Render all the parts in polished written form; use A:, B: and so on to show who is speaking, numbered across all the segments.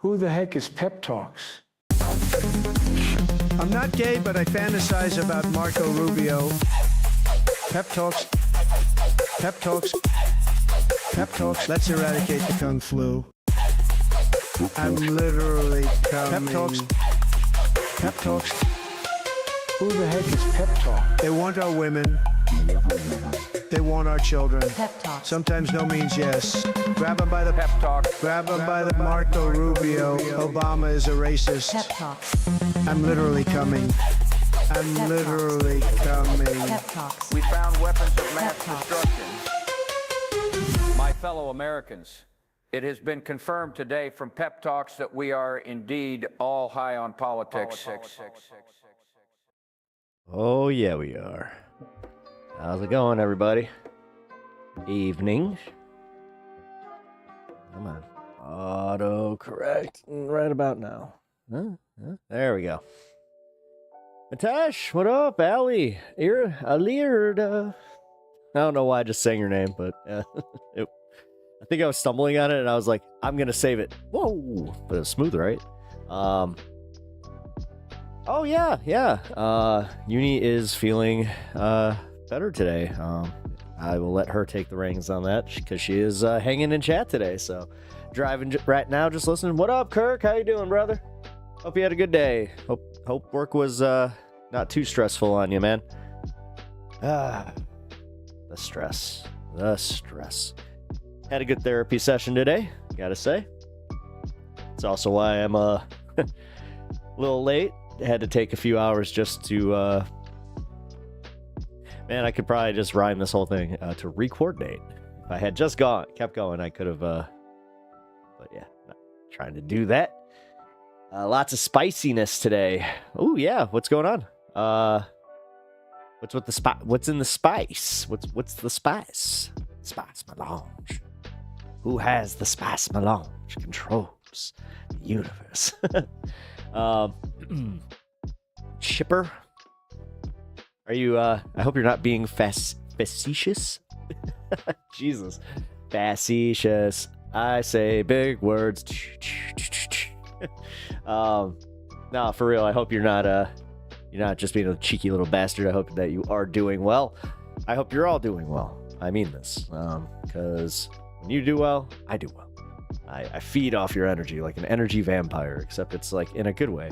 A: Who the heck is Pep Talks?
B: I'm not gay, but I fantasize about Marco Rubio. Pep talks. Pep talks. Pep talks. Let's eradicate the Kung flu. I'm literally coming. Pep talks. Pep talks.
A: Who the heck is Pep Talk?
B: They want our women. They want our children.
C: Pep talk.
B: Sometimes no means yes. Grab them by the pep talk. Grab them by the Marco Rubio. Obama is a racist.
C: Pep talks.
B: I'm literally coming. I'm
C: Pep
B: literally coming.
C: Pep talks.
D: We found weapons of mass
C: Pep talks.
D: destruction. My fellow Americans, it has been confirmed today from Pep Talks that we are indeed all high on politics.
E: Oh, yeah, we are. How's it going, everybody? Evening. Come on. Auto-correct right about now. Huh? There we go. Natash, what up? Allie. Alirda. I don't know why I just sang your name, but I think I was stumbling on it, and I was like, I'm going to save it. Whoa. But it was smooth, right? Oh, yeah. Uni is feeling better today. I will let her take the reins on that because she is hanging in chat today. So driving right now, just listening. What up, Kirk? How you doing, brother? Hope you had a good day. Hope work was not too stressful on you, man. The stress. Had a good therapy session today, gotta say. It's also why I'm a little late. Had to take a few hours just to man, I could probably just rhyme this whole thing to re-coordinate. If I had just kept going, I could have but yeah, not trying to do that. Lots of spiciness today. Oh yeah, what's going on? What's with the what's in the spice? What's the spice? Spice melange. Who has the spice melange controls the universe. Chipper, are you I hope you're not being facetious. Jesus, facetious. I say big words. No, for real, I hope you're not just being a cheeky little bastard. I hope that you are doing well. I hope you're all doing well. I mean this, because when you do well, I do well. I feed off your energy like an energy vampire, except it's like in a good way.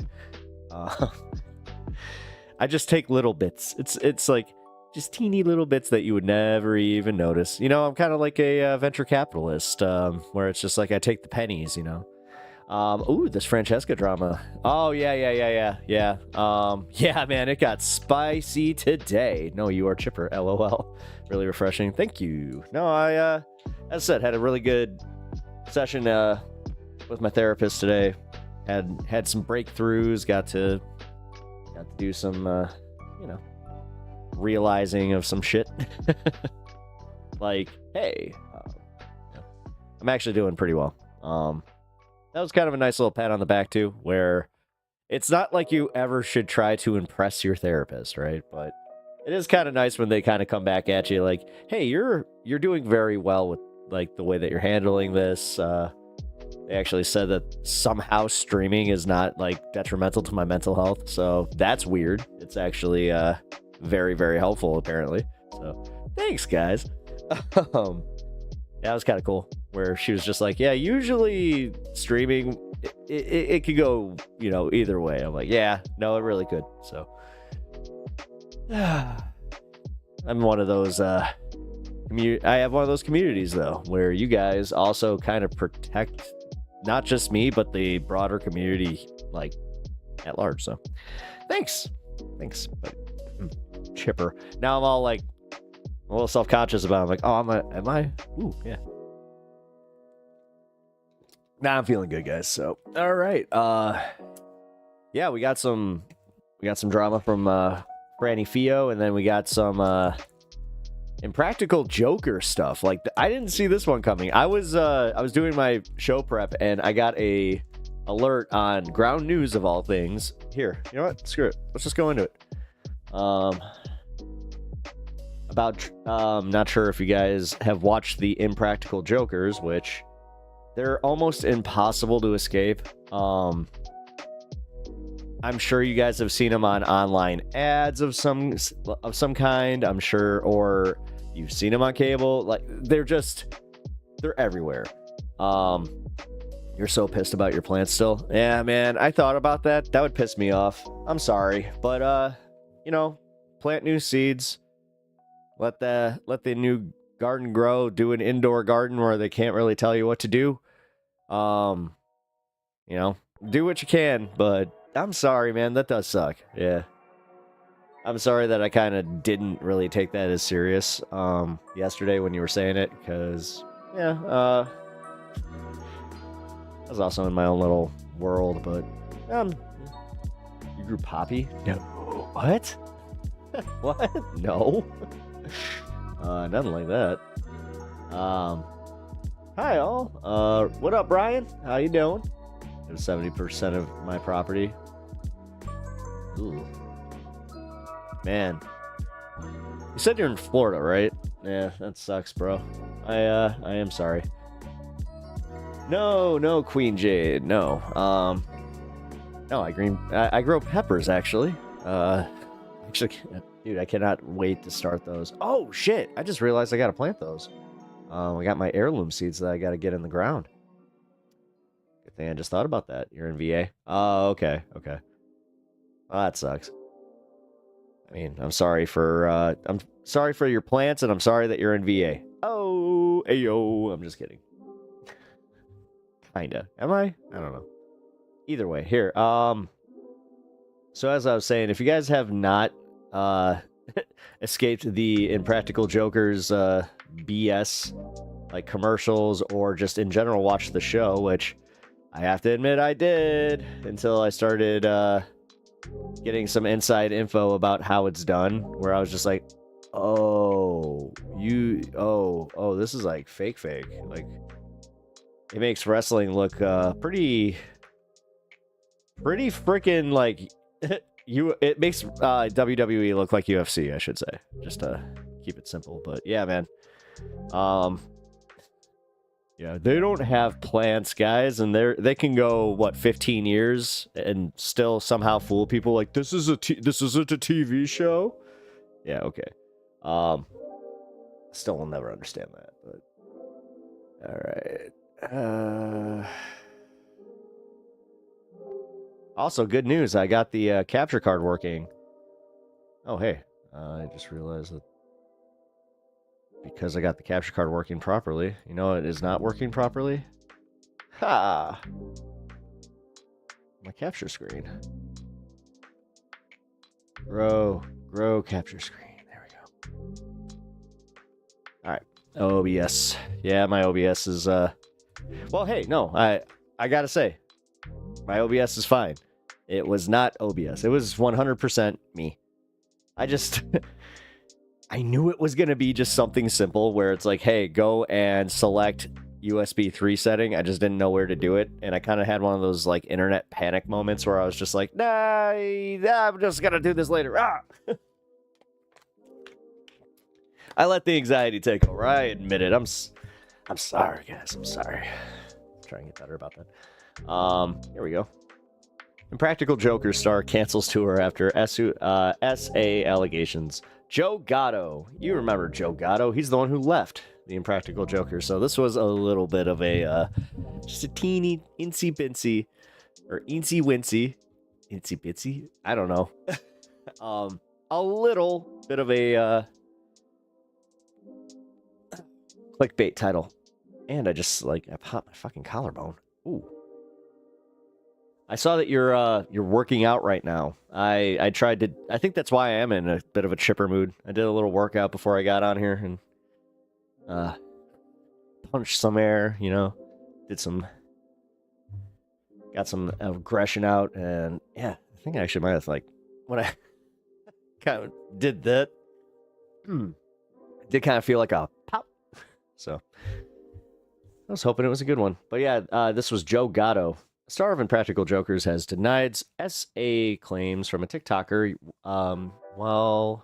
E: I just take little bits. It's like just teeny little bits that you would never even notice. You know, I'm kind of like a venture capitalist, where it's just like I take the pennies, you know. Ooh, this Francesca drama. Oh, yeah. Yeah, man, it got spicy today. No, you are chipper, LOL. Really refreshing. Thank you. No, as I said, had a really good session with my therapist today. Had some breakthroughs, got to do some realizing of some shit. Like, hey, I'm actually doing pretty well. That was kind of a nice little pat on the back too, where it's not like you ever should try to impress your therapist, right? But it is kind of nice when they kind of come back at you like, hey, you're doing very well with like the way that you're handling this. They actually said that somehow streaming is not like detrimental to my mental health, so that's weird. It's actually very, very helpful apparently. So thanks, guys. Yeah, that was kind of cool. Where she was just like, yeah, usually streaming it could go, you know, either way. I'm like, yeah, no, it really could. So I'm one of those I have one of those communities though where you guys also kind of protect not just me but the broader community like at large. So thanks. But chipper. Now I'm all like a little self-conscious about it. I'm like, oh, am I? Ooh, yeah. Nah, I'm feeling good, guys. So, all right. Yeah, we got some drama from Franny Fio, and then we got some Impractical Joker stuff. Like, I didn't see this one coming. I was doing my show prep, and I got a alert on Ground News of all things. Here, you know what? Screw it. Let's just go into it. About not sure if you guys have watched the Impractical Jokers, which they're almost impossible to escape. I'm sure you guys have seen them on online ads of some kind, I'm sure, or you've seen them on cable. Like, they're everywhere. You're so pissed about your plants still? Yeah, man, I thought about that. That would piss me off. I'm sorry, but you know, plant new seeds. Let the new garden grow. Do an indoor garden where they can't really tell you what to do. You know, do what you can, but I'm sorry, man. That does suck. Yeah. I'm sorry that I kind of didn't really take that as serious yesterday when you were saying it, because, yeah, I was also in my own little world, but, you grew poppy? No. What? What? No. Nothing like that. Hi all. What up, Brian? How you doing? There's 70% of my property. Ooh. Man. You said you're in Florida, right? Yeah, that sucks, bro. I am sorry. No, Queen Jade, no. No, I grow peppers, actually. Actually, dude, I cannot wait to start those. Oh, shit, I just realized I gotta plant those. I got my heirloom seeds that I gotta get in the ground. Good thing I just thought about that. You're in VA? Oh, okay. Well, that sucks. I mean, I'm sorry for your plants, and I'm sorry that you're in VA. Oh, ayo, I'm just kidding. Kinda. Am I? I don't know. Either way, here. So as I was saying, if you guys have not escaped the Impractical Jokers BS, like commercials, or just in general watch the show, which I have to admit I did until I started getting some inside info about how it's done, where I was just like, oh, this is like fake. Like, it makes wrestling look pretty freaking like it makes WWE look like UFC, I should say, just to keep it simple. But yeah, man, yeah, they don't have plants, guys, and they can go what 15 years and still somehow fool people like this isn't a TV show. Yeah, okay. Still will never understand that, but all right. Also, good news. I got the capture card working. Oh, hey. I just realized that because I got the capture card working properly, you know, it is not working properly. Ha! My capture screen. Grow capture screen. There we go. All right. OBS. Yeah, my OBS is, well, hey, no, I gotta say, my OBS is fine. It was not OBS. It was 100% me. I just, I knew it was gonna be just something simple where it's like, hey, go and select USB 3 setting. I just didn't know where to do it, and I kind of had one of those like internet panic moments where I was just like, nah, I'm just gonna do this later. Ah! I let the anxiety take over. I admit it. I'm sorry, guys. I'm sorry. Try and get better about that. Here we go. Impractical Joker star cancels tour after SA allegations. Joe Gatto. You remember Joe Gatto? He's the one who left the Impractical Joker. So this was a little bit of a, just a teeny, incy bincy, or incy wincy, incy bitsy. I don't know. A little bit of a clickbait title. And I just, like, I popped my fucking collarbone. Ooh. I saw that you're working out right now. I tried to, I think that's why I am in a bit of a chipper mood. I did a little workout before I got on here and, punched some air, you know, got some aggression out, and yeah, I think I actually might have, like, when I kind of did that, it did kind of feel like a pop. So I was hoping it was a good one. But yeah, this was Joe Gatto. Star of Impractical Jokers has denied SA claims from a TikToker while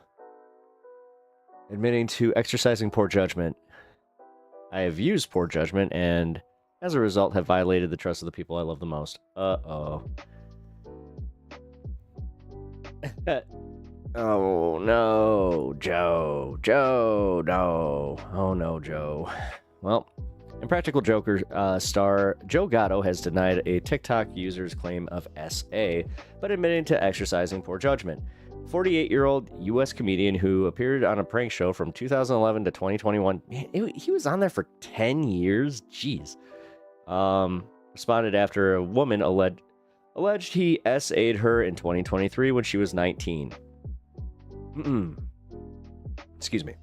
E: admitting to exercising poor judgment. I have used poor judgment and as a result, have violated the trust of the people I love the most. Uh-oh. Oh, no, Joe. Joe, no. Oh, no, Joe. Well, Impractical Joker star Joe Gatto has denied a TikTok user's claim of SA, but admitting to exercising poor judgment. 48-year-old U.S. comedian who appeared on a prank show from 2011 to 2021. Man, he was on there for 10 years? Jeez. Responded after a woman alleged he SA'd her in 2023 when she was 19. Excuse me.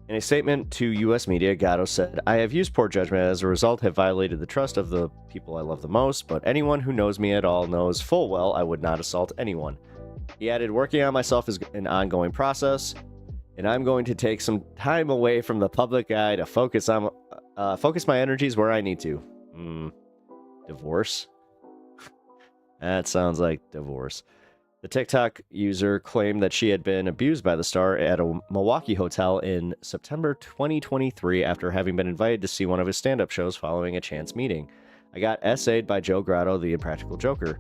E: In a statement to U.S. media, Gatto said, I have used poor judgment and as a result have violated the trust of the people I love the most, but anyone who knows me at all knows full well I would not assault anyone. He added, working on myself is an ongoing process, and I'm going to take some time away from the public eye to focus my energies where I need to. Divorce? That sounds like divorce. The TikTok user claimed that she had been abused by the star at a Milwaukee hotel in September 2023 after having been invited to see one of his stand-up shows following a chance meeting. I got SA'd by Joe Gatto, the Impractical Joker,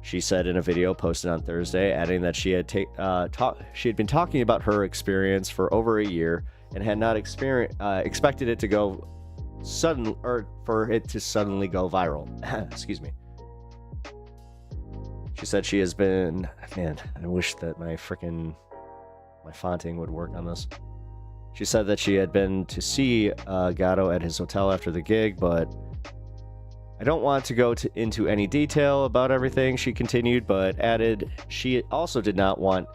E: she said in a video posted on Thursday, adding that she had been talking about her experience for over a year and had not expected it to go for it to suddenly go viral. Excuse me. She said she has been... Man, I wish that my fonting would work on this. She said that she had been to see Gatto at his hotel after the gig, but I don't want to go into any detail about everything, she continued, but added she also did not want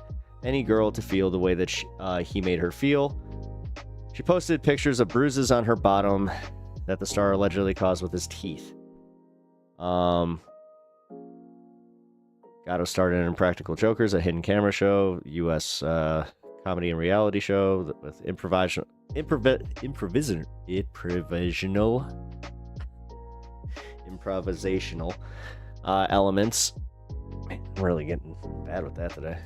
E: any girl to feel the way that he made her feel. She posted pictures of bruises on her bottom that the star allegedly caused with his teeth. Gatto started in Impractical Jokers, a hidden camera show, U.S. Comedy and reality show with improvisational elements. Man, I'm really getting bad with that today.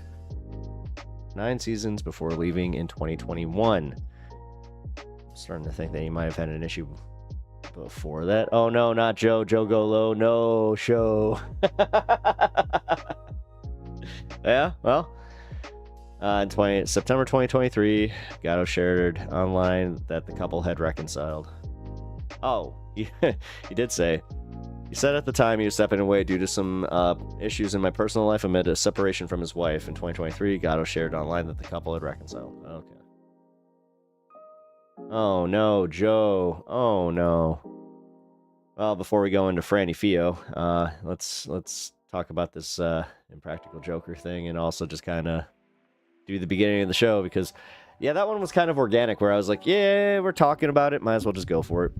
E: 9 seasons before leaving in 2021. I'm starting to think that he might have had an issue before that. Oh no, not Joe. Joe Go Low. No show. Yeah, well. In September 2023, Gatto shared online that the couple had reconciled. Oh, he did say. He said at the time he was stepping away due to some issues in my personal life amid a separation from his wife. In 2023, Gatto shared online that the couple had reconciled. Okay. Oh no, Joe. Oh no. Well, before we go into Franny Fio, let's talk about this Impractical Joker thing and also just kind of do the beginning of the show because, yeah, that one was kind of organic where I was like, yeah, we're talking about it. Might as well just go for it.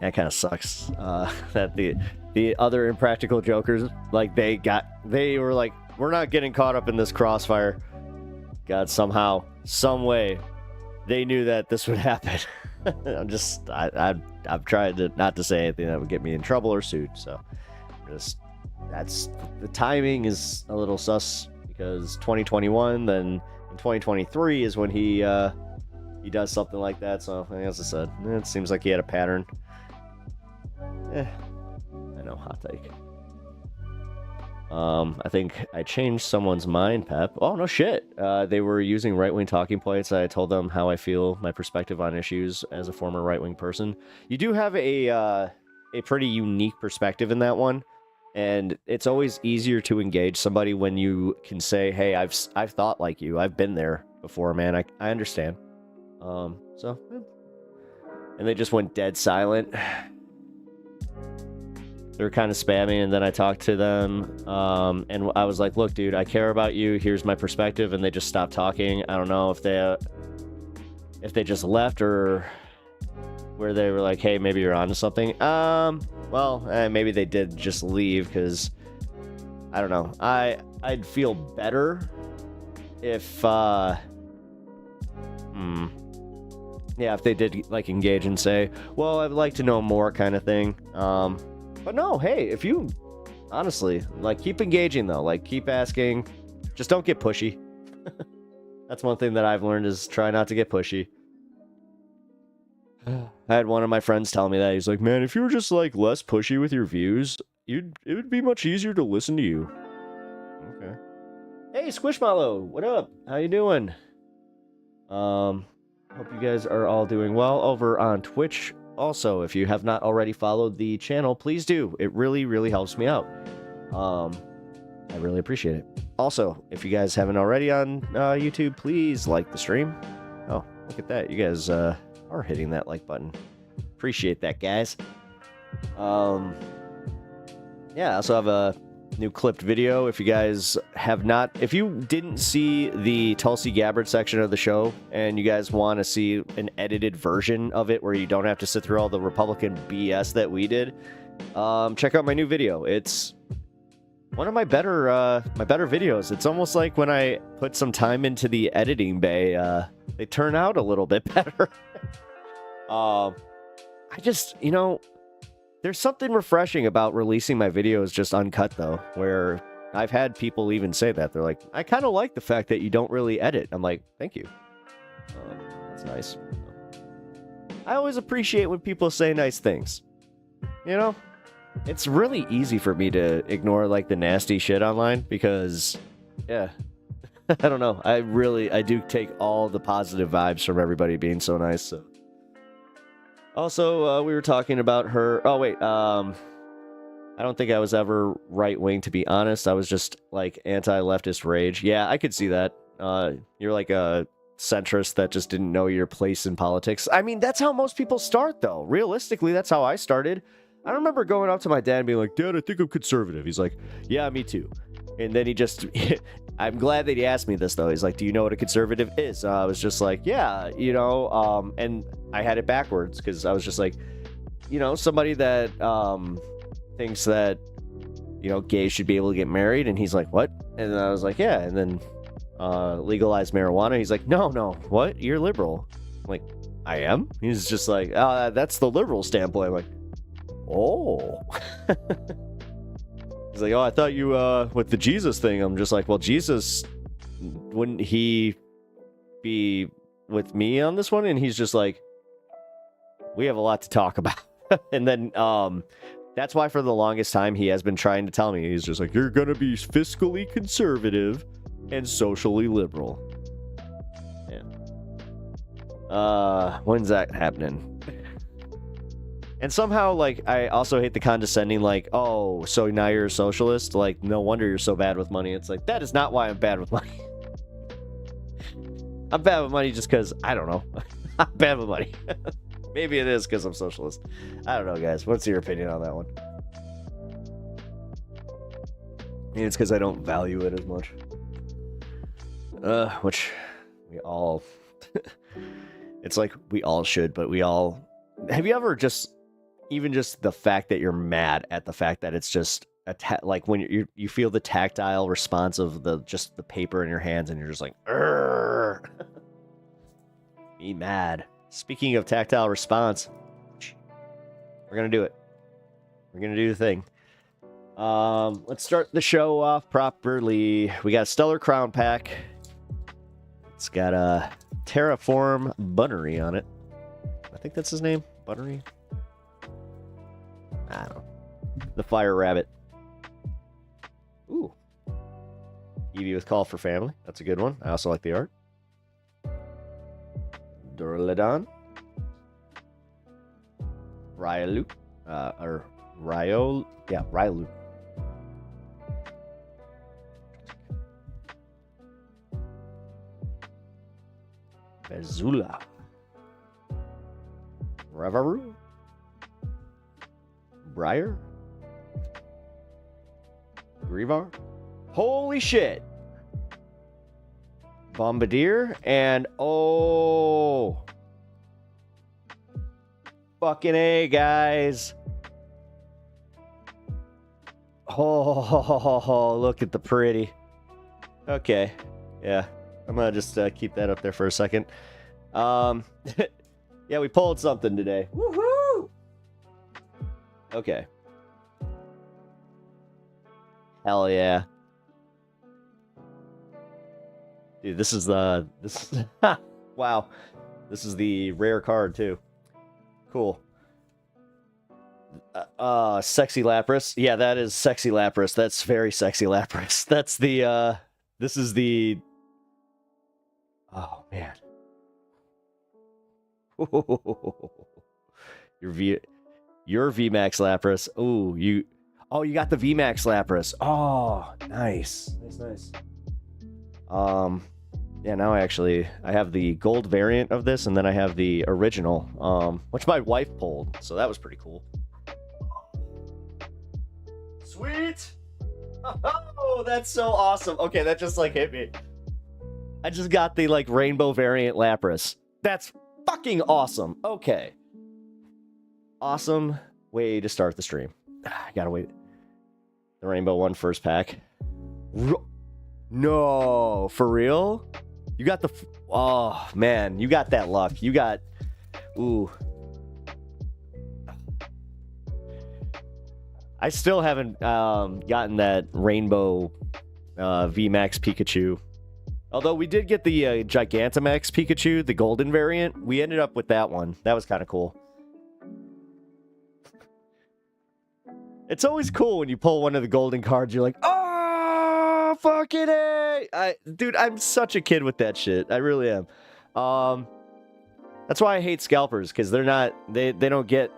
E: That kind of sucks that the other Impractical Jokers, like, they were like, we're not getting caught up in this crossfire. God, somehow, some way, they knew that this would happen. I've tried not to say anything that would get me in trouble or sued, so that's the timing is a little sus because 2021, then in 2023 is when he does something like that. So as I said, it seems like he had a pattern. I know, hot take. I think I changed someone's mind, Pep. Oh, no shit. They were using right-wing talking points. I told them how I feel, my perspective on issues as a former right-wing person. You do have a pretty unique perspective in that one, and it's always easier to engage somebody when you can say, hey, I've thought like you. I've been there before, man. I understand. So, and they just went dead silent. They were kind of spamming, and then I talked to them, and I was like, look, dude, I care about you. Here's my perspective, and they just stopped talking. I don't know if they just left or where they were like, hey, maybe you're onto something. Maybe they did just leave because, I don't know. I'd feel better if, if they did, like, engage and say, well, I'd like to know more kind of thing. But no, hey, if you, honestly, like, keep engaging, though. Like, keep asking. Just don't get pushy. That's one thing that I've learned is try not to get pushy. I had one of my friends tell me that. He's like, man, if you were just like less pushy with your views, it would be much easier to listen to you. Okay. Hey, Squishmallow, what up? How you doing? Hope you guys are all doing well over on Twitch. Also, if you have not already followed the channel, please do. It really, really helps me out. I really appreciate it. Also, if you guys haven't already on YouTube, please like the stream. Oh, look at that. You guys are hitting that like button. Appreciate that, guys. Yeah, I also have a new clipped video. If you guys have not, if you didn't see the Tulsi Gabbard section of the show and you guys want to see an edited version of it where you don't have to sit through all the Republican BS that we did, check out my new video. It's one of my better videos. It's almost like when I put some time into the editing bay, they turn out a little bit better. I just, you know, there's something refreshing about releasing my videos just uncut, though, where I've had people even say that. They're like, I kind of like the fact that you don't really edit. I'm like, thank you. That's nice. I always appreciate when people say nice things. You know? It's really easy for me to ignore, like, the nasty shit online because, yeah. I don't know. I do take all the positive vibes from everybody being so nice, so. Also, we were talking about her... Oh, wait, I don't think I was ever right-wing, to be honest. I was just, like, anti-leftist rage. Yeah, I could see that. You're like a centrist that just didn't know your place in politics. I mean, that's how most people start, though. Realistically, that's how I started. I remember going up to my dad and being like, Dad, I think I'm conservative. He's like, yeah, me too. And then he just... I'm glad that he asked me this, though. He's like, do you know what a conservative is? I was just like, yeah, you know, and I had it backwards because I was just like, you know, somebody that thinks that, you know, gays should be able to get married. And he's like, what? And then I was like, yeah. And then legalize marijuana. He's like, no, what? You're liberal. I'm like, I am? He's just like, that's the liberal standpoint. I'm like, oh. He's like, oh, I thought you, with the Jesus thing. I'm just like, well, Jesus, wouldn't he be with me on this one? And he's just like, we have a lot to talk about. And then, that's why for the longest time he has been trying to tell me, he's just like, you're gonna be fiscally conservative and socially liberal. Yeah. When's that happening? And somehow, like, I also hate the condescending, like, oh, so now you're a socialist? Like, no wonder you're so bad with money. It's like, that is not why I'm bad with money. I'm bad with money just because, I don't know. I'm bad with money. Maybe it is because I'm socialist. I don't know, guys. What's your opinion on that one? Maybe it's because I don't value it as much. Which we all... It's like we all should, but we all... Have you ever just... Even just the fact that you're mad at the fact that it's just like when you feel the tactile response of the paper in your hands and you're just like, Urgh! Be mad. Speaking of tactile response, we're gonna do it. We're gonna do the thing. Let's start the show off properly. We got a Stellar Crown Pack. It's got a Terraform Buttery on it. I think that's his name, Buttery. I don't know. The Fire Rabbit. Ooh. Eevee with Call for Family. That's a good one. I also like the art. Duraludon. Ryalu. Or Ryo. Yeah, Ryalu. Bezula. Revaru. Briar? Greavar? Holy shit! Bombardier and oh, fucking A, guys! Oh, look at the pretty. Okay, yeah, I'm gonna just keep that up there for a second. Yeah, we pulled something today. Woohoo! Okay. Hell yeah. Dude, this is wow. This is the rare card too. Cool. Sexy Lapras. Yeah, that is sexy Lapras. That's very sexy Lapras. That's the, this is the... Oh, man. Your VMAX Lapras. Ooh, you got the VMAX Lapras. Oh, nice. Nice. Yeah, now I have the gold variant of this, and then I have the original, which my wife pulled, so that was pretty cool. Sweet! Oh, that's so awesome. Okay, that just, like, hit me. I just got the, like, rainbow variant Lapras. That's fucking awesome. Okay. Awesome way to start the stream. I gotta wait. The rainbow one first pack. No, for real? You got the... Oh, man. You got that luck. You got... Ooh. I still haven't gotten that rainbow VMAX Pikachu. Although we did get the Gigantamax Pikachu, the golden variant. We ended up with that one. That was kind of cool. It's always cool when you pull one of the golden cards. You're like, oh, fucking A! Dude, I'm such a kid with that shit. I really am. That's why I hate scalpers, because they're not... They don't get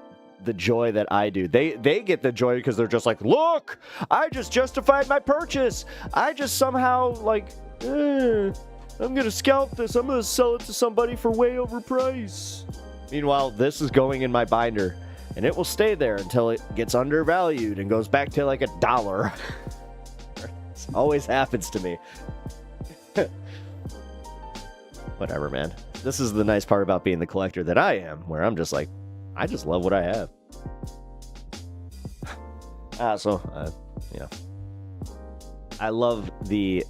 E: the joy that I do. They get the joy because they're just like, look! I just justified my purchase! I just somehow, like... I'm gonna scalp this. I'm gonna sell it to somebody for way overpriced. Meanwhile, this is going in my binder, and it will stay there until it gets undervalued and goes back to like $1. This always happens to me. Whatever, man. This is the nice part about being the collector that I am, where I'm just like, I just love what I have. You know, I love the...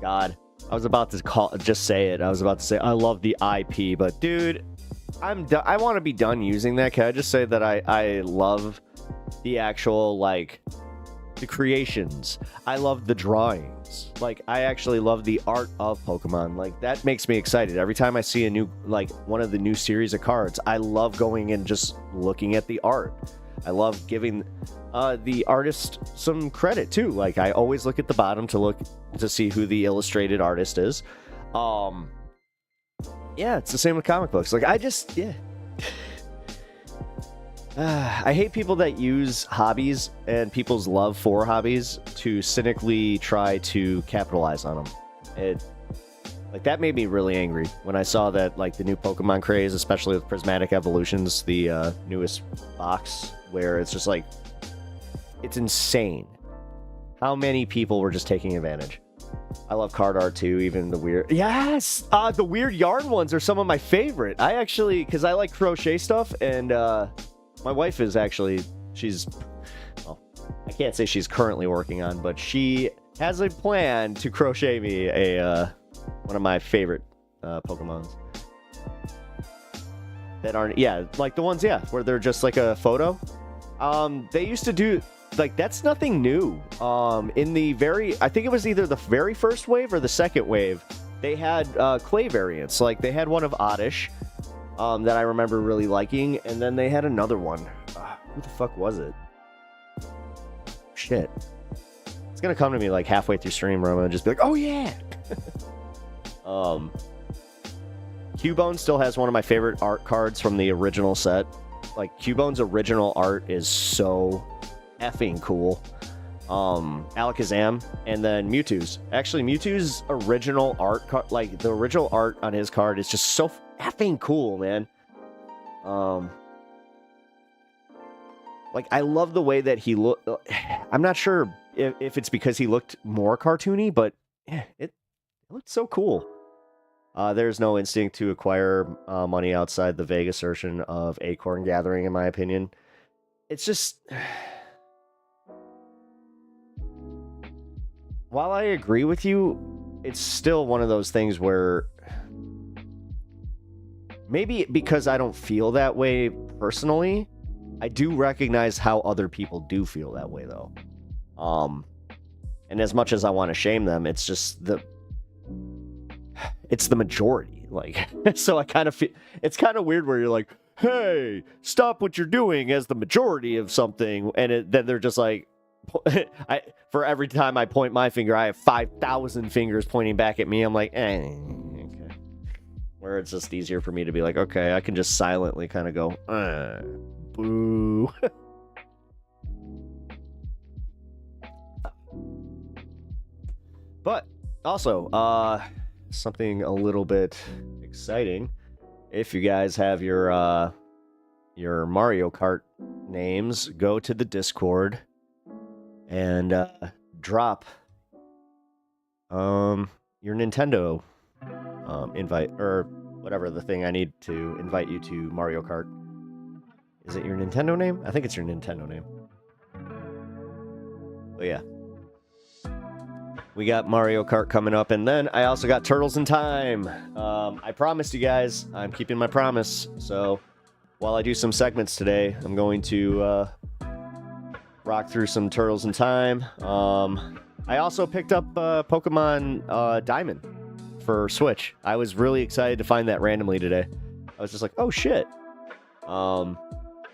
E: God, I was about to just say it. I was about to say I love the IP, but dude, I want to be done using that. Can I just say that I love the actual, like, the creations. I love the drawings. Like, I actually love the art of Pokemon. Like, that makes me excited. Every time I see a new, like, one of the new series of cards, I love going and just looking at the art. I love giving the artist some credit too. Like, I always look at the bottom to see who the illustrated artist is. Yeah, it's the same with comic books. Like, I hate people that use hobbies and people's love for hobbies to cynically try to capitalize on them. Like, that made me really angry when I saw that, like, the new Pokemon craze, especially with Prismatic Evolutions, the newest box, where it's just like, it's insane how many people were just taking advantage. I love card art too, even the weird... Yes! The weird yarn ones are some of my favorite. I actually, because I like crochet stuff, and my wife is actually, well, I can't say she's currently working on, but she has a plan to crochet me one of my favorite Pokemons. That aren't, yeah, like the ones, yeah, where they're just like a photo. They used to do, like, that's nothing new. In the I think it was either the very first wave or the second wave, they had clay variants. Like, they had one of Oddish that I remember really liking, and then they had another one. Who the fuck was it? Shit. It's gonna come to me like halfway through stream where I'm gonna just be like, oh yeah! Cubone still has one of my favorite art cards from the original set. Like, Cubone's original art is so effing cool. Alakazam, and then Mewtwo's. Actually, Mewtwo's original art, like, the original art on his card is just so effing cool, man. Like, I love the way that he looked. I'm not sure if it's because he looked more cartoony, but yeah, it looked so cool. There's no instinct to acquire money outside the vague assertion of acorn gathering, in my opinion. It's just... While I agree with you, it's still one of those things where... Maybe because I don't feel that way personally, I do recognize how other people do feel that way, though. And as much as I want to shame them, it's just it's the majority. Like, so I kind of feel... It's kind of weird where you're like, hey, stop what you're doing as the majority of something. And then they're just like, for every time I point my finger, I have 5,000 fingers pointing back at me. I'm like, okay. Where it's just easier for me to be like, okay, I can just silently kind of go, boo. But also, something a little bit exciting. If you guys have your Mario Kart names, go to the Discord and drop your Nintendo invite, or whatever the thing I need to invite you to Mario Kart. Is it your Nintendo name? I think it's your Nintendo name. But yeah. We got Mario Kart coming up, and then I also got Turtles in Time. I promised you guys, I'm keeping my promise. So while I do some segments today, I'm going to rock through some Turtles in Time. I also picked up Pokemon Diamond for Switch. I was really excited to find that randomly today. I was just like, oh shit. And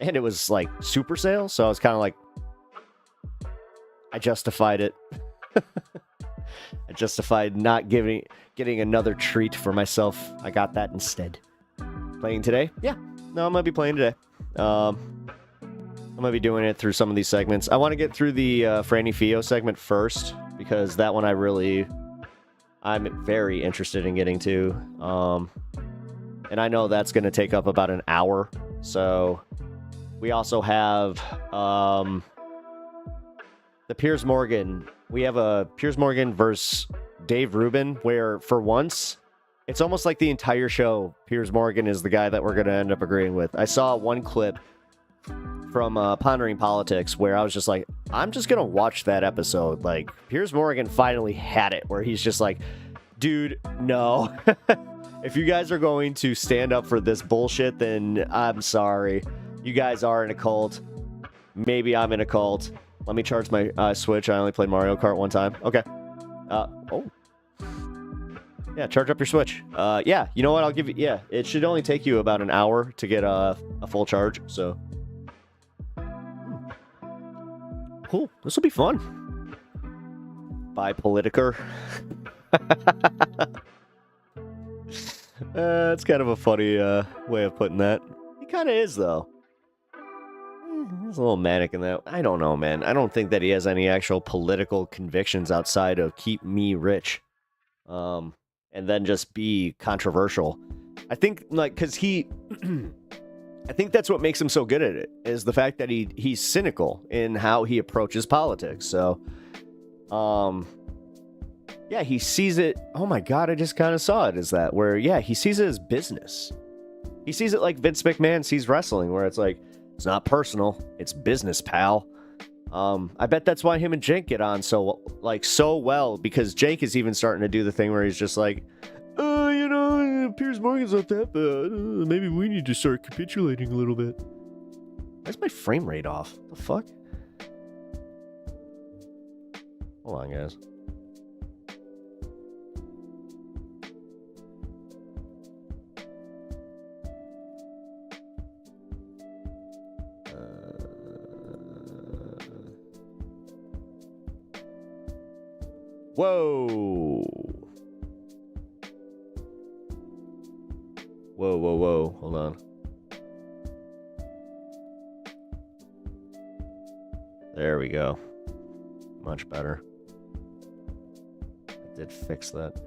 E: it was like super sale, so I was kind of like, I justified it. I justified not getting another treat for myself. I got that instead. Playing today? Yeah. No, I'm going to be playing today. I'm going to be doing it through some of these segments. I want to get through the Franny Fio segment first, because that one I'm very interested in getting to. And I know that's going to take up about an hour. So we also have the Piers Morgan. We have a Piers Morgan versus Dave Rubin, where for once, it's almost like the entire show, Piers Morgan is the guy that we're going to end up agreeing with. I saw one clip from Pondering Politics where I was just like, I'm just going to watch that episode. Like, Piers Morgan finally had it, where he's just like, dude, no. If you guys are going to stand up for this bullshit, then I'm sorry. You guys are in a cult. Maybe I'm in a cult. Let me charge my Switch. I only played Mario Kart one time. Okay. Oh. Yeah, charge up your Switch. Yeah, you know what? I'll give you... Yeah, it should only take you about an hour to get a full charge, so... Cool. This will be fun. Bye, Politiker. That's kind of a funny way of putting that. He kind of is, though. He's a little manic in that. I don't know, man. I don't think that he has any actual political convictions outside of keep me rich. And then just be controversial. I think, like, because he... I think that's what makes him so good at it, is the fact that he's cynical in how he approaches politics. So, yeah, he sees it... Oh my god, I just kind of saw it as that, where, yeah, he sees it as business. He sees it like Vince McMahon sees wrestling, where it's like, it's not personal, it's business, pal. I bet that's why him and Jake get on so well, because Jake is even starting to do the thing where he's just like, you know, Piers Morgan's not that bad. Maybe we need to start capitulating a little bit. Why's my frame rate off? The fuck? Hold on, guys. Whoa. Whoa. Hold on. There we go. Much better. I did fix that.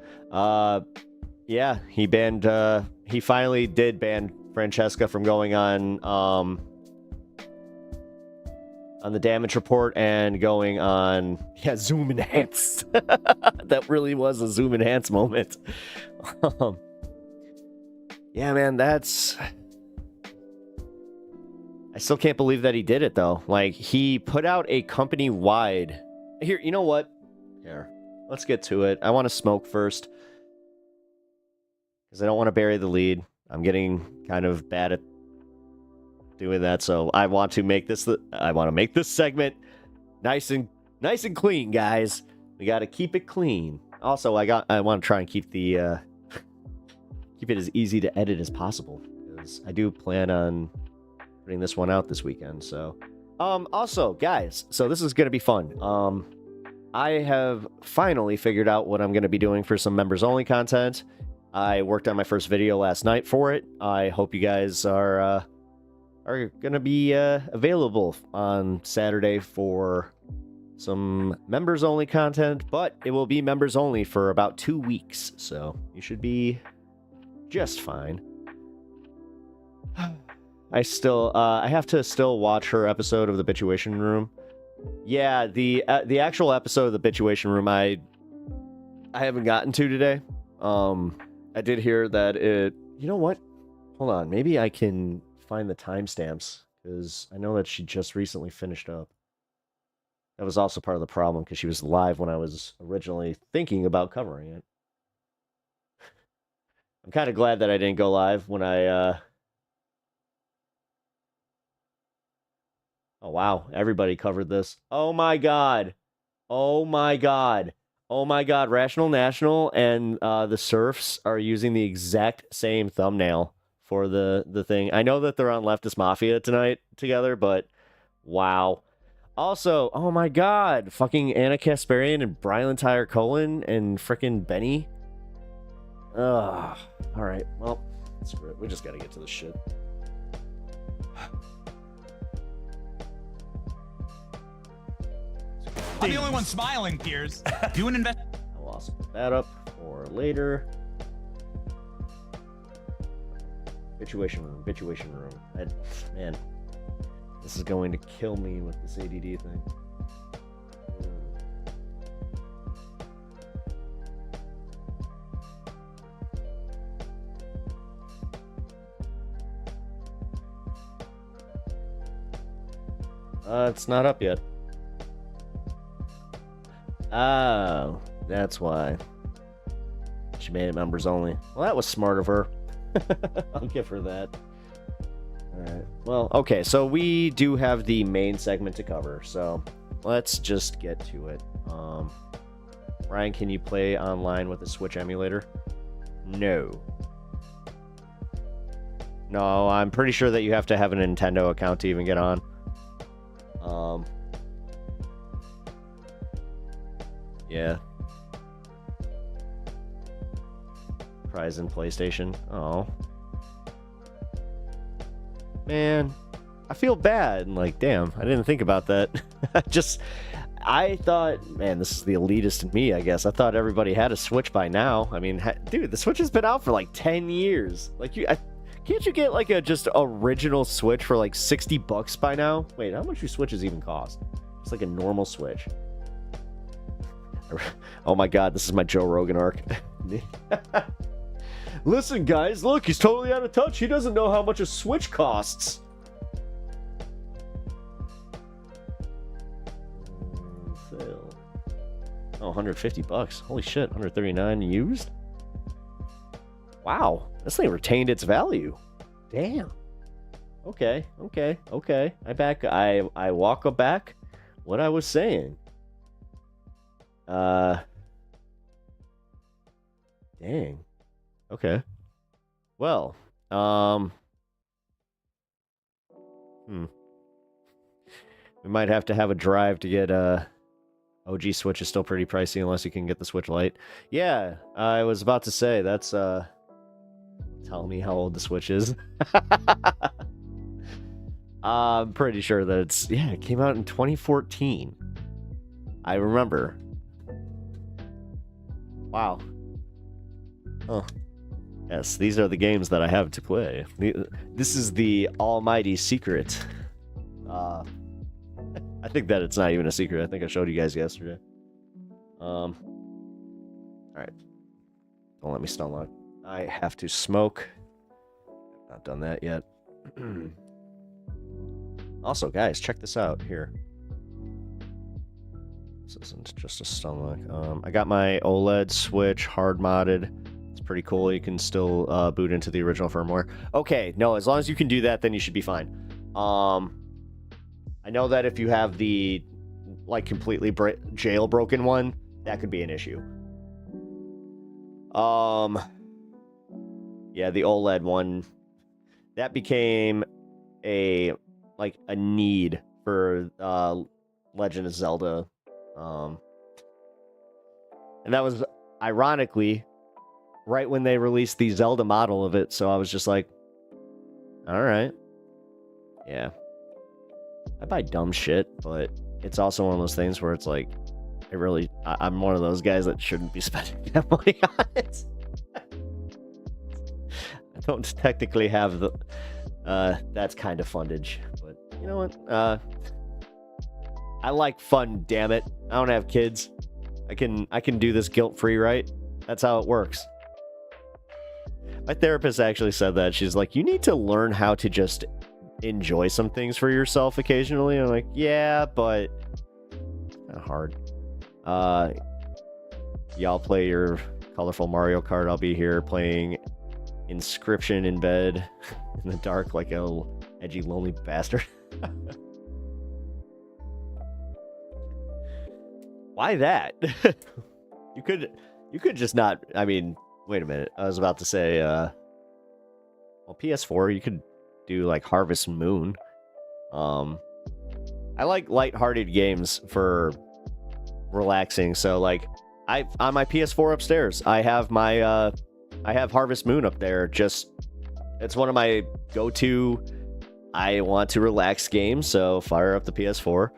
E: Yeah, he finally did ban Francesca from going on the damage report and going on, Zoom enhanced. That really was a Zoom enhanced moment. Yeah, man, I still can't believe that he did it, though. Like, he put out a company-wide... Here, you know what? Here, let's get to it. I want to smoke first, because I don't want to bury the lead. I'm getting kind of bad at doing that, so I want to make this segment nice and clean, guys. We got to keep it clean. Also, I want to try and keep the keep it as easy to edit as possible, because because I do plan on putting this one out this weekend. So, also, guys, so this is gonna be fun. I have finally figured out what I'm gonna be doing for some members only content. I worked on my first video last night for it. I hope you guys are gonna be available on Saturday for some members only content, but it will be members only for about 2 weeks, so you should be just fine. I have to still watch her episode of the Bituation Room. Yeah, the actual episode of the Bituation Room I haven't gotten to today. I did hear that it... You know what? Hold on, maybe I can find the timestamps, because I know that she just recently finished up. That was also part of the problem, because she was live when I was originally thinking about covering it. I'm kind of glad that I didn't go live when I... Oh, wow. Everybody covered this. Oh, my God. Oh, my God. Oh, my God. Rational National and the Surfs are using the exact same thumbnail for the thing. I know that they're on Leftist Mafia tonight together, but wow. Also, oh my God, fucking Anna Kasparian and Brylan Tyler Cohen and frickin' Benny. Ugh. All right, well, screw it. We just gotta get to this shit.
C: I'm the only one smiling, Piers. Do an invest.
E: I will also put that up for later. Bituation room. Man, this is going to kill me with this ADD thing. It's not up yet. Oh, that's why. She made it members only. Well, that was smart of her. I'll give her that. Alright. Well, okay, so we do have the main segment to cover, so let's just get to it. Ryan, can you play online with the Switch emulator? No. No, I'm pretty sure that you have to have a Nintendo account to even get on. Yeah. Prize in PlayStation. Oh. Man, I feel bad. Like, damn, I didn't think about that. I thought, man, this is the elitist in me, I guess. I thought everybody had a Switch by now. I mean, dude, the Switch has been out for like 10 years. Like, can't you get like a just original Switch for like $60 by now? Wait, how much do Switches even cost? It's like a normal Switch. Oh my God, this is my Joe Rogan arc. Listen, guys, look, he's totally out of touch. He doesn't know how much a Switch costs. Sale. Oh, $150. Holy shit, $139 used? Wow, this thing retained its value. Damn. Okay. I walk back what I was saying. Dang. Okay. Well, we might have to have a drive to get OG Switch is still pretty pricey unless you can get the Switch Lite. Yeah, I was about to say that's tell me how old the Switch is. I'm pretty sure that it came out in 2014. I remember. Wow. Oh. Yes, these are the games that I have to play. This is the almighty secret. I think that it's not even a secret. I think I showed you guys yesterday. Alright. Don't let me stun lock. I have to smoke. Not done that yet. Also, guys, check this out here. This isn't just a stun lock. I got my OLED Switch hard modded. It's pretty cool. You can still boot into the original firmware. Okay, no, as long as you can do that, then you should be fine. I know that if you have the like completely jailbroken one, that could be an issue. Yeah, the OLED one, that became a need for Legend of Zelda. And that was ironically right when they released the Zelda model of it, so I was just like, all right. Yeah. I buy dumb shit, but it's also one of those things where it's like, I'm one of those guys that shouldn't be spending that money on it. I don't technically have the, that's kind of fundage, but you know what? I like fun, damn it. I don't have kids. I can do this guilt-free, right? That's how it works. My therapist actually said that. She's like, you need to learn how to just enjoy some things for yourself occasionally. I'm like, yeah, but kind of hard. Y'all play your colorful Mario Kart. I'll be here playing Inscription in bed in the dark like a edgy, lonely bastard. Why that? You could just not. I mean, wait a minute. I was about to say, well, PS4, you could do like Harvest Moon. I like lighthearted games for relaxing. So like, on my PS4 upstairs, I have Harvest Moon up there. Just, it's one of my go-to, I want to relax games, so fire up the PS4.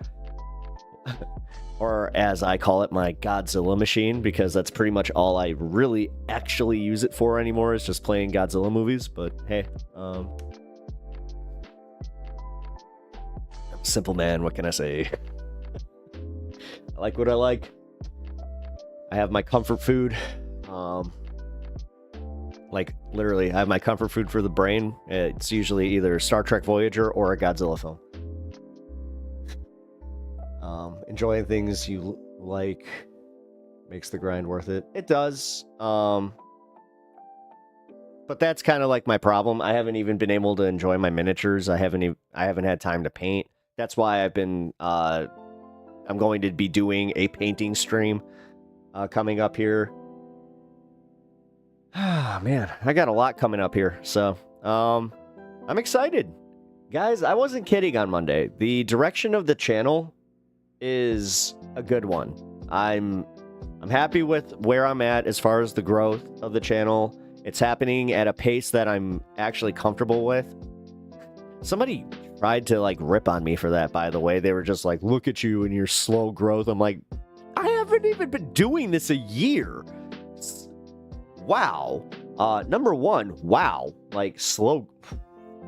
E: Or as I call it, my Godzilla machine, because that's pretty much all I really actually use it for anymore, is just playing Godzilla movies. But hey, simple man, what can I say? I like what I like. I have my comfort food. Like, literally, I have my comfort food for the brain. It's usually either Star Trek Voyager or a Godzilla film. Enjoying things you like makes the grind worth it. It does. But that's kind of like my problem. I haven't even been able to enjoy my miniatures. I haven't had time to paint. That's why I've been, I'm going to be doing a painting stream coming up here. Ah, man, I got a lot coming up here. So, I'm excited. Guys, I wasn't kidding on Monday. The direction of the channel is a good one. I'm happy with where I'm at as far as the growth of the channel. It's happening at a pace that I'm actually comfortable with. Somebody tried to like rip on me for that, by the way. They were just like, look at you and your slow growth. I'm like, I haven't even been doing this a year. Wow. Number one, wow. Like, slow.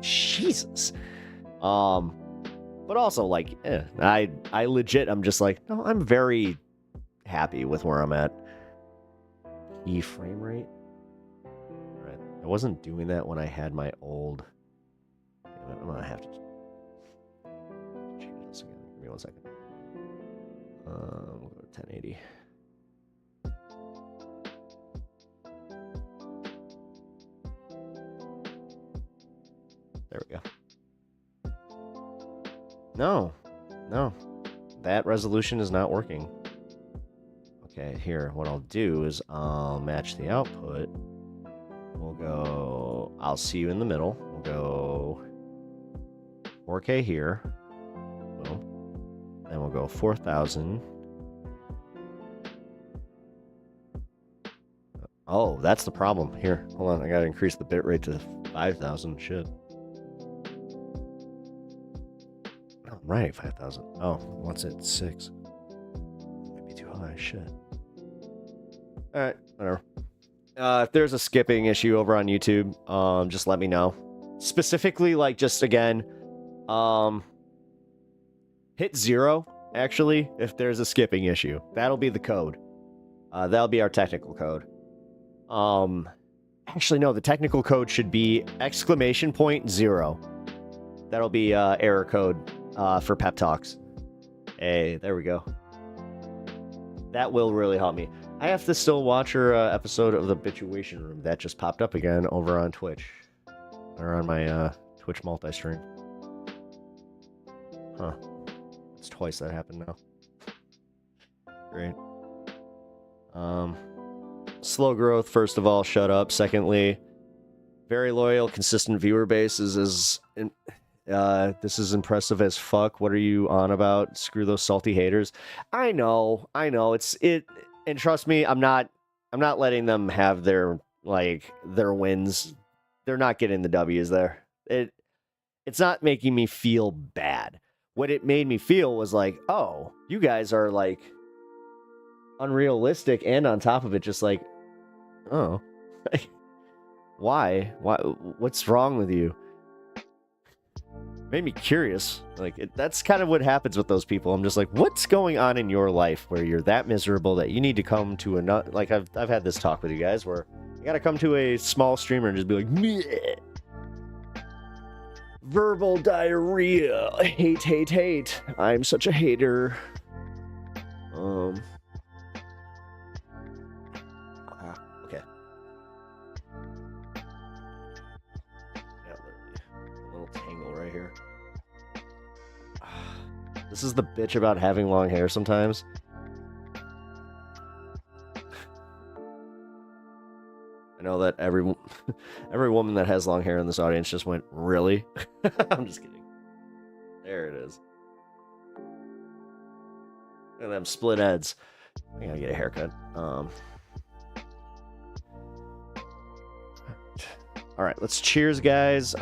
E: Jesus. But also, like, I legit, I'm just like, no, I'm very happy with where I'm at. Frame rate? Alright. I wasn't doing that when I had my old... I'm gonna have to change this again. Give me 1 second. We'll go to 1080. There we go. No. That resolution is not working. Okay, here, what I'll do is I'll match the output. We'll go... I'll see you in the middle. We'll go 4K here. Boom. Then we'll go 4,000. Oh, that's the problem. Here, hold on. I gotta increase the bitrate to 5,000. Shit. Right, 5,000. Oh, what's it? 6. Might be too high. Shit. Alright, whatever. If there's a skipping issue over on YouTube, just let me know. Specifically, like, just again, hit 0, actually, if there's a skipping issue. That'll be the code. That'll be our technical code. Actually, no, the technical code should be !0. That'll be error code for Pep Talks. Hey, there we go. That will really help me. I have to still watch your episode of the Bitchuation Room. That just popped up again over on Twitch. Or on my Twitch multi-stream. Huh. It's twice that happened now. Great. Slow growth, first of all, shut up. Secondly, very loyal, consistent viewer base is this is impressive as fuck. What are you on about? Screw those salty haters. I know. It's it, and trust me, I'm not letting them have their wins. They're not getting the W's there. It's not making me feel bad. What it made me feel was like, oh, you guys are like unrealistic, and on top of it, just like, oh, why? What's wrong with you? Made me curious. Like, that's kind of what happens with those people. I'm just like, what's going on in your life where you're that miserable that you need to come to another? Like, I've had this talk with you guys where you gotta come to a small streamer and just be like, meh. Verbal diarrhea. Hate. I'm such a hater. Okay. Yeah, literally. A little tangle right here. This is the bitch about having long hair sometimes. I know that every woman that has long hair in this audience just went, really? I'm just kidding. There it is. Look at them split ends. I gotta get a haircut. All right, let's cheers, guys.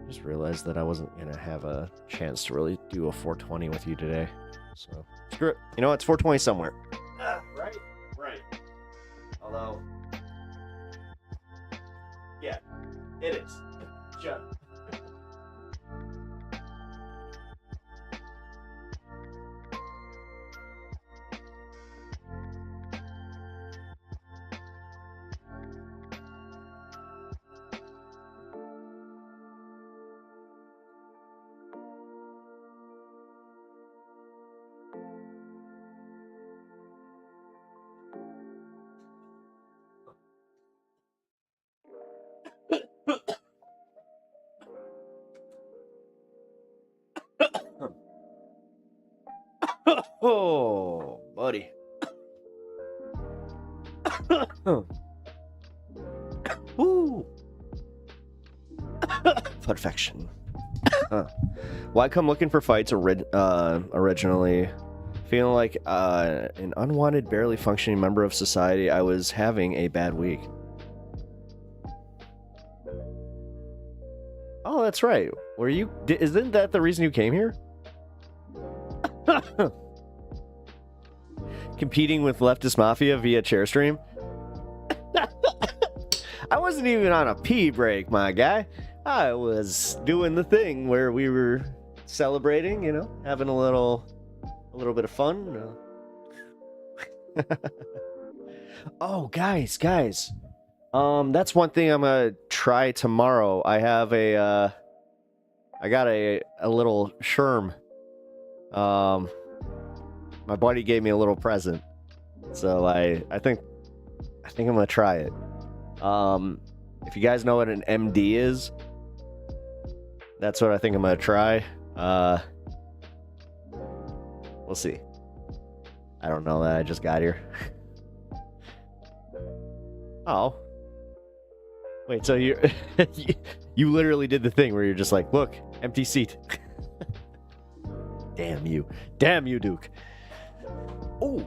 E: Just realized that I wasn't gonna have a chance to really do a 420 with you today. So screw it. You know, it's 420 somewhere. Right. Although, yeah, it is. Shut up. Oh, buddy. Ooh. Perfection. Why come looking for fights originally? Feeling like an unwanted, barely functioning member of society, I was having a bad week. Oh, that's right. Were you... Isn't that the reason you came here? Competing with Leftist Mafia via chair stream? I wasn't even on a pee break, my guy. I was doing the thing where we were celebrating, you know, having a little bit of fun. Oh, guys. That's one thing I'm gonna try tomorrow. I have I got a little sherm. My buddy gave me a little present, so I think I'm gonna try it. If you guys know what an MD is, that's what I think I'm gonna try. We'll see. I don't know that I just got here. Oh. Wait, so you you literally did the thing where you're just like, look, empty seat. Damn you, Duke. Ooh.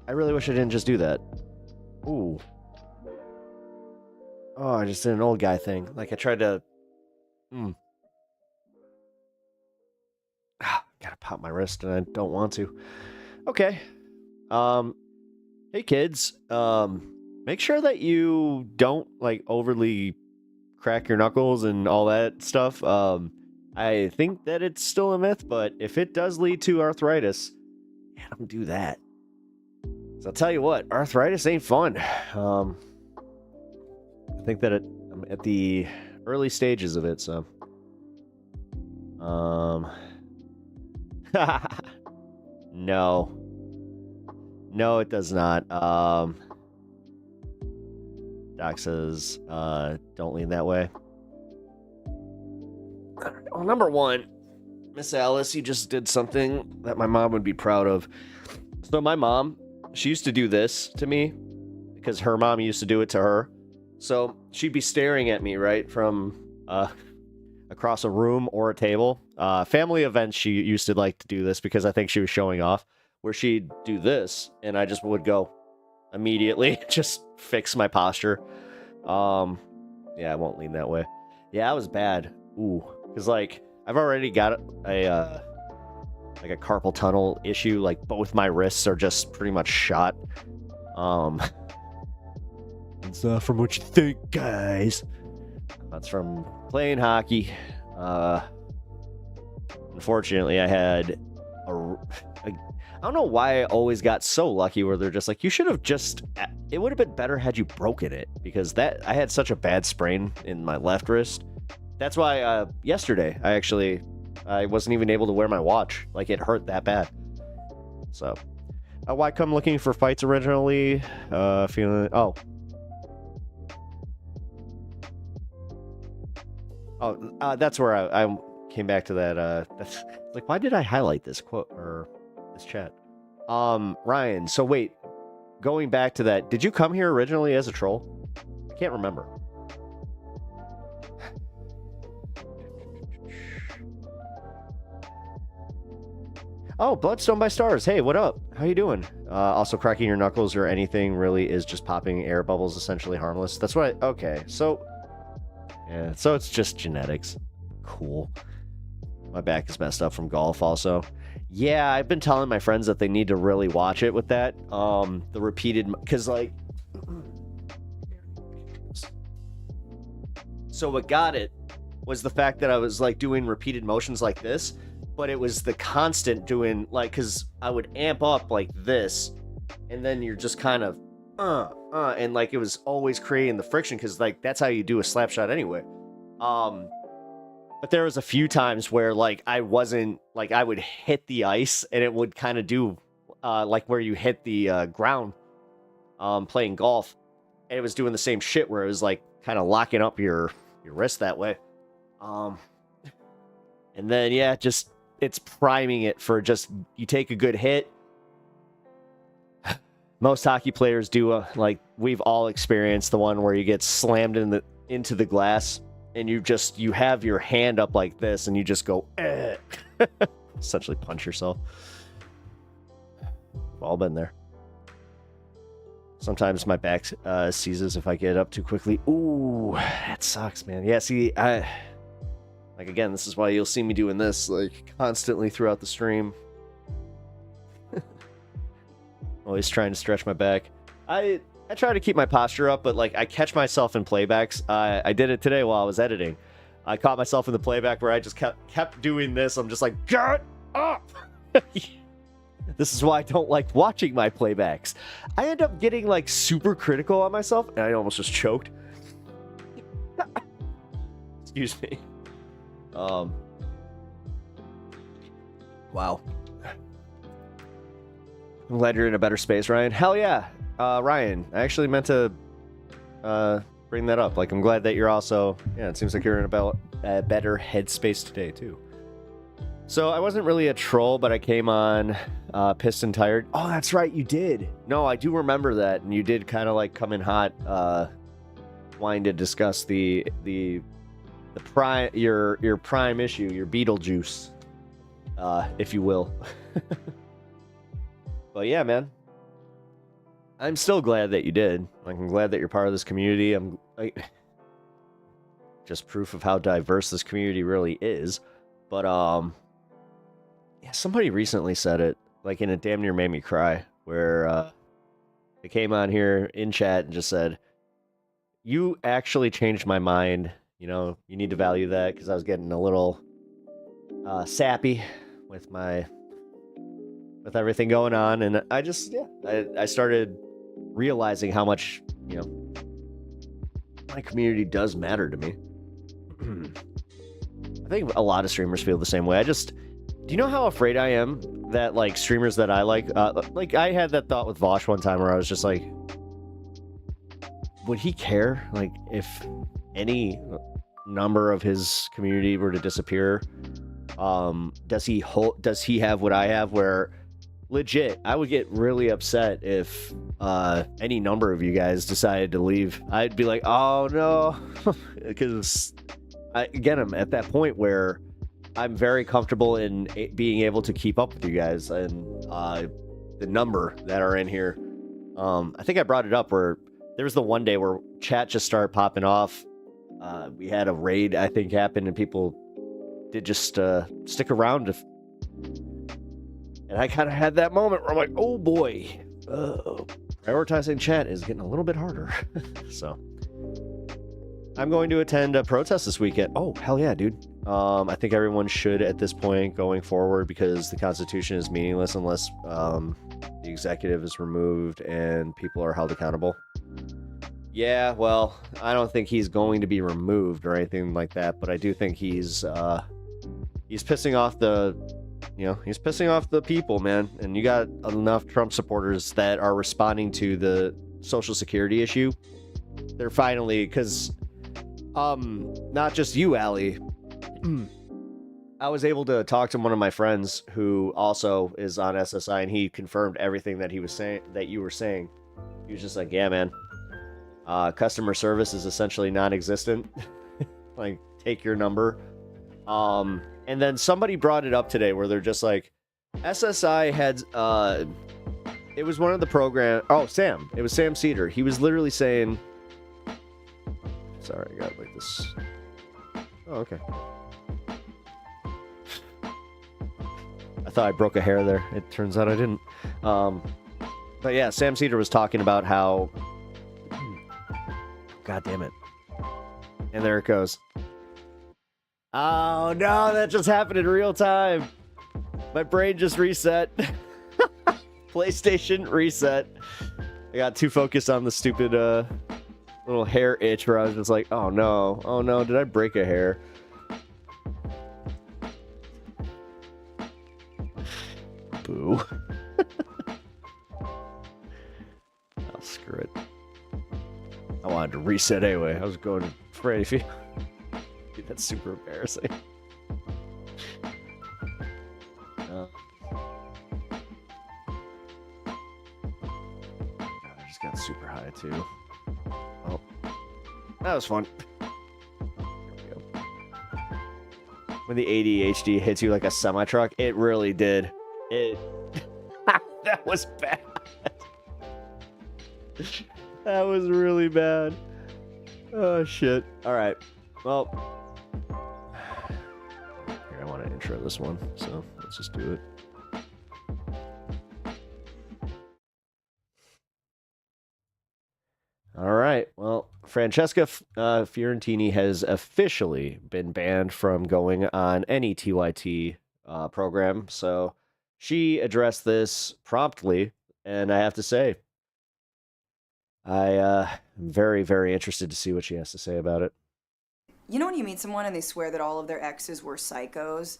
E: I really wish I didn't just do that. Ooh. Oh, I just did an old guy thing. Like I tried to. Gotta pop my wrist, and I don't want to. Okay. Hey kids. Make sure that you don't like overly crack your knuckles and all that stuff. I think that it's still a myth, but if it does lead to arthritis, yeah, don't do that. So I'll tell you what, arthritis ain't fun. I think that I'm at the early stages of it, so. No. No, it does not. Doc says, don't lean that way. Well, number one, Miss Alice, you just did something that my mom would be proud of. So my mom, she used to do this to me because her mom used to do it to her. So she'd be staring at me, right, from across a room or a table. Family events, she used to like to do this because I think she was showing off, where she'd do this, and I just would go immediately, just fix my posture. Yeah, I won't lean that way. Yeah, that was bad. Ooh, because, like, I've already got a carpal tunnel issue. Like, both my wrists are just pretty much shot. It's not from what you think, guys. That's from playing hockey. Unfortunately, I had I don't know why I always got so lucky where they're just like, you should have just, it would have been better had you broken it, because I had such a bad sprain in my left wrist. That's why yesterday I wasn't even able to wear my watch. Like, it hurt that bad. So why come looking for fights originally? That's where I came back to that. That's like, why did I highlight this quote or this chat? Ryan, so wait, going back to that, did you come here originally as a troll? I can't remember. Oh, Bloodstone by Stars. Hey, what up? How you doing? Also, cracking your knuckles or anything really is just popping air bubbles, essentially harmless. That's what okay, so yeah, so it's just genetics. Cool. My back is messed up from golf also. Yeah, I've been telling my friends that they need to really watch it with that. The repeated, because like, so what got it was the fact that I was like doing repeated motions like this, but it was the constant doing, like, because I would amp up like this, and then you're just kind of and like it was always creating the friction, because like that's how you do a slap shot anyway. But there was a few times where like I wasn't, like I would hit the ice and it would kind of do like where you hit the ground playing golf, and it was doing the same shit where it was like kind of locking up your wrist that way. And then yeah, just it's priming it for just, you take a good hit. Most hockey players do like we've all experienced the one where you get slammed into the glass, and you have your hand up like this, and you just go essentially punch yourself. We've all been there. Sometimes my back seizes if I get up too quickly. Ooh, that sucks, man. Yeah, see, like, again, this is why you'll see me doing this like constantly throughout the stream. Always trying to stretch my back. I try to keep my posture up, but like I catch myself in playbacks. I did it today while I was editing. I caught myself in the playback where I just kept doing this. I'm just like, get up! This is why I don't like watching my playbacks. I end up getting like super critical on myself, and I almost just choked. Excuse me. Wow. I'm glad you're in a better space, Ryan. Hell yeah. Ryan, I actually meant to bring that up. Like, I'm glad that you're also, yeah, it seems like you're in a better headspace today, too. So, I wasn't really a troll, but I came on pissed and tired. Oh, that's right, you did. No, I do remember that, and you did kind of, like, come in hot, wanting to discuss the prime, your prime issue, your Beetlejuice, if you will. But yeah, man. I'm still glad that you did. Like, I'm glad that you're part of this community. I'm like, just proof of how diverse this community really is. But yeah, somebody recently said it, like, and it damn near made me cry, where they came on here in chat and just said, "You actually changed my mind. You know, you need to value that," because I was getting a little sappy with everything going on, and I just, yeah, I started realizing how much, you know, my community does matter to me. I think a lot of streamers feel the same way. Do you know how afraid I am that, like, streamers that I like I had that thought with Vosh one time where I was just like, would he care, like, if any number of his community were to disappear? Does he have what I have, where legit I would get really upset if any number of you guys decided to leave. I'd be like, oh no, because again, I'm at that point where I'm very comfortable in being able to keep up with you guys and the number that are in here. I think I brought it up where there was the one day where chat just started popping off. We had a raid, I think, happen, and people did just stick around. And I kind of had that moment where I'm like, oh boy, prioritizing chat is getting a little bit harder. So I'm going to attend a protest this weekend. Oh, hell yeah, dude. I think everyone should at this point going forward, because the Constitution is meaningless unless the executive is removed and people are held accountable. Yeah, well, I don't think he's going to be removed or anything like that, but I do think he's pissing off he's pissing off the people, man. And you got enough Trump supporters that are responding to the Social Security issue. They're finally, because not just you, Allie. I was able to talk to one of my friends who also is on SSI, and he confirmed everything that he was saying, that you were saying. He was just like, yeah, man, customer service is essentially non-existent. Like, take your number. And then somebody brought it up today where they're just like, SSI had, it was one of the program. Oh, Sam. It was Sam Cedar. He was literally saying, sorry, I got like this. Oh, okay. I thought I broke a hair there. It turns out I didn't. But yeah, Sam Cedar was talking about how, God damn it. And there it goes. Oh no, that just happened in real time. My brain just reset. PlayStation reset. I got too focused on the stupid little hair itch where I was just like, oh no, did I break a hair? Boo. Oh, screw it. I wanted to reset anyway. I was going for anything. Dude, that's super embarrassing. God, I just got super high too. Oh, that was fun. There we go. When the ADHD hits you like a semi-truck, it really did. That was bad. That was really bad. Oh shit. All right. Well, here, I want to intro this one, so let's just do it. All right. Well, Francesca Fiorentini has officially been banned from going on any TYT program, so she addressed this promptly, and I have to say, I'm very, very interested to see what she has to say about it.
F: You know when you meet someone and they swear that all of their exes were psychos,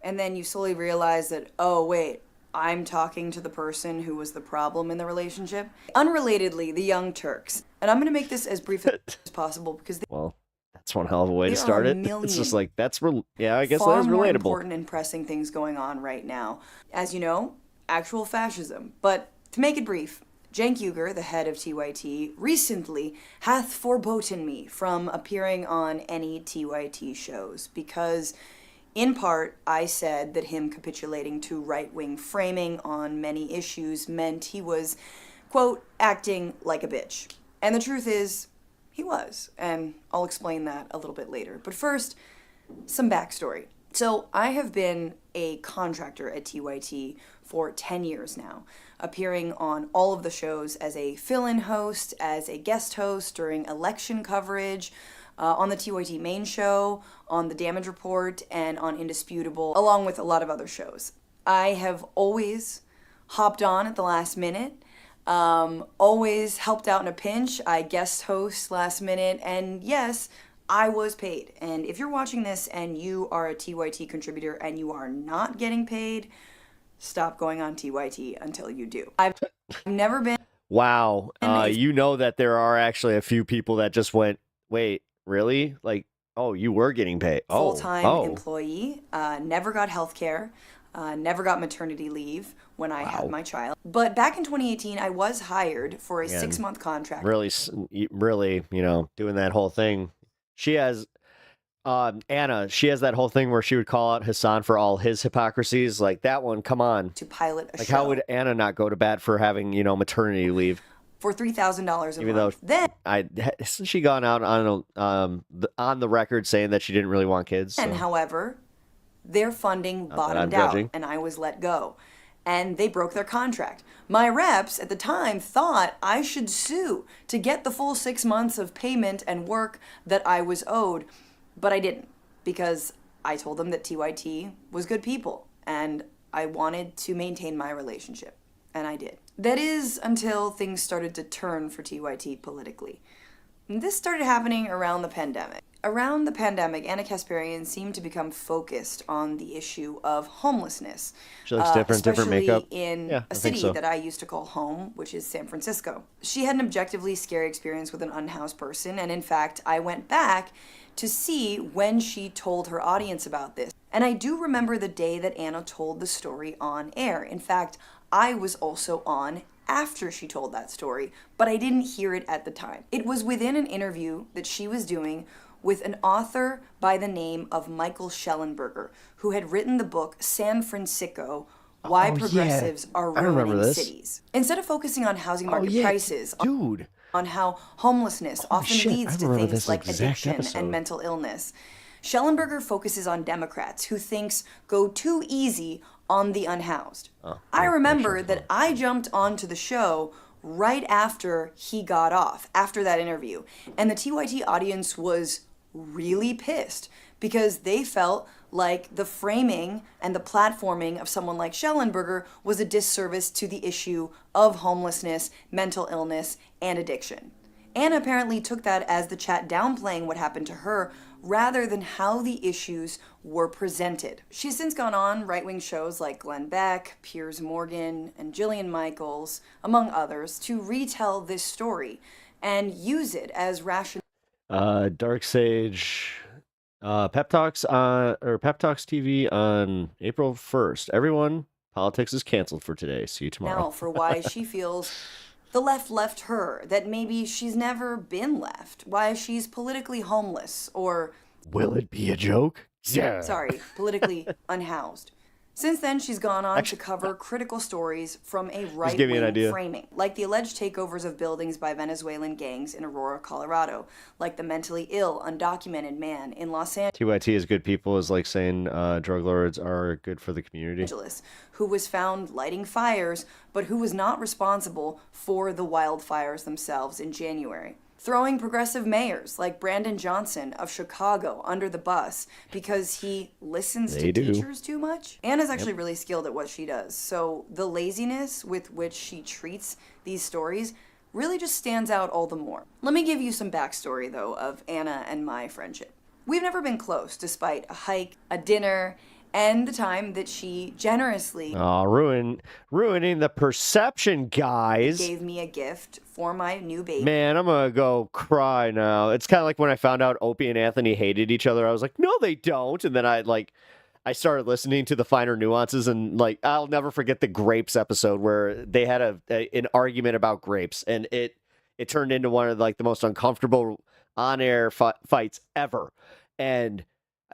F: and then you slowly realize that, oh wait, I'm talking to the person who was the problem in the relationship? Unrelatedly, the Young Turks. And I'm going to make this as brief as possible because
E: well, that's one hell of a way to start it. It's just like, yeah, I guess that is
F: far more
E: relatable.
F: Important and pressing things going on right now. As you know, actual fascism. But to make it brief, Cenk Uygur, the head of TYT, recently hath forboden me from appearing on any TYT shows because, in part, I said that him capitulating to right-wing framing on many issues meant he was, quote, acting like a bitch. And the truth is, he was, and I'll explain that a little bit later. But first, some backstory. So I have been a contractor at TYT for 10 years now, appearing on all of the shows as a fill-in host, as a guest host during election coverage, on the TYT main show, on the Damage Report, and on Indisputable, along with a lot of other shows. I have always hopped on at the last minute, always helped out in a pinch. I guest host last minute, and yes, I was paid. And if you're watching this and you are a TYT contributor and you are not getting paid, stop going on TYT until you do. I've never been...
E: Wow. You know that there are actually a few people that just went, wait, really? Like, Oh, you were getting paid.
F: Full-time
E: Oh.
F: employee, never got health care, never got maternity leave when I had my child. But back in 2018, I was hired for a 6-month contract.
E: Really, doing that whole thing. She has, Anna, she has that whole thing where she would call out Hassan for all his hypocrisies. Like, that one, come on.
F: To pilot a
E: Like,
F: show.
E: how would Anna not go to bat for having, maternity leave?
F: For $3,000 a
E: Even
F: month.
E: though hasn't she gone out on the record saying that she didn't really want kids?
F: And
E: So.
F: however, their funding
E: I'm
F: bottomed out
E: judging.
F: and I was let go. And they broke their contract. My reps at the time thought I should sue to get the full 6 months of payment and work that I was owed. But I didn't, because I told them that TYT was good people and I wanted to maintain my relationship. And I did. That is until things started to turn for TYT politically. And this started happening around the pandemic. Around the pandemic, Anna Kasparian seemed to become focused on the issue of homelessness.
E: She looks different makeup.
F: In
E: Yeah,
F: a
E: I think
F: city
E: so.
F: that I used to call home, which is San Francisco. She had an objectively scary experience with an unhoused person, and in fact, I went back to see when she told her audience about this. And I do remember the day that Anna told the story on air. In fact, I was also on after she told that story, but I didn't hear it at the time. It was within an interview that she was doing with an author by the name of Michael Schellenberger, who had written the book San Francisco, Why Progressives Are Ruining Cities. Instead of focusing on housing market prices,
E: Dude.
F: on how homelessness often
E: shit,
F: leads
E: I
F: to
E: remember
F: things
E: this
F: like
E: exact
F: addiction
E: episode.
F: and mental illness. Schellenberger focuses on Democrats who thinks go too easy on the unhoused. I remember that I jumped onto the show right after he got off, after that interview, and the TYT audience was really pissed because they felt like the framing and the platforming of someone like Schellenberger was a disservice to the issue of homelessness, mental illness, and addiction. Anna apparently took that as the chat downplaying what happened to her rather than how the issues were presented. She's since gone on right-wing shows like Glenn Beck, Piers Morgan, and Jillian Michaels, among others, to retell this story and use it as rational.
E: Dark Sage, Pep Talks TV on April 1st. Everyone, politics is canceled for today. See you tomorrow.
F: Now for why she feels the left left her, that maybe she's never been left, why she's politically homeless, or
E: Will it be a joke? Yeah.
F: sorry, politically unhoused. Since then, she's gone on to cover critical stories from a
E: give me an
F: right-wing
E: idea.
F: framing, like the alleged takeovers of buildings by Venezuelan gangs in Aurora, Colorado, like the mentally ill, undocumented man in Los
E: TYT is good people is like saying drug lords are good for the community.
F: Angeles, who was found lighting fires, but who was not responsible for the wildfires themselves in January. Throwing progressive mayors like Brandon Johnson of Chicago under the bus because he listens to teachers too much. Anna's actually really skilled at what she does, so the laziness with which she treats these stories really just stands out all the more. Let me give you some backstory, though, of Anna and my friendship. We've never been close, despite a hike, a dinner, and the time that she generously
E: Ruining the perception, guys.
F: gave me a gift for my new baby.
E: Man, I'm gonna go cry now. It's kind of like when I found out Opie and Anthony hated each other. I was like, no, they don't. And then I started listening to the finer nuances, and I'll never forget the grapes episode where they had an argument about grapes, and it turned into one of the most uncomfortable on-air fights ever. And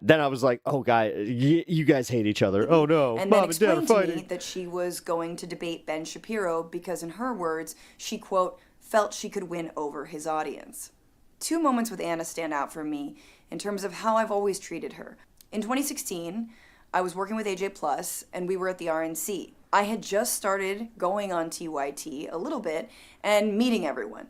E: then I was like, oh, you guys hate each other. Oh, no.
F: And
E: Mom
F: then
E: and Dad are
F: explained to me
E: fighting.
F: that she was going to debate Ben Shapiro because, in her words, she, quote, felt she could win over his audience. Two moments with Anna stand out for me in terms of how I've always treated her. In 2016, I was working with AJ Plus, and we were at the RNC. I had just started going on TYT a little bit and meeting everyone.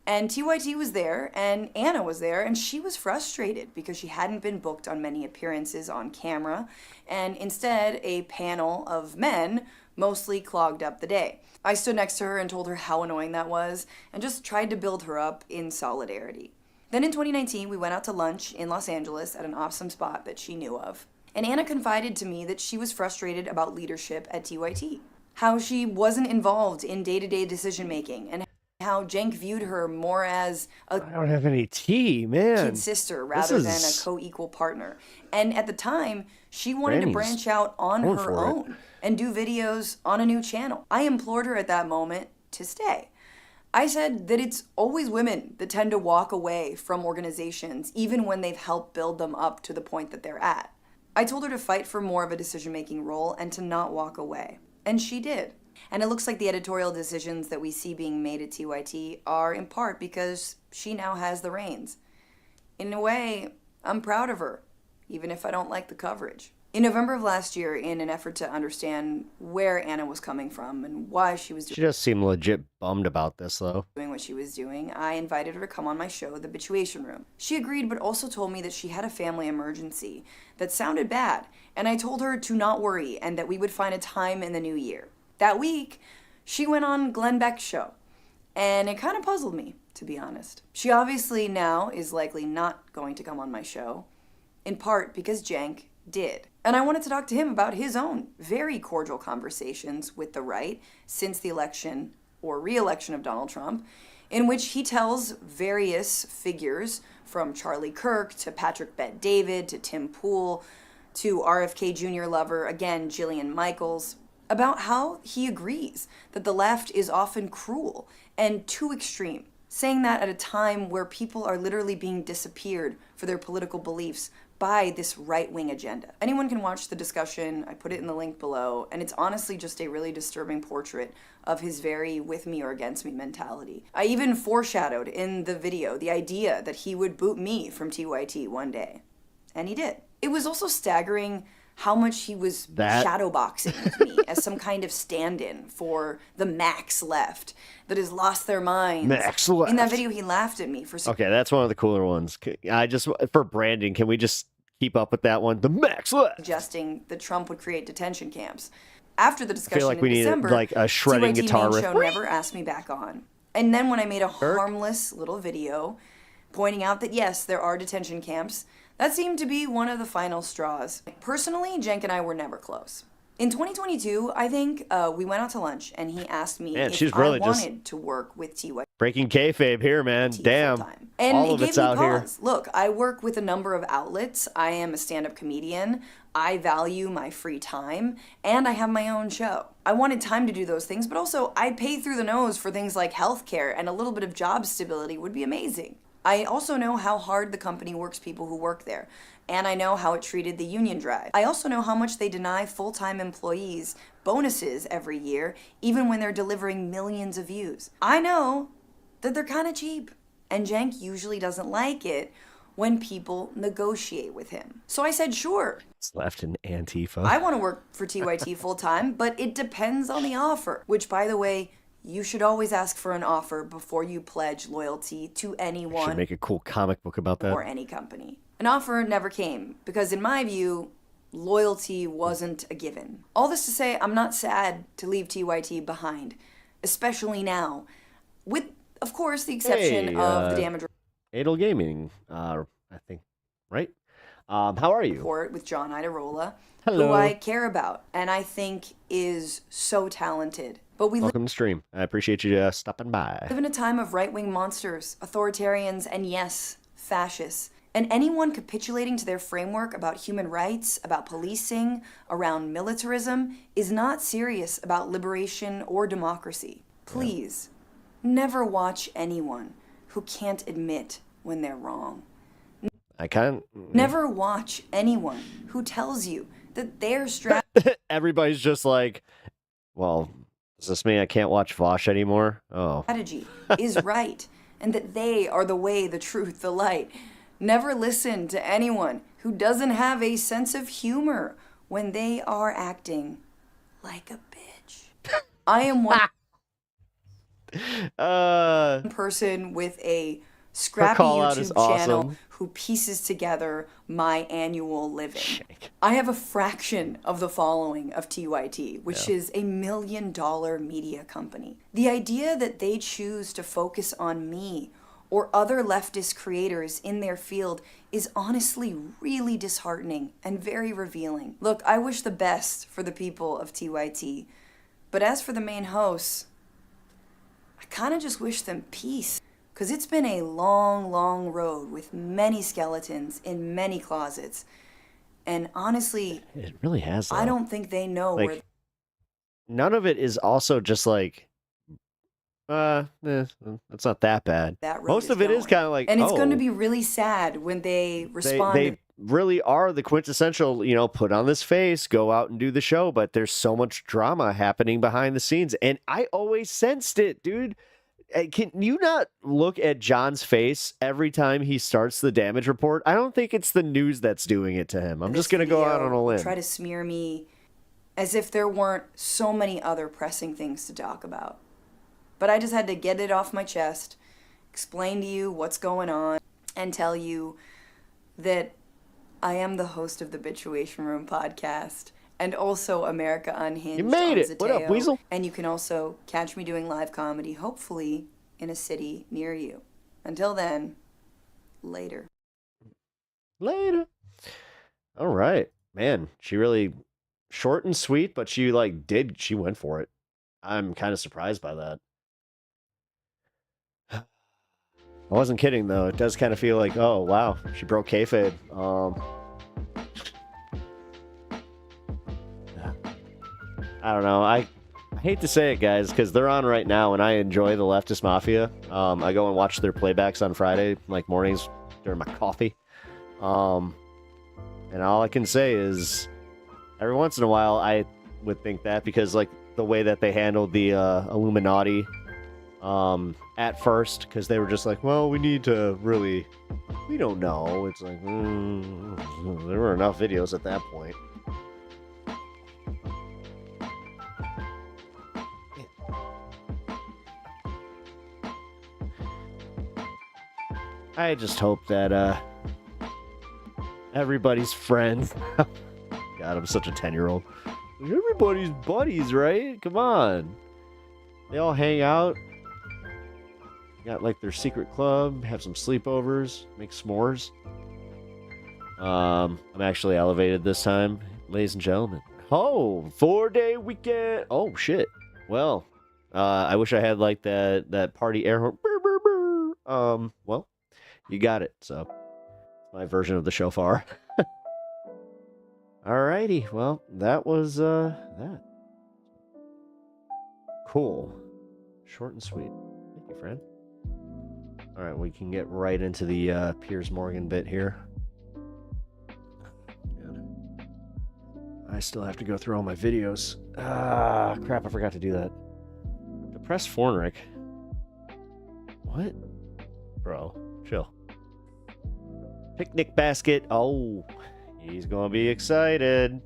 F: And TYT was there, and Anna was there, and she was frustrated because she hadn't been booked on many appearances on camera, and instead a panel of men mostly clogged up the day. I stood next to her and told her how annoying that was, and just tried to build her up in solidarity. Then in 2019, we went out to lunch in Los Angeles at an awesome spot that she knew of. And Anna confided to me that she was frustrated about leadership at TYT, how she wasn't involved in day-to-day decision-making, and how Cenk viewed her more as a
E: I don't have any tea, man.
F: kid sister rather than a co-equal partner. And at the time, she wanted to
E: Granny's
F: branch out on
E: going
F: her
E: for it.
F: own and do videos on a new channel. I implored her at that moment to stay. I said that it's always women that tend to walk away from organizations, even when they've helped build them up to the point that they're at. I told her to fight for more of a decision-making role and to not walk away. And she did. And it looks like the editorial decisions that we see being made at TYT are in part because she now has the reins. In a way, I'm proud of her, even if I don't like the coverage. In November of last year, in an effort to understand where Anna was coming from and why she was
E: She does seem legit bummed about this, though.
F: doing what she was doing, I invited her to come on my show, The Bituation Room. She agreed, but also told me that she had a family emergency that sounded bad, and I told her to not worry and that we would find a time in the new year. That week, she went on Glenn Beck's show, and it kind of puzzled me, to be honest. She obviously now is likely not going to come on my show, in part because Cenk did. And I wanted to talk to him about his own very cordial conversations with the right since the election or re-election of Donald Trump, in which he tells various figures, from Charlie Kirk to Patrick Bet-David to Tim Pool to RFK Jr. lover, again, Jillian Michaels, about how he agrees that the left is often cruel and too extreme, saying that at a time where people are literally being disappeared for their political beliefs by this right-wing agenda. Anyone can watch the discussion. I put it in the link below, and it's honestly just a really disturbing portrait of his very with me or against me mentality. I even foreshadowed in the video the idea that he would boot me from TYT one day, and he did. It was also staggering how much he was shadowboxing with me as some kind of stand-in for the Max left that has lost their minds.
E: Max left.
F: In that video, he laughed at me for
E: Okay, that's one of the cooler ones. I just, for branding, can we just keep up with that one? The Max left.
F: suggesting that Trump would create detention camps. After the discussion
E: like
F: in
E: we need,
F: December,
E: like, a shredding
F: TYT
E: guitar
F: main
E: riff.
F: show never asked me back on. And then when I made a harmless little video pointing out that yes, there are detention camps, that seemed to be one of the final straws. Personally, Cenk and I were never close. In 2022, I think we went out to lunch and he asked me
E: Man,
F: if
E: she's
F: I
E: really just
F: wanted to work with TYT.
E: Breaking kayfabe here, man. Damn.
F: Full-time. And
E: all
F: it
E: of
F: gave
E: it's
F: me
E: out here.
F: pause. Look, I work with a number of outlets. I am a stand-up comedian. I value my free time, and I have my own show. I wanted time to do those things, but also I pay through the nose for things like healthcare, and a little bit of job stability would be amazing. I also know how hard the company works people who work there, and I know how it treated the union drive. I also know how much they deny full-time employees bonuses every year, even when they're delivering millions of views. I know that they're kind of cheap, and Cenk usually doesn't like it when people negotiate with him. So I said, sure.
E: It's left in Antifa.
F: I want to work for TYT full-time, but it depends on the offer, which, by the way, you should always ask for an offer before you pledge loyalty to anyone
E: Should make a cool comic book about that.
F: or any company. An offer never came because, in my view, loyalty wasn't a given. All this to say, I'm not sad to leave TYT behind, especially now, with, of course, the exception of the damage
E: Adel Gaming, I think, right? How are you?
F: report with John Idarola,
E: Hello.
F: who I care about and I think is so talented. But we
E: Welcome to stream. I appreciate you stopping by.
F: live in a time of right-wing monsters, authoritarians, and yes, fascists. And anyone capitulating to their framework about human rights, about policing, around militarism, is not serious about liberation or democracy. Please, never watch anyone who can't admit when they're wrong.
E: I can't.
F: Never watch anyone who tells you that their strategy
E: Everybody's just like, well, does this mean I can't watch Vosh anymore? Oh.
F: is right, and that they are the way, the truth, the light. Never listen to anyone who doesn't have a sense of humor when they are acting like a bitch. I am one person with a scrappy
E: call out is
F: YouTube channel
E: awesome.
F: who pieces together my annual living. I have a fraction of the following of TYT, which is $1 million media company. The idea that they choose to focus on me or other leftist creators in their field is honestly really disheartening and very revealing. Look, I wish the best for the people of TYT, but as for the main hosts, I kind of just wish them peace. Because it's been a long, long road with many skeletons in many closets. And honestly,
E: It really has.
F: I
E: though.
F: don't think they know
E: Like,
F: where
E: none of it is also just like, it's not that bad.
F: that road
E: Most
F: is
E: of it is
F: going.
E: kind of like,
F: And it's going to
E: oh,
F: be really sad when they respond.
E: they really are the quintessential, put on this face, go out and do the show, but there's so much drama happening behind the scenes. And I always sensed it, dude. Can you not look at John's face every time he starts the damage report? I don't think it's the news that's doing it to him. I'm
F: this
E: just going to go out
F: video
E: on a limb.
F: Try to smear me as if there weren't so many other pressing things to talk about. But I just had to get it off my chest, explain to you what's going on, and tell you that I am the host of the Bitchuation Room podcast and also America Unhinged.
E: You made
F: on
E: it. What up,
F: Zateo.
E: Weasel?
F: And you can also catch me doing live comedy, hopefully in a city near you. Until then, later.
E: Later. All right. Man, she really short and sweet, but she she went for it. I'm kind of surprised by that. I wasn't kidding though. It does kind of feel like, oh wow, she broke kayfabe. I don't know. I hate to say it, guys, because they're on right now, and I enjoy the Leftist Mafia. I go and watch their playbacks on Friday, like mornings during my coffee. And all I can say is, every once in a while, I would think that because like the way that they handled the Illuminati at first, because they were just like, well, we need to really, we don't know. It's like, there were enough videos at that point. I just hope that everybody's friends. God, I'm such a 10-year-old. Everybody's buddies, right? Come on. They all hang out. Got like their secret club, have some sleepovers, make s'mores. I'm actually elevated this time, ladies and gentlemen. Oh, 4-day weekend. Oh shit. Well, I wish I had like that party air horn. Brr, brr, brr. Well, you got it. So, my version of the shofar. Alrighty. Well, that was that. Cool. Short and sweet. Thank you, friend. Alright, we can get right into the Piers Morgan bit here. I still have to go through all my videos. Ah, crap, I forgot to do that. Depressed Fornrick. What? Bro, chill. Picnic basket. Oh, he's gonna be excited.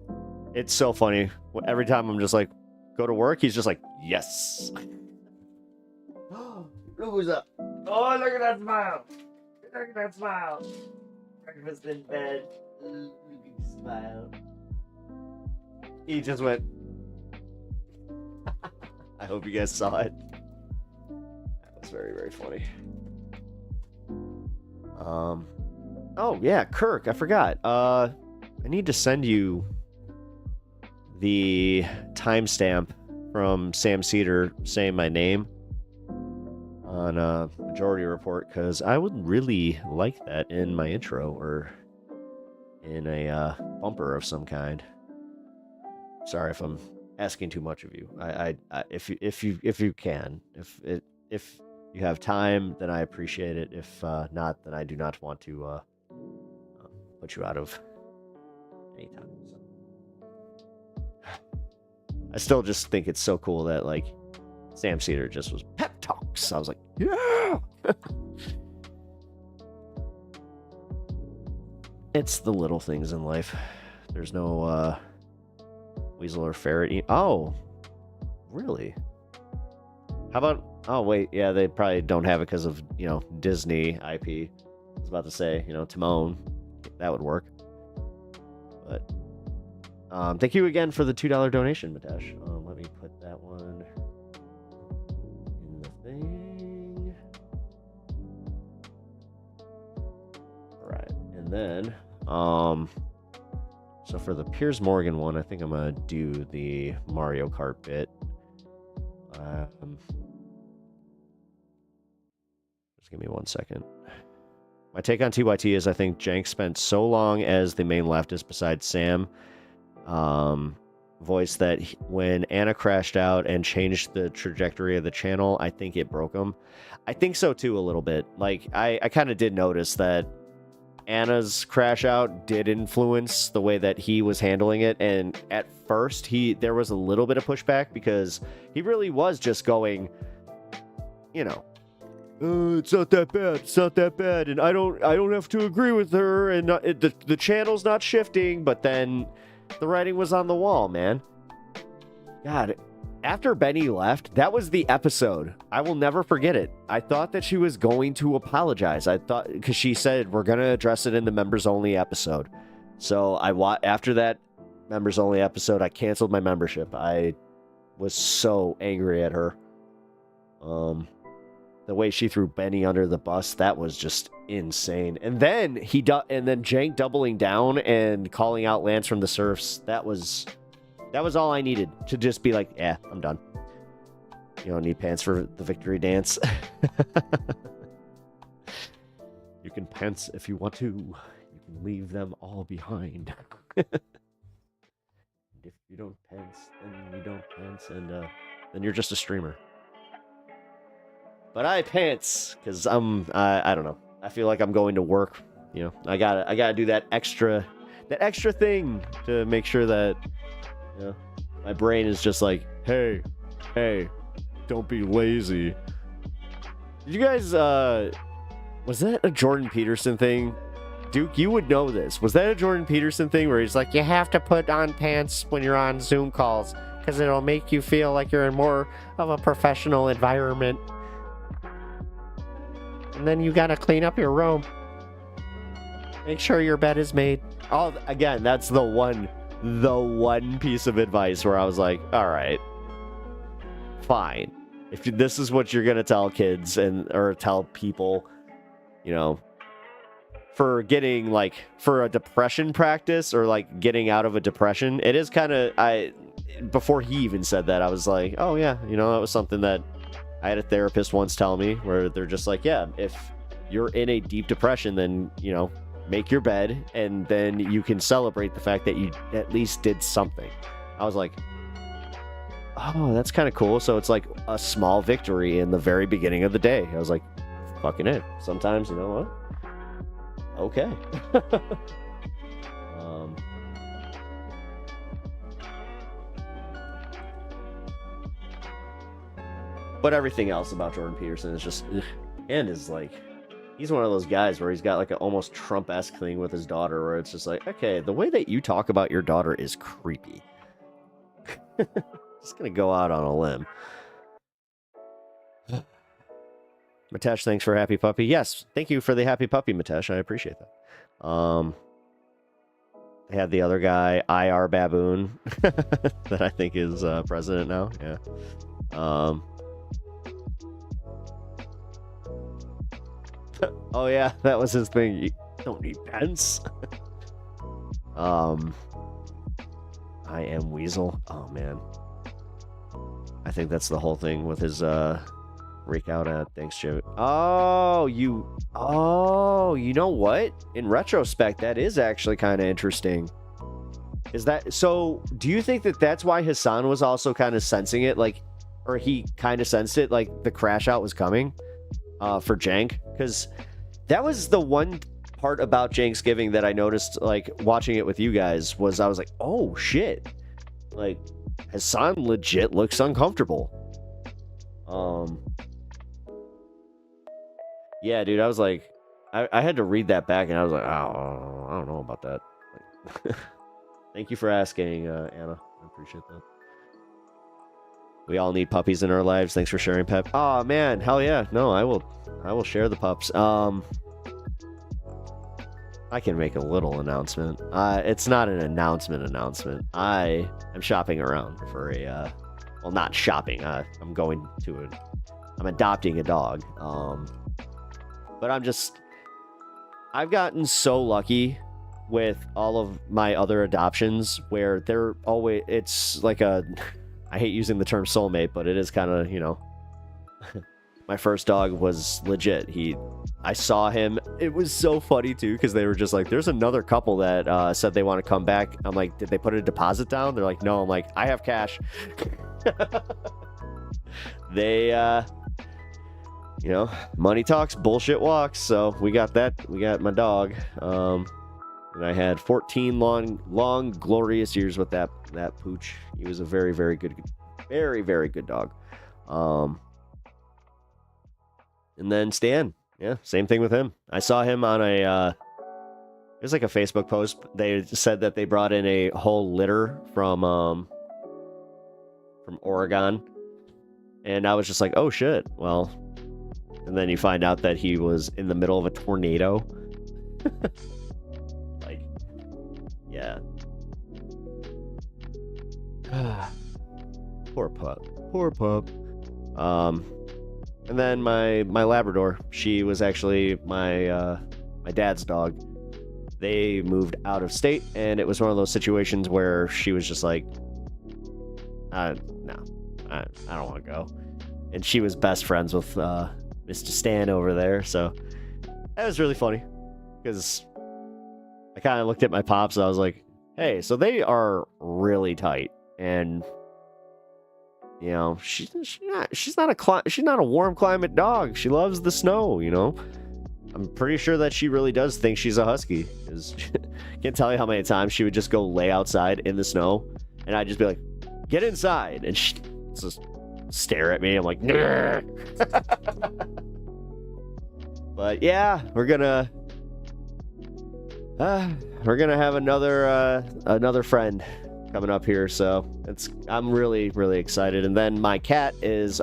E: It's so funny. Every time I'm just like, go to work, he's just like, yes. Look who's up. Oh, look at that smile. Look at that smile. Breakfast in bed. Look at the smile. He just went. I hope you guys saw it. That was very, very funny. Oh yeah, Kirk, I forgot. I need to send you the timestamp from Sam Cedar saying my name on Majority Report, because I would really like that in my intro or in a bumper of some kind. Sorry if I'm asking too much of you. If you can, if you have time, then I appreciate it. If not, then I do not want to put you out of any time. So. I still just think it's so cool that like Sam Cedar just was pep talks. I was like, yeah. It's the little things in life. There's no weasel or ferret. Oh, really? How about? Oh wait, yeah, they probably don't have it because of Disney IP. I was about to say Timon, that would work. But thank you again for the $2 donation, Matesh. Let me put that one in the thing. All right, and then so for the Piers Morgan one, I think I'm gonna do the Mario Kart bit. Give me 1 second. My take on TYT is I think Jank spent so long as the main leftist besides Sam. Voice that when Anna crashed out and changed the trajectory of the channel, I think it broke him. I think so too, a little bit. Like, I kind of did notice that Anna's crash out did influence the way that he was handling it, and at first there was a little bit of pushback because he really was just going, you know, it's not that bad, it's not that bad, and I don't have to agree with her, and the channel's not shifting. But then the writing was on the wall, man. God, after Benny left, that was the episode. I will never forget it. I thought that she was going to apologize. I thought, because she said, we're going to address it in the members only episode. So after that members only episode, I canceled my membership. I was so angry at her. The way she threw Benny under the bus, that was just insane. And then Jank doubling down and calling out Lance from the Surfs. That was all I needed to just be like, yeah, I'm done. You don't need pants for the victory dance. You can pants if you want to. You can leave them all behind. If you don't pants, then you don't pants, and then you're just a streamer. But I pants, because I don't know. I feel like I'm going to work. You know, I gotta do that extra thing to make sure that, you know, my brain is just like, hey, don't be lazy. Did you guys, was that a Jordan Peterson thing? Duke, you would know this. Was that a Jordan Peterson thing where he's like, you have to put on pants when you're on Zoom calls because it'll make you feel like you're in more of a professional environment? And then you gotta clean up your room. Make sure your bed is made. Oh, again, that's the one piece of advice where I was like, all right, fine. If this is what you're gonna tell kids or tell people, you know, for getting for a depression practice or getting out of a depression, it is kind of, before he even said that, I was like, oh yeah, you know, that was something that I had a therapist once tell me, where they're just like, yeah, if you're in a deep depression, then, you know, make your bed and then you can celebrate the fact that you at least did something. I was like, oh, that's kind of cool. So it's like a small victory in the very beginning of the day. I was like, fucking it. Sometimes, you know what? Okay. But everything else about Jordan Peterson is just, ugh. And is like, he's one of those guys where he's got like an almost Trump-esque thing with his daughter, where it's just like, okay, the way that you talk about your daughter is creepy. Just gonna go out on a limb. Matesh, thanks for Happy Puppy. Yes, thank you for the Happy Puppy, Matesh. I appreciate that. They had the other guy, IR Baboon, that I think is president now. Yeah. Oh yeah, that was his thing. You don't need pens. I am Weasel. Oh man. I think that's the whole thing with his rake out at thanks, Joe. Oh, you know what? In retrospect, that is actually kind of interesting. Is that so? Do you think that that's why Hassan was also kind of sensing it, or he kind of sensed it, like the crash out was coming for Jank? Because that was the one part about Janksgiving that I noticed, watching it with you guys, was I was like, oh shit, Hassan legit looks uncomfortable. Yeah, dude, I was like, I had to read that back, and I was like, oh, I don't know about that. Thank you for asking, Anna. I appreciate that. We all need puppies in our lives. Thanks for sharing, Pep. Oh man, hell yeah. No, I will share the pups. I can make a little announcement. It's not an announcement. I am shopping around for a well, not shopping. I'm adopting a dog. But I've gotten so lucky with all of my other adoptions where they're always, it's like I hate using the term soulmate, but it is kind of, you know, my first dog was legit. I saw him. It was so funny too, because they were just like, there's another couple that said they want to come back. I'm like, did they put a deposit down? They're like, no. I'm like, I have cash. They, you know, money talks, bullshit walks. So we got that. We got my dog. And I had 14 long, glorious years with that pooch. He was a very, very good dog. And then Stan. Yeah, same thing with him. I saw him on it was like a Facebook post. They said that they brought in a whole litter from Oregon. And I was just like, oh shit. Well, and then you find out that he was in the middle of a tornado. Like, yeah. Poor pup. And then my Labrador, she was actually my dad's dog. They moved out of state, and it was one of those situations where she was just like, no, I don't want to go. And she was best friends with Mr. Stan over there, so that was really funny. Because I kind of looked at my pops, and I was like, hey, so they are really tight, and you know, she's not a warm climate dog. She loves the snow, you know. I'm pretty sure that she really does think she's a husky. Can't tell you how many times she would just go lay outside in the snow, and I'd just be like, "Get inside," and she just stare at me. I'm like, "Nah." But yeah, we're gonna have another friend coming up here, so I'm really, really excited. And then my cat is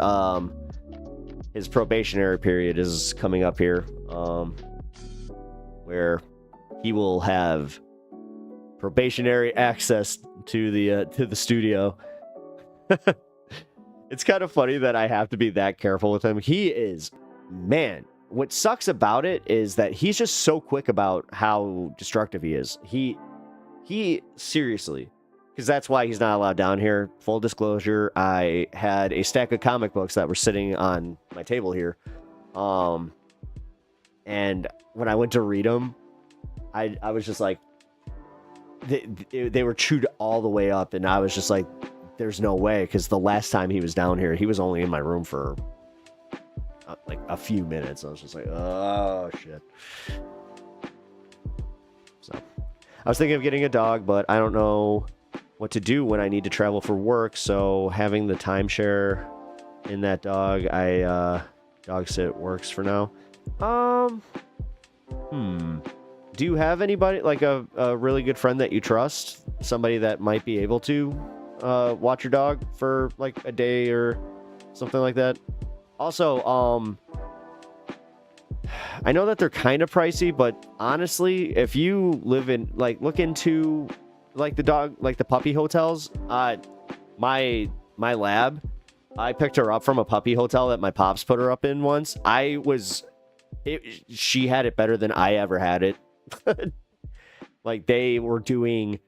E: his probationary period is coming up here, where he will have probationary access to the studio. It's kind of funny that I have to be that careful with him. He is, man, what sucks about it is that he's just so quick about how destructive he is. He seriously, because that's why he's not allowed down here. Full disclosure, I had a stack of comic books that were sitting on my table here. And when I went to read them, I was just like, they were chewed all the way up. And I was just like, there's no way. Because the last time he was down here, he was only in my room for like a few minutes. I was just like, oh, shit. So I was thinking of getting a dog, but I don't know what to do when I need to travel for work. So having the timeshare in that dog sit works for now. Do you have anybody, like a really good friend that you trust? Somebody that might be able to watch your dog for like a day or something like that? Also, I know that they're kind of pricey, but honestly, if you live in, like, look into like the puppy hotels. My lab, I picked her up from a puppy hotel that my pops put her up in once. She had it better than I ever had it. Like, they were doing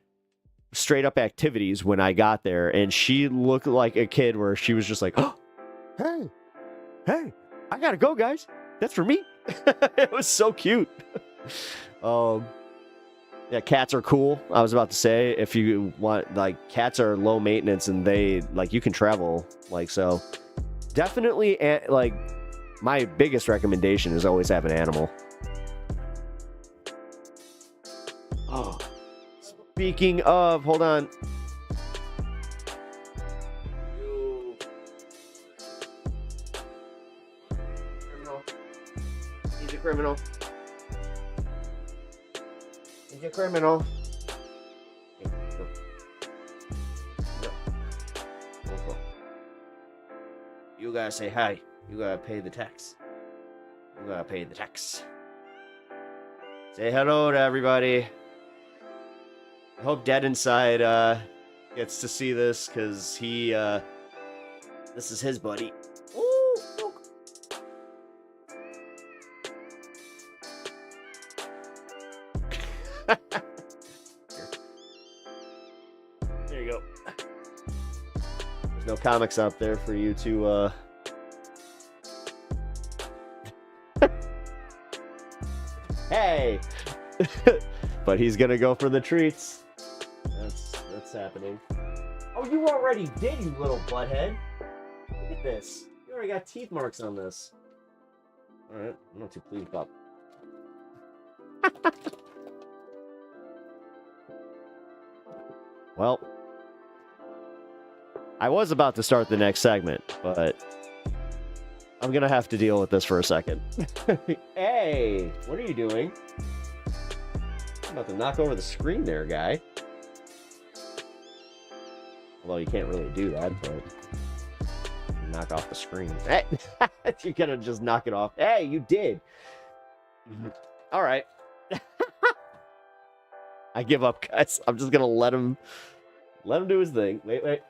E: straight up activities when I got there, and she looked like a kid where she was just like, oh, hey, I gotta go, guys. That's for me. It was so cute. Yeah, cats are cool. I was about to say, if you want, like, cats are low maintenance, and they, like, you can travel, like, so definitely, like, my biggest recommendation is always have an animal. Oh, speaking of, hold on. He's a criminal. He's a criminal. You gotta say hi. You gotta pay the tax. You gotta pay the tax. Say hello to everybody. I hope Dead Inside gets to see this, because this is his buddy. Ooh, look. There you go. There's no comics out there for you to Hey! But he's gonna go for the treats. That's happening. Oh, you already did, you little butthead. Look at this. You already got teeth marks on this. Alright, I'm not too pleased about. Well, I was about to start the next segment, but I'm gonna have to deal with this for a second. Hey, what are you doing? I'm about to knock over the screen there, guy. Although you can't really do that, but knock off the screen. Hey, you're gonna just knock it off. Hey, you did. All right. I give up, guys. I'm just gonna let him do his thing. Wait. You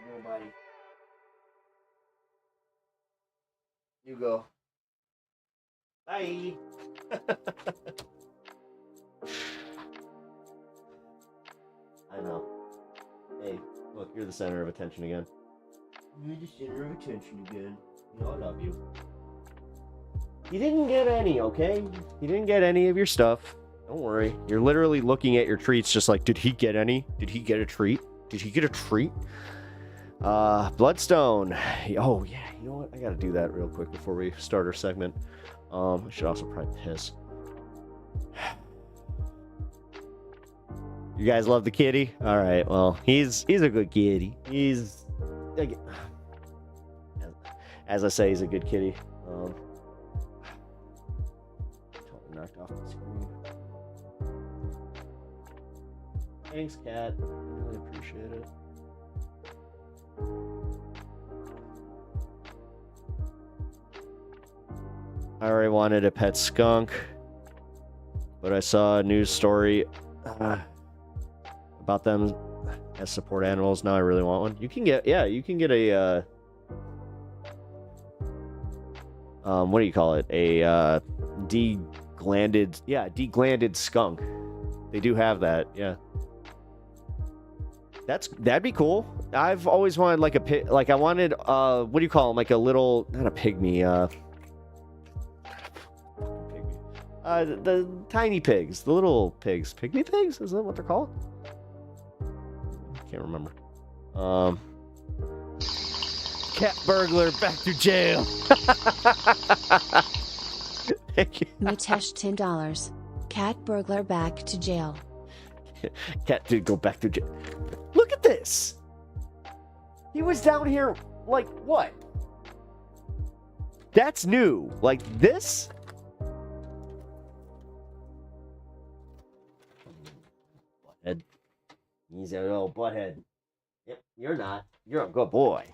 E: go, buddy. You go. Bye. I know. Hey, look, you're the center of attention again. You're the center of attention again. You know, I love you. You didn't get any, okay? You didn't get any of your stuff. Don't worry. You're literally looking at your treats just like, did he get any? Did he get a treat? Did he get a treat? Bloodstone. Oh, yeah. You know what? I gotta do that real quick before we start our segment. I should also probably piss. You guys love the kitty? All right. Well, he's a good kitty. He's, as I say, he's a good kitty. Totally knocked off the screen. Thanks, cat. I really appreciate it. I already wanted a pet skunk, but I saw a news story about them as support animals. Now I really want one. You can get, you can get a what do you call it? A deglanded skunk. They do have that, yeah. That'd be cool. I've always wanted like a pig, like I wanted what do you call them? Like a little, not a pygmy, the tiny pigs, the little pigs. Pygmy pigs? Is that what they're called? Can't remember. Cat burglar back to jail. Thank you.
G: Mitesh $10. Cat burglar back to jail.
E: Cat did go back to jail. Look at this. He was down here like what? That's new. Like this? Butthead. He's a little butthead. Yep, you're not. You're a good boy.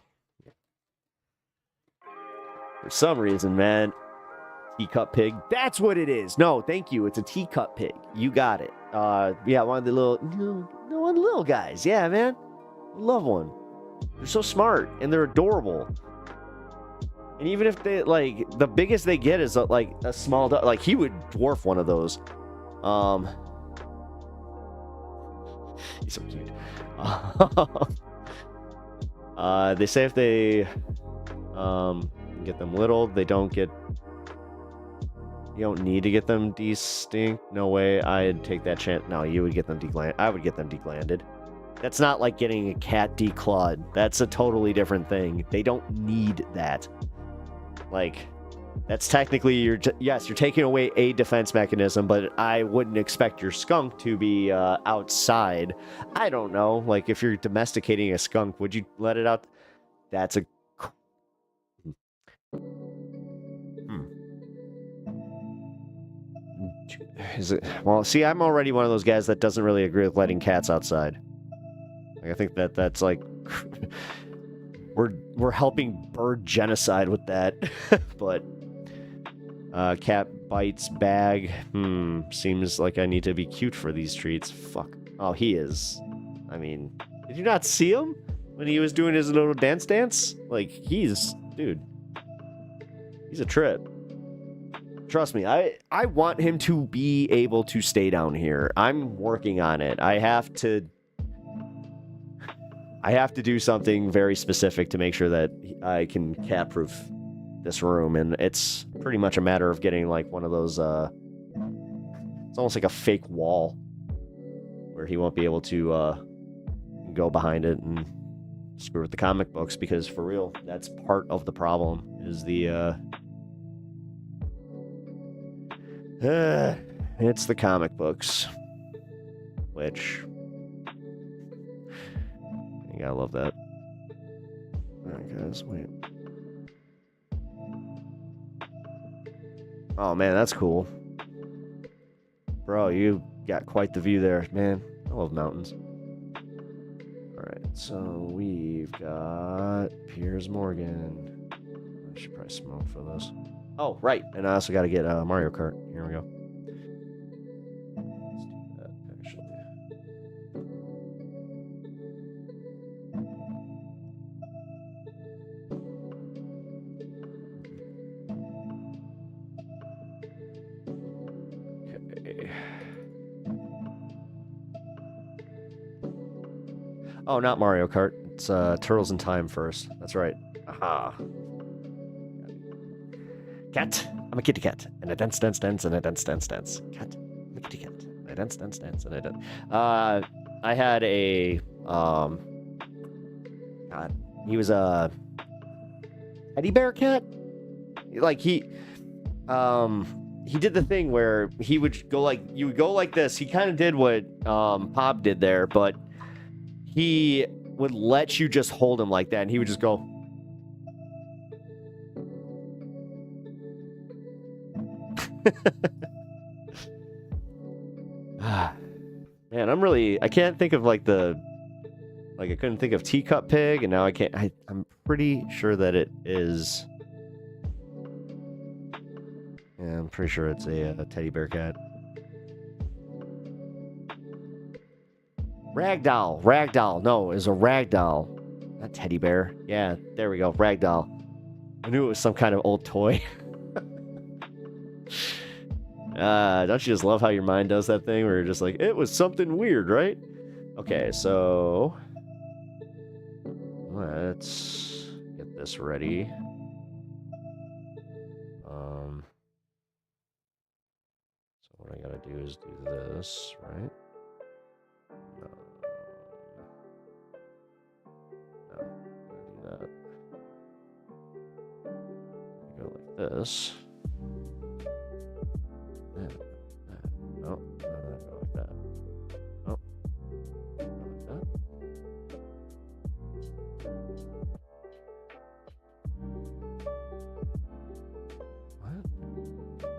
E: For some reason, man. Teacup pig. That's what it is. No, thank you. It's a teacup pig. You got it. Yeah, one of the little guys. Yeah, man. Love one. They're so smart and they're adorable. And even if they like the biggest they get is like a small dog, like he would dwarf one of those. He's so cute. They say if they get them little, they don't get. You don't need to get them distinct. No way. I'd take that chance. No, you would get them deglanded. I would get them deglanded. That's not like getting a cat declawed. That's a totally different thing. They don't need that. Like, that's technically yes, you're taking away a defense mechanism, but I wouldn't expect your skunk to be outside. I don't know. Like, if you're domesticating a skunk, would you let it out? That's a. Is it? Well, see, I'm already one of those guys that doesn't really agree with letting cats outside. Like, I think that's like we're helping bird genocide with that. But cat bites bag. Seems like I need to be cute for these treats. Fuck. Oh, he is. I mean, did you not see him when he was doing his little dance? Like, dude. He's a trip. Trust me, I want him to be able to stay down here. I'm working on it. I have to do something very specific to make sure that I can cat-proof this room, and it's pretty much a matter of getting like one of those it's almost like a fake wall where he won't be able to go behind it and screw with the comic books, because for real, that's part of the problem, is the it's the comic books, which you gotta love that. Alright guys, wait. Oh man, that's cool. Bro, you got quite the view there, man. I love mountains. Alright, so we've got Piers Morgan. I should probably smoke for this. Oh, right, and I also gotta get Mario Kart. Here we go. Let's do that, actually. Okay. Oh, not Mario Kart. It's Turtles in Time first. That's right. Aha. Cat. I'm a kitty cat. And I dance, dance, dance, and I dance, dance, dance. Cat. I'm a kitty cat. I dance, dance, dance, and I dance. I had a God. He was a teddy bear cat. Like he did the thing where he would go like, you would go like this. He kind of did what Pop did there, but he would let you just hold him like that, and he would just go. Man, I can't think of I couldn't think of Teacup Pig, and now I can't. I'm pretty sure that it is. Yeah, I'm pretty sure it's a teddy bear cat. Ragdoll. No, it's a ragdoll. Not teddy bear. Yeah, there we go. Ragdoll. I knew it was some kind of old toy. Don't you just love how your mind does that thing where you're just like, it was something weird, right? Okay, so let's get this ready. So what I gotta do is do this, right? No, I'm gonna do that. Go like this. No, go like that. Oh, go like that. What?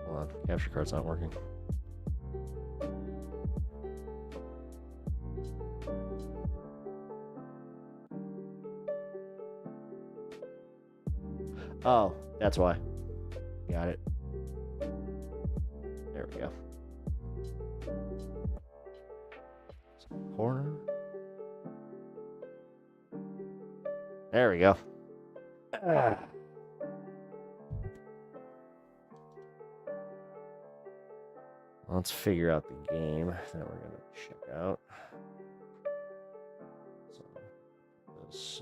E: Hold on, capture card's not working. Oh, that's why. Got it. There we go. Corner. There we go. Let's figure out the game that we're gonna check out. So this.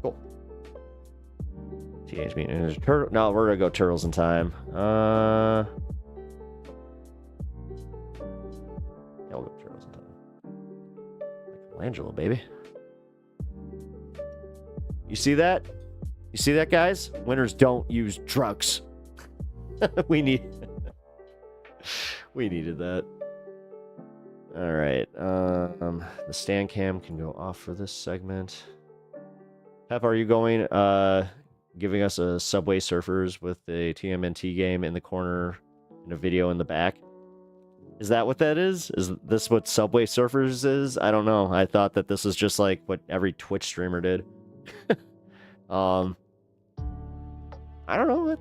E: Cool. Teenage Mutant Ninja Turtle. No, we're gonna go Turtles in Time. Yeah, we'll go Turtles in Time. Michelangelo, baby. You see that? You see that, guys? Winners don't use drugs. we needed that. All right. The stand cam can go off for this segment. Pep, are you going giving us a Subway Surfers with a TMNT game in the corner and a video in the back? Is that what that is? Is this what Subway Surfers is? I don't know. I thought that this was just like what every Twitch streamer did. I don't know.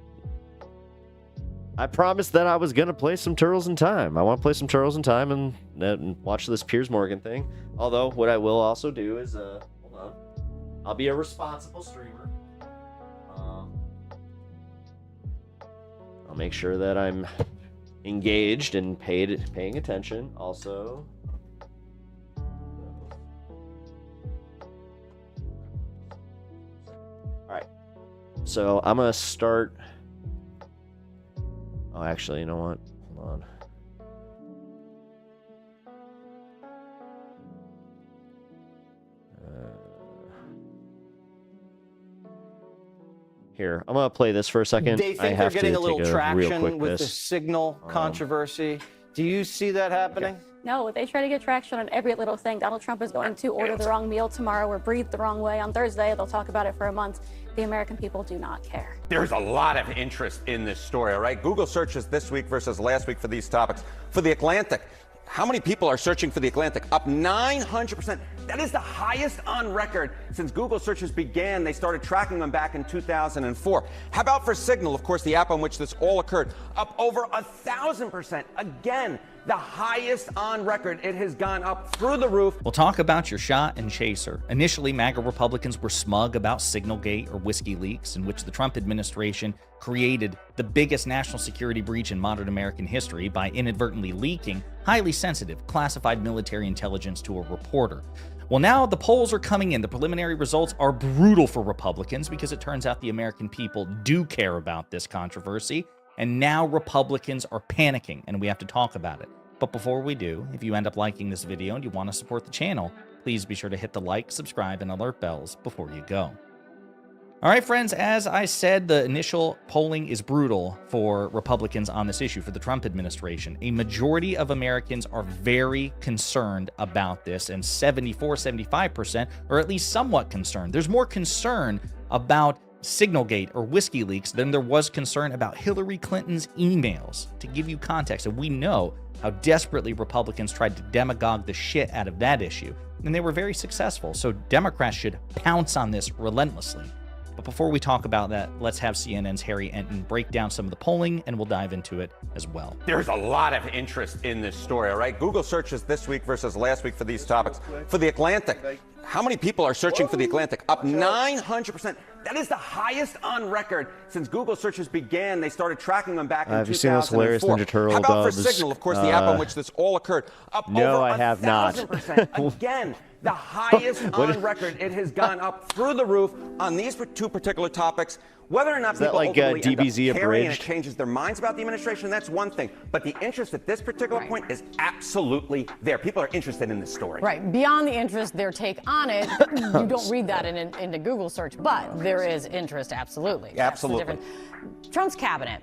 E: I promised that I was gonna play some Turtles in Time. I want to play some Turtles in Time and watch this Piers Morgan thing. Although what I will also do is hold on. I'll be a responsible streamer. I'll make sure that I'm engaged and paying attention. Also, all right. So I'm gonna start. Oh, actually, you know what? Hold on. Here, I'm gonna play this for a second.
H: They think
E: I
H: they're
E: have
H: getting
E: to
H: a little
E: take a real
H: traction
E: quick
H: with the
E: piss.
H: signal controversy. Do you see that happening?
I: No, they try to get traction on every little thing. Donald Trump is going to order the wrong meal tomorrow or breathe the wrong way on Thursday. They'll talk about it for a month. The American people do not care.
J: There's a lot of interest in this story, all right? Google searches this week versus last week for these topics. For The Atlantic, how many people are searching for The Atlantic? Up 900%. That is the highest on record since Google searches began. They started tracking them back in 2004. How about for Signal, of course, the app on which this all occurred? Up over 1,000%. Again, the highest on record. It has gone up through the roof.
C: We'll talk about your shot and chaser. Initially, MAGA Republicans were smug about Signalgate or Whiskey Leaks, in which the Trump administration created the biggest national security breach in modern American history by inadvertently leaking highly sensitive, classified military intelligence to a reporter. Well, now the polls are coming in. The preliminary results are brutal for Republicans because it turns out the American people do care about this controversy. And now Republicans are panicking, and we have to talk about it. But before we do, if you end up liking this video and you want to support the channel, please be sure to hit the like, subscribe, and alert bells before you go. All right, friends, as I said, the initial polling is brutal for Republicans on this issue, for the Trump administration. A majority of Americans are very concerned about this, and 75% are at least somewhat concerned. There's more concern about Signalgate or Whiskey Leaks than there was concern about Hillary Clinton's emails. To give you context, and we know how desperately Republicans tried to demagogue the shit out of that issue, and they were very successful, so Democrats should pounce on this relentlessly. But before we talk about that, let's have CNN's Harry Enton break down some of the polling, and we'll dive into it as well.
J: There's a lot of interest in this story, all right? Google searches this week versus last week for these topics. For The Atlantic, how many people are searching for The Atlantic? Up 900%. That is the highest on record since Google searches began. They started tracking them back in 2004.
E: Have you seen those hilarious Ninja Turtle
J: How about
E: dubs?
J: for Signal, of course, the app on which this all occurred? Up
E: No,
J: over
E: I have not.
J: 1,000%. Again, the highest on record. It has gone up through the roof on these two particular topics. Whether or not people
E: like,
J: ultimately end up
E: DBZ
J: caring and it
E: abridged?
J: changes their minds about the administration, that's one thing. But the interest at this particular point is absolutely there. People are interested in this story.
K: Right. Beyond the interest, their take on it, you don't read that in a Google search, but there is interest, absolutely.
J: Absolutely.
K: Trump's cabinet.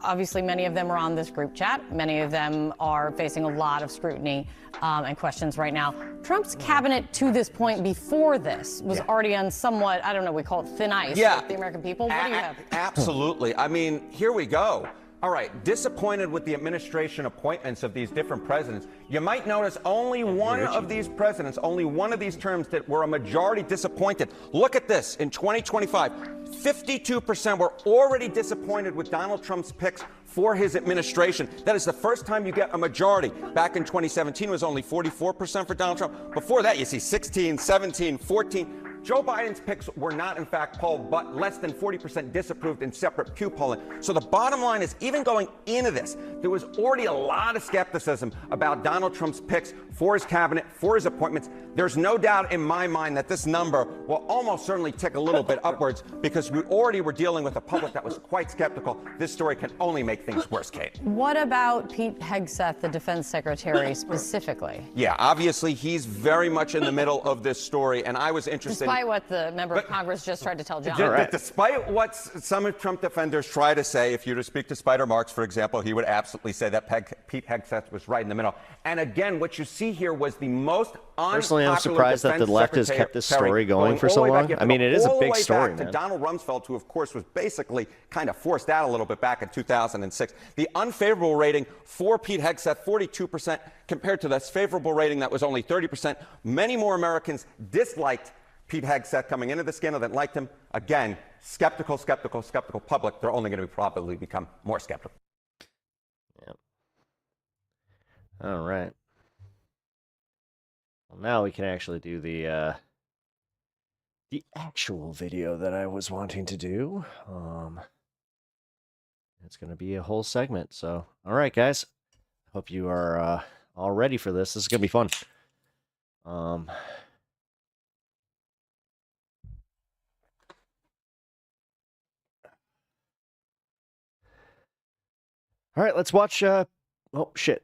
K: Obviously, many of them are on this group chat. Many of them are facing a lot of scrutiny and questions right now. Trump's cabinet to this point before this was already on somewhat, I don't know, we call it thin ice with the American people. What do you have?
J: Absolutely. I mean, here we go. All right, disappointed with the administration appointments of these different presidents. You might notice only one of these presidents, only one of these terms that were a majority disappointed. Look at this. In 2025, 52% were already disappointed with Donald Trump's picks for his administration. That is the first time you get a majority. Back in 2017, it was only 44% for Donald Trump. Before that, you see 16, 17, 14. Joe Biden's picks were not, in fact, polled, but less than 40% disapproved in separate Pew polling. So the bottom line is, even going into this, there was already a lot of skepticism about Donald Trump's picks for his cabinet, for his appointments. There's no doubt in my mind that this number will almost certainly tick a little bit upwards because we already were dealing with a public that was quite skeptical. This story can only make things worse, Kate.
K: What about Pete Hegseth, the defense secretary, specifically?
J: Yeah, obviously, he's very much in the middle of this story, and I was interested
K: Despite what the member of Congress just tried to tell John.
J: Despite what some of Trump defenders try to say, if you were to speak to Spider Marks, for example, he would absolutely say that Pete Hegseth was right in the middle. And again, what you see here was the most
E: Personally, I'm surprised that the left has kept this story going for so long. I mean, it is a big story, man.
J: Donald Rumsfeld, who, of course, was basically kind of forced out a little bit back in 2006. The unfavorable rating for Pete Hegseth, 42%, compared to this favorable rating that was only 30%. Many more Americans disliked Pete Hegseth coming into the scandal than liked him. Again, skeptical public. They're only going to probably become more skeptical.
E: Yeah. All right. Well, now we can actually do the the actual video that I was wanting to do. It's going to be a whole segment. So, all right, guys. Hope you are all ready for this. This is going to be fun. All right, let's watch. Oh, shit.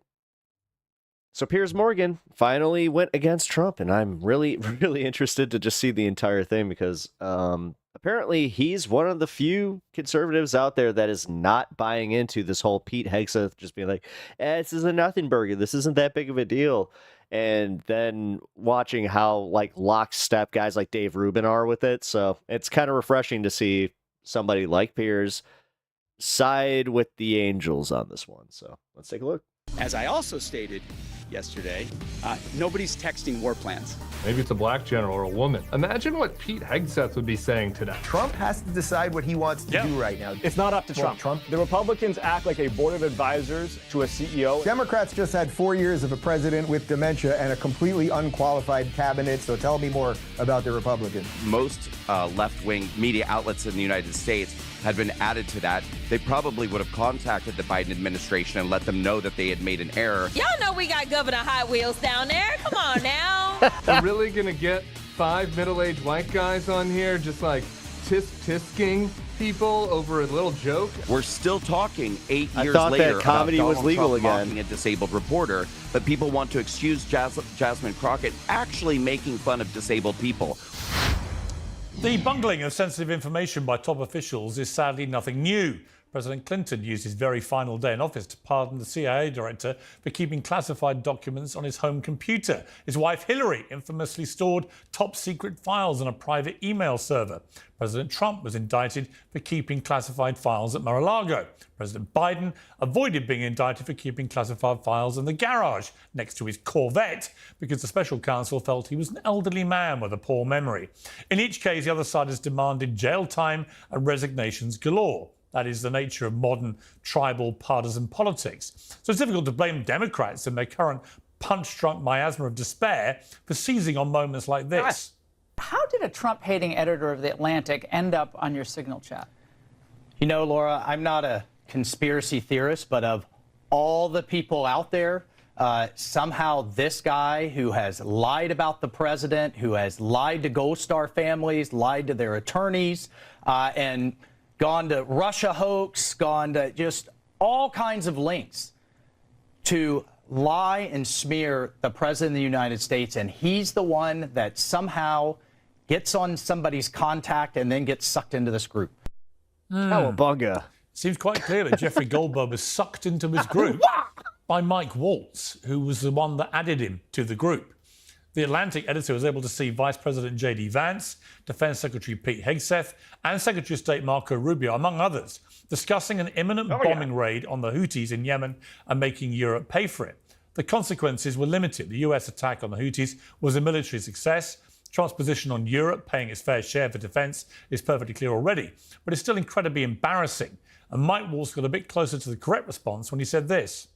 E: So Piers Morgan finally went against Trump, and I'm really, really interested to just see the entire thing because apparently he's one of the few conservatives out there that is not buying into this whole Pete Hegseth just being like, this is a nothing burger. This isn't that big of a deal. And then watching how like lockstep guys like Dave Rubin are with it. So it's kind of refreshing to see somebody like Piers side with the Angels on this one. So let's take a look.
L: As I also stated yesterday, nobody's texting war plans.
M: Maybe it's a black general or a woman. Imagine what Pete Hegseth would be saying today.
N: Trump has to decide what he wants to do right now.
O: It's not up to Trump. The Republicans act like a board of advisors to a CEO.
N: Democrats just had 4 years of a president with dementia and a completely unqualified cabinet, so tell me more about the Republicans.
P: Most left-wing media outlets in the United States had been added to that. They probably would have contacted the Biden administration and let them know that they had made an error.
Q: Y'all know we got Governor Hot Wheels down there. Come on now.
M: We're really gonna get 5 middle-aged white guys on here just like tisk-tisking people over a little joke?
P: We're still talking 8 years
E: thought
P: later
E: that comedy
P: about
E: was
P: Donald
E: legal
P: Trump
E: again.
P: mocking a disabled reporter, but people want to excuse Jasmine Crockett actually making fun of disabled people.
R: The bungling of sensitive information by top officials is sadly nothing new. President Clinton used his very final day in office to pardon the CIA director for keeping classified documents on his home computer. His wife Hillary infamously stored top secret files on a private email server. President Trump was indicted for keeping classified files at Mar-a-Lago. President Biden avoided being indicted for keeping classified files in the garage next to his Corvette because the special counsel felt he was an elderly man with a poor memory. In each case, the other side has demanded jail time and resignations galore. That is the nature of modern tribal partisan politics. So it's difficult to blame Democrats in their current punch-drunk miasma of despair for seizing on moments like this.
S: How did a Trump-hating editor of The Atlantic end up on your Signal chat?
T: You know, Laura, I'm not a conspiracy theorist, but of all the people out there, somehow this guy who has lied about the president, who has lied to Gold Star families, lied to their attorneys, and gone to Russia hoax, gone to just all kinds of links to lie and smear the president of the United States, and he's the one that somehow gets on somebody's contact and then gets sucked into this group.
E: Cowabunga.
R: Seems quite clear that Jeffrey Goldberg was sucked into his group by Mike Waltz, who was the one that added him to the group. The Atlantic editor was able to see Vice President J.D. Vance, Defense Secretary Pete Hegseth, and Secretary of State Marco Rubio, among others, discussing an imminent bombing raid on the Houthis in Yemen and making Europe pay for it. The consequences were limited. The US attack on the Houthis was a military success. Trump's position on Europe paying its fair share for defense is perfectly clear already, but it's still incredibly embarrassing. And Mike Waltz got a bit closer to the correct response when he said this.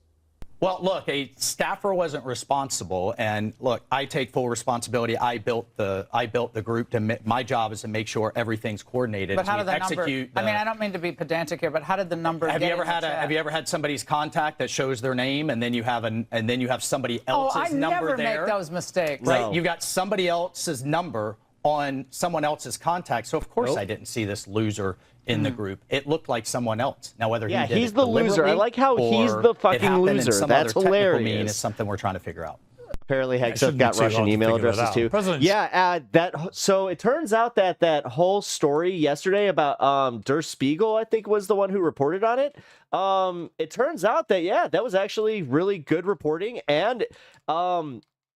T: Well, look, a staffer wasn't responsible, and look, I take full responsibility. I built the group. My job is to make sure everything's coordinated.
S: But how did the
T: number?
S: I mean, I don't mean to be pedantic here, but how did the number?
T: Have you ever had somebody's contact that shows their name, and then you have somebody else's number there?
S: I never make those mistakes.
T: Right,
E: No.
T: you got somebody else's number on someone else's contact. So of course I didn't see this loser in the group. It looked like someone else. Now whether he did
E: he's
T: it
E: the loser. I like how he's the fucking loser. That's hilarious.
T: It's something we're trying to figure out.
E: Apparently, Hegseth
R: shouldn't be
E: got
R: too
E: Russian
R: hard to
E: email
R: figure that
E: addresses
R: out.
E: too.
R: President's-
E: Yeah, so it turns out that whole story yesterday about Der Spiegel, I think, was the one who reported on it. It turns out that that was actually really good reporting, and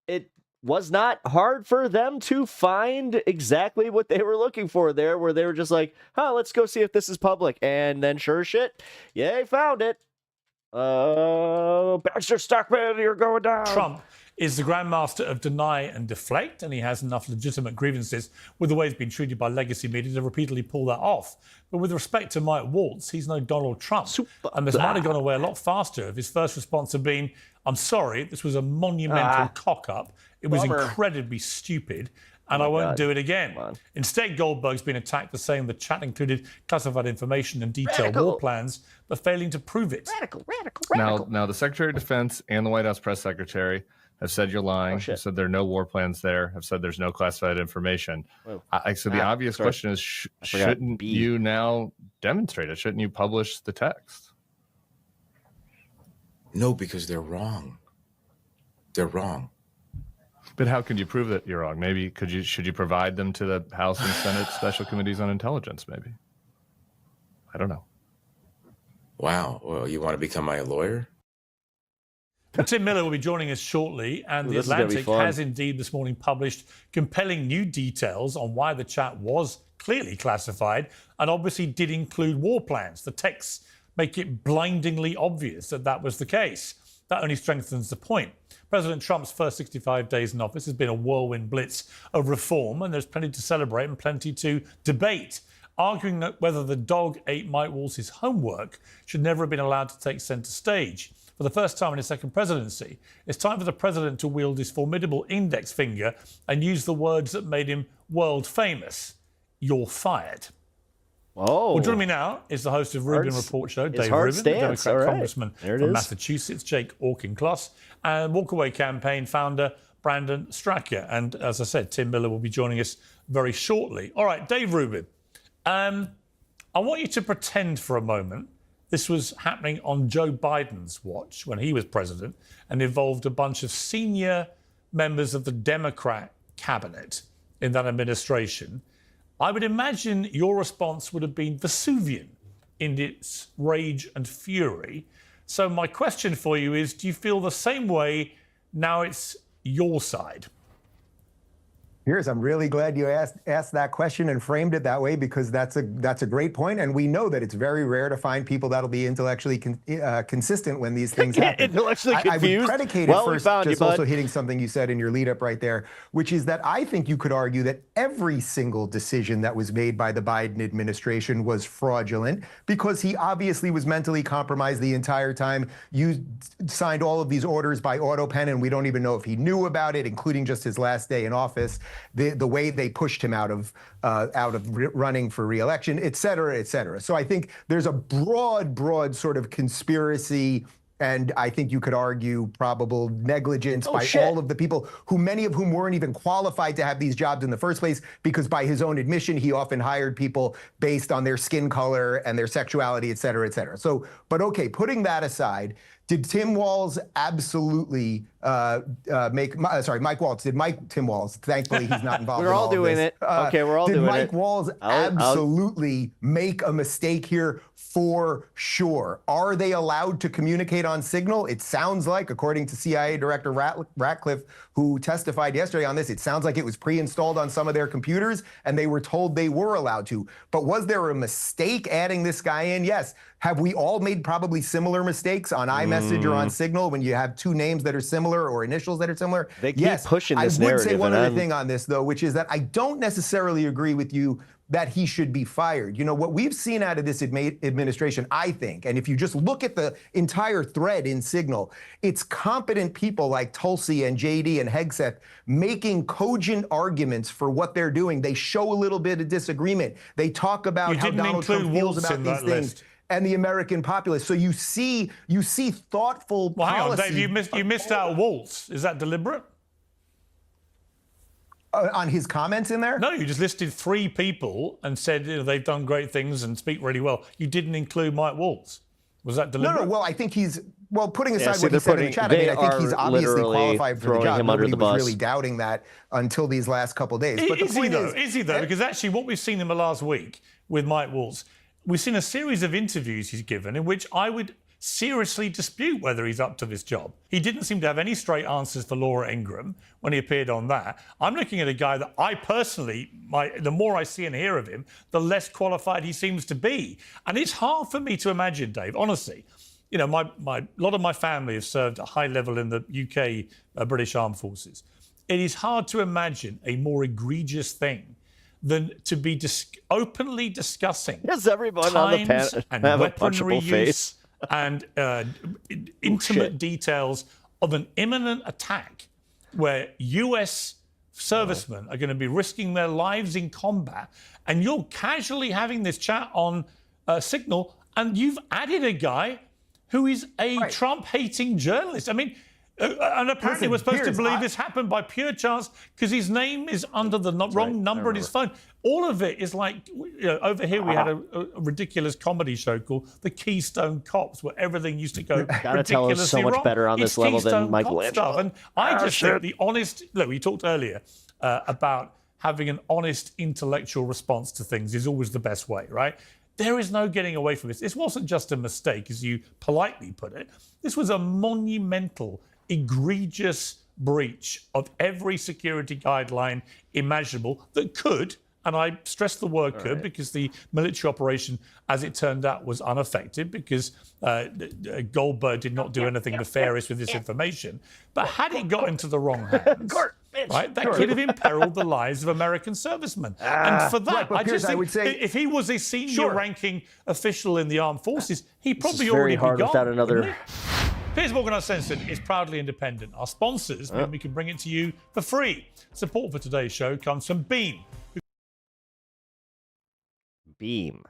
E: it was not hard for them to find exactly what they were looking for there, where they were just like, let's go see if this is public. And then sure as shit, they found it. Baxter Stockman, you're going down.
R: Trump is the grandmaster of deny and deflect, and he has enough legitimate grievances with the way he's been treated by legacy media to repeatedly pull that off. But with respect to Mike Waltz, he's no Donald Trump. And this might have gone away a lot faster if his first response had been, I'm sorry, this was a monumental cock-up. It was incredibly stupid. and I won't
E: God.
R: do it again. Instead, Goldberg's been attacked for saying the chat included classified information and detailed war plans, but failing to prove it.
U: Now, the Secretary of Defense and the White House press secretary have said you're lying. Have said there are no war plans there. Have said there's no classified information. So the obvious question is, shouldn't you now demonstrate it? Shouldn't you publish the text?
V: No, because they're wrong. They're wrong.
U: But how could you prove that you're wrong? Maybe should you provide them to the House and Senate Special Committees on Intelligence? Maybe. I don't know.
V: Wow. Well, you want to become my lawyer?
R: Tim Miller will be joining us shortly, and The
E: This is gonna be
R: Atlantic
E: fun.
R: has indeed this morning published compelling new details on why the chat was clearly classified and obviously did include war plans. The texts make it blindingly obvious that that was the case. That only strengthens the point. President Trump's first 65 days in office has been a whirlwind blitz of reform, and there's plenty to celebrate and plenty to debate. Arguing that whether the dog ate Mike Waltz's homework should never have been allowed to take centre stage. For the first time in his second presidency, it's time for the president to wield his formidable index finger and use the words that made him world famous. You're fired.
E: Oh.
R: Well, joining me now is the host of Rubin Report Show, Dave
E: hard
R: Rubin,
E: stance.
R: the Democrat
E: All right.
R: congressman
E: There it
R: from
E: is.
R: Massachusetts, Jake Auchincloss, and Walkaway Campaign founder Brandon Straka. And as I said, Tim Miller will be joining us very shortly. All right, Dave Rubin, I want you to pretend for a moment this was happening on Joe Biden's watch when he was president and involved a bunch of senior members of the Democrat cabinet in that administration. I would imagine your response would have been Vesuvian in its rage and fury. So my question for you is, do you feel the same way now it's your side?
N: Piers, I'm really glad you asked that question and framed it that way, because that's a great point, and we know that it's very rare to find people that'll be intellectually consistent when these things happen.
E: Intellectually
N: I
E: confused?
N: would predicate
E: Well,
N: it
E: we
N: first,
E: found you,
N: just
E: bud.
N: also hitting something you said in your lead-up right there, which is that I think you could argue that every single decision that was made by the Biden administration was fraudulent, because he obviously was mentally compromised the entire time. You signed all of these orders by auto pen, and we don't even know if he knew about it, including just his last day in office. The way they pushed him out of running for re-election, et cetera, et cetera. So I think there's a broad sort of conspiracy, and I think you could argue probable negligence by all of the people who, many of whom weren't even qualified to have these jobs in the first place, because by his own admission, he often hired people based on their skin color and their sexuality, et cetera, et cetera. So, but okay, putting that aside, did Tim Walz absolutely Mike Waltz, Tim Walz, thankfully he's not involved
E: We're
N: in
E: all doing
N: this.
E: it. Okay, we're all doing it.
N: Did Mike Walz absolutely make a mistake here? For sure. Are they allowed to communicate on Signal? It sounds like, according to CIA Director Ratcliffe, who testified yesterday on this, it sounds like it was pre-installed on some of their computers, and they were told they were allowed to. But was there a mistake adding this guy in? Yes. Have we all made probably similar mistakes on iMessage or on Signal when you have two names that are similar or initials that are similar?
E: They keep pushing this
N: I would
E: narrative.
N: say one other thing on this, though, which is that I don't necessarily agree with you that he should be fired. You know, what we've seen out of this administration, I think, and if you just look at the entire thread in Signal, it's competent people like Tulsi and JD and Hegseth making cogent arguments for what they're doing. They show a little bit of disagreement. They talk about how Donald Trump feels about these things. And the American populace. So you see thoughtful policy.
R: Well, hang on, Dave, you missed out Waltz. Is that deliberate?
N: On his comments in there?
R: No, you just listed three people and said they've done great things and speak really well. You didn't include Mike Waltz. Was that deliberate?
N: No. Well, I think he's putting aside what he said in the chat. I mean, I think he's obviously qualified for the job. Nobody was really doubting that until these last couple days. But the point
R: is he though? Because actually, what we've seen in the last week with Mike Waltz, we've seen a series of interviews he's given in which I would seriously dispute whether he's up to this job. He didn't seem to have any straight answers for Laura Ingraham when he appeared on that. I'm looking at a guy that I personally, the more I see and hear of him, the less qualified he seems to be. And it's hard for me to imagine, Dave, honestly. You know, a lot of my family have served at high level in the UK British Armed Forces. It is hard to imagine a more egregious thing than to be openly discussing
E: everyone on the panel
R: and
E: have a
R: weaponry
E: punchable face
R: and intimate details of an imminent attack where US servicemen are going to be risking their lives in combat, and you're casually having this chat on Signal, and you've added a guy who is a Trump-hating journalist. I mean, and apparently we're supposed to believe this happened by pure chance because his name is under the wrong number in his phone. All of it is like, over here we had a ridiculous comedy show called The Keystone Cops, where everything used to go
E: Gotta tell us so much
R: wrong.
E: better on this level than Michelangelo.
R: And I just think the honest... Look, we talked earlier about having an honest intellectual response to things is always the best way, right? There is no getting away from this. This wasn't just a mistake, as you politely put it. This was a monumental, egregious breach of every security guideline imaginable that could, and I stress the word could, because the military operation, as it turned out, was unaffected because Goldberg did not do anything nefarious with this information. But had it got into the wrong hands, right, that could have imperiled the lives of American servicemen. And for that, I just think if he was a senior ranking official in the armed forces, he probably already be gone.
E: Without another...
R: Piers Morgan Uncensored is proudly independent. Our sponsors mean we can bring it to you for free. Support for today's show comes from Beam.
E: Beam.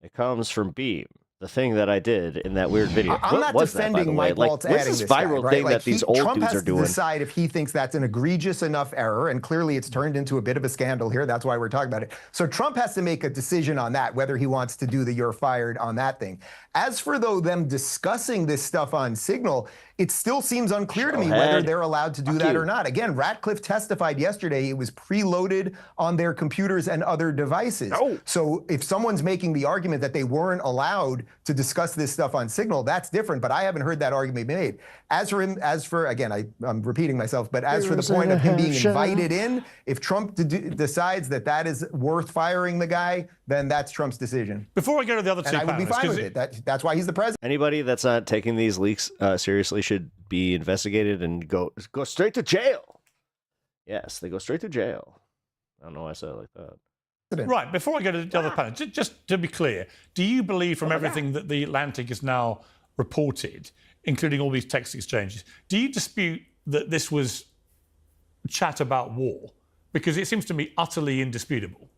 E: It comes from Beam. The thing that I did in that weird video.
N: I'm not defending Mike Waltz adding
E: this
N: this
E: viral
N: guy,
E: thing
N: right?
E: that these old
N: Trump
E: dudes
N: has
E: are doing.
N: to decide if he thinks that's an egregious enough error, and clearly it's turned into a bit of a scandal here. That's why we're talking about it. So Trump has to make a decision on that, whether he wants to do the "you're fired" on that thing. As for them discussing this stuff on Signal, it still seems unclear to me whether they're allowed to do that or not. Again, Ratcliffe testified yesterday it was preloaded on their computers and other devices. So if someone's making the argument that they weren't allowed to discuss this stuff on Signal, that's different, but I haven't heard that argument made. As for again, I'm repeating myself, but as for the point of him being invited in, if Trump decides that that is worth firing the guy, then that's Trump's decision.
R: Before I go to the other two
N: and I would be fine with it. That's why he's the president.
E: Anybody that's not taking these leaks seriously should be investigated and go straight to jail. Yes, they go straight to jail. I don't know why I said it like that.
R: Right, before I go to the other panel, just to be clear, do you believe from everything that the Atlantic has now reported, including all these text exchanges, do you dispute that this was chat about war? Because it seems to me utterly indisputable.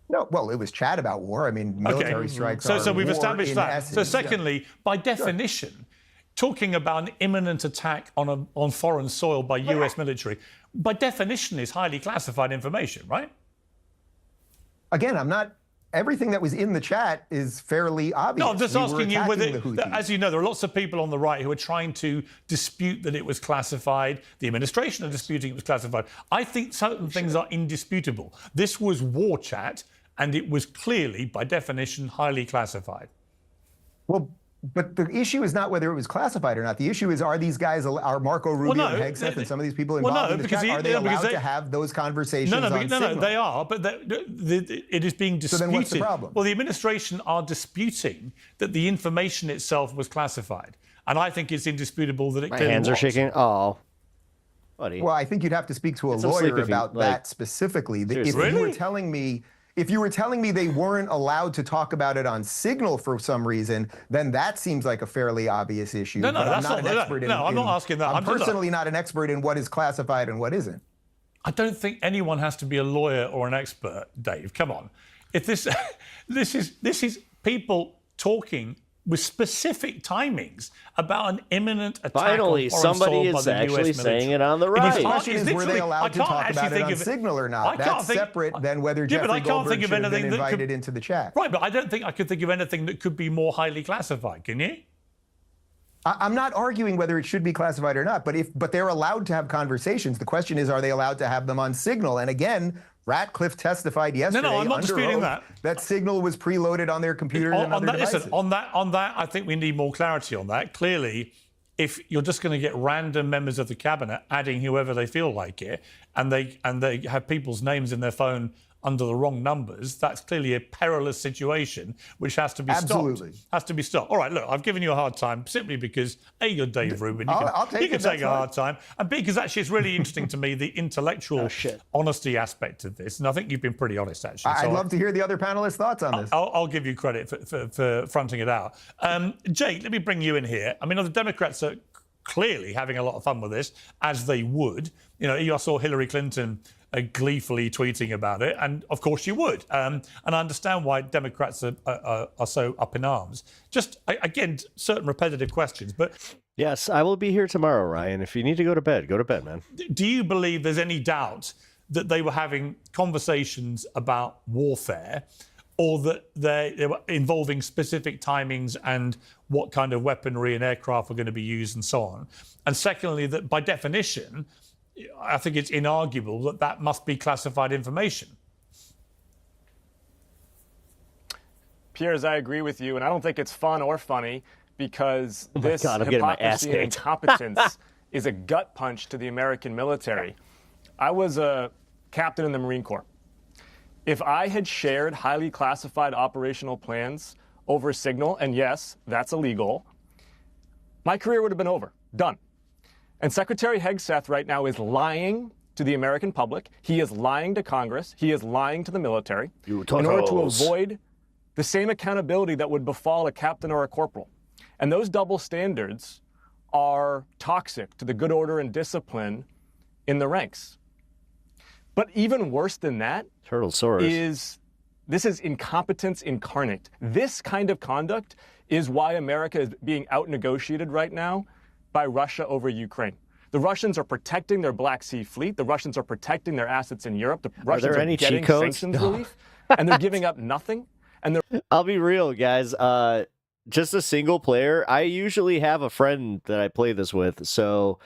N: No, well, it was chat about war. I mean, military strikes are
R: so we've
N: war
R: established
N: in
R: that.
N: essence.
R: So secondly, by definition, talking about an imminent attack on foreign soil by US military, by definition is highly classified information, right?
N: Again, everything that was in the chat is fairly obvious.
R: No, I'm just asking you whether, as you know, there are lots of people on the right who are trying to dispute that it was classified. The administration are disputing it was classified. I think certain things are indisputable. This was war chat, and it was clearly, by definition, highly classified.
N: Well, but the issue is not whether it was classified or not. The issue is, are these guys, are Marco Rubio and Hegseth and some of these people involved in the chat, are they allowed to have those conversations on Signal?
R: No, they are, but it is being disputed.
N: So then what's the problem?
R: Well, the administration are disputing that the information itself was classified. And I think it's indisputable that it clearly was.
E: My hands are shaking. Oh, buddy.
N: Well, I think you'd have to speak to a lawyer about that specifically. If you were telling me they weren't allowed to talk about it on Signal for some reason, then that seems like a fairly obvious issue.
R: No,
N: but
R: that's
N: I'm not an expert in.
R: I'm not asking that.
N: I'm personally not an expert in what is classified and what isn't.
R: I don't think anyone has to be a lawyer or an expert, Dave. Come on. If this is people talking with specific timings about an imminent attack
E: Finally,
R: on foreign
E: somebody
R: soil by
E: is
R: the
E: actually
R: US
E: saying
R: military.
E: it on the right.
N: The question is, were they allowed to talk about it on Signal or not? That's separate than whether Jeffrey Goldberg should have been invited into the chat.
R: Right, but I don't think I could think of anything that could be more highly classified. Can you?
N: I'm not arguing whether it should be classified or not, but they're allowed to have conversations. The question is, are they allowed to have them on Signal? And again, Ratcliffe testified yesterday
R: I'm not disputing
N: that Signal was preloaded on their computers and other devices.
R: Listen, on that, I think we need more clarity on that. Clearly, if you're just going to get random members of the cabinet adding whoever they feel like it, and they have people's names in their phone under the wrong numbers, that's clearly a perilous situation which has to be stopped.
N: Absolutely.
R: Has to be stopped. All right, look, I've given you a hard time simply because, A, you're Dave Rubin. You can take a hard time. And B, because actually it's really interesting to me, the intellectual honesty aspect of this. And I think you've been pretty honest, actually.
N: I'd love to hear the other panelists' thoughts on this.
R: I'll give you credit for fronting it out. Jake, let me bring you in here. I mean, the Democrats are clearly having a lot of fun with this, as they would. You know, you saw Hillary Clinton gleefully tweeting about it, and of course you would. And I understand why Democrats are so up in arms. Just, again, certain repetitive questions, but...
E: Yes, I will be here tomorrow, Ryan. If you need to go to bed, man.
R: Do you believe there's any doubt that they were having conversations about warfare, or that they were involving specific timings and what kind of weaponry and aircraft were going to be used and so on? And secondly, that by definition, I think it's inarguable that that must be classified information.
O: Piers, I agree with you, and I don't think it's fun or funny, because this
E: God, I'm getting my ass
O: hypocrisy and
E: kicked.
O: incompetence is a gut punch to the American military. I was a captain in the Marine Corps. If I had shared highly classified operational plans over Signal, and yes, that's illegal, my career would have been over, done. And Secretary Hegseth right now is lying to the American public. He is lying to Congress. He is lying to the military in order to avoid the same accountability that would befall a captain or a corporal. And those double standards are toxic to the good order and discipline in the ranks. But even worse than that is this is incompetence incarnate. This kind of conduct is why America is being out-negotiated right now by Russia over Ukraine. The Russians are protecting their Black Sea fleet. The Russians are protecting their assets in Europe. The Russians are getting sanctions relief, and they're giving up nothing. And
E: I'll be real, guys. Just a single player. I usually have a friend that I play this with, so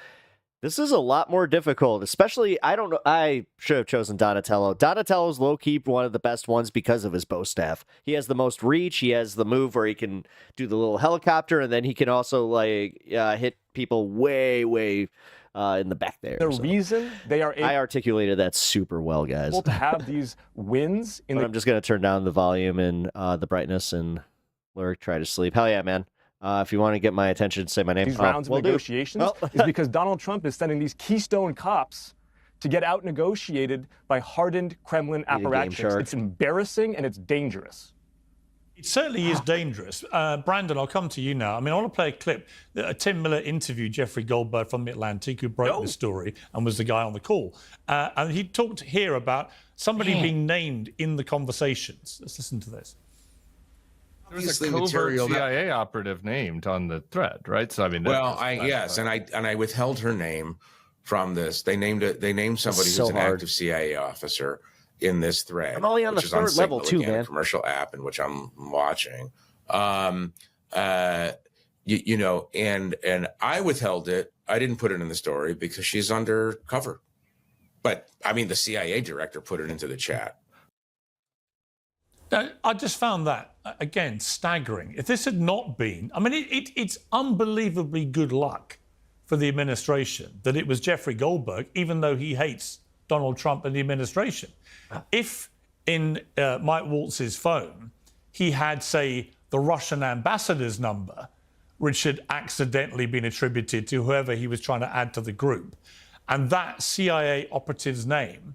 E: this is a lot more difficult. Especially, I don't know. I should have chosen Donatello. Donatello's low key one of the best ones because of his bow staff. He has the most reach. He has the move where he can do the little helicopter, and then he can also hit people way in the back there.
O: The reason they are able
E: I articulated that super well, guys.
O: to have these wins in
E: I'm just gonna turn down the volume and the brightness and try to sleep. Hell yeah, man. If you want to get my attention, say my name.
O: These rounds of negotiations is because Donald Trump is sending these Keystone cops to get out negotiated by hardened Kremlin apparatchiks. It's embarrassing and it's dangerous.
R: It certainly is dangerous. Brandon, I'll come to you now. I mean, I want to play a clip. Tim Miller interviewed Jeffrey Goldberg from The Atlantic, who broke this story and was the guy on the call. And he talked here about somebody being named in the conversations. Let's listen to this.
U: There was a covert CIA operative named on the thread, right? So I mean,
V: yes, and I withheld her name from this. They named somebody who's an active CIA officer in this thread.
E: I'm only on the third level too, man.
V: A commercial app in which I'm watching. And I withheld it. I didn't put it in the story because she's undercover. But I mean, the CIA director put it into the chat.
R: I just found that, again, staggering. If this had not been... I mean, it's unbelievably good luck for the administration that it was Jeffrey Goldberg, even though he hates Donald Trump and the administration. If in Mike Waltz's phone he had, say, the Russian ambassador's number, which had accidentally been attributed to whoever he was trying to add to the group, and that CIA operative's name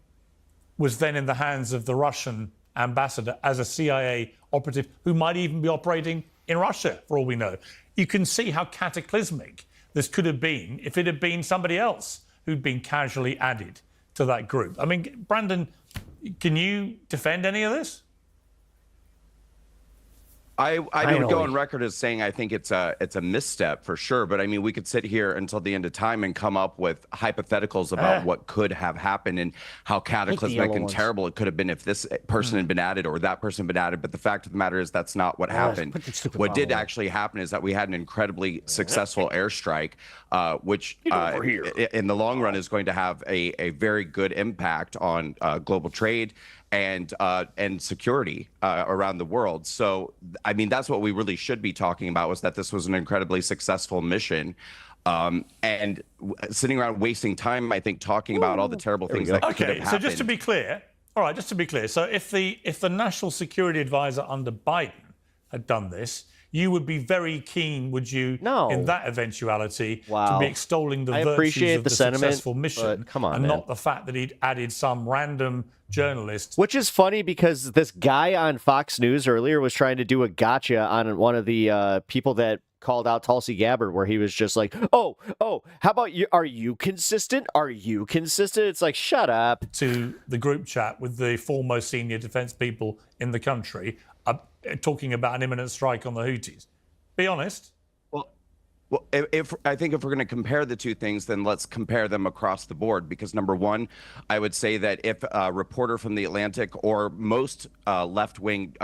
R: was then in the hands of the Russian ambassador as a CIA operative who might even be operating in Russia, for all we know. You can see how cataclysmic this could have been if it had been somebody else who'd been casually added to that group. I mean, Brandon, can you defend any of this?
P: I would go on record as saying I think it's a misstep for sure. But I mean, we could sit here until the end of time and come up with hypotheticals about what could have happened and how cataclysmic and terrible it could have been if this person had been added or that person had been added. But the fact of the matter is that's not what happened. What did actually happen is that we had an incredibly successful airstrike, which in the long run is going to have a very good impact on global trade and security around the world. So, I mean, that's what we really should be talking about, was that this was an incredibly successful mission. And sitting around wasting time, I think, talking about all the terrible things that could have happened.
R: So just to be clear, so if the National Security Advisor under Biden had done this, you would be very keen, would you, in that eventuality, to be extolling the virtues of the successful mission,
E: come on,
R: and not the fact that he'd added some random journalist.
E: Which is funny because this guy on Fox News earlier was trying to do a gotcha on one of the people that called out Tulsi Gabbard, where he was just like, oh, how about you? Are you consistent? Are you consistent? It's like, shut up.
R: To the group chat with the foremost senior defense people in the country, talking about an imminent strike on the Houthis. Be honest.
P: Well, if I think if we're going to compare the two things, then let's compare them across the board. Because number one, I would say that if a reporter from The Atlantic or most left-wing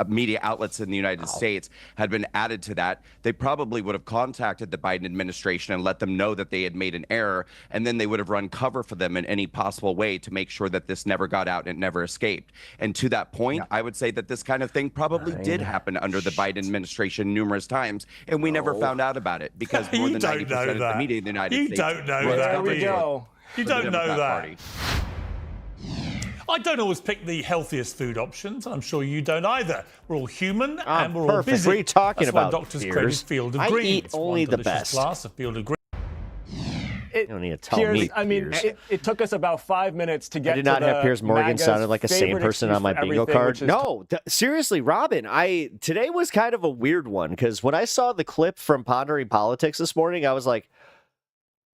P: media outlets in the United States had been added to that, they probably would have contacted the Biden administration and let them know that they had made an error, and then they would have run cover for them in any possible way to make sure that this never got out and it never escaped. And to that point, I would say that this kind of thing probably did happen under the Biden administration numerous times, and we never found out about it because more than 90% of the media in the United States.
R: You don't know that.
O: There we go.
R: You don't know that. I don't always pick the healthiest food options. I'm sure you don't either. We're all human and we're all busy.
E: What are you talking about?
R: That's why doctors created Field of Greens.
E: I eat only the best.
R: Glass of Field of Greens.
E: You don't need to tell me.
O: I mean, it took us about 5 minutes to get.
E: I did not have Piers Morgan
O: MAGA's
E: sounded like a sane person on my bingo card. No, seriously, Robin. Today was kind of a weird one because when I saw the clip from Pondering Politics this morning, I was like,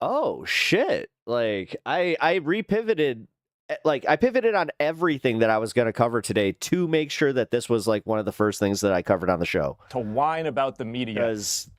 E: oh shit! Like I repivoted. Like I pivoted on everything that I was going to cover today to make sure that this was like one of the first things that I covered on the show.
O: To whine about the media,
E: because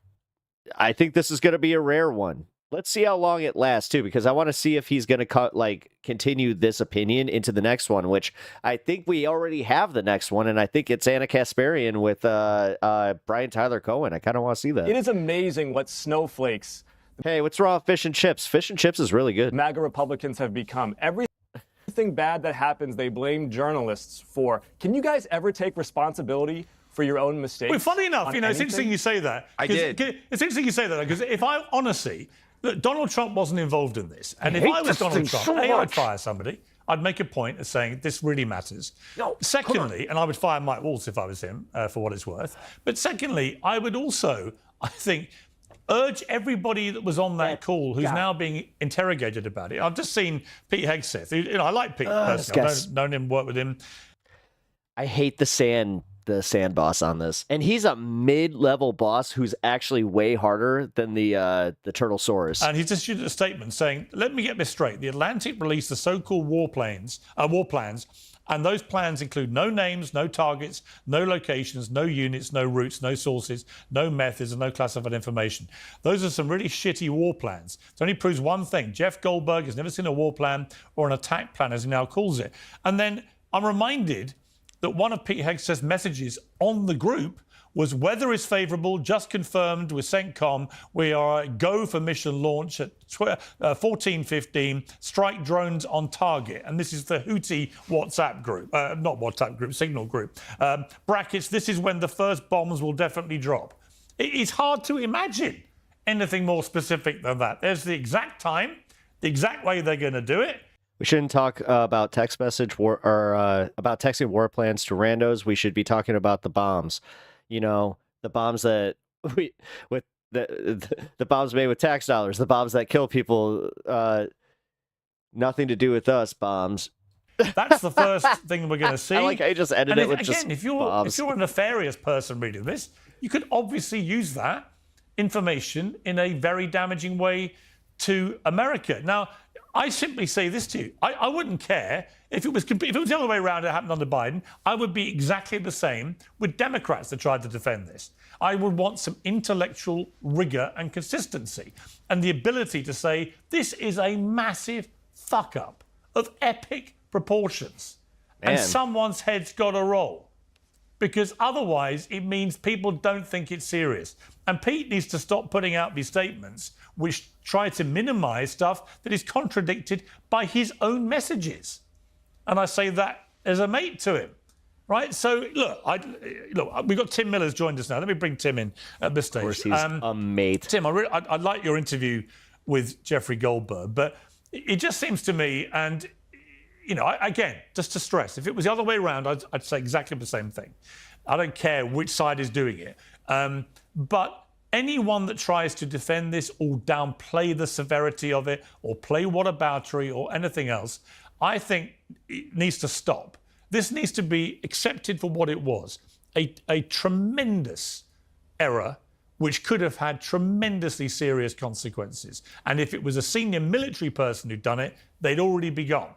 E: I think this is going to be a rare one. Let's see how long it lasts too, because I want to see if he's going to continue this opinion into the next one, which I think we already have the next one, and I think it's Anna Kasparian with Brian Tyler Cohen. I kind of want to see that.
O: It is amazing what snowflakes.
E: Hey, what's wrong with fish and chips? Fish and chips is really good.
O: MAGA Republicans have become. Everything bad that happens, they blame journalists for. Can you guys ever take responsibility for your own mistakes?
R: Well, funny enough, it's interesting you say that.
P: I did.
R: It's interesting you say that because if I honestly. Look, Donald Trump wasn't involved in this. And if I was Donald Trump, I'd fire somebody. I'd make a point of saying this really matters. No, secondly, and I would fire Mike Waltz if I was him, for what it's worth. But secondly, I would also, I think, urge everybody that was on that call who's now being interrogated about it. I've just seen Pete Hegseth. I like Pete personally. I've known him, worked with him.
E: I hate the sand boss on this, and he's a mid-level boss who's actually way harder than the Turtlesaurus.
R: And he just issued a statement saying, "Let me get this straight: the Atlantic released the so-called war plans, and those plans include no names, no targets, no locations, no units, no routes, no sources, no methods, and no classified information. Those are some really shitty war plans. It only proves one thing: Jeff Goldberg has never seen a war plan or an attack plan, as he now calls it." And then I'm reminded that one of Pete Hegseth's messages on the group was weather is favourable, just confirmed with CENTCOM. We are go for mission launch at 14:15, strike drones on target. And this is the Houthi WhatsApp group, not WhatsApp group, Signal group. Brackets, this is when the first bombs will definitely drop. It's hard to imagine anything more specific than that. There's the exact time, the exact way they're going to do it.
E: We shouldn't talk about text message war or about texting war plans to randos. We should be talking about the bombs. You know, the bombs that with the bombs made with tax dollars, the bombs that kill people. Nothing to do with us, bombs.
R: That's the first thing we're going to see.
E: I just ended it with just
R: if you're a nefarious person reading this, you could obviously use that information in a very damaging way to America. Now, I simply say this to you. I wouldn't care if it was the other way around, it happened under Biden. I would be exactly the same with Democrats that tried to defend this. I would want some intellectual rigor and consistency and the ability to say this is a massive fuck up of epic proportions. And someone's head's got to roll. Because otherwise it means people don't think it's serious. And Pete needs to stop putting out these statements which try to minimize stuff that is contradicted by his own messages. And I say that as a mate to him, right? So, look, we've got Tim Miller's joined us now. Let me bring Tim in at this stage.
E: Of course, he's a mate.
R: Tim, I like your interview with Jeffrey Goldberg, but it just seems to me, and, again, just to stress, if it was the other way around, I'd say exactly the same thing. I don't care which side is doing it. But anyone that tries to defend this or downplay the severity of it or play whataboutery or anything else, I think it needs to stop. This needs to be accepted for what it was, a tremendous error which could have had tremendously serious consequences. And if it was a senior military person who'd done it, they'd already be gone.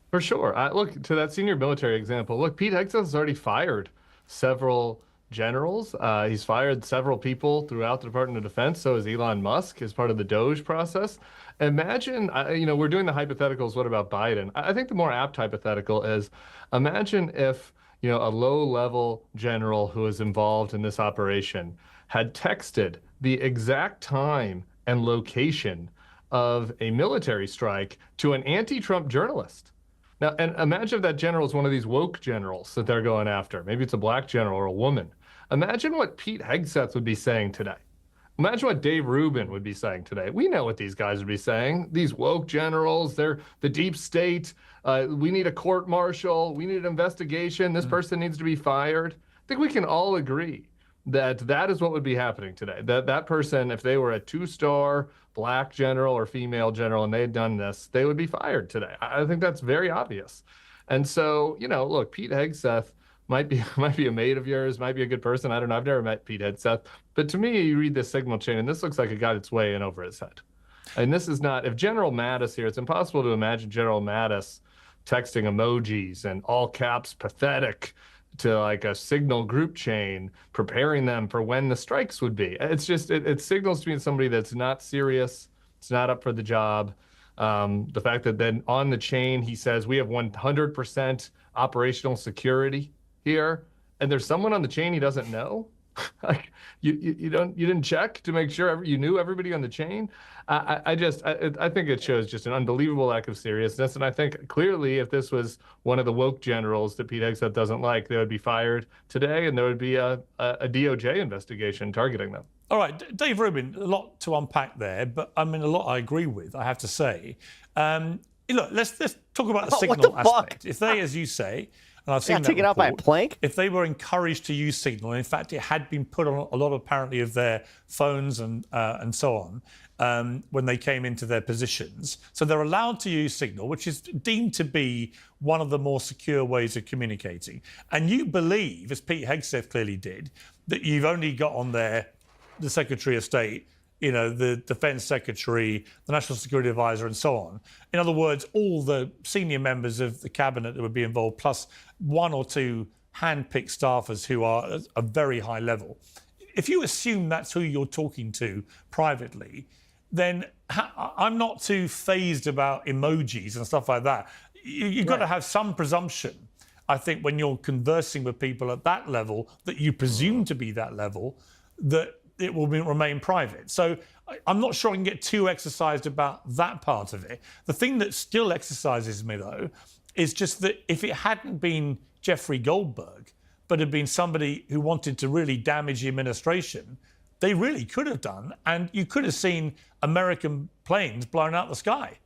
U: For sure. Look, to that senior military example, look, Pete Hegseth has already fired several generals. He's fired several people throughout the Department of Defense. So is Elon Musk as part of the DOGE process. Imagine, we're doing the hypotheticals. What about Biden? I think the more apt hypothetical is imagine if, a low-level general who was involved in this operation had texted the exact time and location of a military strike to an anti-Trump journalist. Now, and imagine if that general is one of these woke generals that they're going after. Maybe it's a black general or a woman. Imagine what Pete Hegseth would be saying today. Imagine what Dave Rubin would be saying today. We know what these guys would be saying. These woke generals, they're the deep state. We need a court martial. We need an investigation. This person needs to be fired. I think we can all agree that that is what would be happening today. That person, if they were a 2-star black general or female general and they had done this, they would be fired today. I think that's very obvious. And so, look, Pete Hegseth might be a mate of yours, might be a good person. I don't know. I've never met Pete Hegseth. But to me, you read this signal chain, and this looks like it got its way in over his head. And this is not, if General Mattis here, it's impossible to imagine General Mattis texting emojis and all caps pathetic to like a signal group chain, preparing them for when the strikes would be. It's just, it signals to me somebody that's not serious. It's not up for the job. The fact that then on the chain, he says, we have 100% operational security here. And there's someone on the chain he doesn't know. Like you didn't check to make sure you knew everybody on the chain. I think it shows just an unbelievable lack of seriousness. And I think clearly if this was one of the woke generals that Pete Hegseth doesn't like, they would be fired today and there would be a DOJ investigation targeting them.
R: All right, Dave Rubin, a lot to unpack there, but I mean, a lot I agree with, I have to say. Look, let's talk about the signal aspect. If they, as you say, and I've seen that
E: taken out by a plank.
R: If they were encouraged to use Signal, in fact, it had been put on a lot apparently of their phones and so on when they came into their positions. So they're allowed to use Signal, which is deemed to be one of the more secure ways of communicating. And you believe, as Pete Hegseth clearly did, that you've only got on there the Secretary of State, the Defense Secretary, the National Security Advisor, and so on. In other words, all the senior members of the cabinet that would be involved, plus 1 or 2 hand-picked staffers who are at a very high level. If you assume that's who you're talking to privately, then I'm not too fazed about emojis and stuff like that. You've got to have some presumption, I think, when you're conversing with people at that level, that you presume to be that level, that it will remain private. So I'm not sure I can get too exercised about that part of it. The thing that still exercises me, though, is just that if it hadn't been Jeffrey Goldberg, but had been somebody who wanted to really damage the administration, they really could have done, and you could have seen American planes blown out the sky.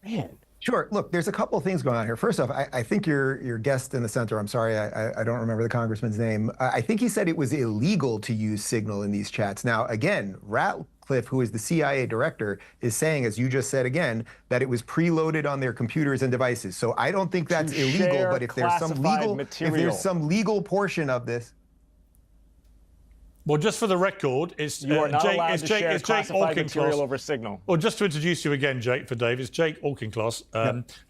N: Man. Sure. Look, there's a couple of things going on here. First off, I think your guest in the center, I'm sorry, I don't remember the congressman's name. I think he said it was illegal to use Signal in these chats. Now, again, Ratcliffe, who is the CIA director, is saying, as you just said again, that it was preloaded on their computers and devices. So I don't think that's illegal, but if there's some legal portion of this.
R: Well, just for the record, it's
O: you are not allowed to share classified material over Signal.
R: Well, just to introduce you again, Jake, for Dave, it's Jake Auchincloss,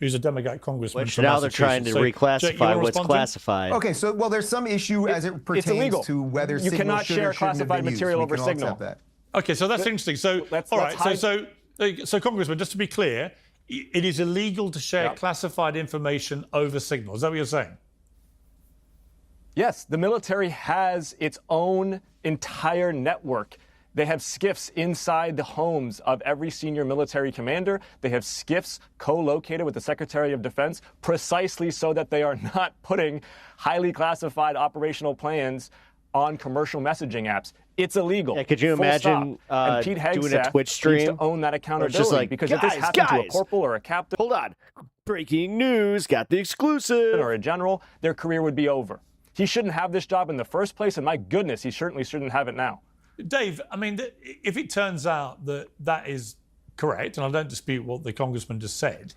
R: who's a Democrat congressman.
E: Which now they're trying to reclassify what's classified.
N: Okay, so there's some issue as it pertains to whether
O: you cannot share classified material over Signal.
R: Okay, so that's interesting. So, all right, so Congressman, just to be clear, it is illegal to share classified information over Signal. Is that what you're saying?
O: Yes, the military has its own entire network. They have SCIFs inside the homes of every senior military commander. They have SCIFs co-located with the Secretary of Defense precisely so that they are not putting highly classified operational plans on commercial messaging apps. It's illegal.
E: Yeah, could you imagine
O: and Pete
E: doing a Twitch stream?
O: Needs to own that accountability because if this happened to a corporal or a captain,
E: hold on, breaking news, got the exclusive,
O: or a general, their career would be over. He shouldn't have this job in the first place, and my goodness, he certainly shouldn't have it now.
R: Dave, I mean, if it turns out that that is correct, and I don't dispute what the congressman just said,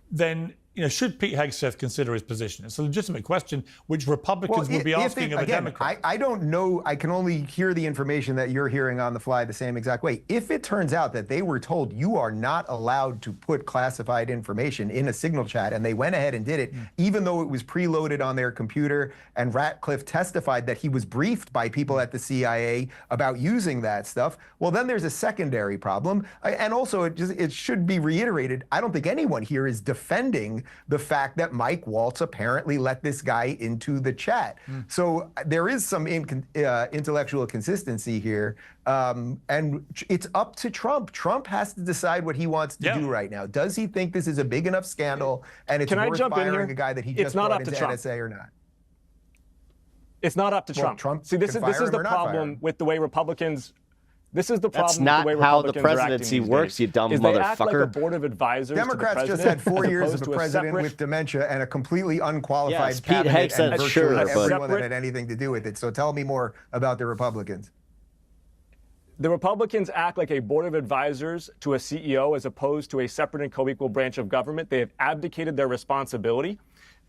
R: then should Pete Hegseth consider his position? It's a legitimate question which Republicans would be asking of a Democrat.
N: I don't know. I can only hear the information that you're hearing on the fly the same exact way. If it turns out that they were told you are not allowed to put classified information in a signal chat, and they went ahead and did it, even though it was preloaded on their computer, and Ratcliffe testified that he was briefed by people at the CIA about using that stuff, well, then there's a secondary problem. And also, it should be reiterated, I don't think anyone here is defending the fact that Mike Waltz apparently let this guy into the chat. So there is some intellectual consistency here. And it's up to Trump. Trump has to decide what he wants to do right now. Does he think this is a big enough scandal and it's worth firing a guy that he just brought into NSA or not?
O: It's not up to Trump. See, this is the problem with the way Republicans. This is the problem.
E: That's not
O: with the way
E: how the
O: Republicans
E: presidency works, you dumb
O: is
E: motherfucker.
O: They act like a board of advisors.
N: Democrats
O: to the
N: just had 4 years of a
O: separate...
N: president with dementia and a completely unqualified
E: Pete
N: cabinet
E: Hegseth,
N: and virtually
E: sure,
N: everyone that had anything to do with it. So tell me more about the Republicans.
O: The Republicans act like a board of advisors to a CEO as opposed to a separate and co-equal branch of government. They have abdicated their responsibility.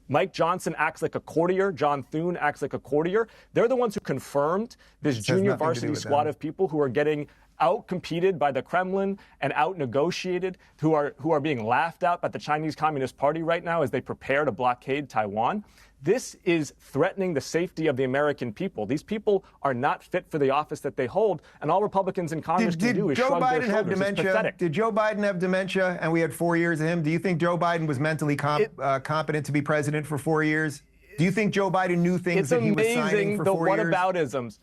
O: Mike Johnson acts like a courtier. John Thune acts like a courtier. They're the ones who confirmed this junior varsity squad of people who are getting out-competed by the Kremlin and out-negotiated, who are being laughed at by the Chinese Communist Party right now as they prepare to blockade Taiwan. This is threatening the safety of the American people. These people are not fit for the office that they hold, and all Republicans in Congress can do is shrug their shoulders. It's pathetic.
N: Did Joe Biden have dementia, and we had 4 years of him? Do you think Joe Biden was mentally competent to be president for 4 years? Do you think Joe Biden knew things that he was signing for 4 years?
O: It's amazing, the whataboutisms.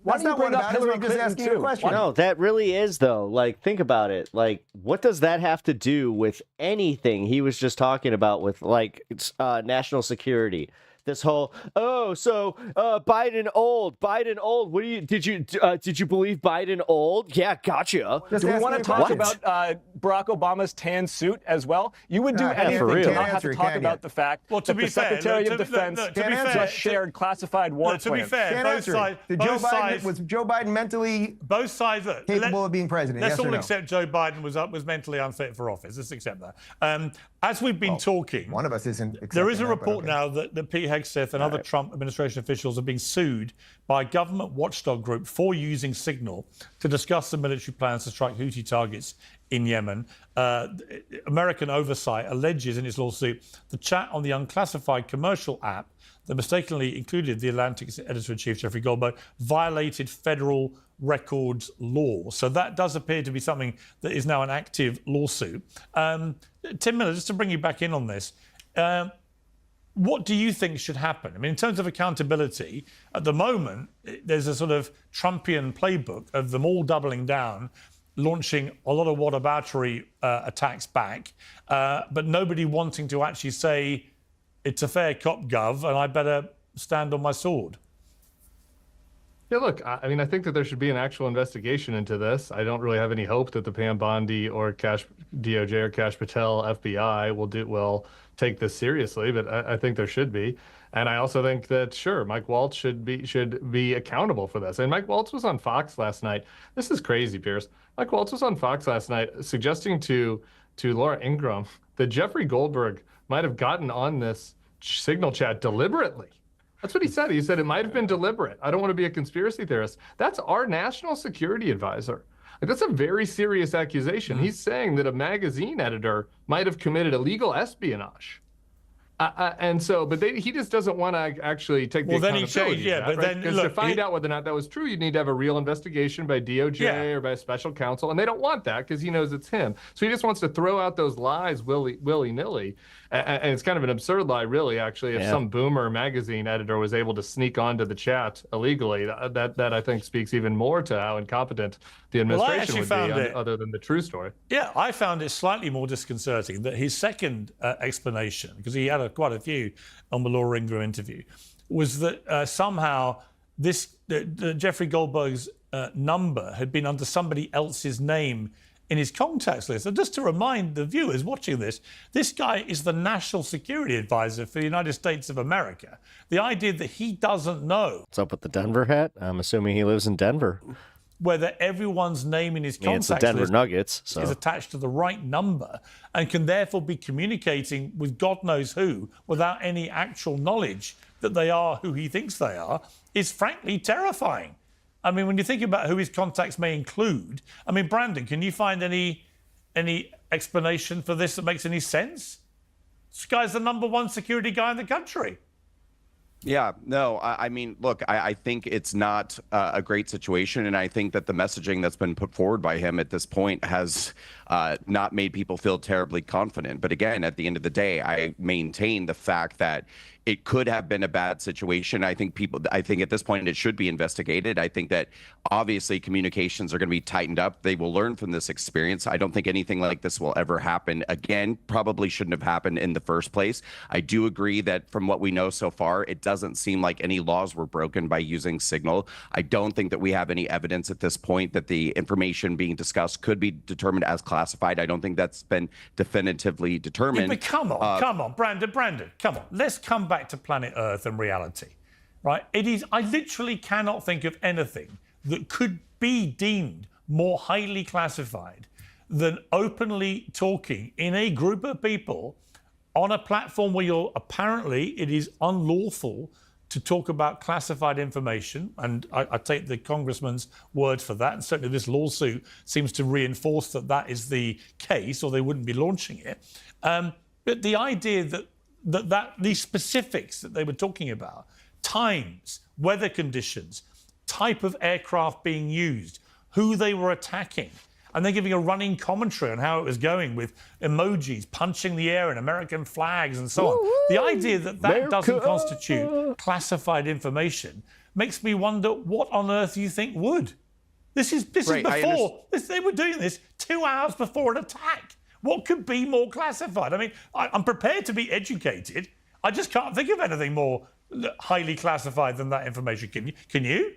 N: Why do you bring up Hillary Clinton too?
E: No, that really is, though. Like, think about it. Like, what does that have to do with anything he was just talking about with, like, national security? This whole, Biden old. What do you, did you believe Biden old? Yeah, gotcha.
O: Do we want to talk about Barack Obama's tan suit as well? You would do anything to not have to talk about the fact that the Secretary of Defense just shared classified war plans.
R: To be fair,
N: was Joe Biden mentally capable of being president?
R: Let's
N: yes
R: all
N: or no?
R: accept Joe Biden was mentally unfit for office. Let's accept that. As we've been talking,
N: one of us isn't.
R: There is a report now that Pete Hegseth and other Trump administration officials are being sued by a government watchdog group for using Signal to discuss the military plans to strike Houthi targets in Yemen. American Oversight alleges in its lawsuit the chat on the unclassified commercial app that mistakenly included the Atlantic's editor-in-chief, Jeffrey Goldberg, violated federal records law. So that does appear to be something that is now an active lawsuit. Tim Miller, just to bring you back in on this, what do you think should happen? I mean, in terms of accountability, at the moment, there's a sort of Trumpian playbook of them all doubling down, launching a lot of whataboutery attacks back, but nobody wanting to actually say, it's a fair cop, Gov, and I better stand on my sword.
U: Yeah, look, I mean, I think that there should be an actual investigation into this. I don't really have any hope that the Pam Bondi or DOJ or Kash Patel FBI will take this seriously, but I think there should be. And I also think that, sure, Mike Waltz should be accountable for this. And Mike Waltz was on Fox last night. This is crazy, Pierce. Mike Waltz was on Fox last night suggesting to Laura Ingraham that Jeffrey Goldberg might have gotten on this signal chat deliberately. That's what he said. He said it might have been deliberate. I don't want to be a conspiracy theorist. That's our national security advisor. Like, that's a very serious accusation. He's saying that a magazine editor might have committed illegal espionage. And so, but he just doesn't want to actually take the accountability.
R: Then he changed, yeah. But then,
U: because to find out whether or not that was true, you'd need to have a real investigation by DOJ or by a special counsel, and they don't want that because he knows it's him. So he just wants to throw out those lies willy-nilly. And it's kind of an absurd lie, really, actually, if some boomer magazine editor was able to sneak onto the chat illegally. That I think speaks even more to how incompetent the administration would be, other than the true story.
R: Yeah, I found it slightly more disconcerting that his second explanation, because he had quite a few on the Laura Ingraham interview, was that somehow Jeffrey Goldberg's number had been under somebody else's name in his contacts list. And just to remind the viewers watching this guy is the National Security Advisor for the United States of America. The idea that he doesn't know.
E: What's up with the Denver hat? I'm assuming he lives in Denver.
R: whether everyone's name in his
E: It's the
R: contact
E: Denver
R: list
E: Nuggets, so.
R: is attached to the right number and can therefore be communicating with God knows who without any actual knowledge that they are who he thinks they are, is frankly terrifying. I mean, when you think about who his contacts may include, I mean, Brandon, can you find any explanation for this that makes any sense? This guy's the #1 security guy in the country.
P: Yeah, no, I mean, look, I think it's not a great situation. And I think that the messaging that's been put forward by him at this point has not made people feel terribly confident. But again, at the end of the day, I maintain the fact that it could have been a bad situation. I think at this point it should be investigated. I think that obviously communications are going to be tightened up. They will learn from this experience. I don't think anything like this will ever happen again. Probably shouldn't have happened in the first place. I do agree that from what we know so far, it doesn't seem like any laws were broken by using Signal. I don't think that we have any evidence at this point that the information being discussed could be determined as classified. I don't think that's been definitively determined.
R: Yeah, but come on, Brandon, come on. Let's come back to planet Earth and reality, right? I literally cannot think of anything that could be deemed more highly classified than openly talking in a group of people on a platform where it is unlawful to talk about classified information. And I take the congressman's word for that. And certainly this lawsuit seems to reinforce that is the case, or they wouldn't be launching it. But the idea that these specifics that they were talking about, times, weather conditions, type of aircraft being used, who they were attacking, and they're giving a running commentary on how it was going with emojis punching the air and American flags and so on. The idea that doesn't constitute classified information makes me wonder what on earth you think would. This is before they were doing this 2 hours before an attack. What could be more classified? I mean, I'm prepared to be educated. I just can't think of anything more highly classified than that information. Can you?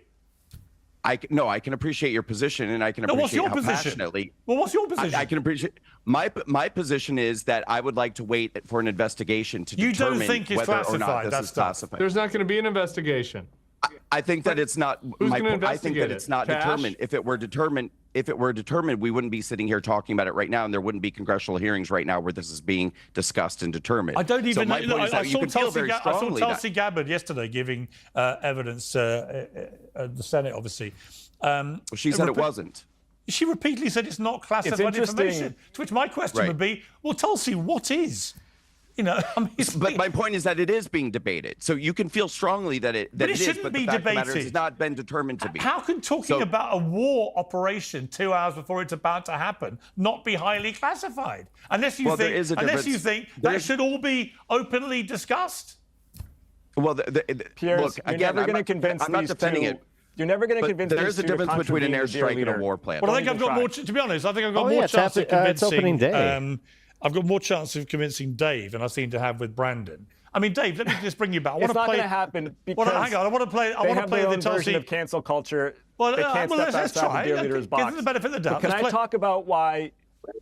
P: I can appreciate your position, and I can appreciate how passionately.
R: Well, what's your position?
P: I can appreciate my position is that I would like to wait for an investigation to determine whether or not this is classified.
M: There's not going to be an investigation.
P: I think that it's not. I think that it's not determined. If it were determined, we wouldn't be sitting here talking about it right now, and there wouldn't be congressional hearings right now where this is being discussed and determined.
R: I don't even know. I saw
P: Tulsi
R: Gabbard yesterday giving evidence, the Senate, obviously.
P: She said it wasn't.
R: She repeatedly said it's not classified information. To which my question would be, well, Tulsi, what is? You know,
P: but my point is that it is being debated. So you can feel strongly that it is, but the fact of the matter is it's not been determined to be.
R: How can talking about a war operation 2 hours before it's about to happen not be highly classified? Unless you think that should all be openly discussed.
P: Well,
O: Piers,
P: look,
O: you're
P: again,
O: never going to convince
P: I'm not defending it.
O: You're never going to convince
P: there is a difference between an airstrike and a war plan.
R: Well, I think I've got more. To be honest, I think I've got more chance of convincing.
E: It's opening day.
R: I've got more chance of convincing Dave than I seem to have with Brandon. I mean, Dave, let me just bring you back.
O: It's not going to happen because
R: hang on, I want to play
O: the
R: the
O: version of cancel culture.
R: Well,
O: they can't step
R: let's try.
O: the leader's box.
R: Give them the benefit of the doubt.
O: Can I talk about why?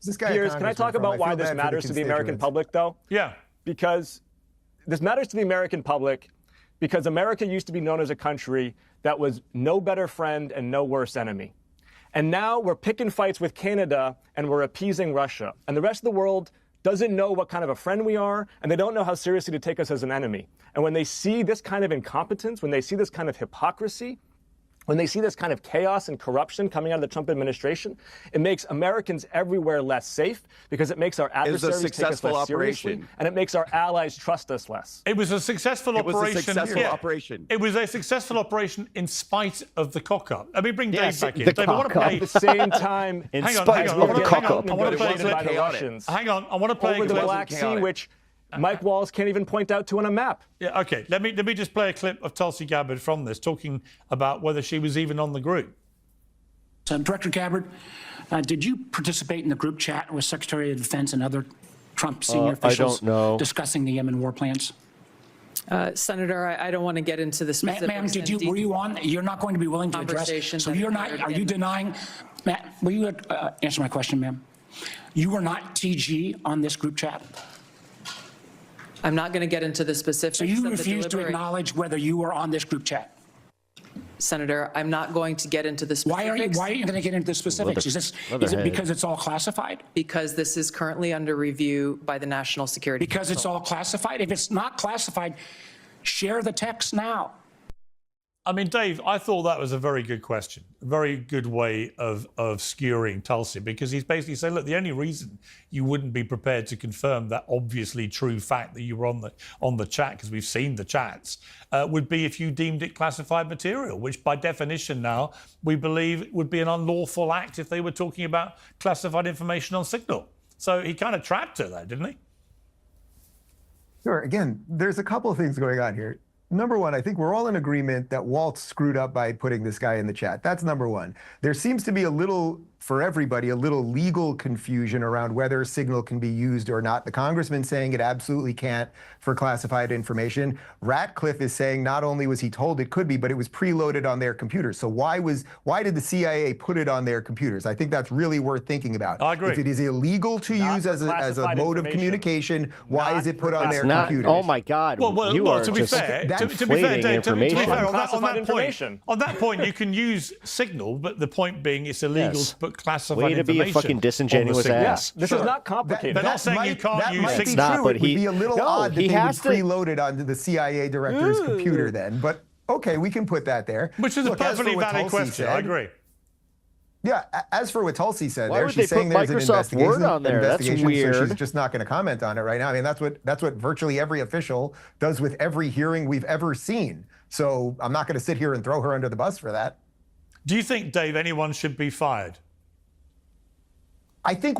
O: Piers, can I talk about why this matters to the American public, though?
R: Yeah.
O: Because this matters to the American public because America used to be known as a country that was no better friend and no worse enemy. And now we're picking fights with Canada and we're appeasing Russia. And the rest of the world doesn't know what kind of a friend we are, and they don't know how seriously to take us as an enemy. And when they see this kind of incompetence, when they see this kind of hypocrisy, when they see this kind of chaos and corruption coming out of the Trump administration, it makes Americans everywhere less safe because it makes our adversaries take us less seriously, and it makes our allies trust us less.
R: It was a successful operation.
P: It was a successful operation.
R: It was a successful operation in spite of the cock-up. Let me bring Dave back in.
O: Dave, I want to play at the same time.
E: In spite of the cock-up.
R: I want to play a clip. Hang on, I want to play
O: over the Black Sea, which Mike Walls can't even point out to on a map.
R: Yeah, okay. Let me just play a clip of Tulsi Gabbard from this, talking about whether she was even on the group.
A: So, Director Gabbard, did you participate in the group chat with Secretary of Defense and other Trump senior officials discussing the Yemen war plans?
B: Senator, I don't want to get into the specifics.
A: Ma'am, were you on? You're not going to be willing to address. So you're not. Are you denying? Matt, will you answer my question, ma'am? You were not TG on this group chat.
B: I'm not going to get into the specifics.
A: So you refuse to acknowledge whether you were on this group chat?
B: Senator. I'm not going to get into the specifics.
A: Why are you going to get into the specifics? Is it because it's all classified?
B: Because this is currently under review by the National Security
A: Because it's all classified? If it's not classified, share the text now.
R: I mean, Dave, I thought that was a very good question, a very good way of skewering Tulsi, because he's basically saying, look, the only reason you wouldn't be prepared to confirm that obviously true fact that you were on the chat, because we've seen the chats, would be if you deemed it classified material, which by definition now we believe would be an unlawful act if they were talking about classified information on Signal. So he kind of trapped her there, didn't he?
N: Sure. Again, there's a couple of things going on here. Number one, I think we're all in agreement that Walt screwed up by putting this guy in the chat. That's number one. There seems to be a little, for everybody, a little legal confusion around whether Signal can be used or not. The congressman saying it absolutely can't for classified information. Ratcliffe is saying not only was he told it could be, but it was preloaded on their computers. So why did the CIA put it on their computers? I think that's really worth thinking about.
R: I agree.
N: If it is illegal to use as a mode of communication, why is it put on their computers?
E: Oh my God!
R: Well, to be fair, Dave, on that point, you can use Signal, but the point being it's illegal to put classified
E: Way to
R: information.
E: be a fucking disingenuous ass.
O: This is not complicated.
R: They're not saying you can't use Signal.
N: It's not, but it would be a little odd that they would preload it onto the CIA director's computer then. But okay, we can put that there.
R: Which is a perfectly valid question. I agree.
N: Yeah, as for what Tulsi said,
E: Why
N: there
E: would
N: she's
E: they
N: saying
E: put
N: there's an
E: Microsoft Word on there? That's
N: investigation,
E: weird.
N: so she's just not going to comment on it right now. I mean, that's what virtually every official does with every hearing we've ever seen. So I'm not going to sit here and throw her under the bus for that.
R: Do you think, Dave, anyone should be fired?
N: I think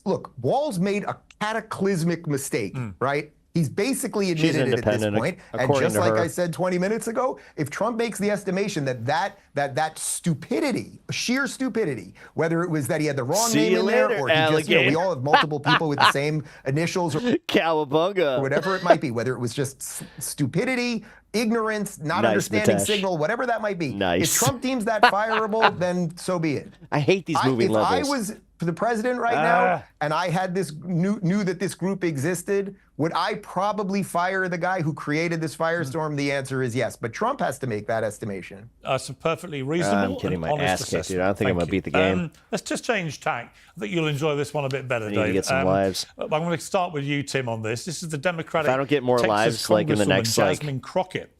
N: look, Wall's made a cataclysmic mistake, right? He's basically admitted it at this point. And just like I said 20 minutes ago, if Trump makes the estimation that stupidity, sheer stupidity, whether it was that he had the wrong name in there or he just, we all have multiple people with the same initials or
E: Cowabunga,
N: or whatever it might be, whether it was just stupidity, ignorance, not understanding Signal, whatever that might be. If Trump deems that fireable, then so be it.
E: I hate these moving levels.
N: If I was the president right now and I had knew that this group existed, would I probably fire the guy who created this firestorm? The answer is yes, but Trump has to make that estimation.
R: That's a perfectly reasonable
E: I'm getting my
R: honest
E: ass kicked,
R: assessment.
E: dude. I don't think I'm going to beat the game.
R: Let's just change tack. I think you'll enjoy this one a bit better,
E: I need
R: Dave.
E: to get some lives.
R: I'm going to start with you, Tim, on this. This is the Democratic
E: If I don't get more
R: Texas
E: lives, like in the next
R: Jasmine Crockett.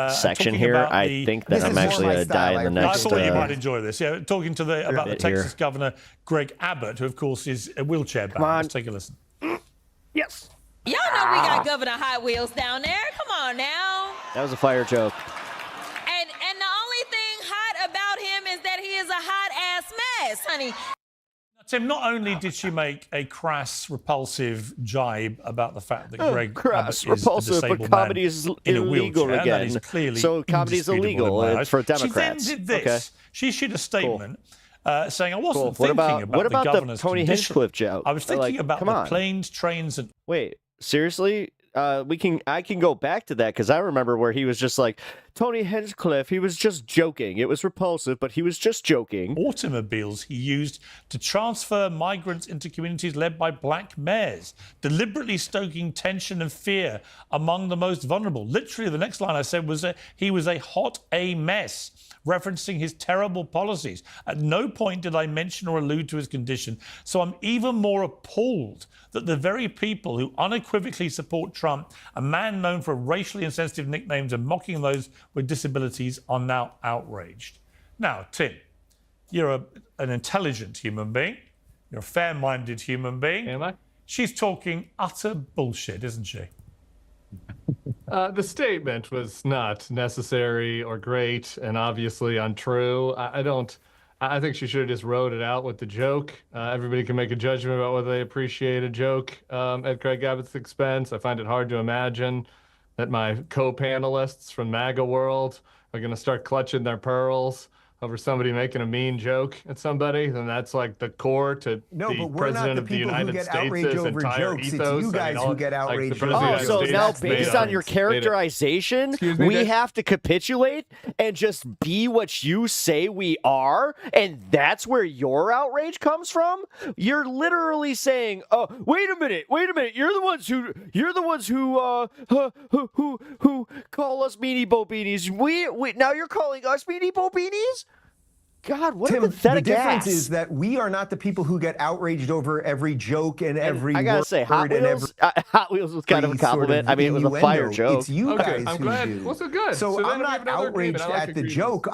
E: Section here, I think that I'm actually going to die in the next.
R: I thought you might enjoy this. Yeah, talking to about the Texas governor, Greg Abbott, who of course is a wheelchair bound. Let's take a listen.
E: Yes.
Q: Y'all know we got Governor Hot Wheels down there. Come on now.
E: That was a fire joke.
Q: And the only thing hot about him is that he is a hot ass mess, honey.
R: Tim, not only did she make a crass, repulsive jibe about the fact that Greg Abbott is a disabled
E: but comedy is
R: in a
E: illegal
R: wheelchair,
E: again.
R: that is clearly
E: so comedy is illegal. It's for Democrats.
R: She then did this. She issued a statement saying, "I wasn't
E: What
R: thinking
E: about
R: the governor's
E: the Tony
R: condition.
E: Hinchcliffe joke?
R: I was thinking about the planes, trains, and..."
E: Wait, seriously? I can go back to that because I remember where he was just like, Tony Hinchcliffe, he was just joking. It was repulsive, but he was just joking.
R: Automobiles he used to transfer migrants into communities led by black mayors, deliberately stoking tension and fear among the most vulnerable. Literally, the next line I said was he was a hot A mess, referencing his terrible policies. At no point did I mention or allude to his condition, so I'm even more appalled that the very people who unequivocally support Trump, a man known for racially insensitive nicknames and mocking those with disabilities, are now outraged. Now, Tim, you're an intelligent human being. You're a fair-minded human being.
M: Am I?
R: She's talking utter bullshit, isn't she?
M: The statement was not necessary or great and obviously untrue. I think she should have just wrote it out with the joke. Everybody can make a judgment about whether they appreciate a joke at Greg Abbott's expense. I find it hard to imagine that my co-panelists from MAGA world are going to start clutching their pearls over somebody making a mean joke at somebody, then that's like the core to the president of the United States' entire ethos.
N: It's you guys who get outraged over
E: Oh,
N: jokes.
E: so now based on your characterization, we have to capitulate and just be what you say we are, and that's where your outrage comes from? You're literally saying, "Oh, wait a minute, you're the ones who call us meanie bo beanies. We now you're calling us meanie bo beanies?" God, what
N: Tim,
E: a pathetic
N: the difference
E: ass.
N: is that we are not the people who get outraged over every joke and every
E: I gotta
N: word
E: say, Hot Wheels was kind of a compliment. I mean, it was a fire joke.
N: It's you guys
M: I'm
N: who
M: glad.
N: do.
M: Well, so good.
N: So
M: then
N: I'm
M: we have
N: not
M: another agreement.
N: outraged
M: I like
N: at the
M: agreements.
N: joke.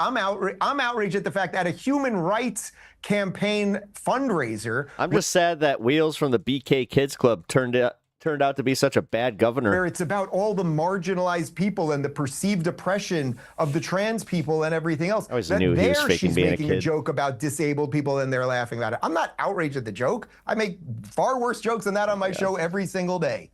N: I'm outraged at the fact that a human rights campaign fundraiser.
E: I'm just sad that Wheels from the BK Kids Club turned out to be such a bad governor.
N: Where it's about all the marginalized people and the perceived oppression of the trans people and everything else.
E: I always knew he was faking
N: she's
E: being a
N: making
E: kid.
N: joke about disabled people and they're laughing about it. I'm not outraged at the joke. I make far worse jokes than that on my show every single day.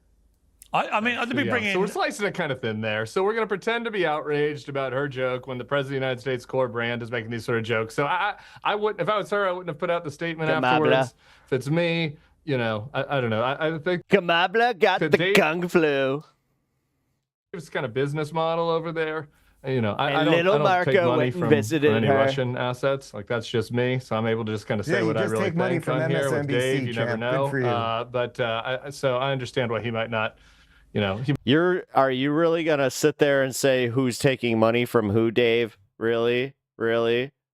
R: I mean, let me bring in.
M: So we're slicing it kind of thin there. So we're going to pretend to be outraged about her joke when the president of the United States core brand is making these sort of jokes. So I wouldn't, if I was her, I wouldn't have put out the statement afterwards. If it's me, you know, I don't know. I think
E: Kamabla got the kung flu.
M: It's kind of business model over there. You know, I
E: And
M: don't
E: little
M: take
E: Marco
M: money
E: went and
M: from
E: visited
M: any
E: her.
M: Russian assets. Like that's just me. So I'm able to just kind of say
N: Yeah,
M: what
N: you
M: I
N: just
M: really
N: take money
M: think
N: from
M: on here with
N: MSNBC,
M: Dave. You never
N: champ.
M: know.
N: Good for you.
M: So I understand why he might not. You know,
E: Are you really gonna sit there and say who's taking money from who, Dave? Really?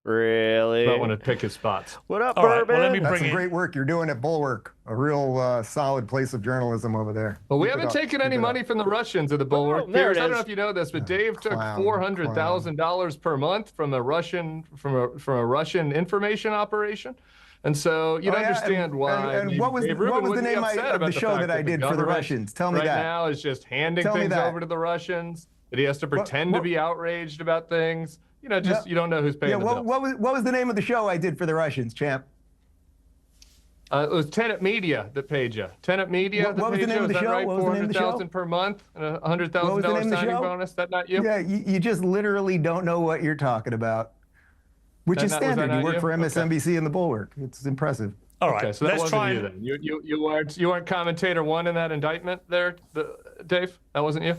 M: might want to pick his spots.
E: What up,
R: All right,
E: Bourbon?
R: well, let me
N: That's
R: bring
N: some
R: in.
N: great work you're doing at Bulwark. A real solid place of journalism over there.
M: Well, we
N: Keep it
M: haven't
N: up.
M: taken
N: Keep
M: any
N: it up.
M: money from the Russians at the Bulwark.
E: Oh, there it
M: Piers, I don't know
E: is.
M: if you know this, but Dave took
N: Clown,
M: $400,000 per month from a Russian information operation. And so you'd understand why.
N: And what was
M: Dave Rubin
N: the
M: wouldn't be
N: name
M: upset
N: of
M: about
N: the show
M: fact
N: that I
M: the
N: did for the
M: government
N: Russians? Tell me
M: right
N: that.
M: now is just handing
N: Tell me
M: things
N: that.
M: over to the Russians. That he has to pretend to be outraged about things. You know, just you don't know who's paying the bill.
N: what was the name of the show I did for the Russians, champ?
M: It was Tenet Media that paid you. Tenet Media.
N: What was the name of the show?
M: Right?
N: What was the name of the show?
M: $400,000 per month and a
N: What was the
M: $100,000
N: name of the
M: signing
N: show?
M: bonus. That not you?
N: Yeah, you just literally don't know what you're talking about, which is
M: Was that
N: standard. You
M: not
N: work
M: you?
N: for MSNBC and the Bulwark. It's impressive.
R: All right,
M: Okay, so that
R: let's
M: wasn't
R: try
M: you
R: and.
M: then. You weren't commentator one in that indictment there, Dave? That wasn't you?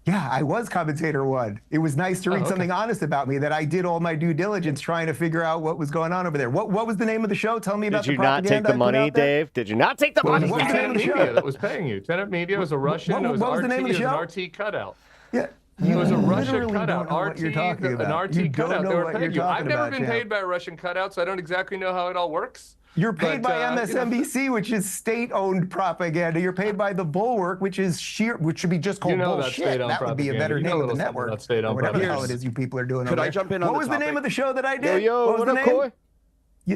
N: Yeah, I was commentator one. It was nice to read
M: okay.
N: something honest about me, that I did all my due diligence trying to figure out what was going on over there. What was the name of the show? Tell me about
E: Did
N: the
E: you not take
N: propaganda
E: the
N: I put
E: money,
N: out there.
E: Dave? Did you not take the money?
N: What was the name of the
M: Tenet
N: show?
M: Media that was paying you. Tenet Media was a Russian. It was
N: what was the
M: RT,
N: name of the
M: it was
N: show?
M: an RT cutout.
N: Yeah.
M: It was a Russian
N: literally
M: cutout.
N: don't know what
M: RT,
N: you're talking
M: an
N: about.
M: RT
N: You don't
M: cutout.
N: know
M: They were
N: what
M: paying
N: you're
M: you. I've
N: talking
M: never
N: about,
M: been
N: champ.
M: paid by a Russian cutout, so I don't exactly know how it all works.
N: You're paid
M: But,
N: by
M: you know.
N: MSNBC, which is state-owned propaganda. You're paid by the Bulwark, which should be just called
M: You know that's
N: bullshit.
M: state-owned
N: That would be a
M: propaganda.
N: better
M: You know
N: name
M: a
N: of the
M: little something
N: network.
M: about state-owned
N: Or whatever the hell it
M: propaganda.
N: is you people are doing
P: Could
N: over
P: I
N: there.
P: jump in on
N: What
P: the
N: was the name
P: topic?
N: of the show that I did?
E: Yo,
N: what was
E: what
N: the
E: up,
N: name?
E: Coy?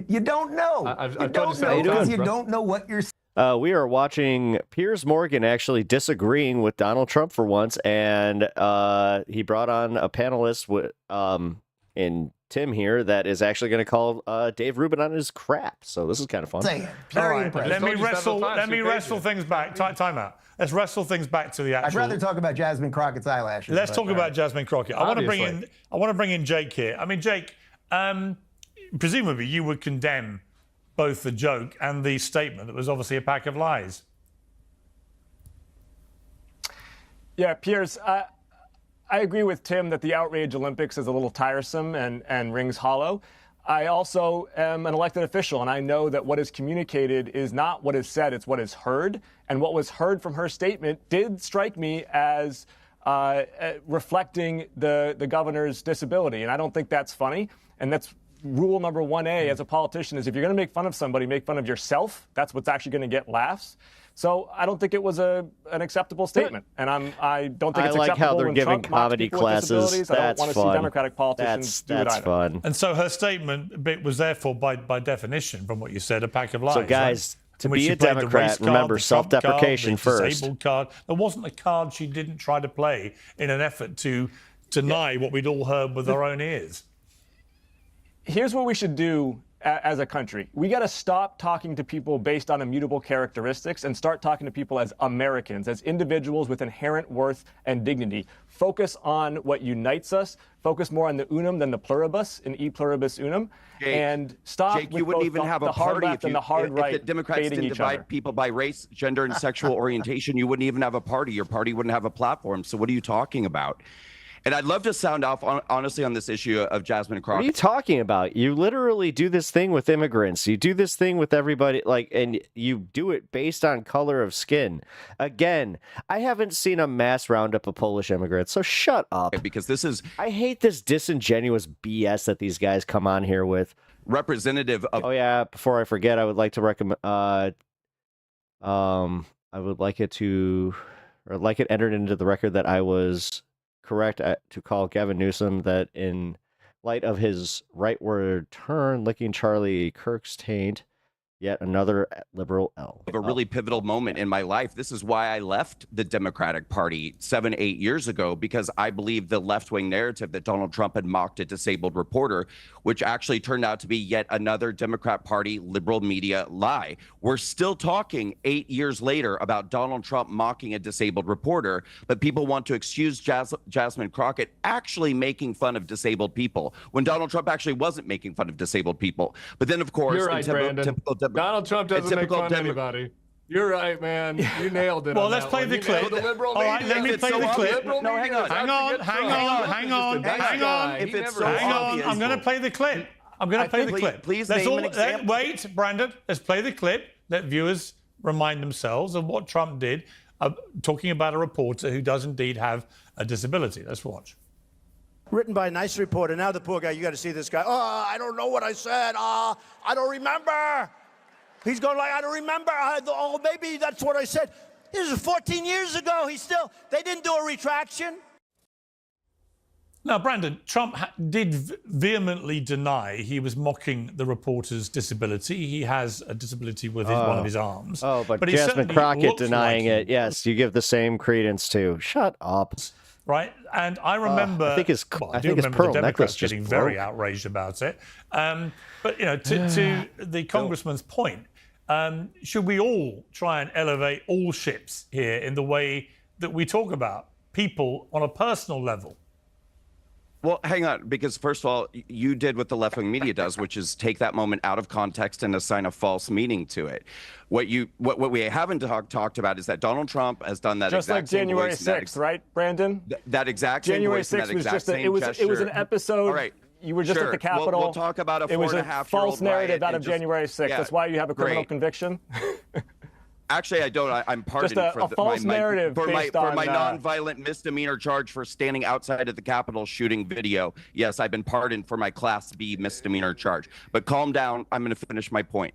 N: You don't know.
M: I've
N: You
M: told
N: don't
M: you so
N: know
M: many
N: because
M: times,
N: you
M: bro.
N: don't know what you're
E: We are watching Piers Morgan actually disagreeing with Donald Trump for once, and he brought on a panelist in Tim here that is actually going to call Dave Rubin on his crap. So this is kind of fun.
N: saying.
R: All
N: Very
R: right,
N: impressive.
R: let me
M: told you several times
R: Let me
M: who paid
R: wrestle
M: you.
R: things back. Time out. Let's wrestle things back to the
N: I'd
R: actual.
N: rather talk about Jasmine Crockett's eyelashes.
R: Let's
N: but,
R: talk about Jasmine Crockett. I want to bring in Jake here. I mean, Jake, presumably you would condemn both the joke and the statement that was obviously a pack of lies.
O: Yeah, Piers, I agree with Tim that the outrage Olympics is a little tiresome and rings hollow. I also am an elected official, and I know that what is communicated is not what is said, it's what is heard. And what was heard from her statement did strike me as reflecting the governor's disability. And I don't think that's funny. And that's rule number 1A as a politician is if you're going to make fun of somebody, make fun of yourself. That's what's actually going to get laughs. So I don't think it was an acceptable statement, and I don't think it's
E: like
O: acceptable
E: how they're
O: when
E: giving
O: Trump mocks
E: comedy
O: people with
E: classes.
O: disabilities. I don't
E: That's
O: want to see
E: fun.
O: Democratic politicians do it
E: That's
O: either.
E: fun.
R: And so her statement bit was therefore, by definition, from what you said, a pack of lies.
E: So guys,
R: right?
E: to
R: In which
E: be
R: she
E: a
R: played the
E: Democrat,
R: race card,
E: remember
R: the Trump card,
E: self-deprecation
R: the
E: first.
R: disabled card. There wasn't a card she didn't try to play in an effort to deny what we'd all heard with our own ears.
O: Here's what we should do as a country. We got to stop talking to people based on immutable characteristics and start talking to people as Americans, as individuals with inherent worth and dignity. Focus on what unites us. Focus more on the unum than the pluribus, in e pluribus unum.
P: Jake,
O: and stop
P: Jake,
O: with
P: you wouldn't
O: both
P: even have a
O: the hard
P: party
O: left
P: if
O: and the hard right
P: the Democrats
O: baiting
P: didn't
O: each
P: divide
O: other.
P: people by race, gender, and sexual orientation. You wouldn't even have a party. Your party wouldn't have a platform. So what are you talking about? And I'd love to sound off, honestly, on this issue of Jasmine Crockett.
E: What are you talking about? You literally do this thing with immigrants. You do this thing with everybody, and you do it based on color of skin. Again, I haven't seen a mass roundup of Polish immigrants, so shut up.
P: Because this is...
E: I hate this disingenuous BS that these guys come on here with.
P: Representative of...
E: Oh, yeah, before I forget, I would like to recommend... I would like it entered into the record that I was... correct to call Gavin Newsom that in light of his rightward turn, licking Charlie Kirk's taint, yet another liberal L.
P: A really pivotal moment in my life. This is why I left the Democratic Party 7-8 years ago, because I believe the left-wing narrative that Donald Trump had mocked a disabled reporter, which actually turned out to be yet another Democrat Party liberal media lie. We're still talking 8 years later about Donald Trump mocking a disabled reporter, but people want to excuse Jasmine Crockett actually making fun of disabled people when Donald Trump actually wasn't making fun of disabled people. But then, of course,
M: You're right, Brandon. Donald Trump doesn't make fun of anybody. You're right, man. You nailed it.
R: Well, let's play the clip. All right, let me play the clip.
P: No, hang on.
R: Hang on. I'm going to play the clip.
P: Please name an example.
R: Wait, Brandon. Let's play the clip. Let viewers remind themselves of what Trump did, talking about a reporter who does indeed have a disability. Let's watch.
D: Written by a nice reporter. Now the poor guy, you got to see this guy. Oh, I don't know what I said. I don't remember. He's going like, I don't remember. Oh, maybe that's what I said. This is 14 years ago. They didn't do a retraction.
R: Now, Brandon, Trump did vehemently deny he was mocking the reporter's disability. He has a disability with one of his arms.
E: Oh, but
R: he
E: Jasmine
R: certainly
E: Crockett
R: looks
E: denying
R: like
E: it. Yes, you give the same credence to. Shut up.
R: Right, and I remember.
E: I think his
R: the
E: pearl
R: Democrats
E: necklace just
R: getting
E: broke.
R: very outraged about it. But to the congressman's point, should we all try and elevate all ships here in the way that we talk about people on a personal level?
P: Well, hang on, because first of all, you did what the left-wing media does, which is take that moment out of context and assign a false meaning to it. What we haven't talked about is that Donald Trump has done that
O: just
P: exact
O: like
P: same
O: January
P: voice
O: 6th, right, Brandon?
P: That exact same
O: January
P: voice and
O: 6th
P: that
O: was
P: exact
O: just
P: same
O: it was an episode.
P: All right.
O: You were just
P: Sure.
O: at the Capitol.
P: We'll talk about a 4.5-year-old
O: It was a false narrative out of January 6th.
P: Yeah,
O: That's why you have a criminal
P: great.
O: conviction.
P: Actually, I don't. I'm pardoned
O: Just
P: for
O: a false narrative
P: for
O: based
P: my
O: on,
P: nonviolent misdemeanor charge for standing outside of the Capitol shooting video. Yes, I've been pardoned for my Class B misdemeanor charge. But calm down. I'm going to finish my point.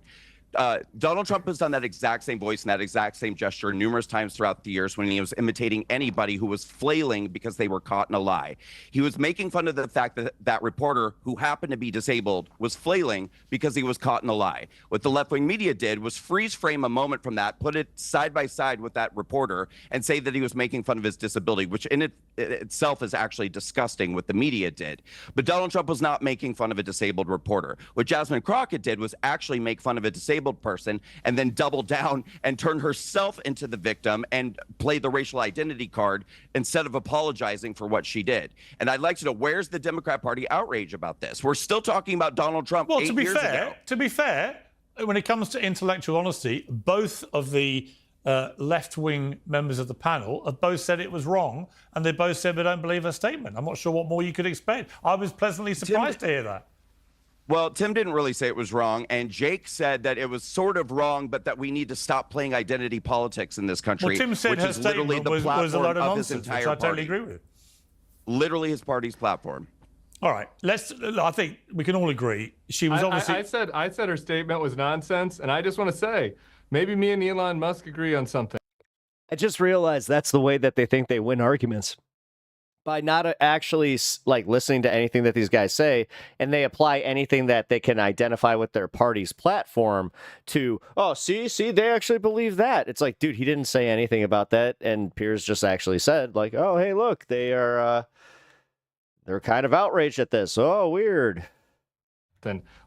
P: Donald Trump has done that exact same voice and that exact same gesture numerous times throughout the years when he was imitating anybody who was flailing because they were caught in a lie. He was making fun of the fact that that reporter who happened to be disabled was flailing because he was caught in a lie. What the left-wing media did was freeze frame a moment from that, put it side by side with that reporter, and say that he was making fun of his disability, which in itself is actually disgusting what the media did. But Donald Trump was not making fun of a disabled reporter. What Jasmine Crockett did was actually make fun of a disabled person and then double down and turn herself into the victim and play the racial identity card instead of apologizing for what she did. And I'd like to know, where's the Democrat Party outrage about this? We're still talking about Donald Trump 8 years ago.
R: To be fair, when it comes to intellectual honesty, both of the left-wing members of the panel have both said it was wrong, and they both said they don't believe her statement. I'm not sure what more you could expect. I was pleasantly surprised to hear that.
P: Well, Tim didn't really say it was wrong, and Jake said that it was sort of wrong, but that we need to stop playing identity politics in this country.
R: Well, Tim said
P: which
R: her
P: is literally
R: statement
P: the
R: was a
P: platform
R: load of
P: of his
R: nonsense, which
P: entire
R: I totally
P: party.
R: agree with.
P: Literally his party's platform.
R: All right, I think we can all agree she was obviously.
M: I said her statement was nonsense, and I just want to say, maybe me and Elon Musk agree on something.
E: I just realized that's the way that they think they win arguments. By not actually listening to anything that these guys say, and they apply anything that they can identify with their party's platform to, oh, see, they actually believe that. It's like, dude, he didn't say anything about that, and Piers just actually said, like, oh, hey, look, they're kind of outraged at this. Oh, weird.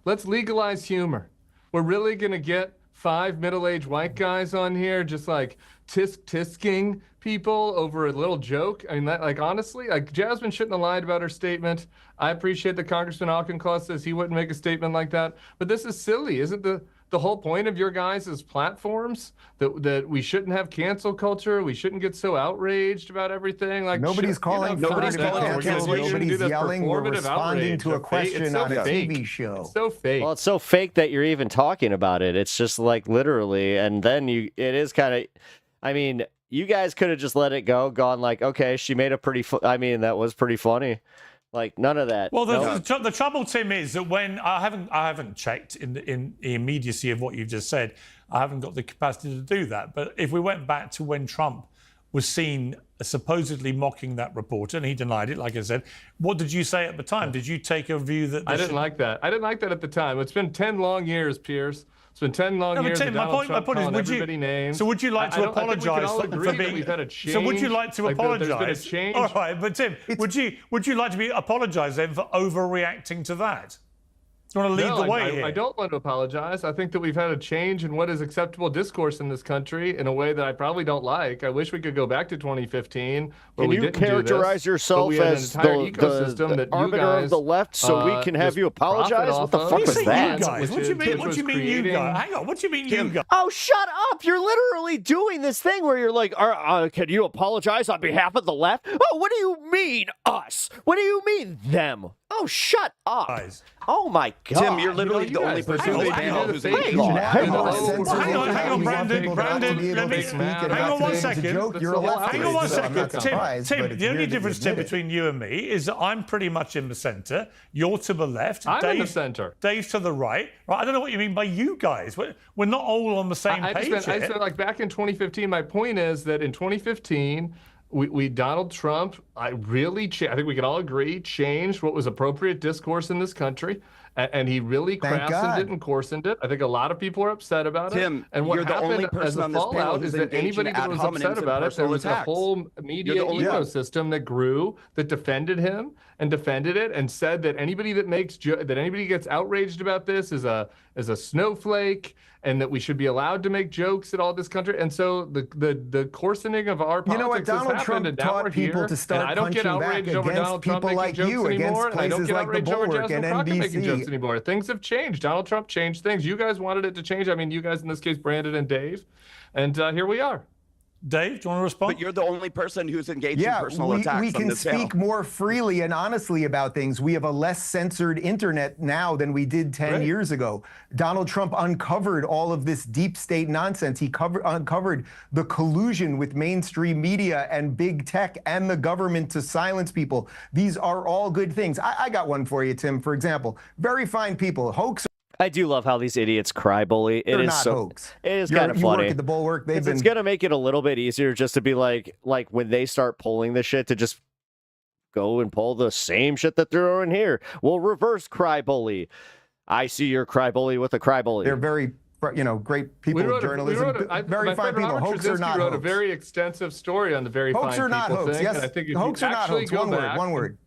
M: Let's legalize humor. We're really going to get 5 middle-aged white guys on here just like tisk-tisking people over a little joke. I mean, that, like, honestly, like, Jasmine shouldn't have lied about her statement. I appreciate that Congressman Auchincloss says he wouldn't make a statement like that. But this is silly. Isn't the whole point of your guys' platforms that we shouldn't have cancel culture? We shouldn't get so outraged about everything. Like,
N: nobody's calling for
M: nobody's
N: yelling. We're responding to a question on a TV show.
M: It's so fake.
E: Well, it's so fake that you're even talking about it. It's just like literally, and then it is kind of, I mean, you guys could have just let it go, gone like, okay, she made a pretty, that was pretty funny. Like, none of that.
R: Well, the trouble, Tim, is that when I haven't checked in the immediacy of what you've just said, I haven't got the capacity to do that. But if we went back to when Trump was seen supposedly mocking that reporter, and he denied it, like I said, what did you say at the time? Did you take a view that...
M: I didn't like that. I didn't like that at the time. It's been 10 long years, Piers. It's been 10 long years.
R: Tim, my point is, would you like to apologise for being?
M: We've had a change.
R: So would you like to apologise?
M: There's been a change.
R: All right, but Tim, would you like to be apologise then for overreacting to that? Do you want to lead the way here?
M: I don't want to apologize. I think that we've had a change in what is acceptable discourse in this country in a way that I probably don't like. I wish we could go back to 2015 where we didn't do this.
E: Can you characterize yourself as the arbiter of the left so we can have you apologize? What the fuck was that?
R: What do you mean you guys? Hang on, what do you mean you guys?
E: Oh, shut up. You're literally doing this thing where you're like, can you apologize on behalf of the left? Oh, what do you mean us? What do you mean them? Oh, shut up. Oh, my God.
P: Tim, you're literally the only person on the panel who's
R: Hang on, Brandon, hang on 1 second. Hang on 1 second. Tim, the only difference, Tim, between you and me is that I'm pretty much in the centre. You're to the left.
M: I'm in the centre.
R: Dave's to the right. Right? I don't know what you mean by you guys. We're not all on the same page.
M: I said, like, back in 2015, my point is that in 2015, we Donald Trump, I think we can all agree, changed what was appropriate discourse in this country. And he really crafted it and coarsened it. I think a lot of people are upset about it. And what
P: you're the
M: happened
P: only person
M: as a
P: on this panel
M: fallout is that anybody that was upset about it, there was a whole media ecosystem that grew, that defended him and defended it, and said that anybody that anybody gets outraged about this is a snowflake, and that we should be allowed to make jokes at all this country. And so the coarsening of our politics has happened,
N: Trump
M: and now
N: taught
M: we're
N: people
M: here,
N: to start
M: and I don't get
N: punching back
M: outraged over
N: against
M: Donald Trump
N: people
M: making
N: like
M: jokes
N: you, against
M: anymore, and I don't
N: places
M: get
N: like The
M: outraged over
N: Bulwark
M: Jasmine
N: and
M: Crockett making jokes
N: NBC.
M: anymore. Things have changed. Donald Trump changed things. You guys wanted it to change. I mean, you guys in this case, Brandon and Dave, and here we are.
R: Dave, do you want to respond?
P: But you're the only person who's engaged in personal attacks
N: we can
P: on this
N: speak
P: panel.
N: more freely and honestly about things. We have a less censored internet now than we did 10 years ago. Donald Trump uncovered all of this deep state nonsense. He uncovered the collusion with mainstream media and big tech and the government to silence people. These are all good things. I got one for you, Tim. For example, very fine people. Hoax.
E: I do love how these idiots cry bully.
N: They're not hoax.
E: It is kind of funny.
N: You work at the Bulwark.
E: It's going to make it a little bit easier just to be like when they start pulling the shit to just go and pull the same shit that they're doing here. We'll reverse cry bully. I see your cry bully with a cry bully.
N: They're very, great people, journalism, very fine people. Hoax or not
M: wrote
N: hoax.
M: a very extensive story on the very
N: Hoax
M: fine
N: or not
M: people
N: hoax,
M: thing.
N: yes.
M: And I think if
N: Hoax
M: you
N: or not
M: actually
N: hoax,
M: go
N: one word,
M: back,
N: one word.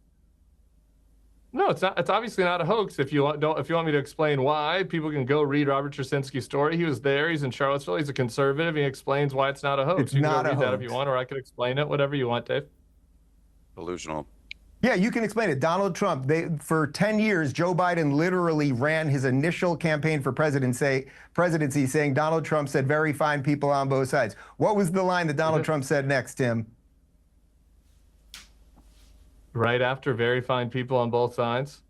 M: No, it's not. It's obviously not a hoax. If you want me to explain why, people can go read Robert Jasinski's story. He was there. He's in Charlottesville. He's a conservative. He explains why it's not a hoax.
N: It's
M: you can
N: not
M: go
N: a
M: read that
N: hoax.
M: if you want, or I could explain it. Whatever you want, Dave.
P: Delusional.
N: Yeah, you can explain it. Donald Trump, for 10 years, Joe Biden literally ran his initial campaign for presidency saying Donald Trump said very fine people on both sides. What was the line that Donald Trump said next, Tim?
M: Right after very fine people on both sides?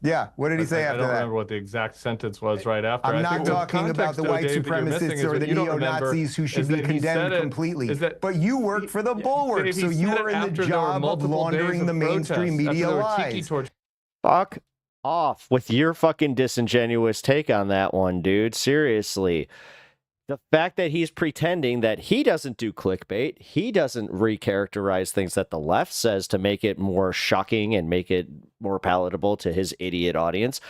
N: Yeah, what did he say after that?
M: I don't remember what the exact sentence was right after.
N: I'm
M: I
N: not
M: think
N: talking about the white supremacists or the neo-Nazis who should be condemned completely. But you work for the Bulwark, so you are in the job of laundering the mainstream media lies.
E: Fuck off with your fucking disingenuous take on that one, dude. Seriously. The fact that he's pretending that he doesn't do clickbait, he doesn't recharacterize things that the left says to make it more shocking and make it more palatable to his idiot audience.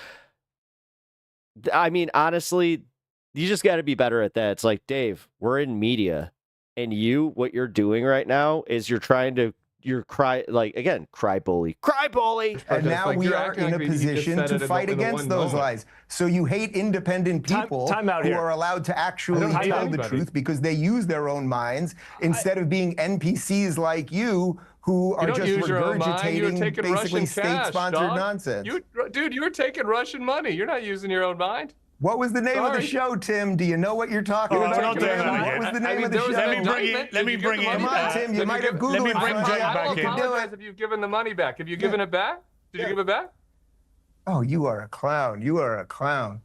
E: I mean, honestly, you just got to be better at that. It's like, Dave, we're in media, and what you're doing right now is you're trying to cry bully.
N: And now
M: like,
N: we
M: you're
N: are
M: acting
N: in a
M: like you just
N: position
M: said
N: to
M: it in
N: fight
M: the
N: against
M: one
N: those
M: moment.
N: lies. So you hate independent people
O: Time out
N: who
O: here.
N: are allowed to actually
M: hate
N: tell the
M: anybody.
N: truth because they use their own minds instead of being NPCs like you who are
M: You don't
N: just
M: use your own mind. You were
N: regurgitating
M: taking
N: basically
M: Russian cash,
N: state-sponsored
M: dog.
N: nonsense.
M: Dude, you were taking Russian money. You're not using your own mind.
N: What was the name of the
M: Sorry.
N: show, Tim? Do you know what you're talking
R: All right,
N: about?
R: we're not doing that
N: What
R: again.
N: was the
M: I
N: name
M: mean,
N: of the
M: there was
N: show?
M: an
R: Let me bring
M: indictment.
R: let me
M: Did you
R: bring
M: give the
R: in,
M: money
N: Come on,
M: back?
N: Tim. You
M: Did
N: might
M: you
N: have
M: give-
N: Googled
R: let me
N: in
R: bring
N: front of
R: Jake
N: you.
R: back
N: You
R: in.
N: can do
M: apologize
N: it.
M: if you've given the money back. Have you given it back? Did you give it back?
N: Oh, you are a clown. You are a clown.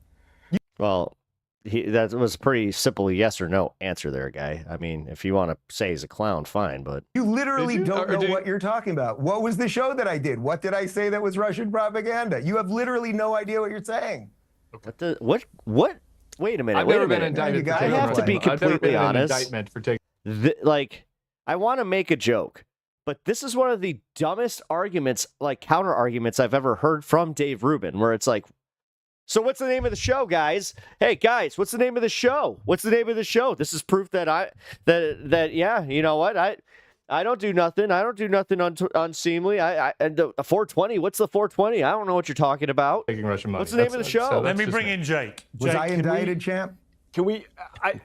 E: Well, that was a pretty simple yes or no answer there, guy. I mean, if you want to say he's a clown, fine, but
N: You literally
M: Did you?
N: don't
M: Or
N: know
M: did-
N: what you're talking about. What was the show that I did? What did I say that was Russian propaganda? You have literally no idea what you're saying.
E: what? Wait a minute.
M: I've
E: wait
M: never
E: a
M: been
E: minute.
M: indicted.
N: You
M: for
N: got
E: I
N: it.
M: taking
E: have to be
M: Russian- I've never
E: completely
M: been in an
E: honest.
M: indictment for taking.
E: I want to make a joke, but this is one of the dumbest arguments, like counter arguments I've ever heard from Dave Rubin, where it's like, so what's the name of the show, guys? Hey, guys, what's the name of the show? What's the name of the show? This is proof that yeah, you know what? I don't do nothing. I don't do nothing unseemly. And the 420, what's the 420? I don't know what you're talking about.
M: Taking Russian money.
E: What's the name of the show?
R: Let me bring in Jake.
N: Was
R: Jake,
N: I indicted, champ?
O: Can we?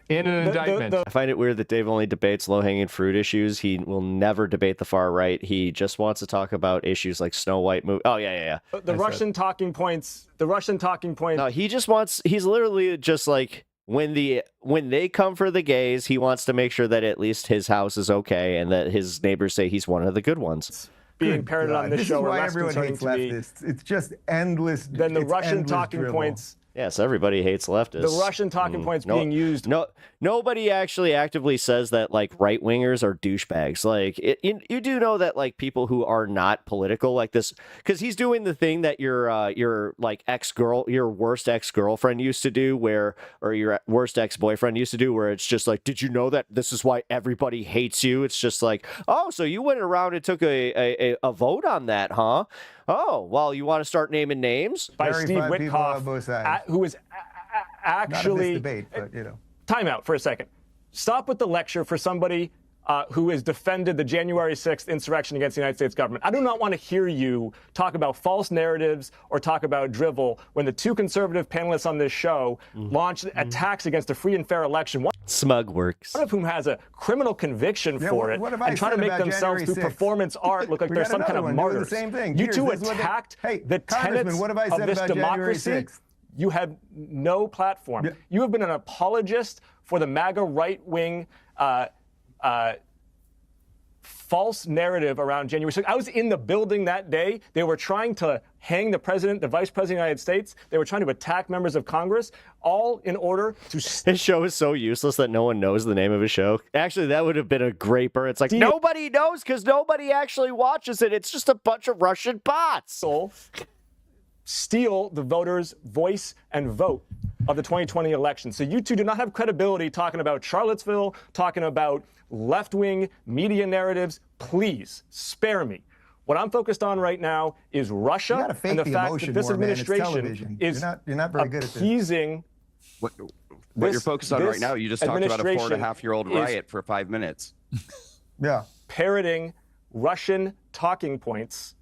M: In an indictment.
E: I find it weird that Dave only debates low-hanging fruit issues. He will never debate the far right. He just wants to talk about issues like Snow White movie. Oh, yeah.
O: The Russian talking points. The Russian talking points.
E: No, he's literally just like, when they come for the gays, he wants to make sure that at least his house is okay and that his neighbors say he's one of the good ones.
O: Being
N: Good
O: parroted on
N: God.
O: this show
N: is
O: are
N: why
O: less
N: everyone
O: concerning
N: hates
O: to me
N: leftists. It's just endless.
O: than the
N: it's
O: Russian
N: endless
O: talking
N: dribble.
O: points.
E: Yes, everybody hates leftists.
O: The Russian talking points being used.
E: Nobody actually actively says that like right wingers are douchebags. Like you do know that like people who are not political like this, because he's doing the thing that your like your worst ex-girlfriend used to do, or your worst ex-boyfriend used to do, where it's just like, did you know that this is why everybody hates you? It's just like, oh, so you went around and took a vote on that, huh? Oh, well, you want to start naming names?
O: By
N: Very
O: Steve
N: fine people on both
O: Witkoff,
N: sides.
O: who is
N: Not in
O: actually.
N: this debate, but you know.
O: Time out for a second. Stop with the lecture for somebody who has defended the January 6th insurrection against the United States government. I do not want to hear you talk about false narratives or talk about drivel when the two conservative panelists on this show launched attacks against a free and fair election.
E: Smug works.
O: One of whom has a criminal conviction for it,
N: what have I
O: and trying to
N: said
O: make
N: about
O: themselves
N: January
O: through
N: 6th?
O: performance art look like
N: We
O: they're
N: got
O: some kind
N: another
O: of
N: one doing the
O: martyrs.
N: same thing.
O: You
N: Piers,
O: two
N: this is what they-
O: attacked
N: Hey,
O: the
N: Congressman,
O: tenets
N: what have I
O: of
N: said
O: this
N: about January
O: democracy.
N: 6th?
O: You have no platform. You have been an apologist for the MAGA right-wing false narrative around January 6th. I was in the building that day. They were trying to hang the president, the vice president of the United States. They were trying to attack members of Congress, all in order to...
E: His show is so useless that no one knows the name of his show. Actually, that would have been a great burn. It's like, nobody knows because nobody actually watches it. It's just a bunch of Russian bots.
O: Steal the voters' voice and vote of the 2020 election. So you two do not have credibility talking about Charlottesville, talking about left-wing media narratives. Please spare me. What I'm focused on right now is Russia
N: You gotta fake
O: and the
N: the
O: fact
N: emotion
O: that this
N: more, man. It's
O: administration
N: television.
O: is
N: You're not very good at this.
O: appeasing.
P: What you're focused on right now, you just talked about a 4.5-year-old
O: is
P: riot for 5 minutes.
N: Yeah.
O: Parroting Russian talking points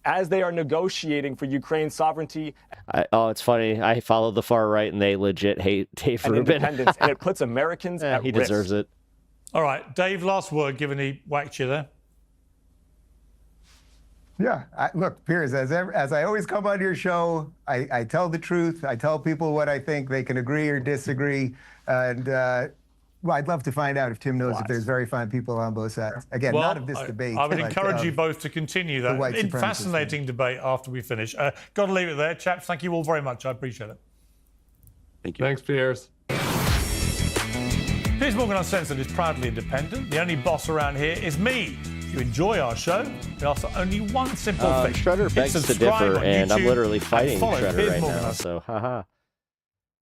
O: as they are negotiating for Ukraine's sovereignty
E: It's funny. I follow the far right, and they legit hate Dave
O: and
E: Rubin.
O: independence, and it puts Americans at
E: He
O: risk.
E: deserves it.
R: All right, Dave, last word, given he whacked you there.
N: Yeah, look, Piers, as I always come on your show, I tell the truth. I tell people what I think. They can agree or disagree. And well, I'd love to find out if Tim knows if there's very fine people on both sides. Again,
R: Well,
N: not of this debate.
R: I would
N: but
R: encourage you
N: of
R: both to continue
N: the
R: that
N: white supremacist
R: fascinating debate after we finish. Got to leave it there, chaps. Thank you all very much. I appreciate it.
P: Thank you.
M: Thanks, Piers.
R: Piers Morgan Uncensored is proudly independent. The only boss around here is me. If you enjoy our show, we ask for only one simple thing.
E: Shredder
R: Hit
E: begs to
R: subscribe
E: differ,
R: on
E: and I'm
R: YouTube
E: literally
R: and
E: fighting
R: follow
E: Shredder
R: Piers
E: right
R: Morgan
E: now.
R: Uncensored.
E: So, haha.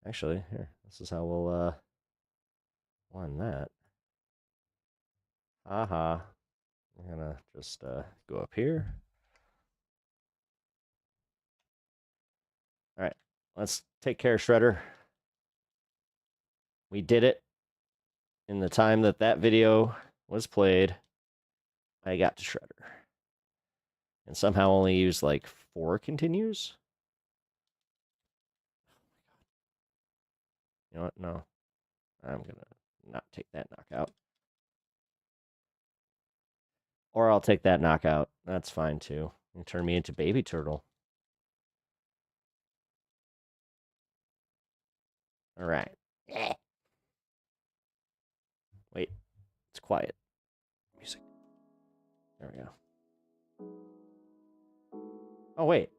E: Actually, here, this is how we'll win that. Haha. I'm gonna just go up here. All right, let's take care of Shredder. We did it in the time that video was played. I got to Shredder. And somehow only used like 4 continues? You know what? No. I'm going to not take that knockout. Or I'll take that knockout. That's fine too. And turn me into Baby Turtle. All right. Wait. It's quiet. Music. There we go. Oh, wait.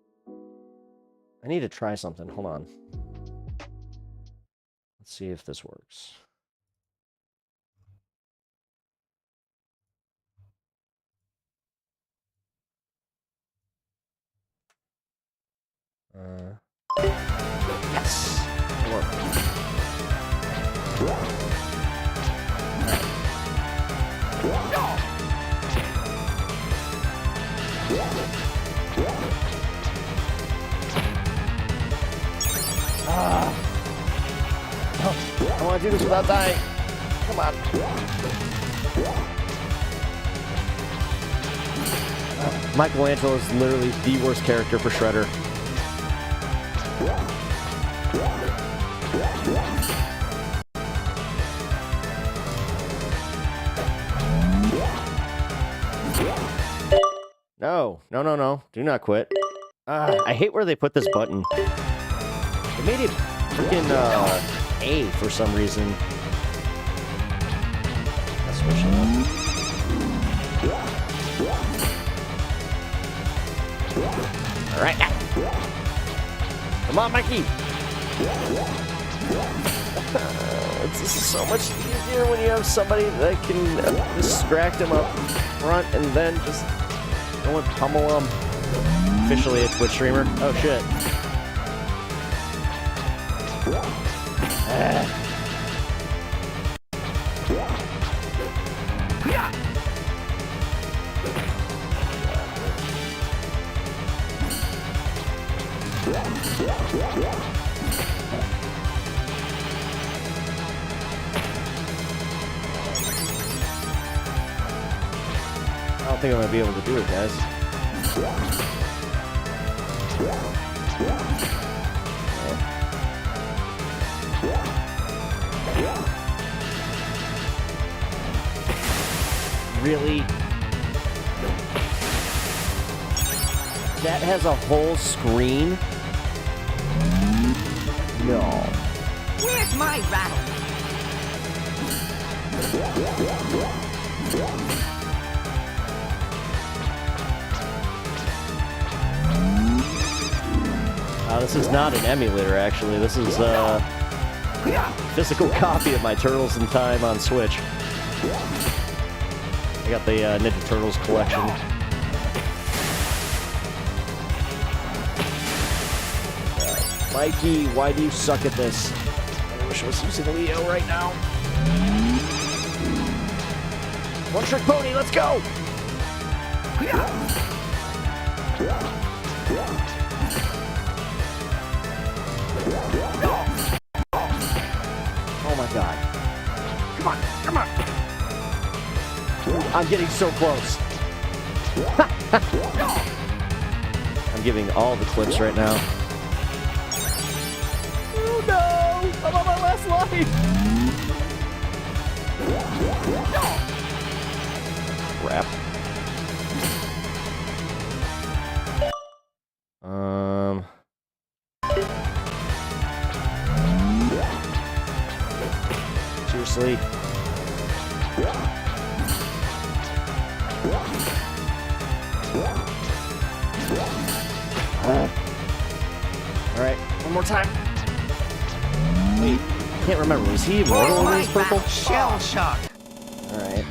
E: I need to try something. Hold on. Let's see if this works. Yes! It worked. I want to do this without dying. Come on. Michelangelo is literally the worst character for Shredder. No. Do not quit. I hate where they put this button. They made it freaking A for some reason. Let's switch it up. All right. Come on, Mikey. This is so much easier when you have somebody that can distract him up front and then just go and pummel him. Officially a Twitch streamer. Oh, shit. I don't think I'm going to be able to do it, guys. Really? That has a whole screen? No.
F: Where's my rattle?
E: This is not an emulator, actually. This is a physical copy of my Turtles in Time on Switch. I got the Ninja Turtles collection. Mikey, why do you suck at this? I wish I was using Leo right now. One Trick Pony, let's go! Oh my god. Come on. I'm getting so close. I'm giving all the clips right now. Oh no! I'm on my last life! Crap. Seriously. Alright, one more time. Wait, I can't remember. Was he immortal in his purple?
F: Shell shock.
E: Alright.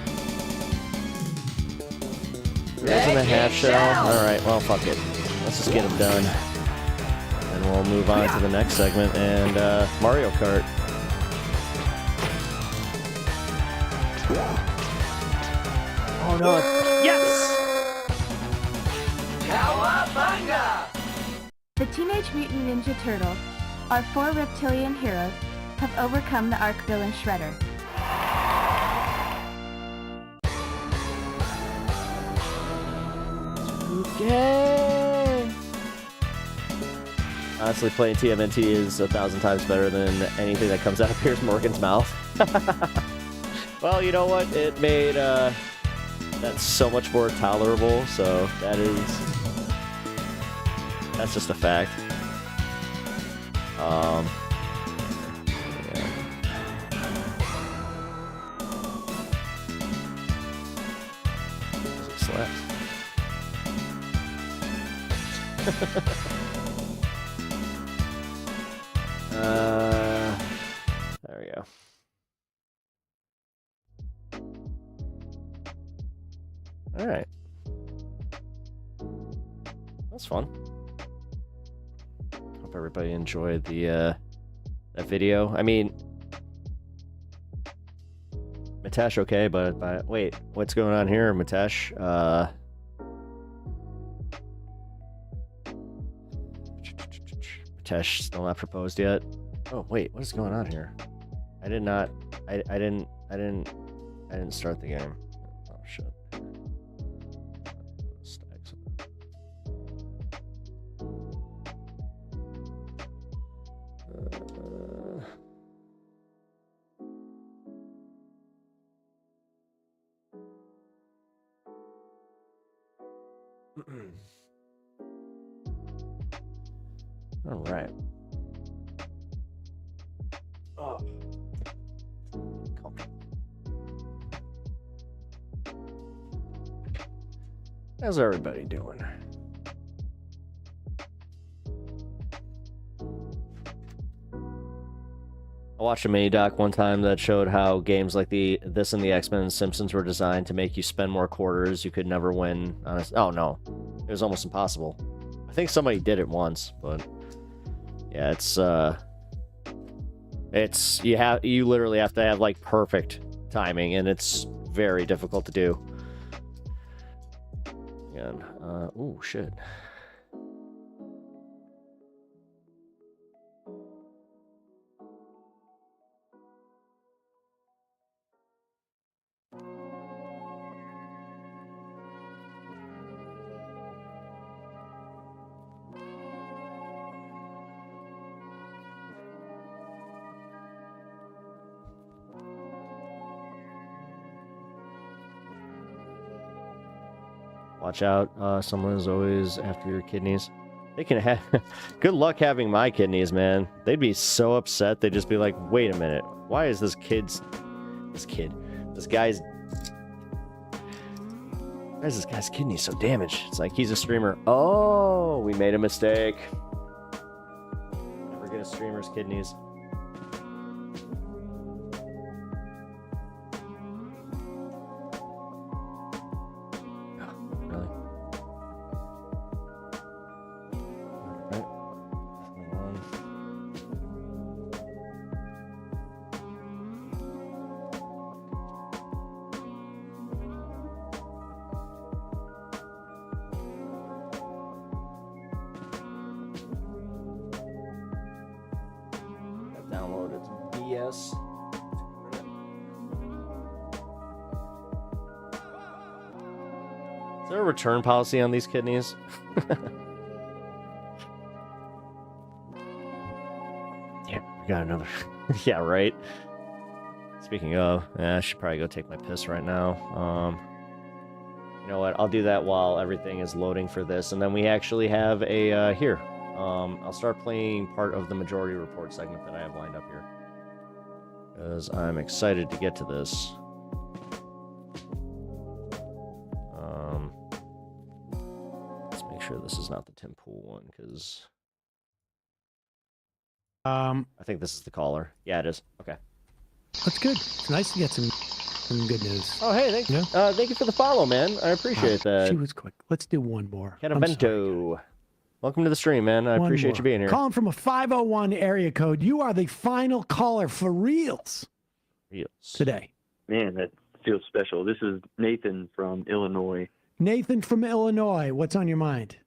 E: There's in a half shell. Alright, well, fuck it. Let's just get him done. And we'll move on to the next segment and Mario Kart. Oh no. Yes!
G: Cowabunga! The Teenage Mutant Ninja Turtles, our 4 reptilian heroes, have overcome the arch villain Shredder.
E: Yay! Honestly, playing TMNT is 1,000 times better than anything that comes out of Piers Morgan's mouth. Well, you know what? It made that so much more tolerable, so that's just a fact. Yeah. Music slaps. There we go. All right. That's fun. Hope everybody enjoyed the that video. I mean, Mitesh, okay, but wait, what's going on here, Mitesh? Mitesh still not proposed yet. Oh wait, what is going on here? I didn't start the game. Oh shit. Stacks. All right. Oh. How's everybody doing? I watched a mini doc one time that showed how games like this and the X-Men and Simpsons were designed to make you spend more quarters. You could never win on a, oh no, it was almost impossible. I think somebody did it once, but yeah, you literally have to have like perfect timing, and it's very difficult to do. Again, oh shit. Watch out, someone is always after your kidneys. They can have good luck having my kidneys, man. They'd be so upset. They'd just be like, wait a minute, why is this guy's kidneys so damaged? It's like, he's a streamer. Oh, we made a mistake. Never get a streamer's kidneys. Is there a return policy on these kidneys? Yeah, we got another. Yeah, right. Speaking of, I should probably go take my piss right now. You know what? I'll do that while everything is loading for this, and then we actually have a here. I'll start playing part of the majority report segment that I have lined up here, because I'm excited to get to this. Let's make sure this is not the Tim Pool one, because I think this is the caller. Yeah, it is. Okay.
H: That's good. It's nice to get some good news.
E: Oh, hey, thank you. Thank you for the follow, man. I appreciate that.
H: She was quick. Let's do one more.
E: Canavento. Welcome to the stream, man. I appreciate you being here.
H: Calling from a 501 area code. You are the final caller for reals. Today.
I: Man, that feels special. This is Nathan from Illinois.
H: Nathan from Illinois. What's on your mind?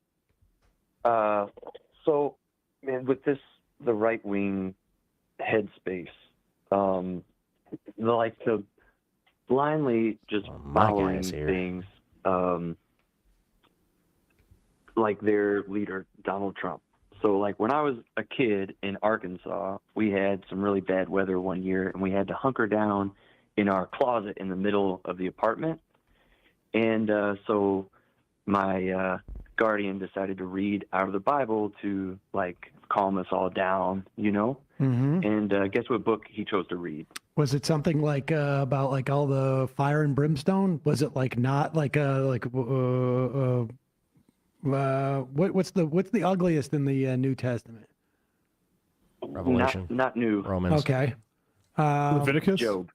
I: So, man, with the right-wing headspace, like the blindly just following things, like their leader, Donald Trump. So like when I was a kid in Arkansas, we had some really bad weather one year, and we had to hunker down in our closet in the middle of the apartment. And so my guardian decided to read out of the Bible to like calm us all down, you know?
H: Mm-hmm.
I: And guess what book he chose to read?
H: Was it something like about like all the fire and brimstone? Was it like not like what's the ugliest in the New Testament?
E: Revelation.
I: Not new.
E: Romans.
H: Okay.
M: Leviticus?
I: Job.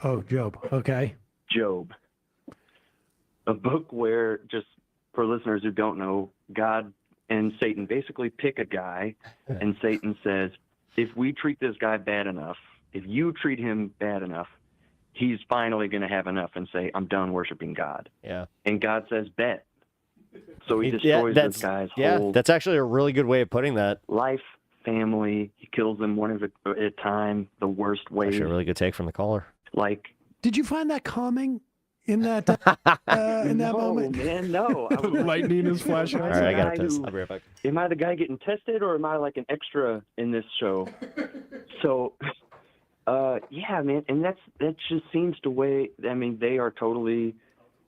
H: Oh, Job. Okay.
I: Job. A book where, just for listeners who don't know, God and Satan basically pick a guy, and Satan says, if we treat this guy bad enough, if you treat him bad enough, he's finally going to have enough and say, I'm done worshiping God.
E: Yeah.
I: And God says, bet. So he destroys this guy's whole
E: that's actually a really good way of putting that.
I: life, family. He kills them one at a time, the worst way.
E: Actually, a really good take from the caller.
I: Like,
H: Did you find that calming in that in that moment?
I: Man, no. I was like,
M: Lightning is flashing.
E: All right, I got
I: guy
E: to piss.
I: who-
E: I'll be right back.
I: Am I the guy getting tested, or am I like an extra in this show? So, yeah, man, and that just seems to way. I mean, they are totally.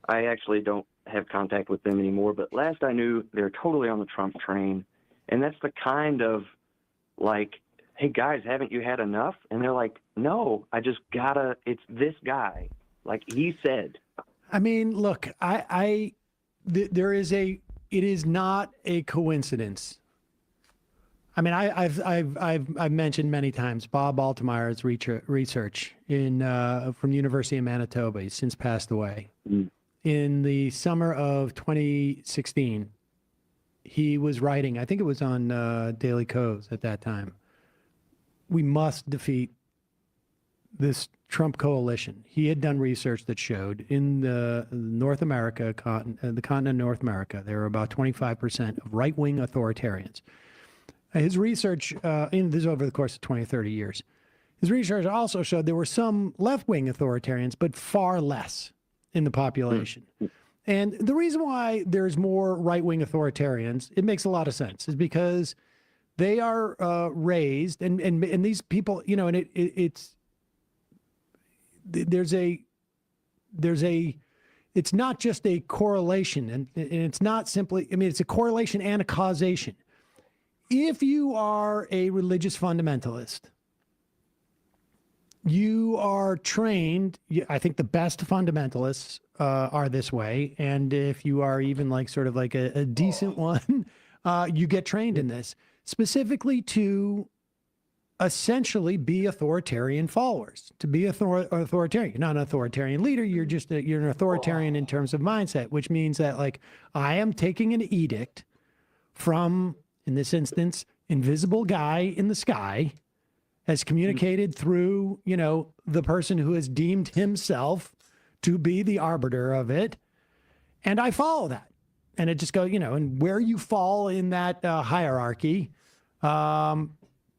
I: I actually don't have contact with them anymore, but last I knew, they're totally on the Trump train, and that's the kind of like, hey guys, haven't you had enough? And they're like, no, I just gotta. It's this guy, like he said.
H: I mean, look, there is it is not a coincidence. I mean, I've mentioned many times Bob Altemeyer's research from University of Manitoba. He's since passed away. In the summer of 2016, he was writing, I think it was on Daily Kos at that time, we must defeat this Trump coalition. He had done research that showed in the North America, the continent of North America, there are about 25% of right-wing authoritarians. His research, this is over the course of 20, 30 years, his research also showed there were some left-wing authoritarians, but far less in the population. And the reason why there's more right-wing authoritarians, it makes a lot of sense, is because they are raised, and these people, you know, and it's not just a correlation, and it's not simply, I mean, it's a correlation and a causation. If you are a religious fundamentalist, you are trained, I think the best fundamentalists are this way, and if you are even like sort of like a decent one, you get trained in this, specifically to essentially be authoritarian followers, to be authoritarian. You're not an authoritarian leader, you're an authoritarian in terms of mindset, which means that like I am taking an edict from, in this instance, invisible guy in the sky, has communicated through, you know, the person who has deemed himself to be the arbiter of it, and I follow that. And it just goes, you know, and where you fall in that hierarchy,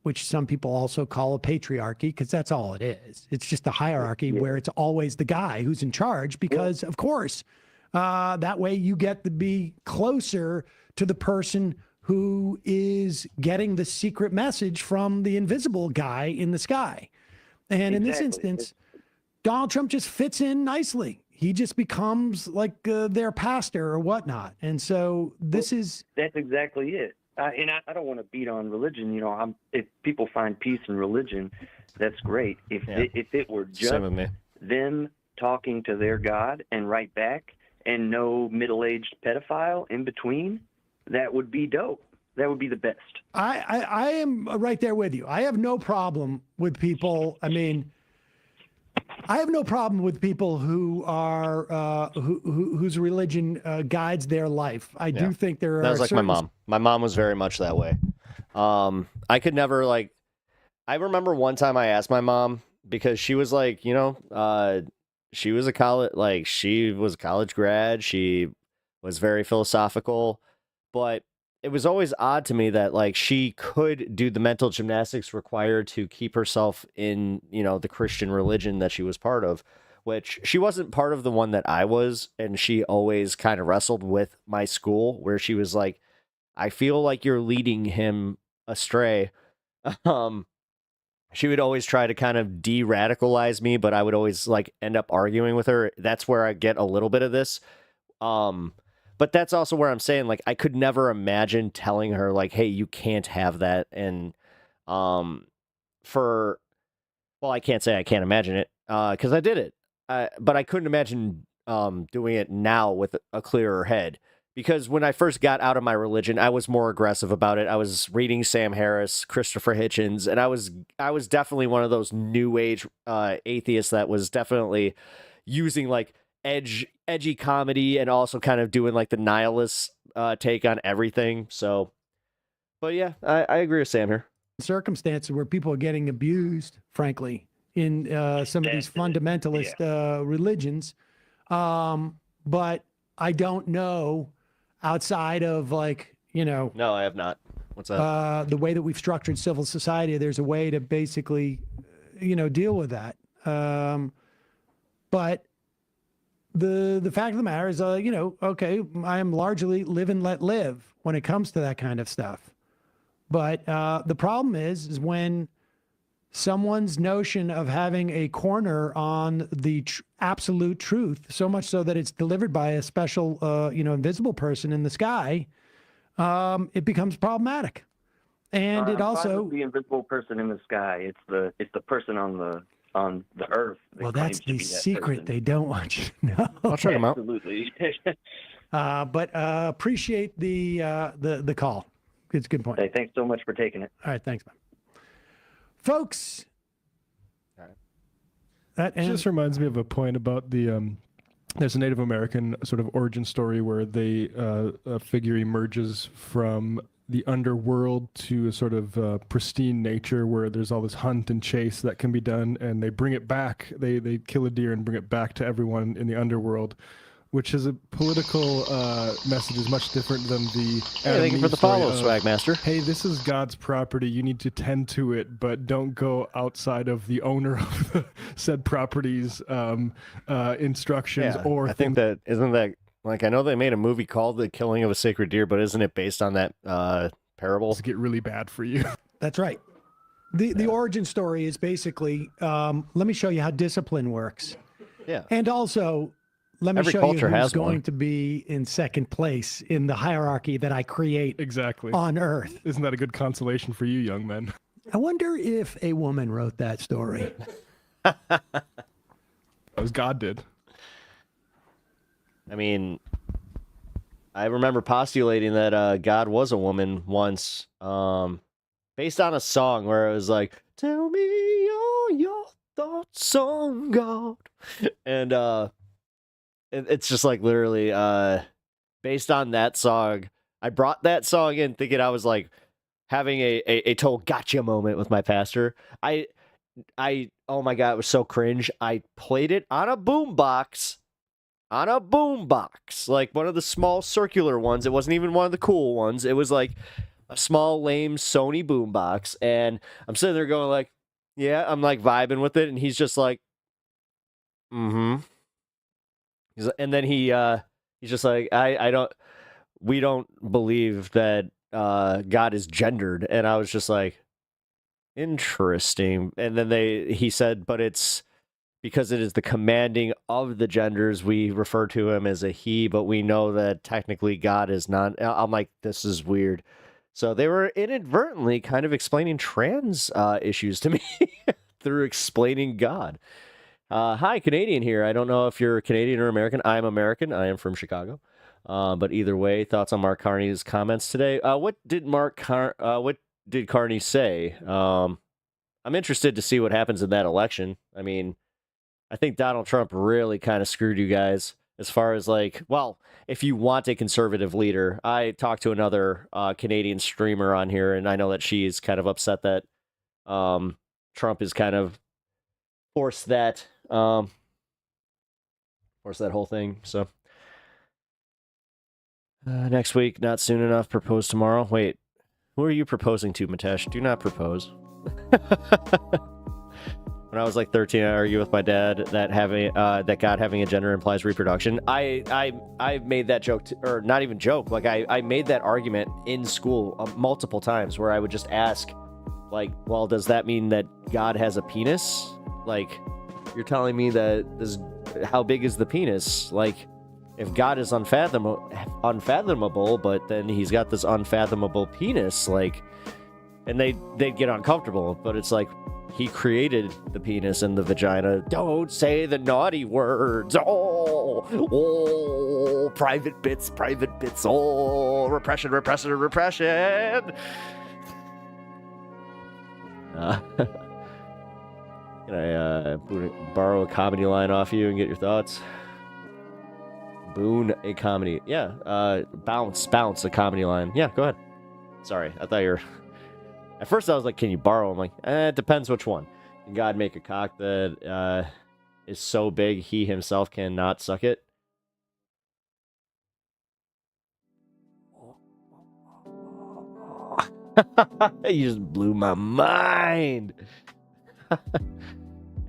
H: which some people also call a patriarchy, because that's all it is. It's just a hierarchy where it's always the guy who's in charge, because, of course, that way you get to be closer to the person who is getting the secret message from the invisible guy in the sky. And in this instance, Donald Trump just fits in nicely. He just becomes like their pastor or whatnot. And so that's
I: exactly it. And I don't want to beat on religion. You know, if people find peace in religion, that's great. If it were just them talking to their God and right back, and no middle-aged pedophile in between, that would be dope. That would be the best.
H: I am right there with you. I have no problem with people. I mean, I have no problem with people who are whose religion guides their life. I do think there are.
E: That was like my mom. My mom was very much that way. I could never like. I remember one time I asked my mom, because she was like, you know, she was a college grad. She was very philosophical, but it was always odd to me that like she could do the mental gymnastics required to keep herself in, you know, the Christian religion that she was part of, which she wasn't part of the one that I was, and she always kind of wrestled with my school, where she was like, I feel like you're leading him astray. She would always try to kind of de-radicalize me, but I would always like end up arguing with her. That's where I get a little bit of this. But that's also where I'm saying, like, I could never imagine telling her, like, hey, you can't have that. And well, I can't say I can't imagine it, because I did it. But I couldn't imagine doing it now with a clearer head. Because when I first got out of my religion, I was more aggressive about it. I was reading Sam Harris, Christopher Hitchens, and I was definitely one of those new age atheists that was definitely using like edgy comedy and also kind of doing like the nihilist take on everything. So, but yeah, I agree with Sam here.
H: Circumstances where people are getting abused, frankly, in some of these fundamentalist religions. But I don't know, outside of like,
E: No, I have not. What's that?
H: The way that we've structured civil society, there's a way to basically, deal with that. But the fact of the matter is, okay, I am largely live and let live when it comes to that kind of stuff. But the problem is when someone's notion of having a corner on the absolute truth, so much so that it's delivered by a special, invisible person in the sky, it becomes problematic. And it also
I: the invisible person in the sky. It's the person on the earth.
H: Well, that's the secret they don't want you to know.
E: I'll check them out.
I: Absolutely.
H: But appreciate the call. It's a good point.
I: Hey, thanks so much for taking it.
H: All right, thanks, man. Folks,
C: It just reminds me of a point about the there's a Native American sort of origin story where they a figure emerges from the underworld to a sort of pristine nature where there's all this hunt and chase that can be done, and they bring it back. They kill a deer and bring it back to everyone in the underworld, which is a political message is much different than the
E: thank you for the follow, Swagmaster.
C: Hey, this is God's property. You need to tend to it, but don't go outside of the owner of the said property's instructions.
E: Yeah,
C: Or
E: I think that isn't that like I know they made a movie called The Killing of a Sacred Deer, but isn't it based on that parable?
C: To get really bad for you.
H: That's right. The origin story is basically let me show you how discipline works.
E: Yeah.
H: And also, let me
E: Every
H: show you
E: culture
H: who's
E: has
H: going
E: one.
H: to be in second place in the hierarchy that I create
C: exactly
H: on Earth.
C: Isn't that a good consolation for you, young men?
H: I wonder if a woman wrote that story.
C: As God did.
E: I mean, I remember postulating that God was a woman once, based on a song where it was like, "Tell me all your thoughts on God," and it's just like literally based on that song. I brought that song in thinking I was like having a total gotcha moment with my pastor. I oh my God, it was so cringe. I played it on a boombox. Like one of the small circular ones. It wasn't even one of the cool ones. It was like a small lame Sony boombox. And I'm sitting there going like, yeah, I'm like vibing with it. And he's just like, and then he's just like, we don't believe that God is gendered. And I was just like, interesting. And then he said, but it's because it is the commanding of the genders, we refer to him as a he, but we know that technically God is not. I'm like, this is weird. So they were inadvertently kind of explaining trans issues to me through explaining God. Hi, Canadian here. I don't know if you're Canadian or American. I'm American. I am from Chicago. But either way, thoughts on Mark Carney's comments today. What did Carney say? I'm interested to see what happens in that election. I mean, I think Donald Trump really kind of screwed you guys as far as like, well, if you want a conservative leader. I talked to another Canadian streamer on here, and I know that she's kind of upset that Trump has kind of forced that whole thing. So next week, not soon enough, propose tomorrow. Wait, who are you proposing to, Mitesh? Do not propose. When I was like 13, I argued with my dad that God having a gender implies reproduction. I made that joke, or not even joke. Like I made that argument in school multiple times, where I would just ask, like, well, does that mean that God has a penis? Like, you're telling me that how big is the penis? Like, if God is unfathomable, but then he's got this unfathomable penis, like, and they'd get uncomfortable. But it's like, he created the penis and the vagina. Don't say the naughty words. Oh, private bits. Oh, repression. Can I borrow a comedy line off you and get your thoughts? Boon a comedy. Yeah. Bounce a comedy line. Yeah, go ahead. Sorry, I thought you were... At first I was like, can you borrow? I'm like, it depends which one. Can God make a cock that is so big he himself cannot suck it? You just blew my mind.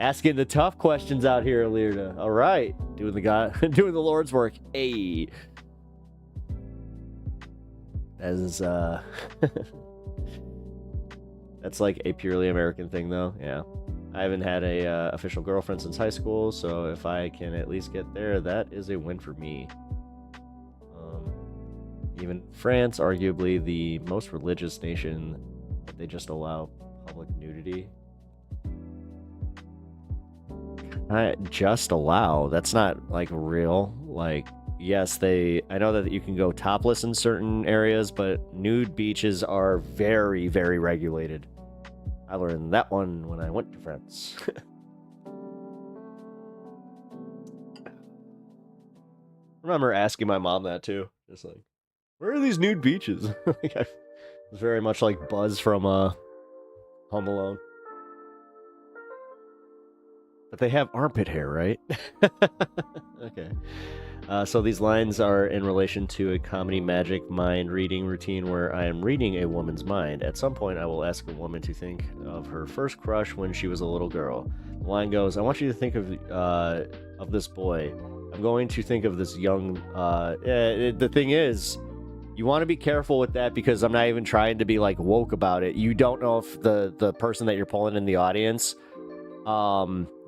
E: Asking the tough questions out here, Learda. All right, doing the Lord's work. Hey, as that's like a purely American thing, though. Yeah, I haven't had a official girlfriend since high school, so if I can at least get there, that is a win for me. Even France, arguably the most religious nation, they just allow public nudity. Just allow. That's not like real. Like, yes, I know that you can go topless in certain areas, but nude beaches are very, very regulated. I learned that one when I went to France. Remember asking my mom that too. Just like, where are these nude beaches? Like, I was very much like Buzz from Home Alone. But they have armpit hair, right? Okay. So these lines are in relation to a comedy magic mind reading routine where I am reading a woman's mind. At some point, I will ask a woman to think of her first crush when she was a little girl. The line goes, I want you to think of this boy. I'm going to think of this young... the thing is, you want to be careful with that because I'm not even trying to be like woke about it. You don't know if the person that you're pulling in the audience...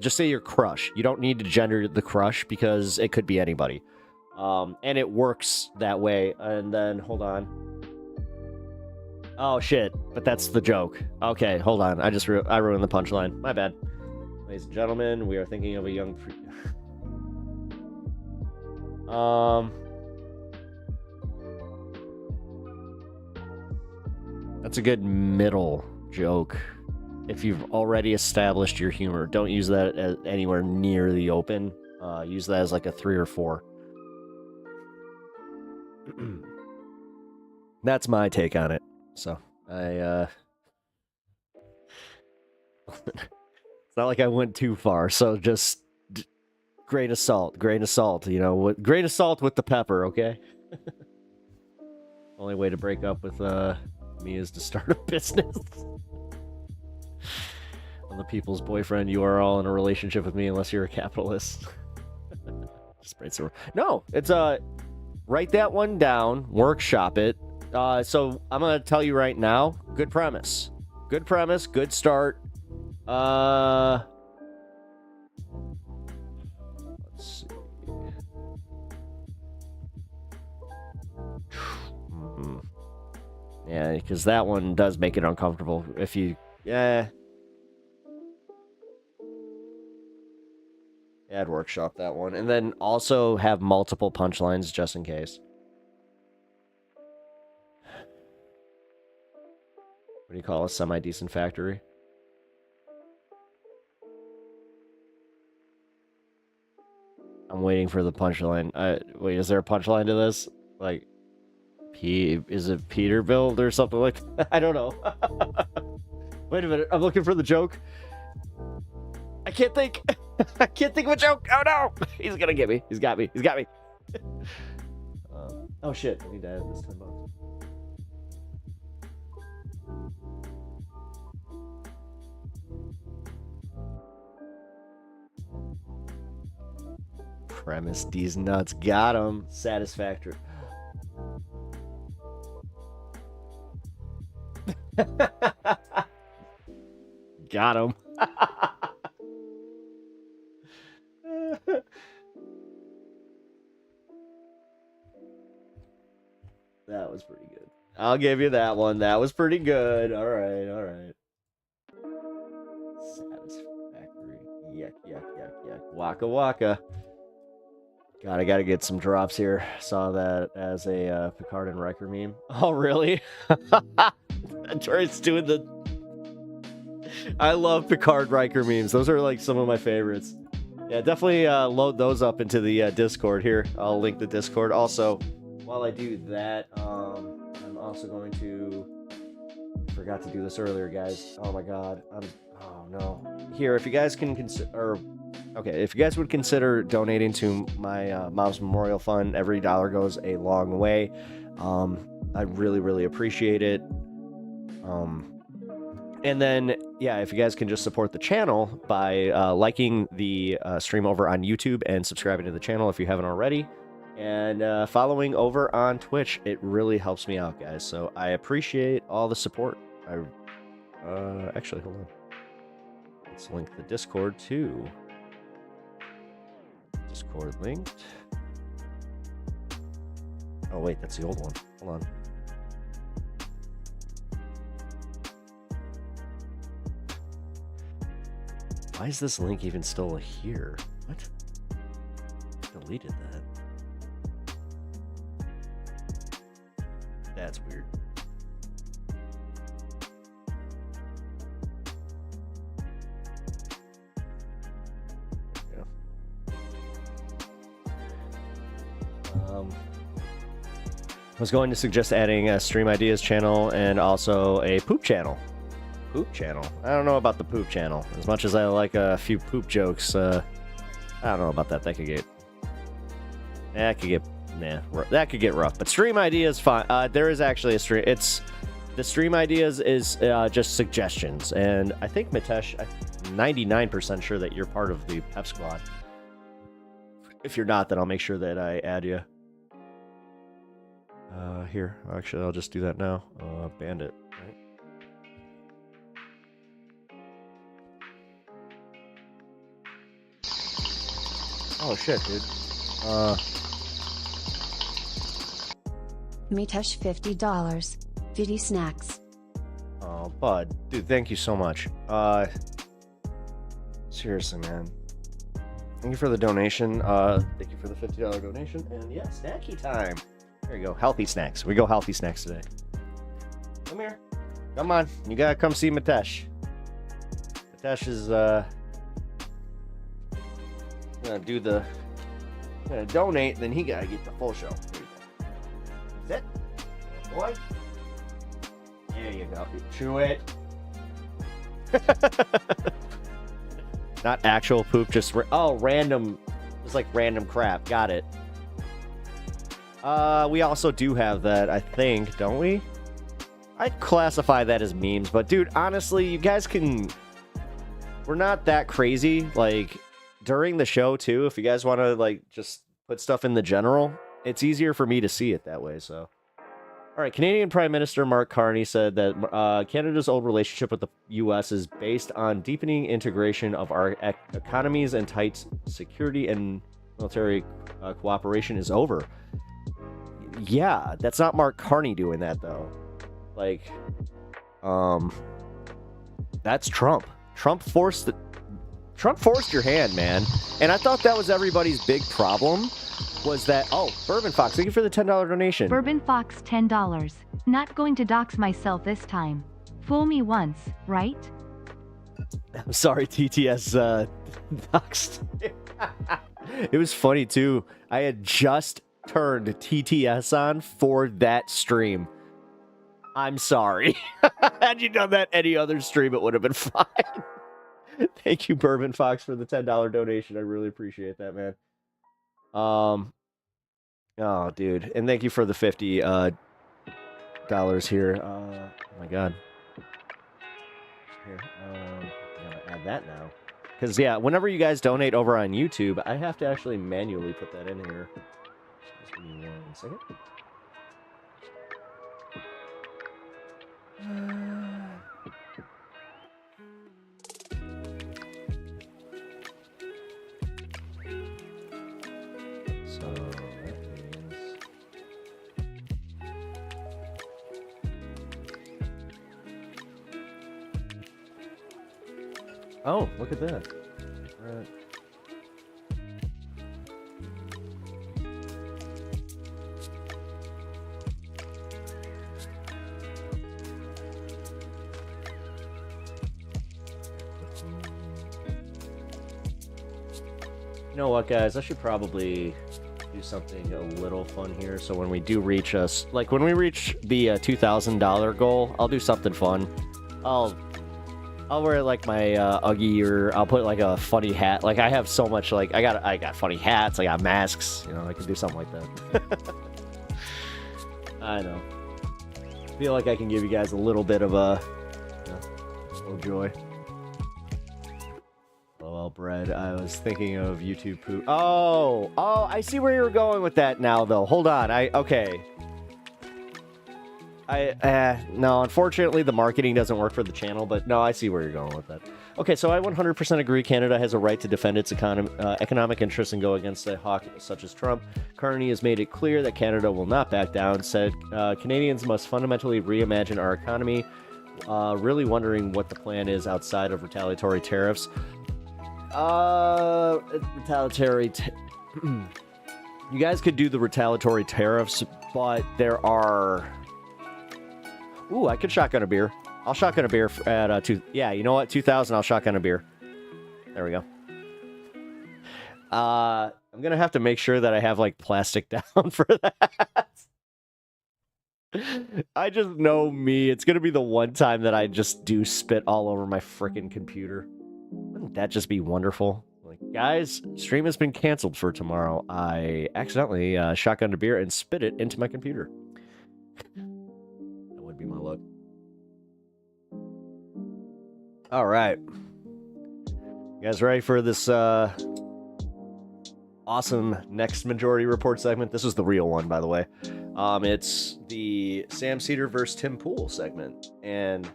E: just say your crush. You don't need to gender the crush because it could be anybody. And it works that way. And then, hold on. Oh, shit. But that's the joke. Okay, hold on. I ruined the punchline. My bad. Ladies and gentlemen, we are thinking of a young... That's a good middle joke. If you've already established your humor, don't use that as anywhere near the open. Use that as like a 3 or 4. That's my take on it. So, it's not like I went too far, so just grain of salt, you know, grain of salt with the pepper, okay? Only way to break up with me is to start a business. I'm the people's boyfriend. You are all in a relationship with me unless you're a capitalist. Just brainstorm. No, it's write that one down, workshop it. So I'm gonna tell you right now. Good premise, good start. Let's see. Yeah, because that one does make it uncomfortable if you. Yeah. I'd workshop that one. And then also have multiple punchlines just in case. What do you call a semi-decent factory? I'm waiting for the punchline. Wait, is there a punchline to this? Like, is it Peterbilt or something like that? I don't know. Wait a minute. I'm looking for the joke. I can't think. I can't think of a joke. Oh no! He's gonna get me. He's got me. Oh shit! I need to add this $10. Premise these nuts. Got him. Satisfactory. Got him. That was pretty good. I'll give you that one. That was pretty good. All right, all right. Satisfactory. Yuck, yuck, yuck, yuck. Waka waka. God, I gotta get some drops here. Saw that as a Picard and Riker meme. Oh, really? That's where it's doing the... I love Picard Riker memes. Those are like some of my favorites. Yeah, definitely load those up into the Discord here. I'll link the Discord. Also, while I do that, I'm also going to... Forgot to do this earlier, guys. Oh my god. Oh no. Here, if you guys can consider... Okay, if you guys would consider donating to my mom's memorial fund, every dollar goes a long way. I really, really appreciate it. And then, yeah, if you guys can just support the channel by liking the stream over on YouTube and subscribing to the channel if you haven't already, and following over on Twitch, it really helps me out, guys. So I appreciate all the support. Actually, hold on. Let's link the Discord too. Discord linked. Oh wait, that's the old one. Hold on. Why is this link even still here? What? Deleted that. That's weird. I was going to suggest adding a Stream Ideas channel and also a poop channel. Poop channel? I don't know about the poop channel. As much as I like a few poop jokes, I don't know about that. That could get... That could get rough. But Stream Ideas, fine. There is actually a stream... The Stream Ideas is just suggestions. And I think, Mitesh, I'm 99% sure that you're part of the Pep Squad. If you're not, then I'll make sure that I add you. Here, actually, I'll just do that now. Bandit, right? Oh shit, dude.
J: Mitesh $50. Viddy snacks.
E: Oh, bud, dude, thank you so much. Seriously, man. Thank you for the donation. Thank you for the $50 donation. And yeah, snacky time. There you go. Healthy snacks. We go healthy snacks today. Come here. Come on. You gotta come see Mitesh. Mitesh is gonna donate, then he gotta get the full show. There you go. Sit. Boy. There you go. Chew it. Not actual poop, just random. It's like random crap. Got it. We also do have that, I think, don't we? I'd classify that as memes, but dude, honestly, you guys can... We're not that crazy, like, during the show, too. If you guys want to, like, just put stuff in the general, it's easier for me to see it that way, so... Alright, Canadian Prime Minister Mark Carney said that Canada's old relationship with the U.S. is based on deepening integration of our economies and tight security and military cooperation is over. Yeah, that's not Mark Carney doing that, though. Like, that's Trump. Trump forced your hand, man. And I thought that was everybody's big problem, was that... Oh, Bourbon Fox, thank you for the $10 donation.
K: Bourbon Fox, $10. Not going to dox myself this time. Fool me once, right?
E: I'm sorry, TTS doxed. It was funny, too. I had just turned TTS on for that stream. I'm sorry. Had you done that any other stream, it would have been fine. Thank you, Bourbon Fox, for the $10 donation. I really appreciate that, man. Oh, dude. And thank you for the $50 here. Oh, my God. Here. I'm going to add that now. Because, yeah, whenever you guys donate over on YouTube, I have to actually manually put that in here. Just give me 1 second. So that means... Oh, look at that. All right. You know what, guys? I should probably do something a little fun here. So when we do reach us, like when we reach the $2,000 goal, I'll do something fun. I'll wear like my Uggy, or I'll put like a funny hat. Like I have so much. Like I got funny hats. I got masks. You know, I can do something like that. I know. I feel like I can give you guys a little bit of a little joy. Well, Bread, I was thinking of YouTube poop. Oh, I see where you're going with that now, though. Hold on. Okay. No, unfortunately, the marketing doesn't work for the channel, but no, I see where you're going with that. Okay, so I 100% agree Canada has a right to defend its economic interests and go against a hawk such as Trump. Carney has made it clear that Canada will not back down, said Canadians must fundamentally reimagine our economy. Really wondering what the plan is outside of retaliatory tariffs. Retaliatory... You guys could do the retaliatory tariffs, but there are... Ooh, I could shotgun a beer. I'll shotgun a beer at 2... Yeah, you know what? 2,000, I'll shotgun a beer. There we go. I'm going to have to make sure that I have, like, plastic down for that. I just know me. It's going to be the one time that I just do spit all over my frickin' computer. Wouldn't that just be wonderful? Like, guys, stream has been canceled for tomorrow. I accidentally shotgunned a beer and spit it into my computer. That would be my luck. All right. You guys ready for this awesome next Majority Report segment? This is the real one, by the way. It's the Sam Cedar versus Tim Pool segment. And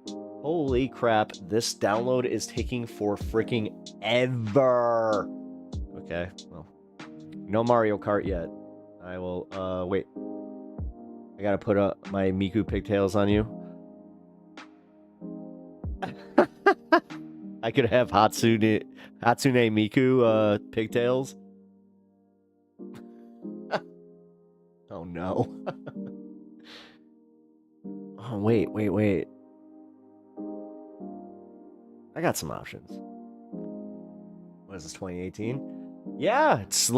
E: holy crap, this download is taking for freaking ever. Okay, well, no Mario Kart yet. I will, wait. I gotta put my Miku pigtails on you. I could have Hatsune Miku pigtails. Oh no. Oh, wait. I got some options. What is this, 2018? Yeah, it's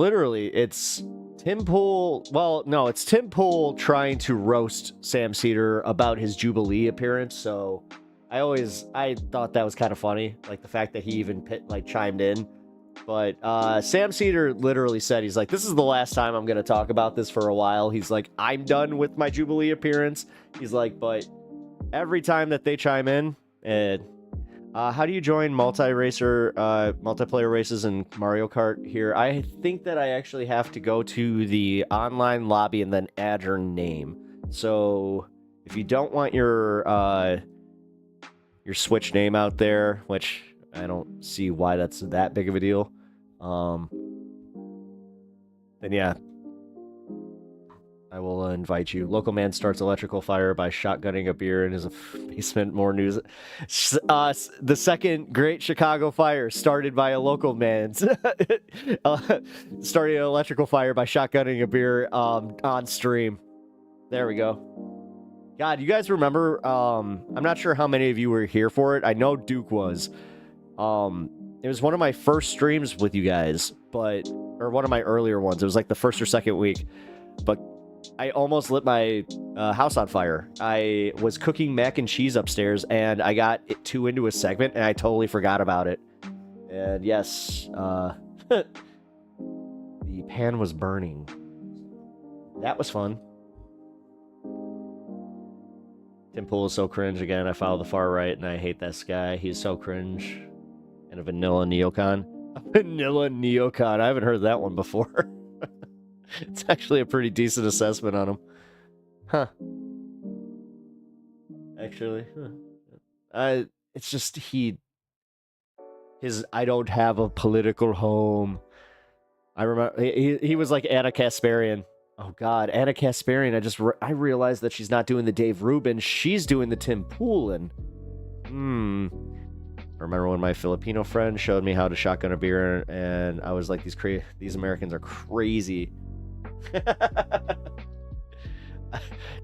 E: Tim Pool. Well, no, it's Tim Pool trying to roast Sam Cedar about his Jubilee appearance. So I thought that was kind of funny, like the fact that he even chimed in. But Sam Cedar literally said, he's like, this is the last time I'm going to talk about this for a while. He's like, I'm done with my Jubilee appearance. He's like, but every time that they chime in, and how do you join multiplayer races in Mario Kart here? I think that I actually have to go to the online lobby and then add your name. So if you don't want your Switch name out there, which I don't see why that's that big of a deal, then yeah, I will invite you. Local man starts electrical fire by shotgunning a beer in his basement. More news. The second Great Chicago Fire started by a local man. Starting an electrical fire by shotgunning a beer on stream. There we go. God, you guys remember? I'm not sure how many of you were here for it. I know Duke was. It was one of my first streams with you guys, or one of my earlier ones. It was like the first or second week, but I almost lit my house on fire. I was cooking mac and cheese upstairs, and I got it too into a segment, and I totally forgot about it. And yes, the pan was burning. That was fun. Tim Pool is so cringe again. I follow the far right, and I hate this guy. He's so cringe. And a vanilla neocon. A vanilla neocon. I haven't heard that one before. It's actually a pretty decent assessment on him. Huh. Actually. Huh. It's just his I don't have a political home. I remember he was like Anna Kasparian. Oh God, Anna Kasparian. I realized that she's not doing the Dave Rubin. She's doing the Tim Poolin. I remember when my Filipino friend showed me how to shotgun a beer, and I was like, these Americans are crazy.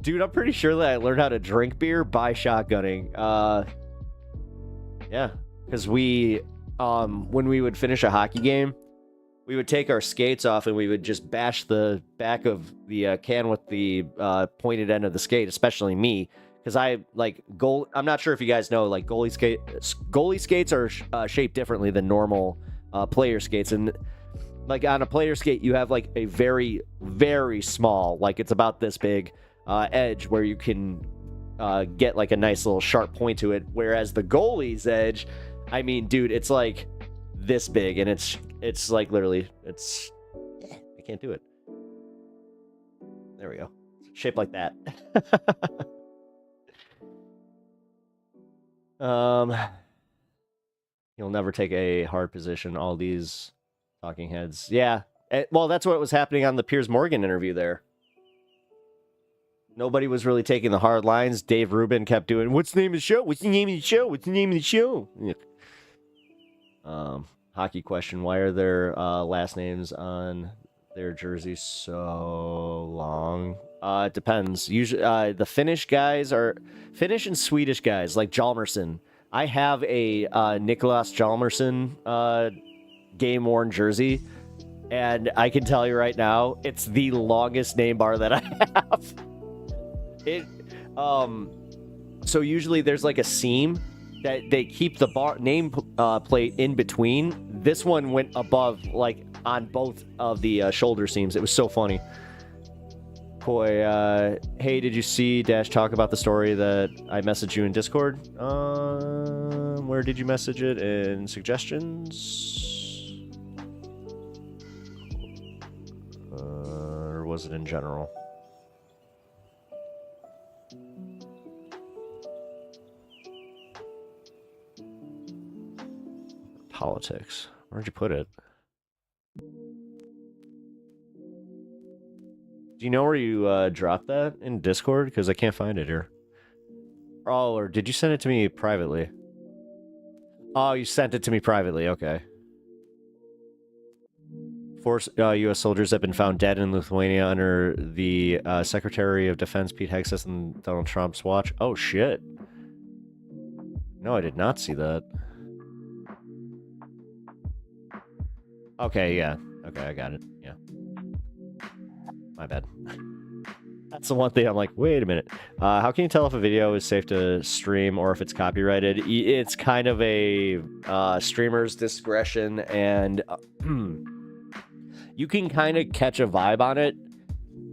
E: Dude, I'm pretty sure that I learned how to drink beer by shotgunning. Yeah, because when we would finish a hockey game, we would take our skates off and we would just bash the back of the can with the pointed end of the skate, especially me. Because I'm not sure if you guys know, like goalie skates are shaped differently than normal player skates. And like on a player skate, you have like a very, very small, like it's about this big edge where you can get like a nice little sharp point to it. Whereas the goalie's edge, I mean, dude, it's like this big, and it's like literally, I can't do it. There we go. Shaped like that. He'll never take a hard position. All these talking heads. Yeah. Well, that's what was happening on the Piers Morgan interview there. Nobody was really taking the hard lines. Dave Rubin kept doing, what's the name of the show? What's the name of the show? What's the name of the show? Hockey question. Why are their last names on their jerseys so long? It depends. Usually, the Finnish and Swedish guys, like Hjalmarsson. I have a Nicholas Hjalmarsson game-worn jersey, and I can tell you right now, it's the longest name bar that I have. So usually there's like a seam that they keep the bar name plate in between. This one went above, like on both of the shoulder seams. It was so funny. Boy, hey, did you see Dash talk about the story that I messaged you in Discord? Where did you message it? In suggestions? Or was it in general? Politics. Where'd you put it? Do you know where you dropped that in Discord? Because I can't find it here. Oh, or did you send it to me privately? Oh, you sent it to me privately. Okay. 4 U.S. soldiers have been found dead in Lithuania under the Secretary of Defense Pete Hegseth and Donald Trump's watch. Oh, shit. No, I did not see that. Okay, yeah. Okay, I got it. Yeah. My bad. That's the one thing I'm like, wait a minute. How can you tell if a video is safe to stream or if it's copyrighted? It's kind of a streamer's discretion, and you can kind of catch a vibe on it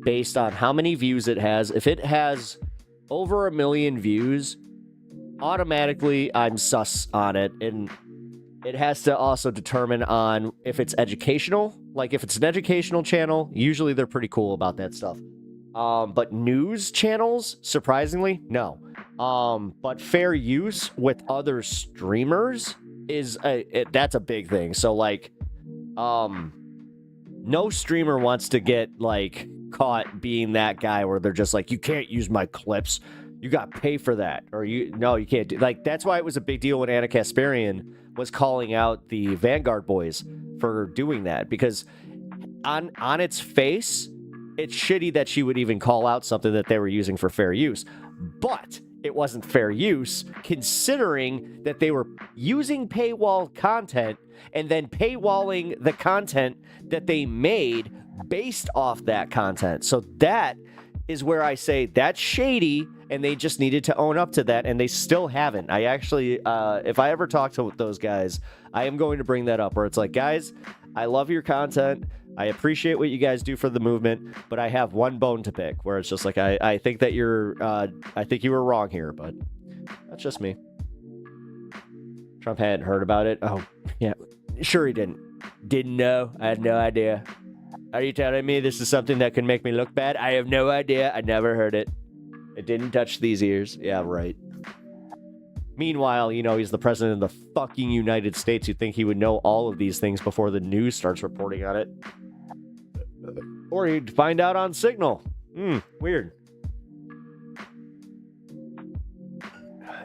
E: based on how many views it has. If it has over 1 million views, automatically I'm sus on it, and it has to also determine on if it's educational. Like, if it's an educational channel, usually they're pretty cool about that stuff. But news channels, surprisingly, no. But fair use with other streamers is that's a big thing. So, like, no streamer wants to get, like, caught being that guy where they're just like, you can't use my clips. You got to pay for that. Or you can't do. Like, that's why it was a big deal when Anna Kasparian was calling out the Vanguard boys for doing that, because on its face, it's shitty that she would even call out something that they were using for fair use. But it wasn't fair use, considering that they were using paywall content and then paywalling the content that they made based off that content. So that is where I say that's shady, and they just needed to own up to that, and they still haven't. I actually, if I ever talk to those guys, I am going to bring that up, where it's like, guys, I love your content. I appreciate what you guys do for the movement, but I have one bone to pick, where it's just like, I think that I think you were wrong here, but that's just me. Trump hadn't heard about it. Oh, yeah. Sure he didn't. Didn't know. I had no idea. Are you telling me this is something that can make me look bad? I have no idea. I never heard it. It didn't touch these ears. Yeah, right. Meanwhile, you know, he's the president of the fucking United States. You'd think he would know all of these things before the news starts reporting on it. Or he'd find out on Signal. Weird.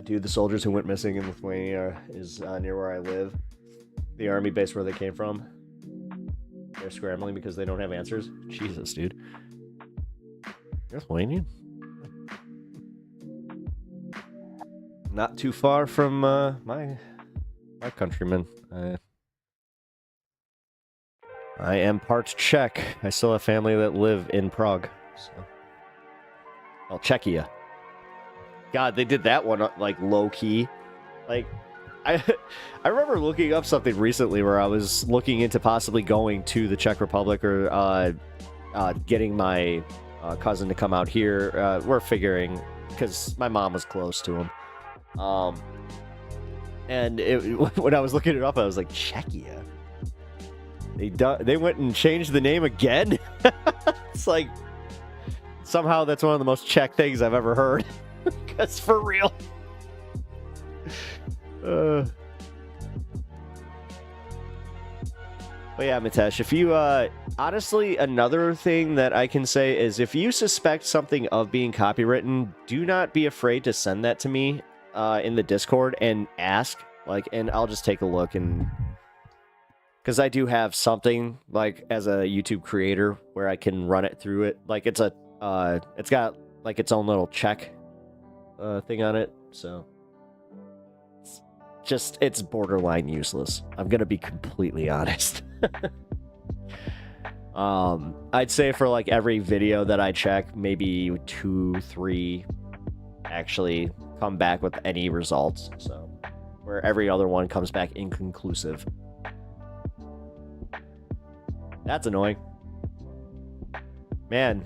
E: Dude, the soldiers who went missing in Lithuania is near where I live. The army base where they came from. They're scrambling because they don't have answers. Jesus, dude. Lithuania? Not too far from my countrymen. I am part Czech. I still have family that live in Prague. So. Well, Czechia. God, they did that one like low key. Like, I remember looking up something recently where I was looking into possibly going to the Czech Republic or getting my cousin to come out here. We're figuring because my mom was close to him. And when I was looking it up, I was like, Czechia. They went and changed the name again. It's like somehow that's one of the most Czech things I've ever heard. That's for real. But yeah, Mitesh, if you honestly, another thing that I can say is if you suspect something of being copywritten, do not be afraid to send that to me in the Discord and ask, like, and I'll just take a look. And because I do have something like as a YouTube creator where I can run it through it, like it's got like its own little check thing on it, so it's borderline useless. I'm gonna be completely honest. I'd say for like every video that I check, maybe 2-3 actually come back with any results, so where every other one comes back inconclusive. That's annoying, man.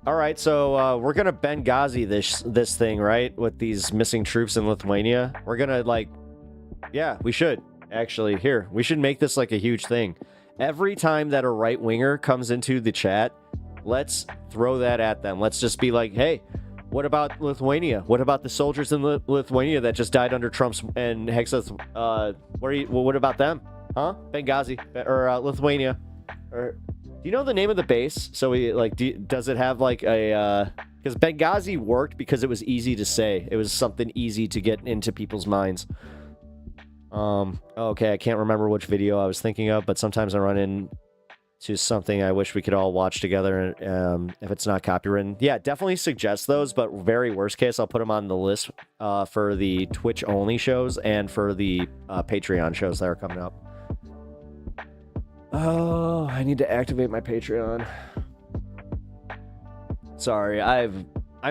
E: All right, so we're gonna Benghazi this thing, right? With these missing troops in Lithuania, we're gonna like, yeah, we should actually here. We should make this like a huge thing. Every time that a right winger comes into the chat, let's throw that at them. Let's just be like, hey, what about Lithuania? What about the soldiers in Lithuania that just died under Trump's and Hexa's? What about them? Huh? Benghazi or Lithuania? Or do you know the name of the base? So we like, does it have like a? Because Benghazi worked because it was easy to say. It was something easy to get into people's minds. Okay, I can't remember which video I was thinking of, but sometimes I run into something I wish we could all watch together. If it's not copywritten, yeah, definitely suggest those. But very worst case, I'll put them on the list for the Twitch only shows and for the Patreon shows that are coming up. Oh, I need to activate my Patreon. Sorry, I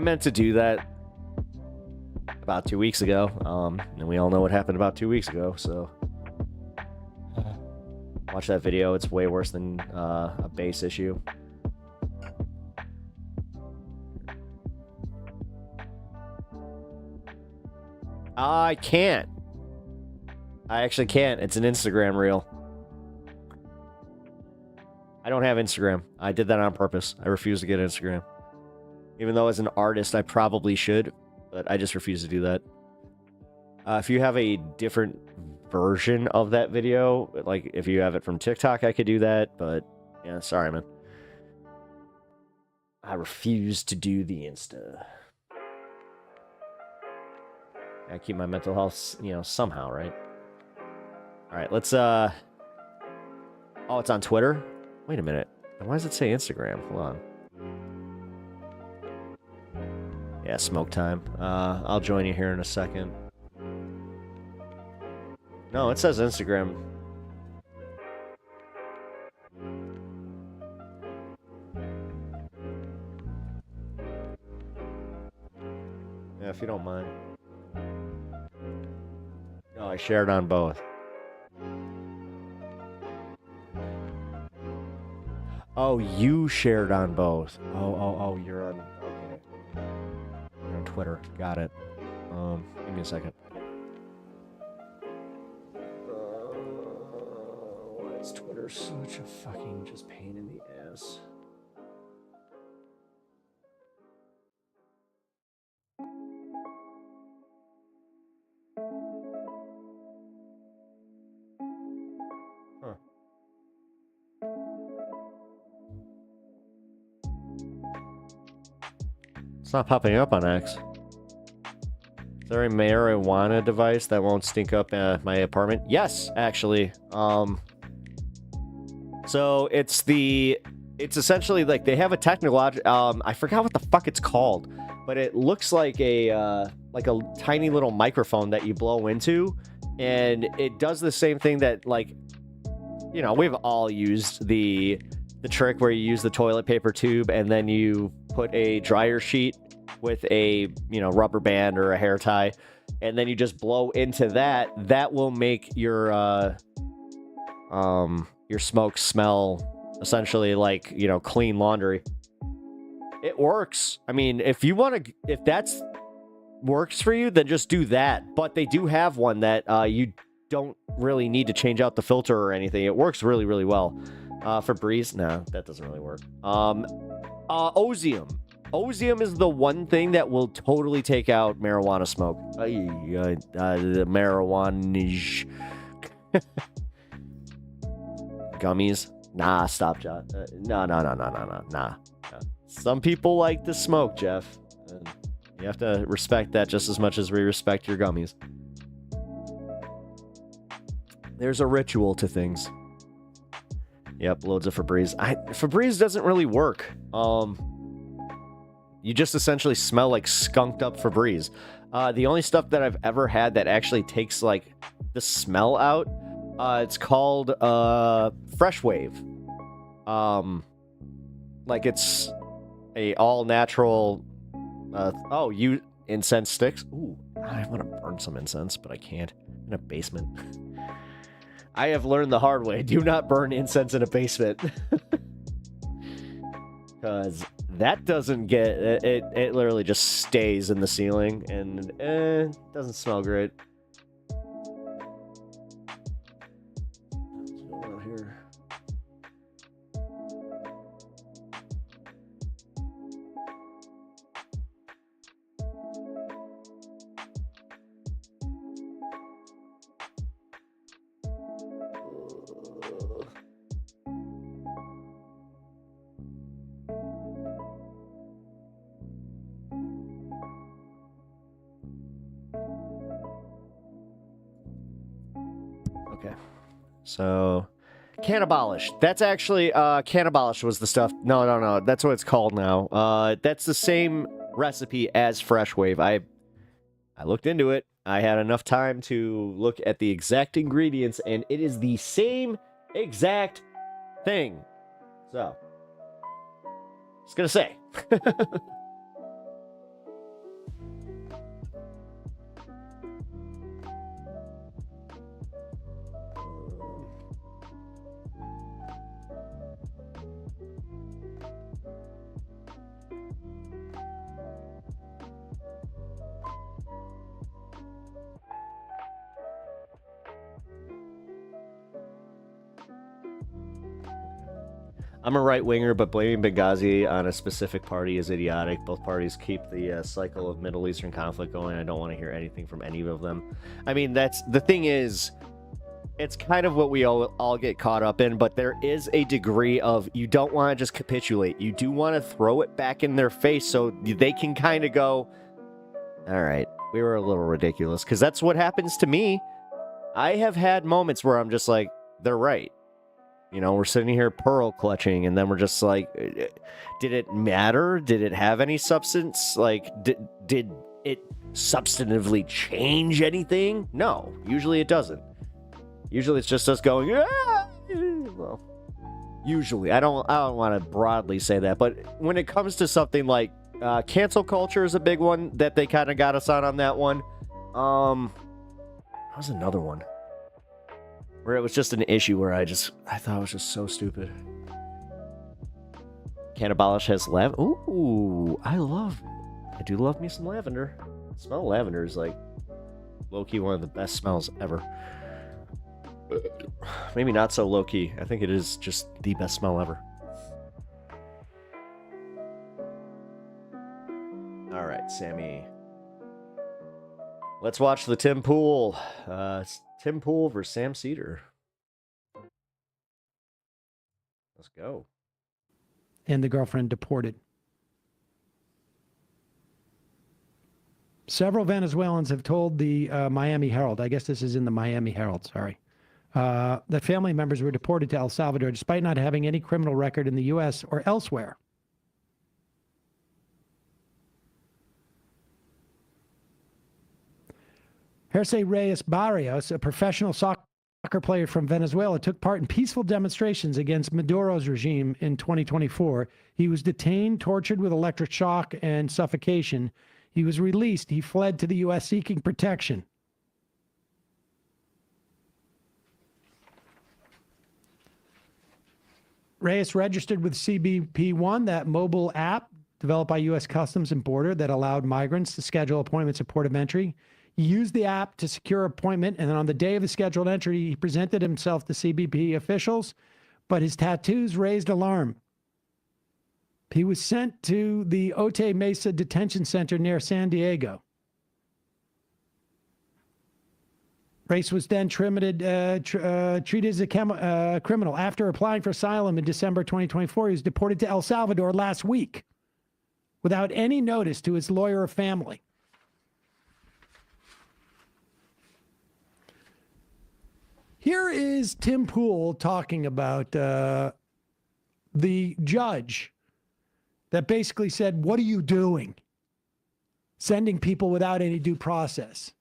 E: meant to do that about 2 weeks ago. And we all know what happened about 2 weeks ago, so watch that video. It's way worse than a base issue. I can't. I actually can't. It's an Instagram reel. I don't have Instagram. I did that on purpose. I refuse to get Instagram. Even though as an artist, I probably should, but I just refuse to do that. If you have a different version of that video, like if you have it from TikTok, I could do that, but yeah, sorry, man. I refuse to do the Insta. I keep my mental health, somehow, right? All right, let's, oh, it's on Twitter? Wait a minute. Why does it say Instagram? Hold on. Yeah, smoke time. I'll join you here in a second. No, it says Instagram. Yeah, if you don't mind. No, I shared on both. Oh, you shared on both. Oh, you're on. Okay. You're on Twitter. Got it. Give me a second. they're such a fucking just pain in the ass. Huh. It's not popping up on X. Is there a marijuana device that won't stink up my apartment? Yes, actually. So it's essentially like they have a technological, I forgot what the fuck it's called, but it looks like a tiny little microphone that you blow into, and it does the same thing that, like, you know, we've all used the trick where you use the toilet paper tube and then you put a dryer sheet with a, you know, rubber band or a hair tie, and then you just blow into that. That will make your smoke smell essentially like, you know, clean laundry. It works. I mean, if that's works for you, then just do that. But they do have one that you don't really need to change out the filter or anything. It works really, really well. Febreze, no, that doesn't really work. Ozium. Ozium is the one thing that will totally take out marijuana smoke. The marijuana gummies. Nah, stop, John. Nah. Some people like to smoke, Jeff. And you have to respect that just as much as we respect your gummies. There's a ritual to things. Yep, loads of Febreze. Febreze doesn't really work. You just essentially smell like skunked up Febreze. The only stuff that I've ever had that actually takes like the smell out, it's called Fresh Wave. Like it's a all natural. Incense sticks. Ooh, I want to burn some incense, but I can't. In a basement. I have learned the hard way. Do not burn incense in a basement. Because that doesn't get... It literally just stays in the ceiling and doesn't smell great. What's going on here? Okay, so Cannabolish. That's actually Cannabolish was the stuff. No. That's what it's called now. That's the same recipe as Fresh Wave. I looked into it. I had enough time to look at the exact ingredients, and it is the same exact thing. So, just gonna say. I'm a right-winger, but blaming Benghazi on a specific party is idiotic. Both parties keep the cycle of Middle Eastern conflict going. I don't want to hear anything from any of them. I mean, that's the thing is, it's kind of what we all get caught up in, but there is a degree of you don't want to just capitulate. You do want to throw it back in their face so they can kind of go, all right, we were a little ridiculous, because that's what happens to me. I have had moments where I'm just like, they're right. You know, we're sitting here pearl clutching, and then we're just like, did it matter? Did it have any substance? Like, did it substantively change anything? No, usually it doesn't. Usually it's just us going, ah! Well, usually. I don't want to broadly say that, but when it comes to something like cancel culture is a big one that they kind of got us on that one. That was another one where it was just an issue where I thought it was just so stupid. Cannabolish has lavender. Ooh, I do love me some lavender. The smell of lavender is like low-key one of the best smells ever. maybe not so low-key. I think it is just the best smell ever. All right, Sammy. Let's watch the Tim Pool. It's Tim Pool versus Sam Cedar. Let's go.
H: And the girlfriend deported. Several Venezuelans have told the Miami Herald, I guess this is in the Miami Herald, sorry, that family members were deported to El Salvador despite not having any criminal record in the U.S. or elsewhere. Jersey Reyes Barrios, a professional soccer player from Venezuela, took part in peaceful demonstrations against Maduro's regime in 2024. He was detained, tortured with electric shock and suffocation. He was released. He fled to the U.S. seeking protection. Reyes registered with CBP-1, that mobile app developed by U.S. Customs and Border that allowed migrants to schedule appointments at port of entry. He used the app to secure an appointment, and then on the day of his scheduled entry, he presented himself to CBP officials, but his tattoos raised alarm. He was sent to the Otay Mesa Detention Center near San Diego. Reyes was then treated as a criminal. After applying for asylum in December 2024, he was deported to El Salvador last week without any notice to his lawyer or family. Here is Tim Pool talking about the judge that basically said, what are you doing? Sending people without any due process.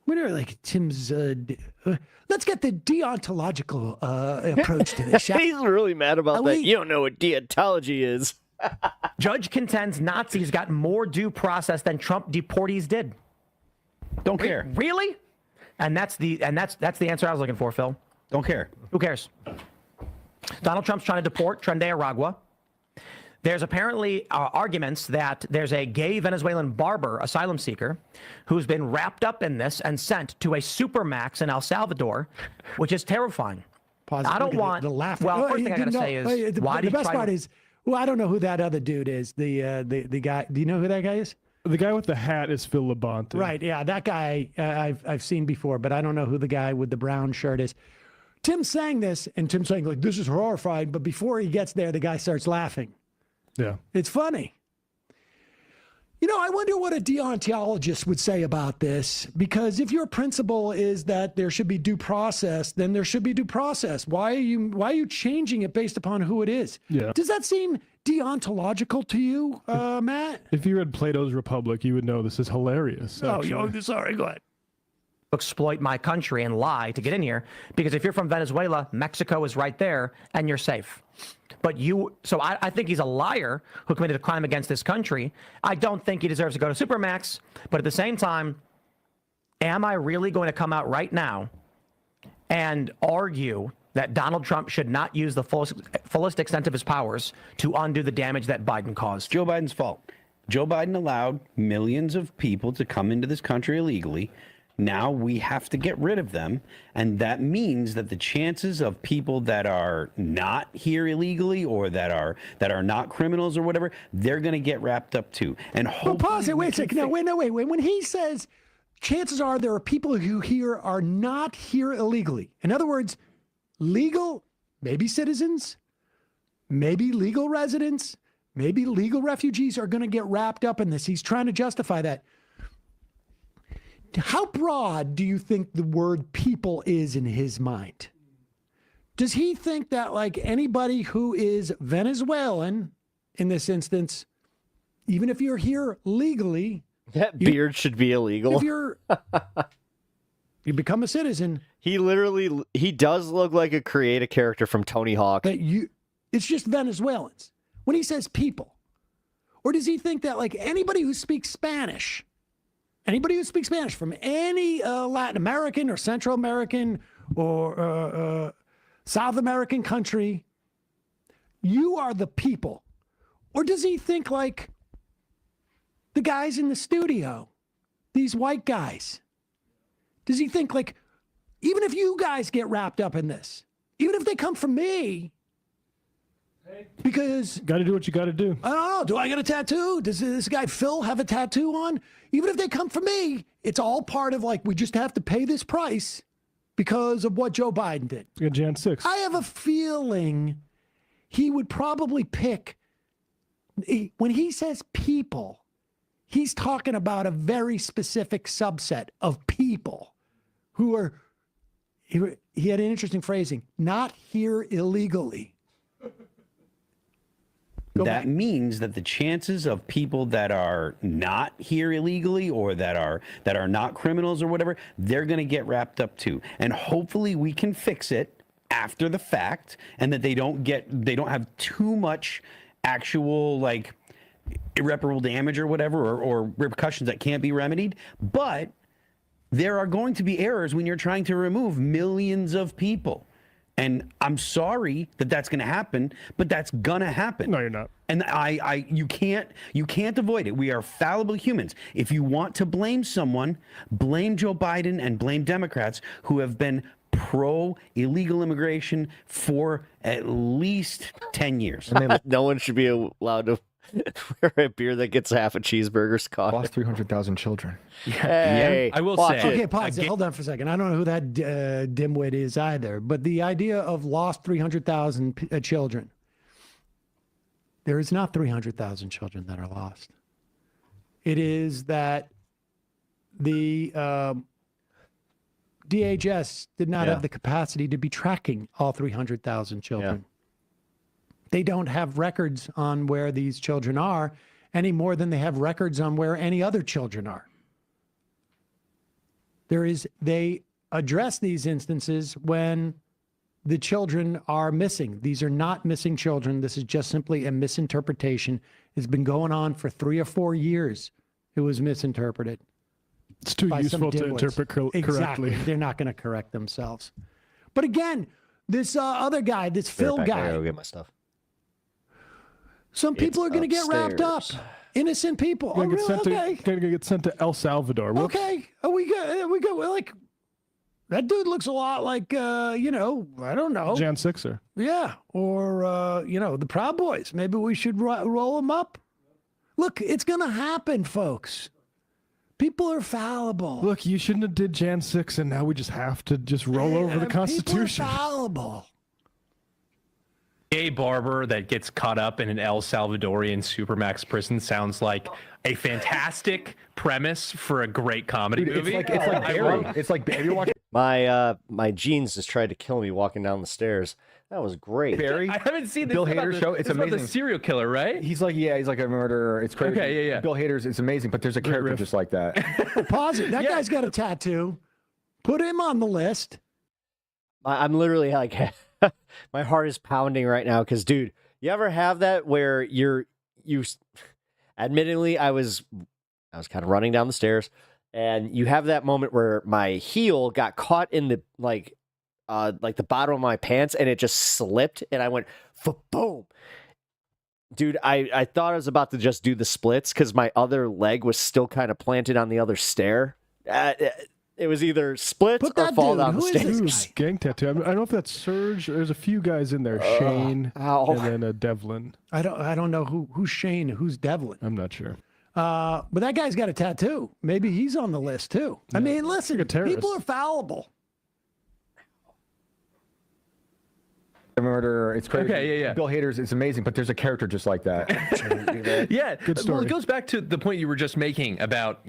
H: Whatever, like Tim's, let's get the deontological approach to this.
E: He's really mad about that. You don't know what deontology is.
L: Judge contends Nazis got more due process than Trump deportees did.
S: Don't care.
L: Really? And that's the answer I was looking for, Phil.
S: Don't care.
L: Who cares? Donald Trump's trying to deport Tren de Aragua. There's apparently arguments that there's a gay Venezuelan barber asylum seeker who's been wrapped up in this and sent to a supermax in El Salvador, which is terrifying. I don't want
H: the laugh.
L: Well, first thing I got to say is why
H: the
L: do you
H: best part is, well, I don't know who that other dude is. The guy. Do you know who that guy is?
C: The guy with the hat is Phil Labonte.
H: Right. Yeah, that guy I've seen before, but I don't know who the guy with the brown shirt is. Tim's saying this, and Tim's saying like, "This is horrifying," but before he gets there, the guy starts laughing.
C: Yeah.
H: It's funny. You know, I wonder what a deontologist would say about this, because if your principle is that there should be due process, then there should be due process. Why are you changing it based upon who it is?
C: Yeah.
H: Does that seem deontological to you, Matt?
C: If you read Plato's Republic, you would know this is hilarious.
H: Sorry, go ahead.
L: Exploit my country and lie to get in here, because if you're from Venezuela, Mexico is right there and you're safe. But so I think he's a liar who committed a crime against this country. I don't think he deserves to go to Supermax, but at the same time, am I really going to come out right now and argue that Donald Trump should not use the fullest extent of his powers to undo the damage that Biden caused?
S: Joe Biden's fault. Joe Biden allowed millions of people to come into this country illegally. Now we have to get rid of them, and that means that the chances of people that are not here illegally or that are not criminals or whatever, they're going to get wrapped up too. And
H: pause it. Wait a second. No, wait. When he says chances are there are people who here are not here illegally. In other words, legal, maybe citizens, maybe legal residents, maybe legal refugees are going to get wrapped up in this. He's trying to justify that. How broad do you think the word people is in his mind? Does he think that like anybody who is Venezuelan, in this instance, even if you're here legally,
E: that beard should be illegal.
H: If you become a citizen.
E: He does look like a create a character from Tony Hawk.
H: It's just Venezuelans. When he says people, or does he think that like anybody who speaks Spanish from any Latin American or Central American or South American country, you are the people? Or does he think like the guys in the studio, these white guys? Does he think like even if you guys get wrapped up in this, even if they come from me, because
C: got to do what you got to do.
H: I don't know. Do I get a tattoo? Does this guy Phil have a tattoo on? Even if they come from me, it's all part of like, we just have to pay this price because of what Joe Biden did.
C: Jan 6.
H: I have a feeling he would probably pick, when he says people, he's talking about a very specific subset of people who are, he had an interesting phrasing, not here illegally.
S: That means that the chances of people that are not here illegally or that are not criminals or whatever, they're going to get wrapped up too. And hopefully we can fix it after the fact, and that they don't have too much actual like irreparable damage or whatever, or repercussions that can't be remedied. But there are going to be errors when you're trying to remove millions of people. And I'm sorry that that's going to happen, but that's going to happen.
C: No, you're not.
S: And you can't avoid it. We are fallible humans. If you want to blame someone, blame Joe Biden and blame Democrats who have been pro-illegal immigration for at least 10 years.
E: No one should be allowed to wear a beer that gets half a cheeseburger, Scott.
T: Lost 300,000 children.
E: Hey,
H: I will
E: watch
H: say.
E: it.
H: Okay, pause. Hold on for a second. I don't know who that dimwit is either, but the idea of lost 300,000 children. There is not 300,000 children that are lost. It is that the DHS did not have the capacity to be tracking all 300,000 children. Yeah. They don't have records on where these children are any more than they have records on where any other children are. They address these instances when the children are missing. These are not missing children. This is just simply a misinterpretation. It's been going on for 3 or 4 years. It was misinterpreted.
C: It's too useful to interpret correctly.
H: Exactly. They're not going to correct themselves. But again, this other guy, this Phil guy.
E: I gotta go get my stuff.
H: Some people are going to get wrapped up. Innocent people.
C: Gonna get sent to El Salvador. Whoops.
H: Okay. We go. Like, that dude looks a lot like, I don't know.
C: Jan 6er.
H: Yeah. Or, the Proud Boys. Maybe we should roll them up. Look, it's going to happen, folks. People are fallible.
C: Look, you shouldn't have did Jan 6, and now we just have to just roll over the Constitution.
H: People are fallible.
V: A barber that gets caught up in an El Salvadorian supermax prison sounds like a fantastic premise for a great comedy movie.
T: It's like Barry. It's like Barry.
E: My jeans just tried to kill me walking down the stairs. That was great.
T: Barry.
V: I haven't seen this
T: Bill Hader's show. It's amazing.
V: About the serial killer, right?
T: He's like a murderer. It's crazy.
V: Okay, yeah.
T: Bill Hader's. It's amazing, but there's a character just like that.
H: Pause it. That guy's got a tattoo. Put him on the list.
E: I'm literally like, my heart is pounding right now because, dude, you ever have that where admittedly, I was kind of running down the stairs, and you have that moment where my heel got caught in the like the bottom of my pants, and it just slipped, and I went boom. Dude, I thought I was about to just do the splits because my other leg was still kind of planted on the other stair. It was either splits or fall down the stairs.
C: Gang tattoo. I don't know if that's Serge. There's a few guys in there. Shane and then Devlin.
H: I don't know who's Shane, who's Devlin.
C: I'm not sure.
H: But that guy's got a tattoo. Maybe he's on the list too. I mean, listen, people are fallible.
T: Murderer. It's crazy.
V: Okay, yeah.
T: Bill Hader's. It's amazing, but there's a character just like that.
V: Yeah.
C: Good story.
V: Well, it goes back to the point you were just making about,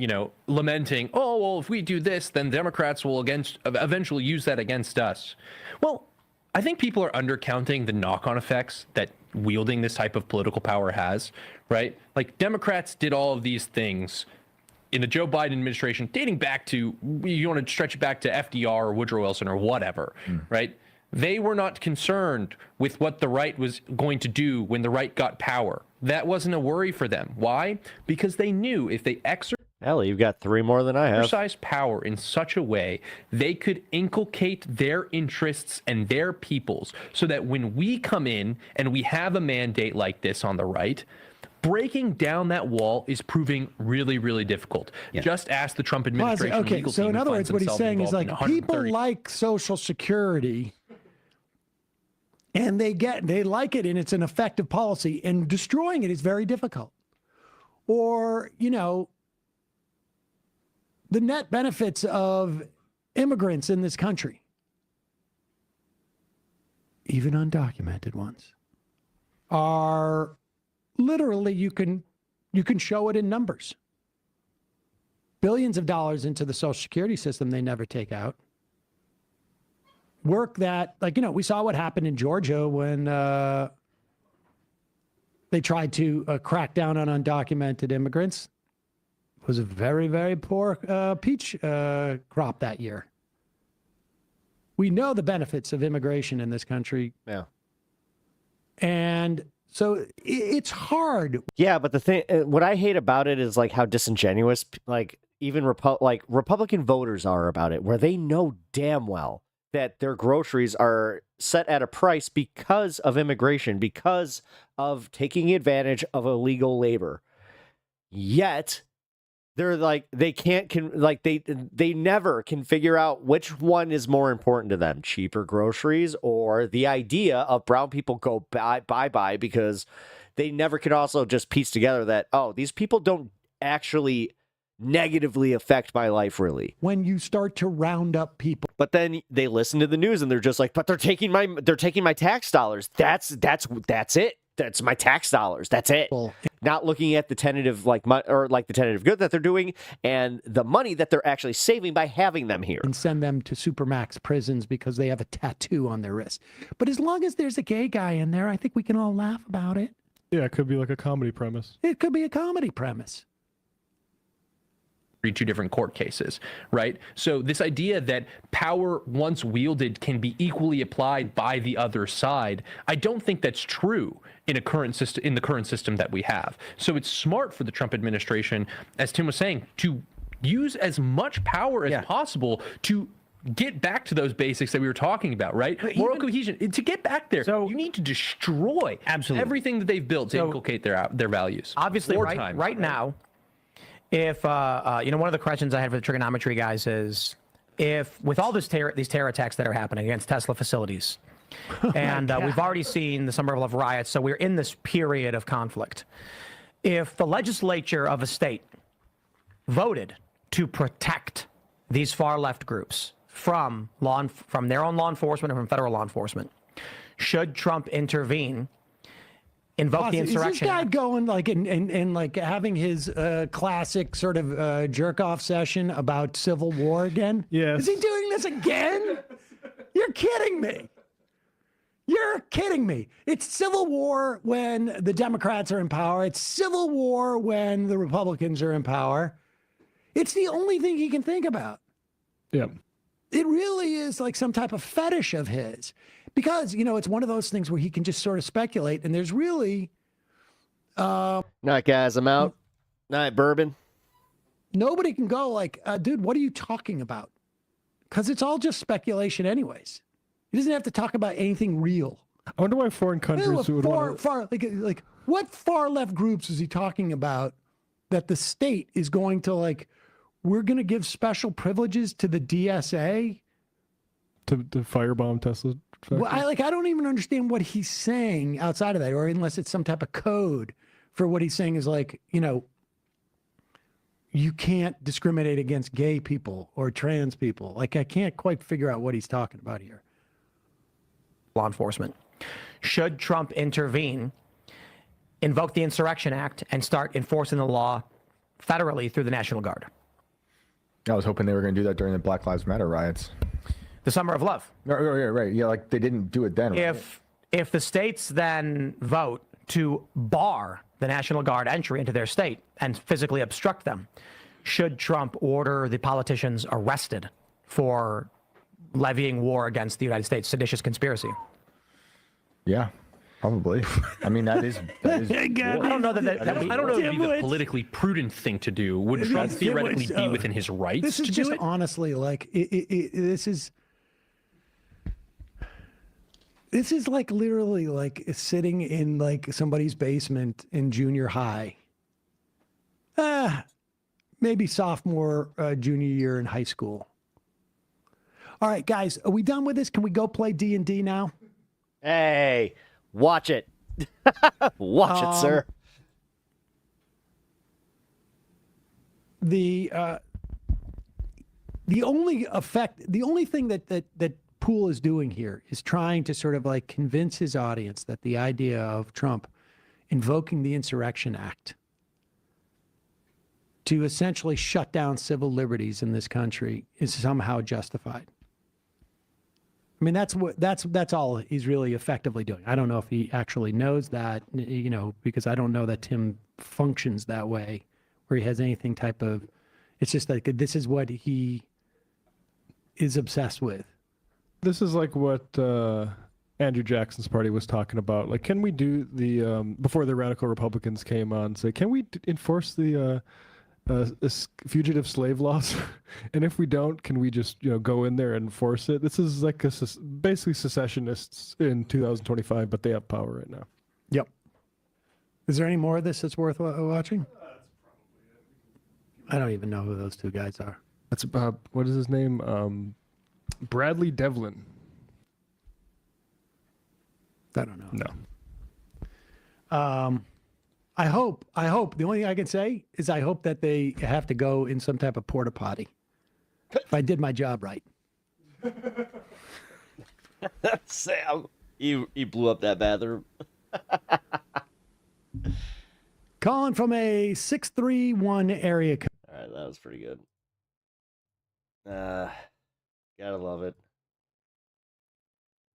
V: lamenting, oh, well, if we do this, then Democrats will eventually use that against us. Well, I think people are undercounting the knock-on effects that wielding this type of political power has, right? Like, Democrats did all of these things in the Joe Biden administration, dating back to, you want to stretch it back to FDR or Woodrow Wilson or whatever, right? They were not concerned with what the right was going to do when the right got power. That wasn't a worry for them. Why? Because they knew if they
E: Ellie, you've got 3 more than I have.
V: Exercise power in such a way, they could inculcate their interests and their people's so that when we come in and we have a mandate like this on the right, breaking down that wall is proving really, really difficult. Just ask the Trump administration.
H: Okay,
V: legal
H: so
V: team
H: in
V: who
H: other
V: finds
H: words, what he's
V: themselves
H: saying is
V: involved
H: like
V: in
H: people
V: 130
H: like Social Security, and they like it, and it's an effective policy, and destroying it is very difficult. Or, you know, the net benefits of immigrants in this country, even undocumented ones, are literally, you can show it in numbers. Billions of dollars into the Social Security system they never take out. Work that, like, you know, we saw what happened in Georgia when they tried to crack down on undocumented immigrants. It was a very, very poor peach crop that year. We know the benefits of immigration in this country.
E: Yeah.
H: And so it's hard.
E: Yeah, but the thing, what I hate about it is like how disingenuous, like even Republican voters are about it, where they know damn well that their groceries are set at a price because of immigration, because of taking advantage of illegal labor. Yet they're like, they never can figure out which one is more important to them, cheaper groceries or the idea of brown people go bye because they never can also just piece together that, oh, these people don't actually negatively affect my life, really.
H: When you start to round up people.
E: But then they listen to the news and they're just like, but they're taking my tax dollars. That's it. That's my tax dollars. That's it. Not looking at the tentative the tentative good that they're doing and the money that they're actually saving by having them here.
H: And send them to supermax prisons because they have a tattoo on their wrist. But as long as there's a gay guy in there, I think we can all laugh about it.
C: Yeah, it could be like a comedy premise.
H: It could be a comedy premise.
V: Two different court cases, right? So this idea that power once wielded can be equally applied by the other side, I don't think that's true in the current system that we have. So it's smart for the Trump administration, as Tim was saying, to use as much power as possible to get back to those basics that we were talking about, right? Moral cohesion. To get back there, you need to destroy everything that they've built to inculcate their values.
L: Obviously, right now, if, one of the questions I had for the trigonometry guys is, if with all these terror attacks that are happening against Tesla facilities, and we've already seen the summer of riots, so we're in this period of conflict. If the legislature of a state voted to protect these far left groups from their own law enforcement or from federal law enforcement, should Trump intervene? Invoke the insurrection.
H: Is this guy going like and like having his classic sort of jerk off session about Civil War again?
C: Yes.
H: Is he doing this again? You're kidding me. You're kidding me. It's Civil War when the Democrats are in power. It's Civil War when the Republicans are in power. It's the only thing he can think about.
C: Yeah.
H: It really is like some type of fetish of his. Because, it's one of those things where he can just sort of speculate, and there's really...
E: Night, guys, I'm out. Night, bourbon.
H: Nobody can go like, dude, what are you talking about? Because it's all just speculation anyways. He doesn't have to talk about anything real.
C: I wonder why foreign countries would want to...
H: Like, what far left groups is he talking about that the state is going to, like, we're going to give special privileges to the DSA?
C: To firebomb Tesla?
H: Well, I don't even understand what he's saying outside of that, or unless it's some type of code for what he's saying is like, you can't discriminate against gay people or trans people. Like, I can't quite figure out what he's talking about here.
L: Law enforcement. Should Trump intervene, invoke the Insurrection Act, and start enforcing the law federally through the National Guard?
T: I was hoping they were going to do that during the Black Lives Matter riots.
L: The Summer of Love.
T: Right. Yeah, like they didn't do it then.
L: If the states then vote to bar the National Guard entry into their state and physically obstruct them, should Trump order the politicians arrested for levying war against the United States, seditious conspiracy?
T: Yeah, probably. I mean, that is
L: I don't know that
V: I don't know if it would be the politically prudent thing to do. Would Trump theoretically be within his rights
H: This is
V: to
H: just
V: do it?
H: honestly like, this is... This is like literally like sitting in like somebody's basement in junior high. Maybe sophomore, junior year in high school. All right, guys, are we done with this? Can we go play D&D now?
E: Hey, watch it. Watch it, sir.
H: The only thing that Poole is doing here is trying to sort of like convince his audience that the idea of Trump invoking the Insurrection Act to essentially shut down civil liberties in this country is somehow justified. I mean, that's all he's really effectively doing. I don't know if he actually knows that, because I don't know that Tim functions that way, where he has anything type of, it's just like, this is what he is obsessed with.
C: This is like what Andrew Jackson's party was talking about. Like, can we do the, before the radical Republicans came on, say, can we enforce the fugitive slave laws? And if we don't, can we just go in there and enforce it? This is like basically secessionists in 2025, but they have power right now.
H: Yep. Is there any more of this that's worth watching? I don't even know who those two guys are.
C: That's what is his name? Bradley Devlin.
H: I don't know.
C: No.
H: I hope, the only thing I can say is I hope that they have to go in some type of porta potty. If I did my job right.
E: Sam, you blew up that bathroom.
H: Calling from a 631 area code.
E: All right, that was pretty good. Gotta love it.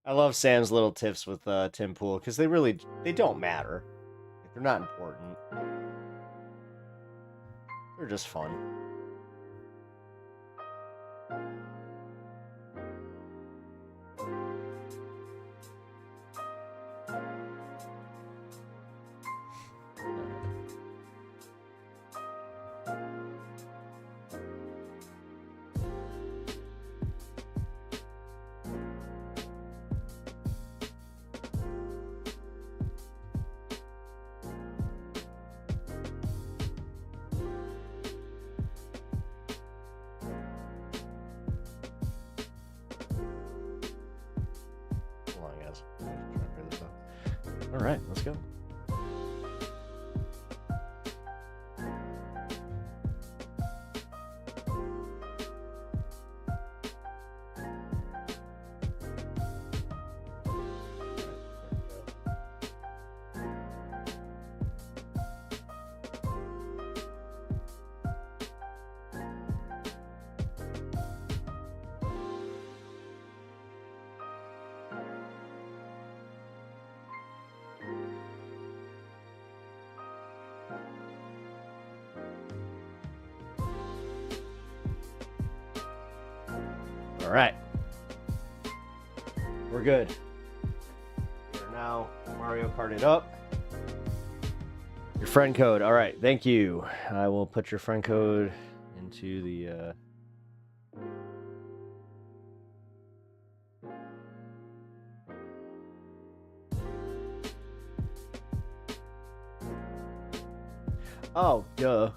E: I love Sam's little tips with Tim Pool because they don't matter. They're not important. They're just fun. All right, let's go. All right. We're good. We're now Mario Karted up. Your friend code. All right. Thank you. I will put your friend code into the... Oh, duh.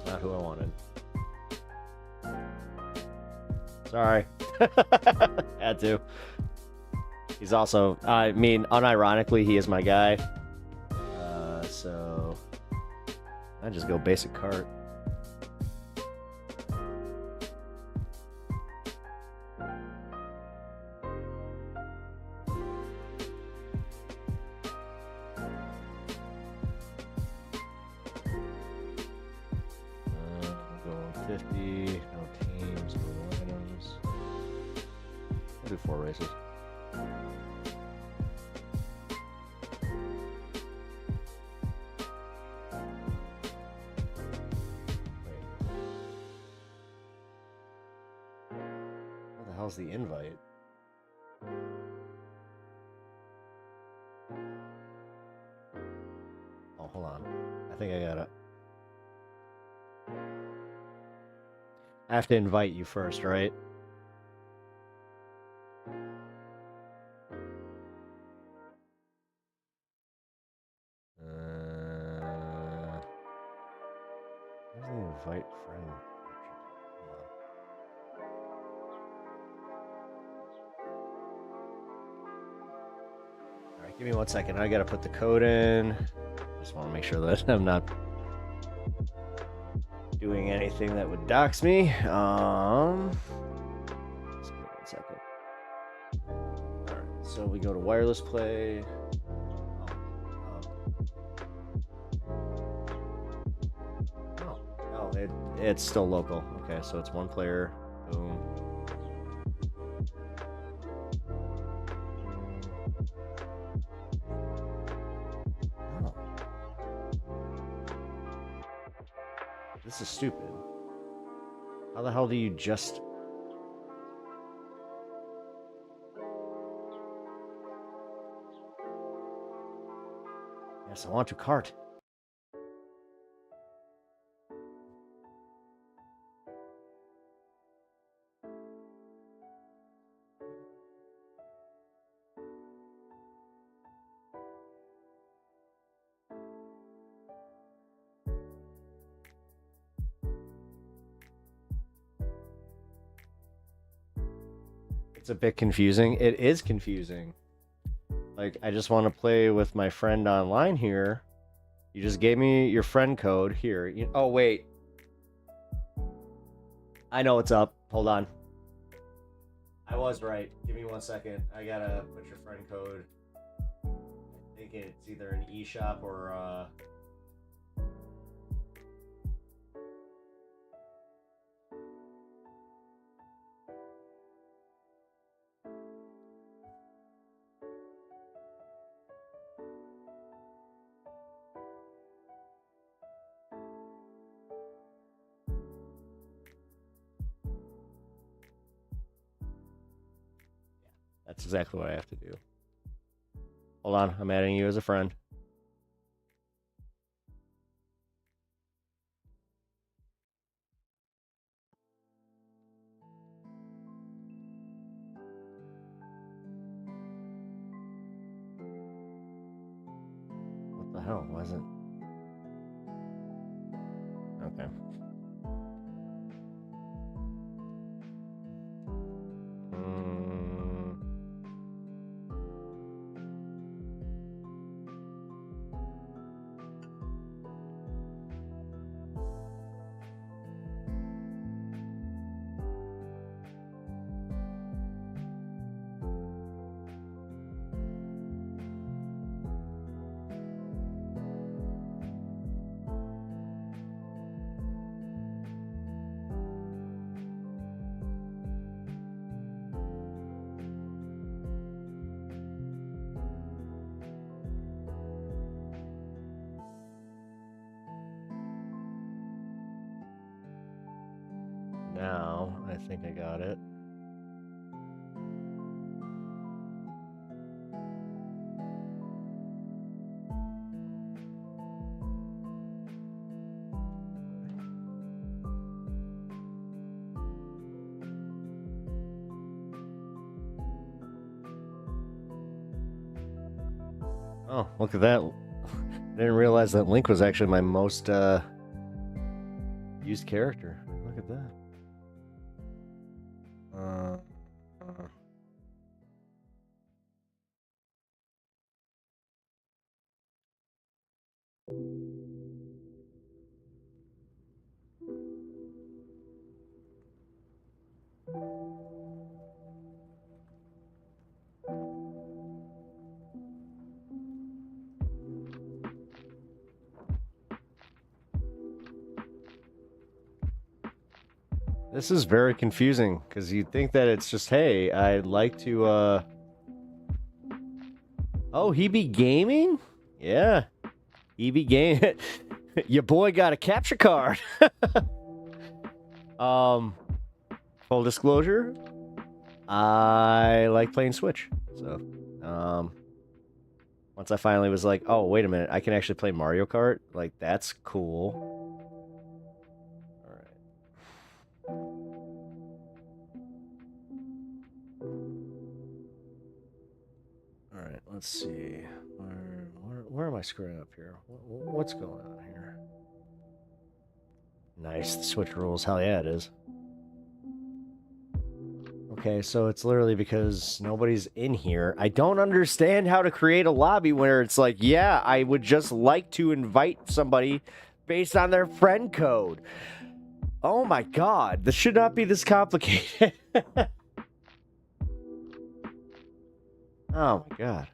E: Not who I wanted. Sorry. Had to. He's also, I mean, unironically, he is my guy. So I just go basic KART. Go 50, no teams, no items. I'll do 4 races. hell's the invite? Oh, hold on. I think I got it. I have to invite you first, right? Where's the invite friend? Alright, give me 1 second. I gotta put the code in. Just want to make sure that I'm not doing anything that would dox me. Just give me 1 second. Alright, so we go to wireless play. It's still local. Okay, so it's one player. Boom. Oh. This is stupid. How the hell do you just... Yes, I want to KART. It's a bit confusing. It is confusing. Like, I just want to play with my friend online here. You just gave me your friend code here. Oh, wait. I know what's up. Hold on. I was right. Give me 1 second. I gotta put your friend code. I think it's either an eShop or That's exactly what I have to do. Hold on, I'm adding you as a friend. What the hell? Why isn't... Okay. Now, I think I got it. Oh, look at that. I didn't realize that Link was actually my most used character. Look at that. This is very confusing, because you'd think that it's just, hey, I'd like to, Oh, he be gaming? Yeah. He be gaming. Your boy got a capture card. Full disclosure, I like playing Switch. So, once I finally was like, oh, wait a minute, I can actually play Mario Kart? Like, that's cool. All right, let's see. Where am I screwing up here? What's going on here? Nice, the Switch rules. Hell yeah, it is. Okay, so it's literally because nobody's in here. I don't understand how to create a lobby where it's like, yeah, I would just like to invite somebody based on their friend code. Oh my god, this should not be this complicated. Oh my god.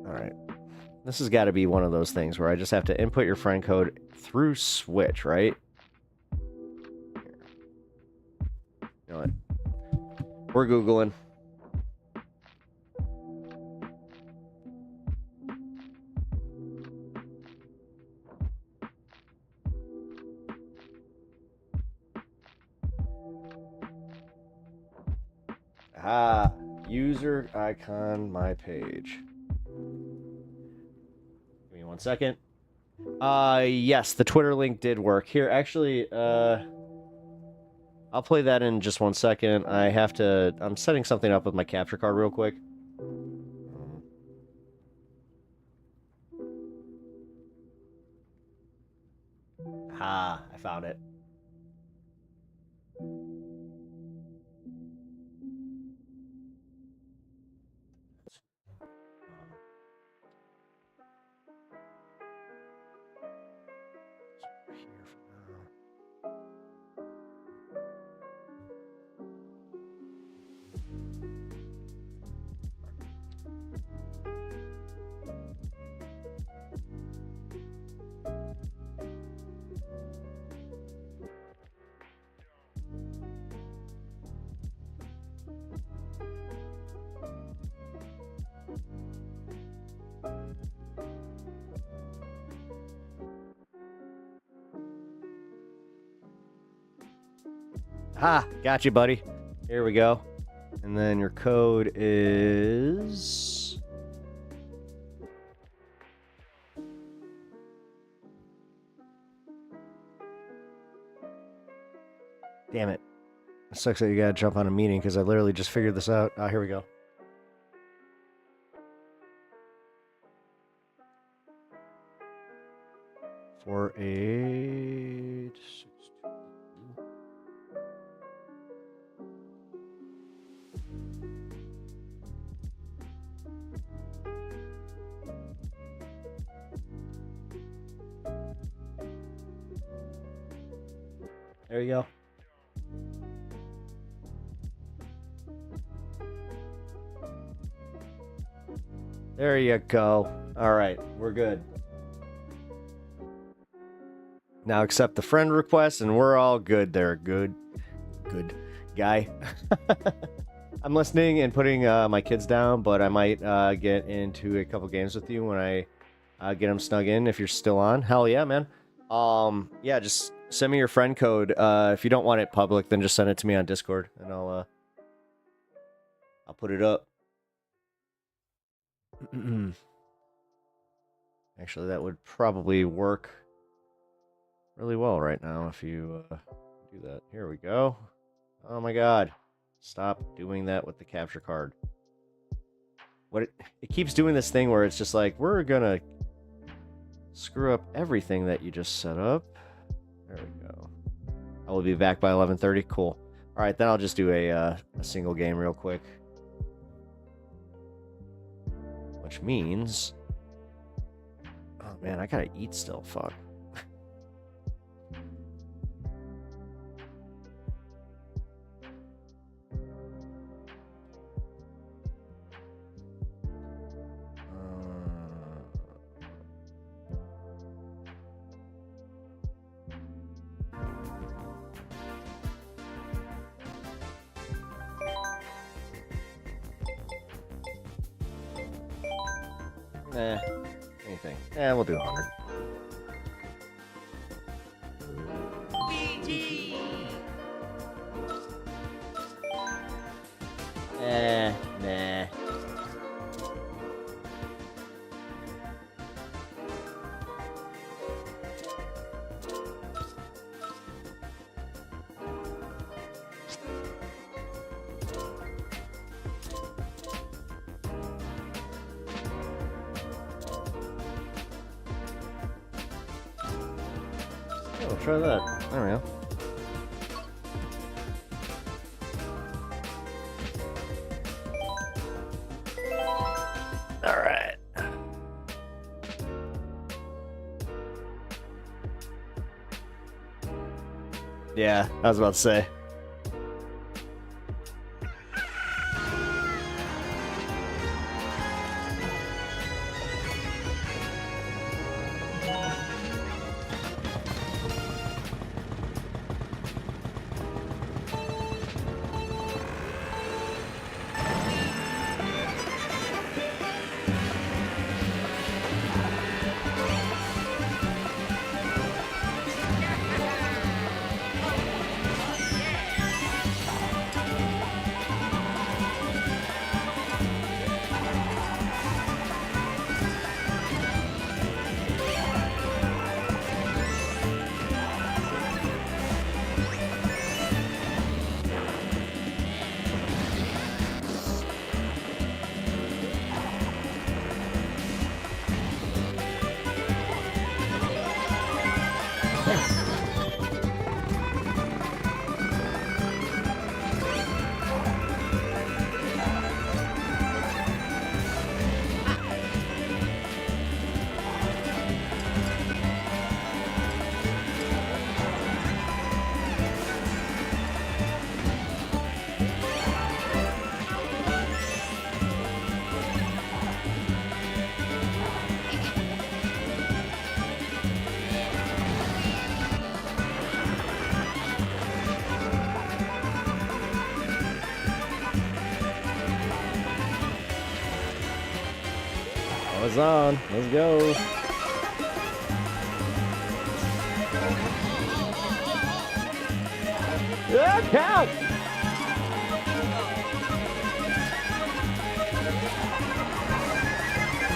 E: Alright. This has got to be one of those things where I just have to input your friend code through Switch, right? You know what? We're Googling. Ah, user icon, my page. Give me 1 second. Yes, the Twitter link did work. Here, actually, I'll play that in just 1 second. I'm setting something up with my capture card real quick. Ah, I found it. Ha! Got you, buddy. Here we go. And then your code is... Damn it. It sucks that you gotta jump on a meeting because I literally just figured this out. Ah, here we go. For a... There you go. There you go. All right, we're good. Now accept the friend request and we're all good there. Good guy. I'm listening and putting my kids down, but I might get into a couple games with you when I get them snug in if you're still on. Hell yeah, man. Yeah, just send me your friend code. If you don't want it public, then just send it to me on Discord and I'll put it up. Actually, that would probably work really well right now if you do that. Here we go. Oh my god. Stop doing that with the capture card. What it keeps doing this thing where it's just like, we're gonna screw up everything that you just set up. There we go. I will be back by 11:30. Cool. All right, then I'll just do a single game real quick. Which means... Oh man, I gotta eat still. Fuck. Anything. We'll do 100. Nah. Oh, try that. There we go. All right. Yeah, I was about to say. It's on. Let's go. Yeah, count.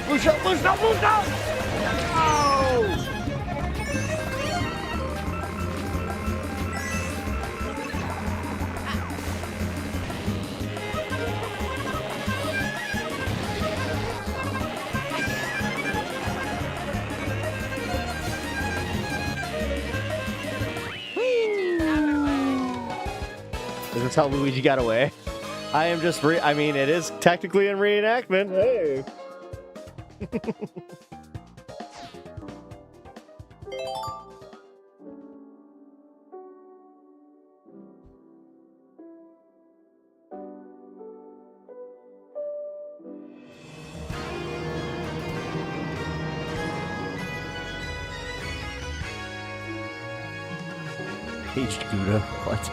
E: Push up, push up, push up. Oh. Is this how Luigi got away? I am just I mean, it is technically in reenactment. Hey. Aged Gouda. What?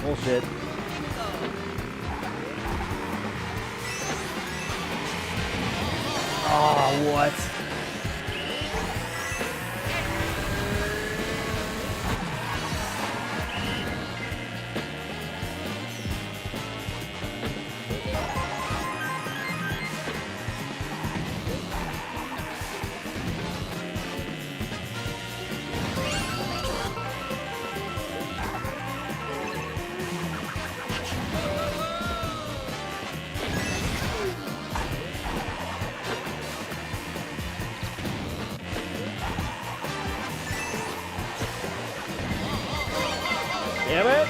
E: Bullshit. Oh, what? Damn it!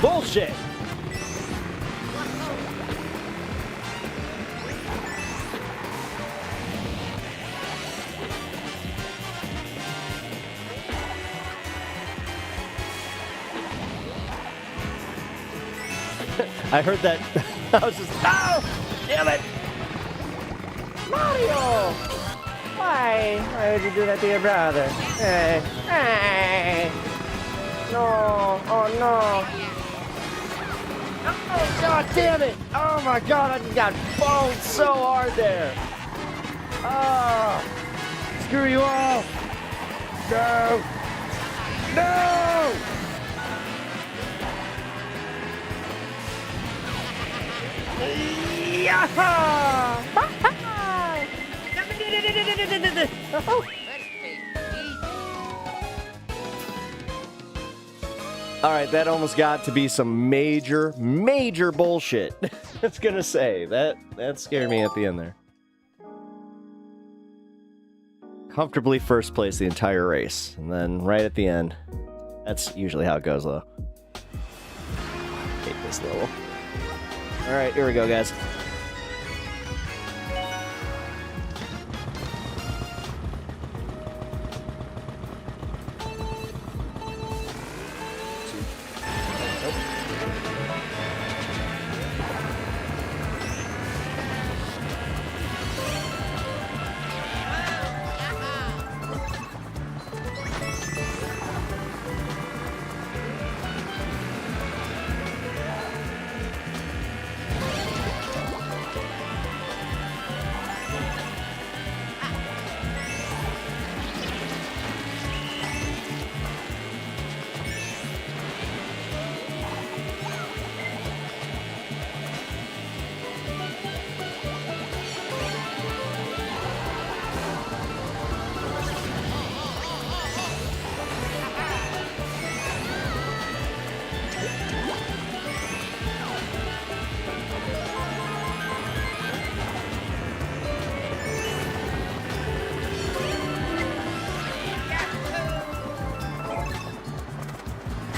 E: Bullshit! I heard that. I was just, oh, damn it. Mario! Why would you do that to your brother? Hey. No, oh no. Oh, god damn it! Oh my god, I just got boned so hard there. Oh, screw you all. No. No! All right, that almost got to be some major bullshit. That's gonna say that scared me at the end there. Comfortably first place the entire race, and then right at the end, that's usually how it goes, though. Hate this level. All right, here we go, guys.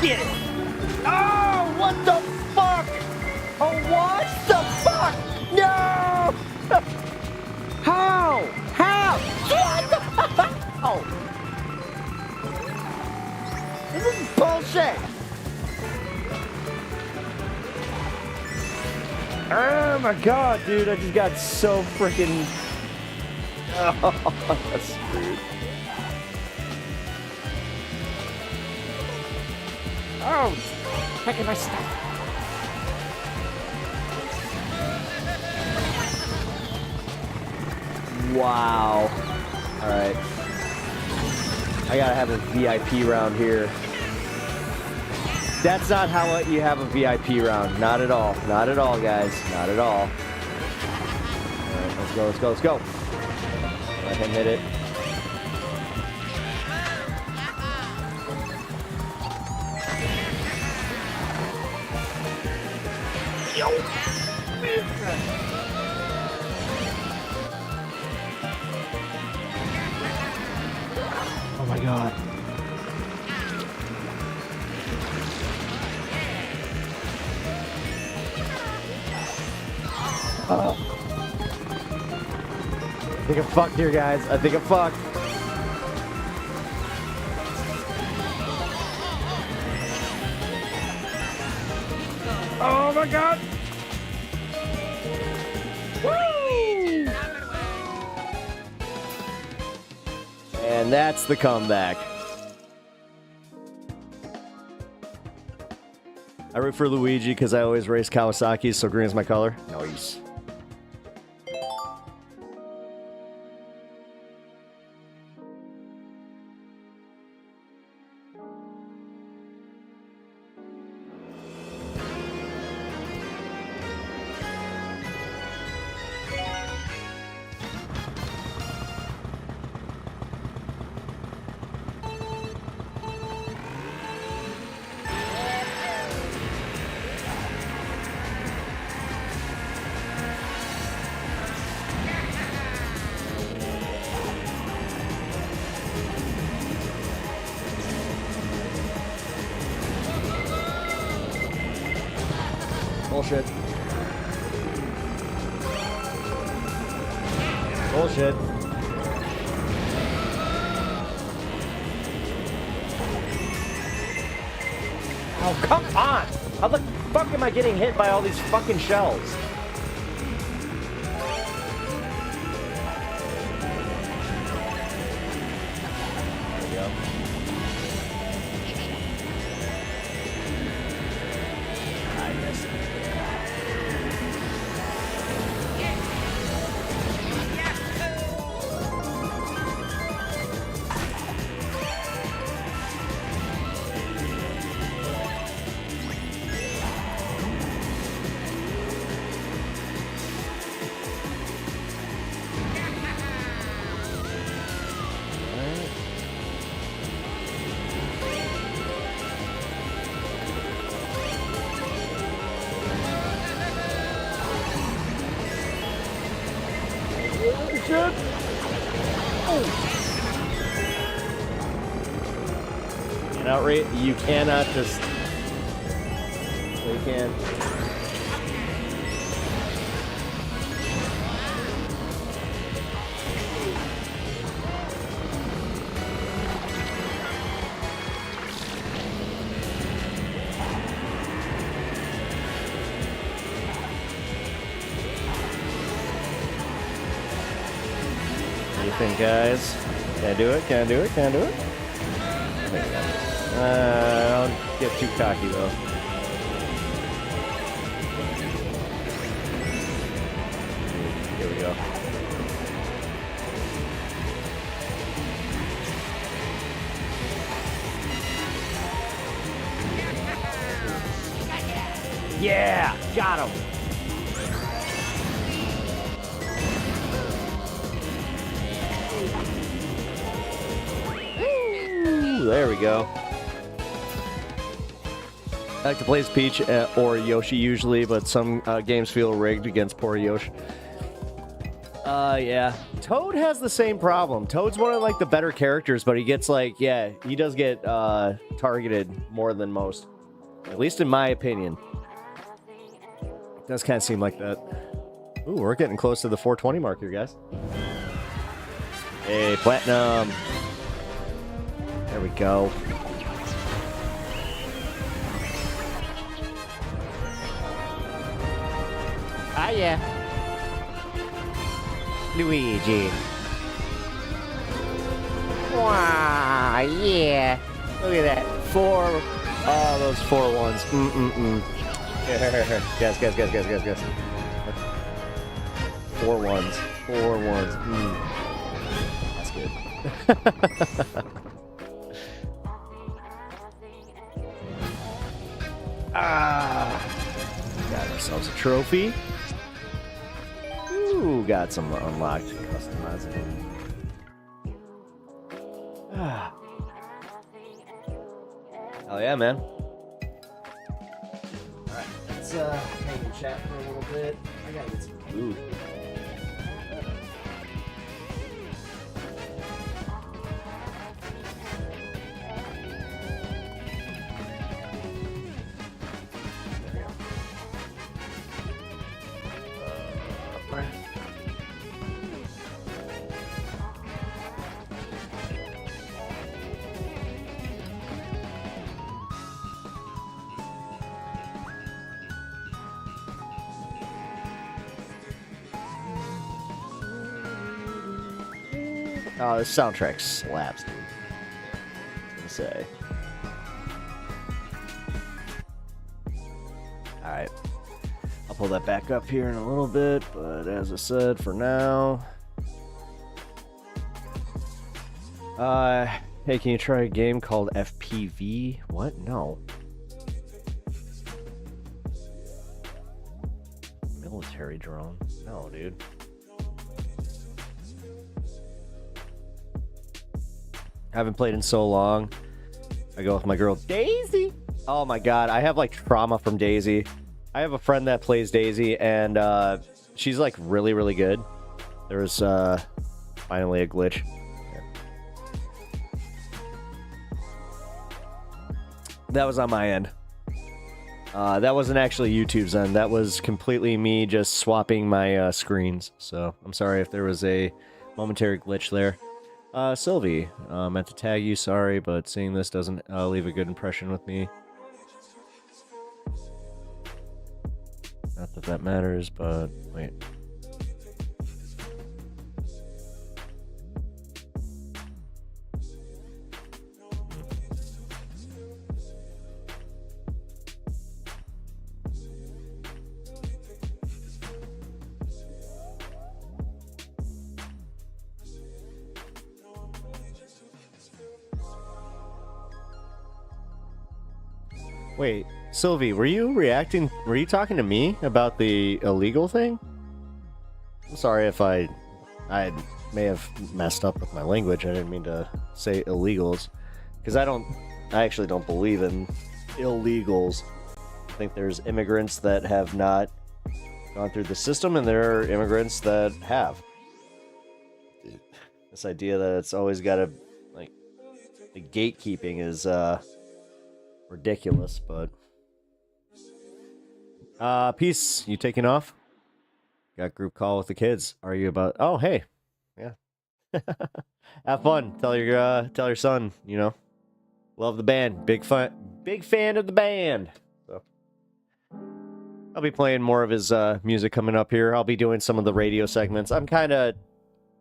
F: Get it! Oh, what the fuck? Oh, what the fuck? No! How? How? What the fuck? Oh. This is bullshit! Oh my god, dude, I just got so freaking... Oh, that's screwed. Oh, look at my stuff.
E: Wow. All right. I gotta have a VIP round here. That's not how you have a VIP round. Not at all. Not at all, guys. Not at all. All right, let's go, let's go, let's go. Let him hit it.
H: Oh my god.
E: I think I'm fucked here, guys. I think I'm fucked.
F: Oh my god! Woo!
E: And that's the comeback. I root for Luigi because I always race Kawasaki, so green is my color. Nice. Bullshit. Bullshit.
L: Oh, come on!
E: How the fuck am I getting hit by all these fucking shells? There we go. I missed it. You cannot just. You can. What do you think, guys? Can I do it? Can I do it? Can I do it? I think I got this. Don't get too cocky though. Here we go. Yeah, got him. Ooh, there we go. I like to play as Peach or Yoshi usually, but some games feel rigged against poor Yoshi. Yeah. Toad has the same problem. Toad's one of like the better characters, but he gets like, yeah, he does get targeted more than most. At least in my opinion. It does kind of seem like that. Ooh, we're getting close to the 420 mark here, guys. Hey, Platinum. There we go. Ah, yeah. Luigi. Wow, yeah. Look at that. Those 4 ones. Guess. 4 ones. 4 ones. That's good. Got ourselves a trophy. Ooh, got some unlocked customizable. Oh yeah, man. Alright, let's hang and chat for a little bit. I gotta get some food. Oh, this soundtrack slaps, dude. I say. Alright. I'll pull that back up here in a little bit, but as I said, for now. Hey, can you try a game called FPV? What? No. Military drone? No, dude. Haven't played in so long. I go with my girl Daisy. Oh my god, I have like trauma from Daisy. I have a friend that plays Daisy, and she's like really, really good. There was finally a glitch. That was on my end. That wasn't actually YouTube's end. That was completely me just swapping my screens. So I'm sorry if there was a momentary glitch there. Sylvie, meant to tag you, sorry, but seeing this doesn't leave a good impression with me. Not that that matters, but wait. Wait, Sylvie, were you talking to me about the illegal thing? I'm sorry if I may have messed up with my language. I didn't mean to say illegals. Because I actually don't believe in illegals. I think there's immigrants that have not gone through the system, and there are immigrants that have. This idea that it's always got to, like, the gatekeeping is, ridiculous, but peace, you taking off? Got group call with the kids. Are you about? Oh, hey, yeah. Have fun. Tell your son, love the band. Big fan of the band. So I'll be playing more of his music coming up here. I'll be doing some of the radio segments. I know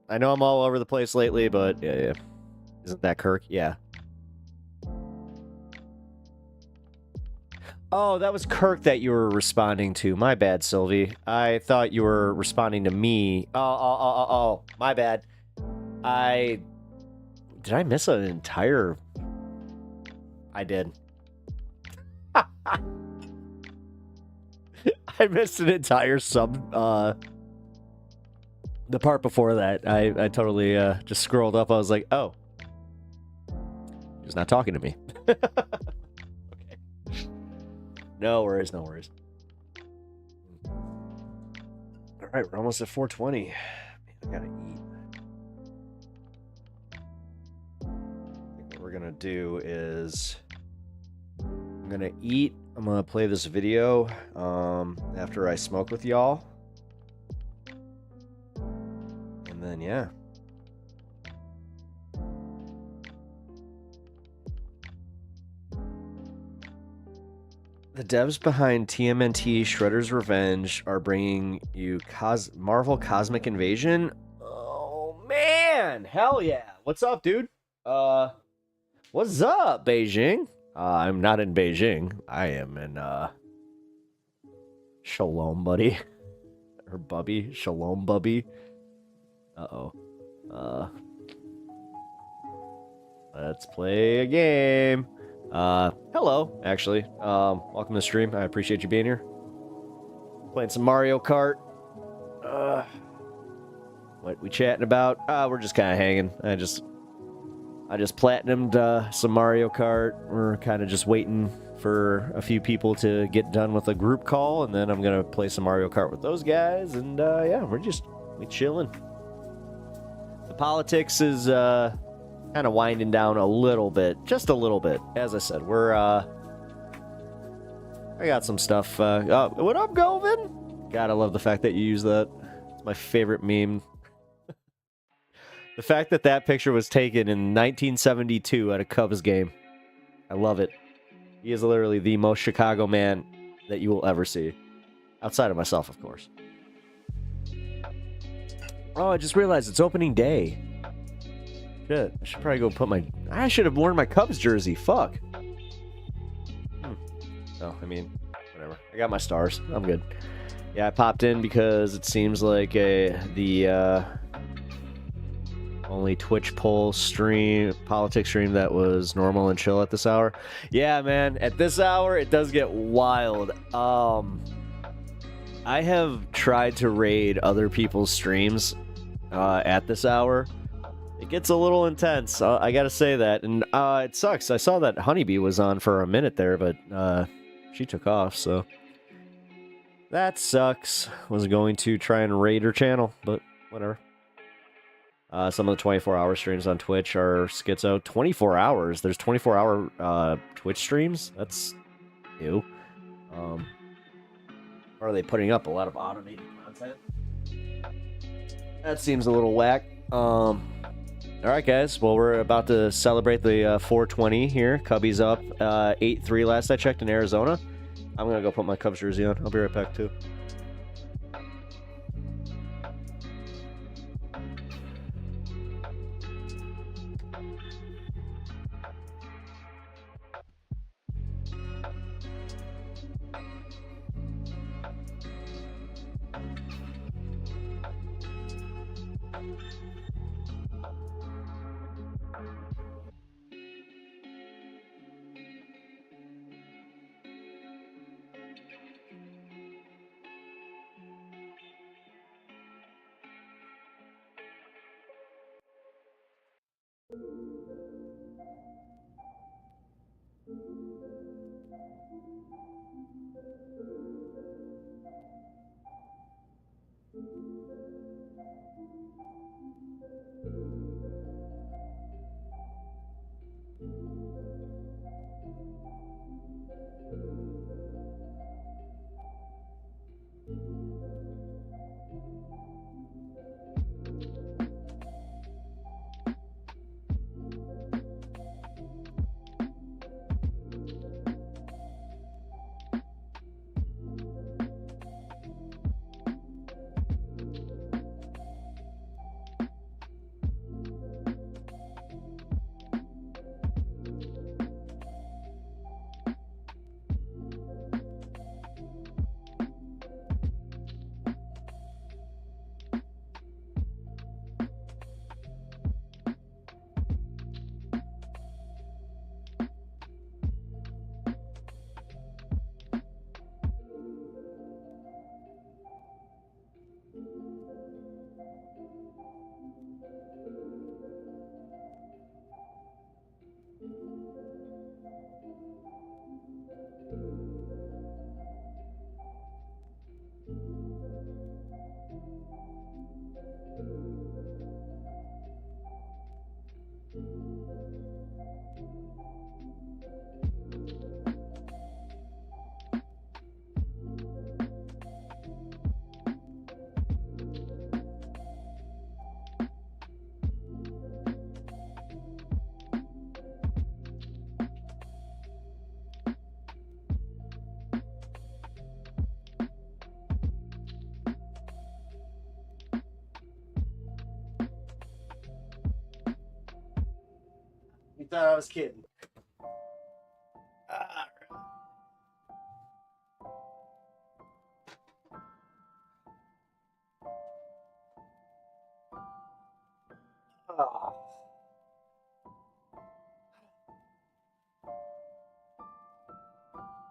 E: I'm all over the place lately, but yeah. Isn't that Kirk? Yeah. Oh, that was Kirk that you were responding to. My bad, Sylvie. I thought you were responding to me. Oh, my bad. Did I miss an entire... I did. I missed an entire the part before that. I totally just scrolled up. I was like, oh. He's not talking to me. No worries. All right, we're almost at 4:20. Man, I gotta eat. I think what we're gonna do is I'm gonna eat. I'm gonna play this video after I smoke with y'all, and then yeah. The devs behind TMNT Shredder's Revenge are bringing you Marvel Cosmic Invasion. Oh, man. Hell yeah. What's up, dude? What's up, Beijing? I'm not in Beijing. I am in, Shalom, buddy. Or Bubby. Shalom, Bubby. Uh-oh. Let's play a game. Hello, actually. Welcome to the stream. I appreciate you being here. Playing some Mario Kart. What we chatting about? We're just kind of hanging. I just platinumed some Mario Kart. We're kind of just waiting for a few people to get done with a group call, and then I'm gonna play some Mario Kart with those guys. And yeah, we chilling. The politics is kind of winding down a little bit, just a little bit. As I said, I got some stuff. What up, Govin? God, I love the fact that you use that. It's my favorite meme. The fact that that picture was taken in 1972 at a Cubs game. I love it. He is literally the most Chicago man that you will ever see. Outside of myself, of course. Oh, I just realized it's opening day. Shit, I should probably go I should have worn my Cubs jersey. Fuck. Oh, I mean, whatever. I got my stars. I'm good. Yeah, I popped in because it seems like the only Twitch poll politics stream that was normal and chill at this hour. Yeah, man, at this hour, it does get wild. I have tried to raid other people's streams at this hour. It gets a little intense, I gotta say that, and it sucks. I saw that Honeybee was on for a minute there, but she took off, so that sucks. Was going to try and raid her channel, but whatever. Some of the 24-hour streams on Twitch are schizo. 24 hours? There's 24-hour Twitch streams? That's new. Are they putting up a lot of automated content? That seems a little whack. All right, guys. Well, we're about to celebrate the 420 here. Cubbies up 8-3 last I checked in Arizona. I'm gonna go put my Cubs jersey on. I'll be right back too. You thought I was kidding.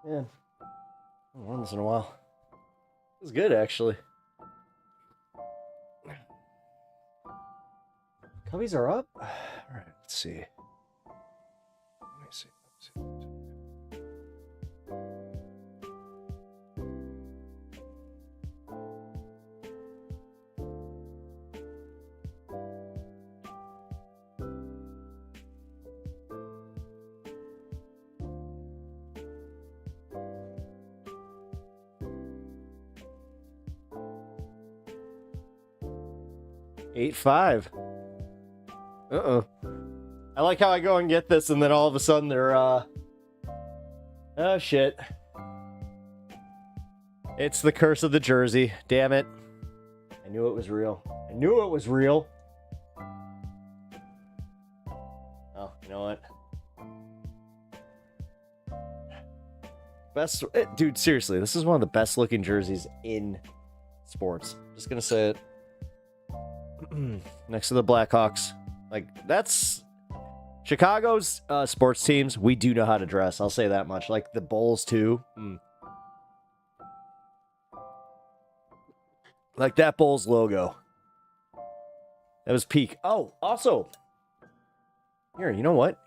E: Man, I haven't run this in a while. It was good, actually. Cubbies are up. All right, let's see. Let me see. 8-5. Uh-oh. I like how I go and get this, and then all of a sudden they're, oh, shit. It's the curse of the jersey. Damn it. I knew it was real. I knew it was real. Oh, you know what? Best... Dude, seriously, this is one of the best-looking jerseys in sports. Just gonna say it. Next to the Blackhawks. Like, that's... Chicago's sports teams, we do know how to dress. I'll say that much. Like, the Bulls, too. Like that Bulls logo. That was peak. Oh, also... Here, you know what?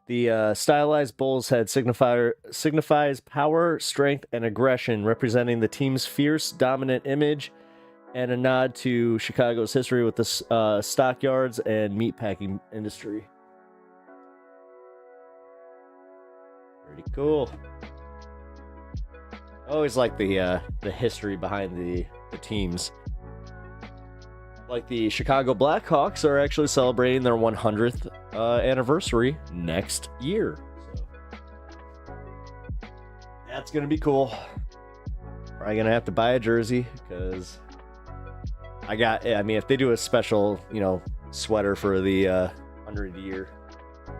E: The stylized bull's head signifies power, strength, and aggression, representing the team's fierce, dominant image, and a nod to Chicago's history with the stockyards and meatpacking industry. Pretty cool. I always like the history behind the teams. Like the Chicago Blackhawks are actually celebrating their 100th anniversary next year. So that's gonna be cool. Probably gonna have to buy a jersey because I mean, if they do a special, you know, sweater for the 100th year,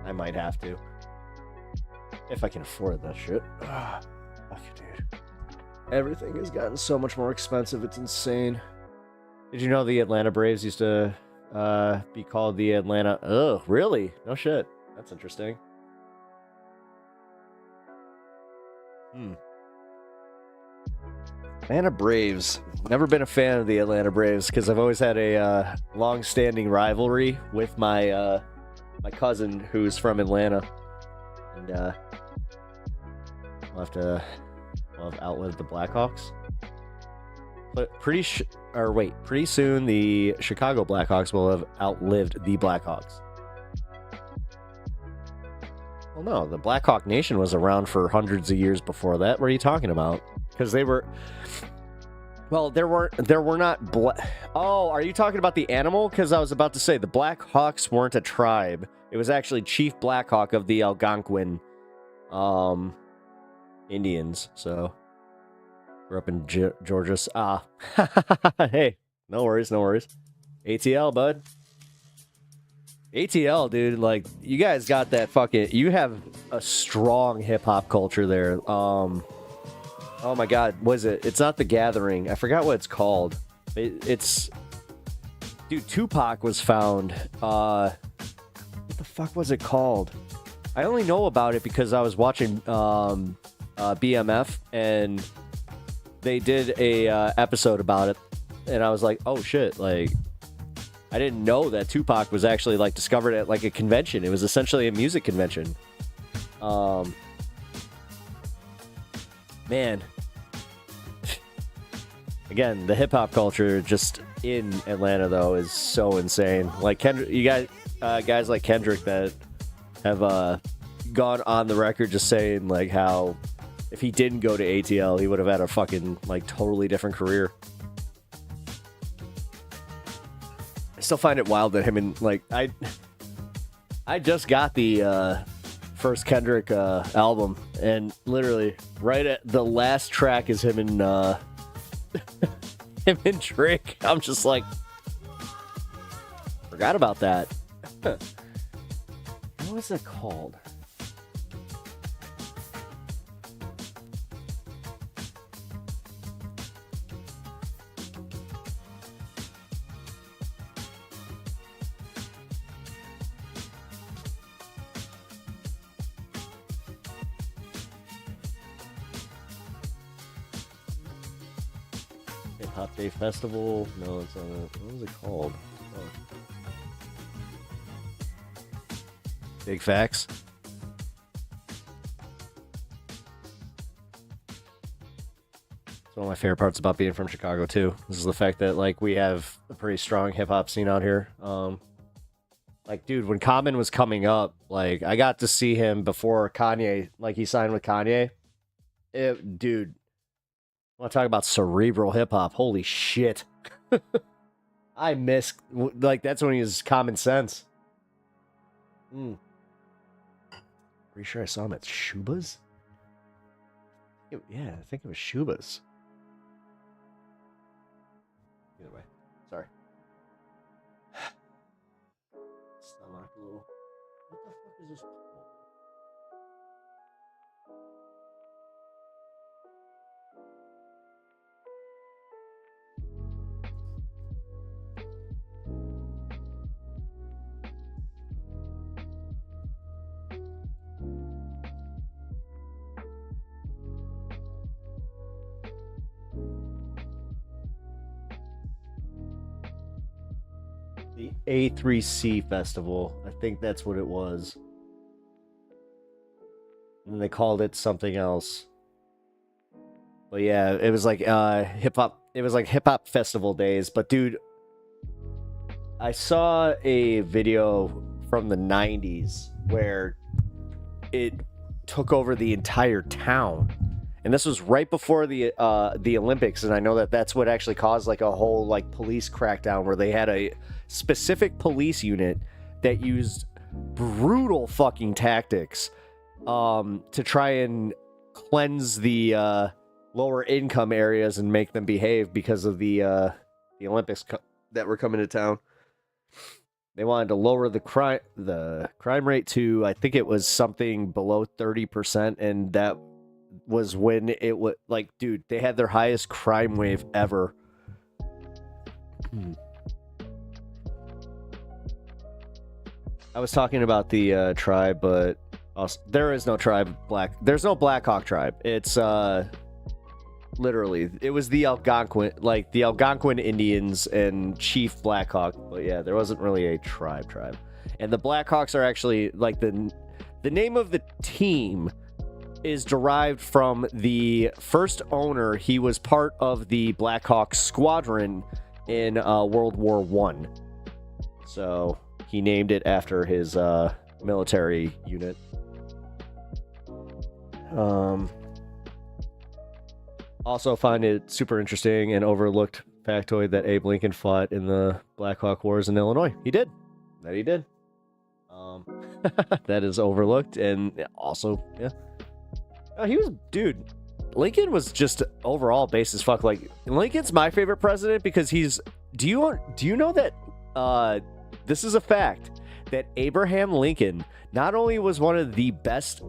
E: I might have to. If I can afford that shit. Fuck you, dude. Everything has gotten so much more expensive. It's insane. Did you know the Atlanta Braves used to be called the Atlanta... Oh, really? No shit. That's interesting. Atlanta Braves. Never been a fan of the Atlanta Braves because I've always had a long-standing rivalry with my my cousin who's from Atlanta, and we'll have outlived the Blackhawks. But pretty soon the Chicago Blackhawks will have outlived the Blackhawks. Well, no, the Blackhawk Nation was around for hundreds of years before that. What are you talking about? Because they were... Well, there were not... Oh, are you talking about the animal? Because I was about to say, the Blackhawks weren't a tribe. It was actually Chief Blackhawk of the Algonquin Indians. So, we're up in Georgia. Hey, no worries, no worries. ATL, bud. ATL, dude, like, you guys got that fucking... You have a strong hip-hop culture there. Oh my god, was it? It's not The Gathering. I forgot what it's called. It's... Dude, Tupac was found. What the fuck was it called? I only know about it because I was watching BMF, and they did a episode about it, and I was like, oh shit, like... I didn't know that Tupac was actually like discovered at like a convention. It was essentially a music convention. Man. Again, the hip hop culture just in Atlanta though is so insane. Like Kendrick, you got guys like Kendrick that have gone on the record just saying like how if he didn't go to ATL, he would have had a fucking like totally different career. I still find it wild that him and like I just got the first Kendrick album, and literally right at the last track is him and him and Drake. I'm just like, forgot about that. What was it called? Hop Day Festival? No, it's on it. What was it called? Oh. Big Facts. It's one of my favorite parts about being from Chicago too. This is the fact that like we have a pretty strong hip hop scene out here. Like dude, when Common was coming up, like I got to see him before Kanye, like he signed with Kanye. Dude. I want to talk about cerebral hip-hop. Holy shit. I miss... Like, that's when he was Common Sense. Pretty sure I saw him at Shuba's? Yeah, I think it was Shuba's. Either way. Sorry. Stomach a little... What the fuck is this? The A3C Festival. I think that's what it was. And they called it something else. But yeah, it was like hip hop. It was like hip hop festival days. But dude, I saw a video from the 90s where it took over the entire town. And this was right before the Olympics, and I know that that's what actually caused like a whole like police crackdown where they had a specific police unit that used brutal fucking tactics to try and cleanse the lower income areas and make them behave because of the Olympics that were coming to town. They wanted to lower the crime rate to, I think it was something below 30%, and that was when it was like, dude, they had their highest crime wave ever. I was talking about the tribe, but also, there is no tribe there's no Black Hawk tribe. It's literally, it was the Algonquin, like the Algonquin Indians and Chief Black Hawk. But yeah, there wasn't really a tribe. And the Black Hawks are actually like the name of the team is derived from the first owner. He was part of the Black Hawk Squadron in World War I. So he named it after his military unit. Also find it super interesting and overlooked factoid that Abe Lincoln fought in the Black Hawk Wars in Illinois. He did. That is overlooked, and also, yeah. He was, dude, Lincoln was just overall base as fuck. Like, Lincoln's my favorite president because he's, do you know that, this is a fact, that Abraham Lincoln not only was one of the best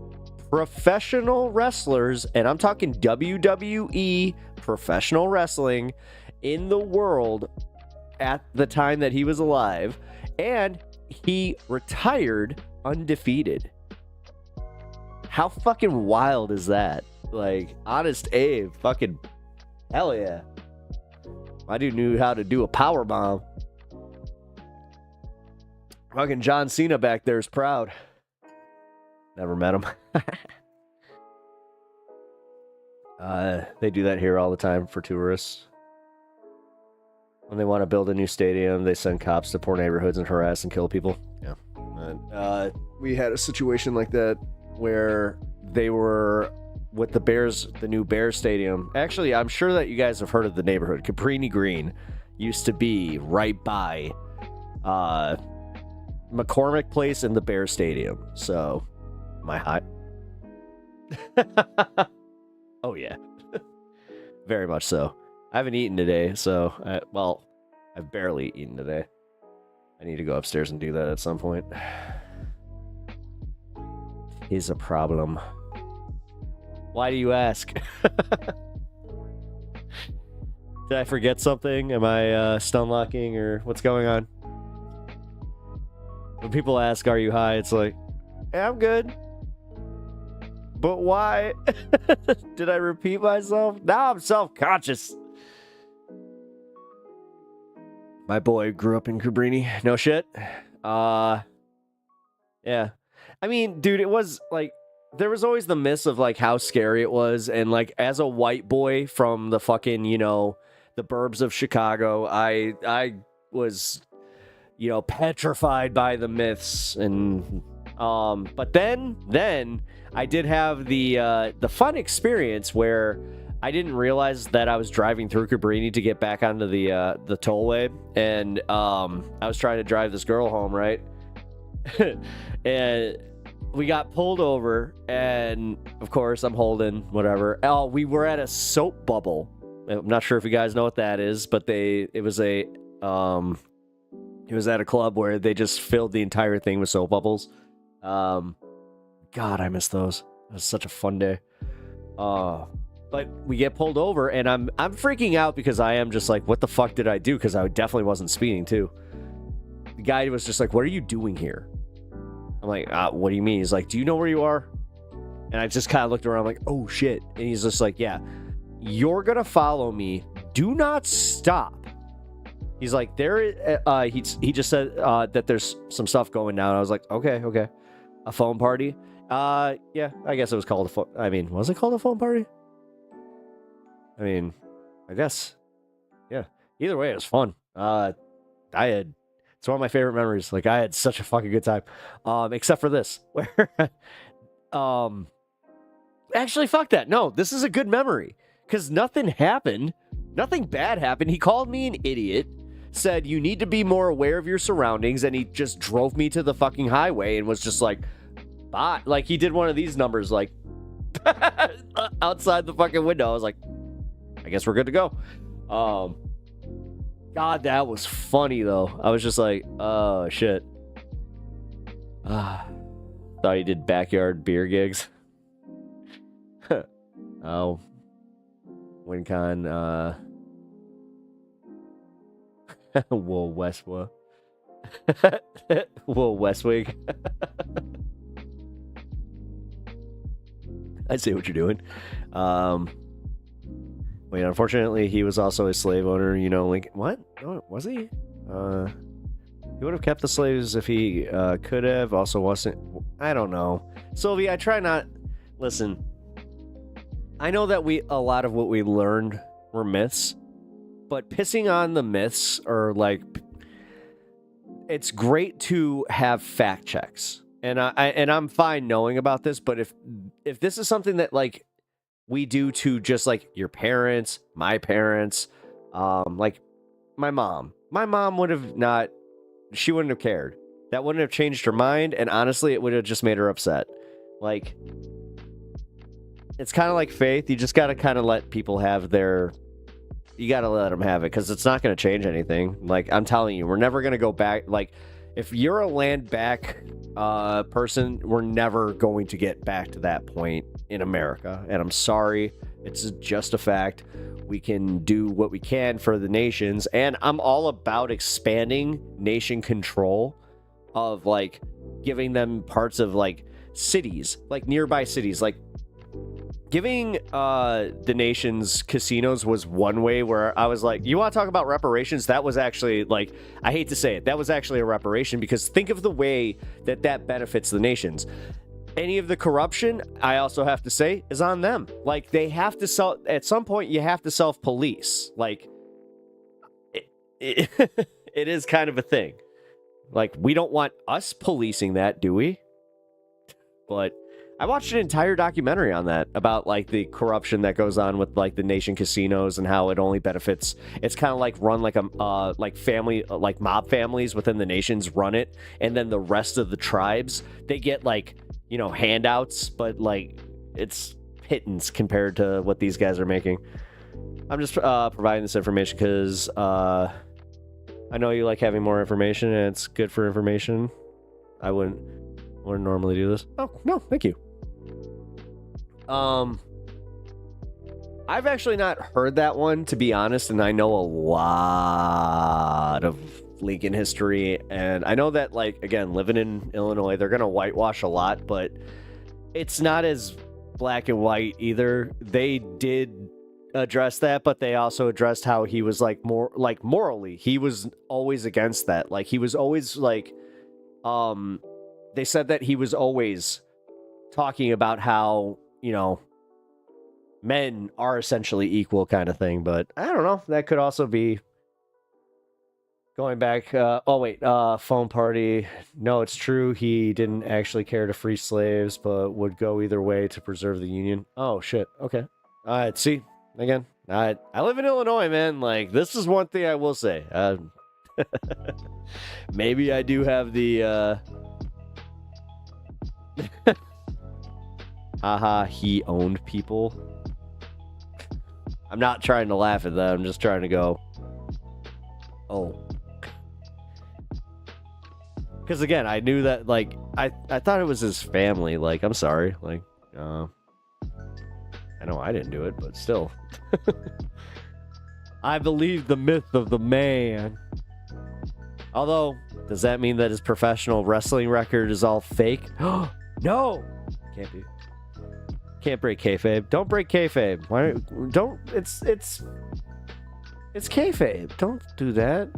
E: professional wrestlers, and I'm talking WWE professional wrestling in the world at the time that he was alive, and he retired undefeated. How fucking wild is that? Like, Honest Abe, fucking hell yeah. My dude knew how to do a power bomb. Fucking John Cena back there is proud. Never met him. They do that here all the time for tourists. When they want to build a new stadium, they send cops to poor neighborhoods and harass and kill people. Yeah. And, we had a situation like that where they were with the Bears, the new Bears stadium. Actually, I'm sure that you guys have heard of the neighborhood. Cabrini Green used to be right by McCormick Place and the Bears Stadium. So, my high. Oh, yeah. Very much so. I haven't eaten today, so, I've barely eaten today. I need to go upstairs and do that at some point. Is a problem. Why do you ask? Did I forget something? Am I stun locking or what's going on? When people ask, are you high? It's like, yeah, I'm good. But why? Did I repeat myself? Now I'm self-conscious. My boy grew up in Cabrini. No shit. Yeah. I mean, dude, it was like, there was always the myths of like how scary it was. And like, as a white boy from the fucking, the burbs of Chicago, I was, petrified by the myths. And, but then I did have the fun experience where I didn't realize that I was driving through Cabrini to get back onto the tollway, and I was trying to drive this girl home, right? And we got pulled over, and of course I'm holding whatever. Oh, we were at a soap bubble. I'm not sure if you guys know what that is, but it was at a club where they just filled the entire thing with soap bubbles. God, I miss those. It was such a fun day. But we get pulled over, and I'm freaking out because I am just like, what the fuck did I do? Because I definitely wasn't speeding too. The guy was just like, what are you doing here? I'm like, what do you mean? He's like, do you know where you are? And I just kind of looked around like, oh shit. And he's just like, yeah, you're gonna follow me. Do not stop. He's like, he just said that there's some stuff going down. I was like, okay. A phone party? Yeah, I guess it was called a phone. I mean, was it called a phone party? I mean, I guess. Yeah. Either way, it was fun. It's one of my favorite memories. Like, I had such a fucking good time. Except for this, where Actually, fuck that. No, this is a good memory because nothing happened. Nothing bad happened. He called me an idiot, said you need to be more aware of your surroundings, and he just drove me to the fucking highway and was just like, bye. Like, he did one of these numbers, like, outside the fucking window. I was like, I guess we're good to go. God, that was funny, though. I was just like, oh, shit. Thought he did backyard beer gigs. Oh. WinCon, Whoa, Westwood. Whoa, Westwig. I see what you're doing. Wait, unfortunately, he was also a slave owner. You know, Lincoln. What? Oh, was he? He would have kept the slaves if he could have. Also, wasn't. I don't know. Sylvie, I try not. Listen. I know that a lot of what we learned were myths, but pissing on the myths are like. It's great to have fact checks, and I'm fine knowing about this. But if this is something that like we do to just like your parents, my parents, like my mom would have not. She wouldn't have cared. That wouldn't have changed her mind, and honestly, it would have just made her upset. Like. It's kind of like faith. You just got to kind of let people have their... You got to let them have it because it's not going to change anything. Like, I'm telling you, we're never going to go back. Like, if you're a land back person, we're never going to get back to that point in America. And I'm sorry. It's just a fact. We can do what we can for the nations. And I'm all about expanding nation control of, like, giving them parts of, like, cities. Like, nearby cities. Like, giving the nation's casinos was one way where I was like, you want to talk about reparations? That was actually, like, I hate to say it, that was actually a reparation because think of the way that benefits the nations. Any of the corruption, I also have to say, is on them. Like, they have to at some point, you have to self-police. Like, it is kind of a thing. Like, we don't want us policing that, do we? But... I watched an entire documentary on that about like the corruption that goes on with like the nation casinos and how it only benefits. It's kind of like run like a like family, like mob families within the nations run it, and then the rest of the tribes they get like handouts, but like it's pittance compared to what these guys are making. I'm just providing this information because I know you like having more information and it's good for information. I wouldn't normally do this. Oh no, thank you. I've actually not heard that one, to be honest, and I know a lot of Lincoln history, and I know that, like, again, living in Illinois, they're gonna whitewash a lot, but it's not as black and white either. They did address that, but they also addressed how he was, like, more, like, morally, he was always against that. Like, he was always, like, they said that he was always talking about how, men are essentially equal kind of thing, but I don't know. That could also be going back. Phone party. No, it's true. He didn't actually care to free slaves, but would go either way to preserve the Union. Oh, shit. Okay. All right. See, again, I live in Illinois, man. Like, this is one thing I will say. Maybe I do have the... Haha, he owned people. I'm not trying to laugh at that. I'm just trying to go, oh. Because again, I knew that, like, I thought it was his family. Like, I'm sorry. Like, I know I didn't do it, but still. I believe the myth of the man. Although, does that mean that his professional wrestling record is all fake? No! Can't be. Can't break kayfabe. Don't break kayfabe. Why don't it's kayfabe. Don't do that.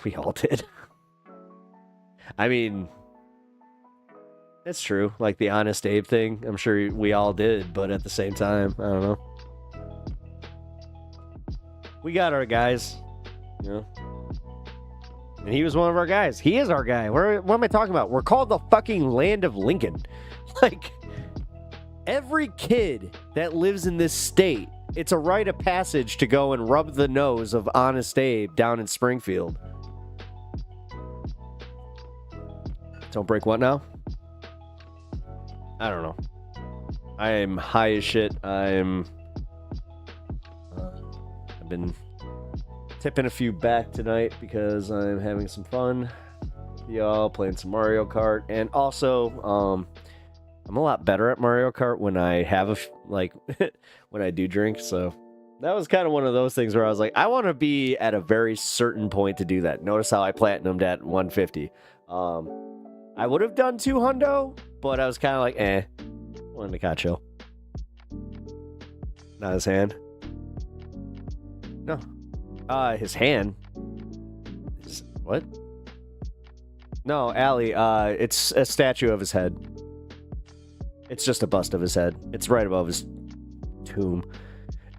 E: We all did. I mean, it's true. Like the Honest Abe thing, I'm sure we all did, but at the same time, I don't know. We got our guys, And he was one of our guys. He is our guy. What am I talking about? We're called the fucking land of Lincoln. Like, every kid that lives in this state, it's a rite of passage to go and rub the nose of Honest Abe down in Springfield. Don't break what now? I don't know. I am high as shit. I've been tipping a few back tonight because I'm having some fun. Y'all playing some Mario Kart, and also I'm a lot better at Mario Kart when I have when I do drink. So that was kind of one of those things where I was like, I want to be at a very certain point to do that. Notice how I platinumed at 150. I would have done 200, but I was kind of like, wanted to catch chill. Not his hand. No. His hand. What? No, Allie, it's a statue of his head. It's just a bust of his head. It's right above his tomb.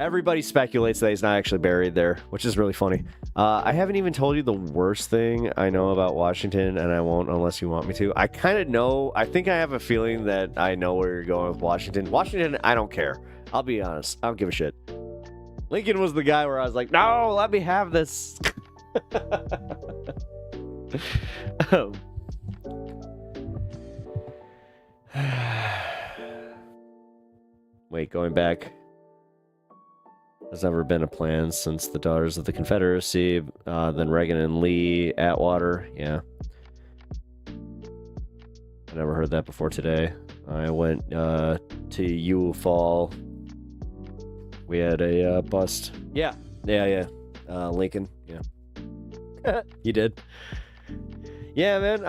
E: Everybody speculates that he's not actually buried there, which is really funny. I haven't even told you the worst thing I know about Washington, and I won't unless you want me to. I kind of know. I think I have a feeling that I know where you're going with Washington. Washington, I don't care. I'll be honest. I don't give a shit. Lincoln was the guy where I was like, no, let me have this. Wait, going back. There's never been a plan since the Daughters of the Confederacy, then Reagan and Lee, Atwater. Yeah. I never heard that before today. I went to U Fall. We had a bust. Yeah. Lincoln. Yeah. You did. Yeah, man.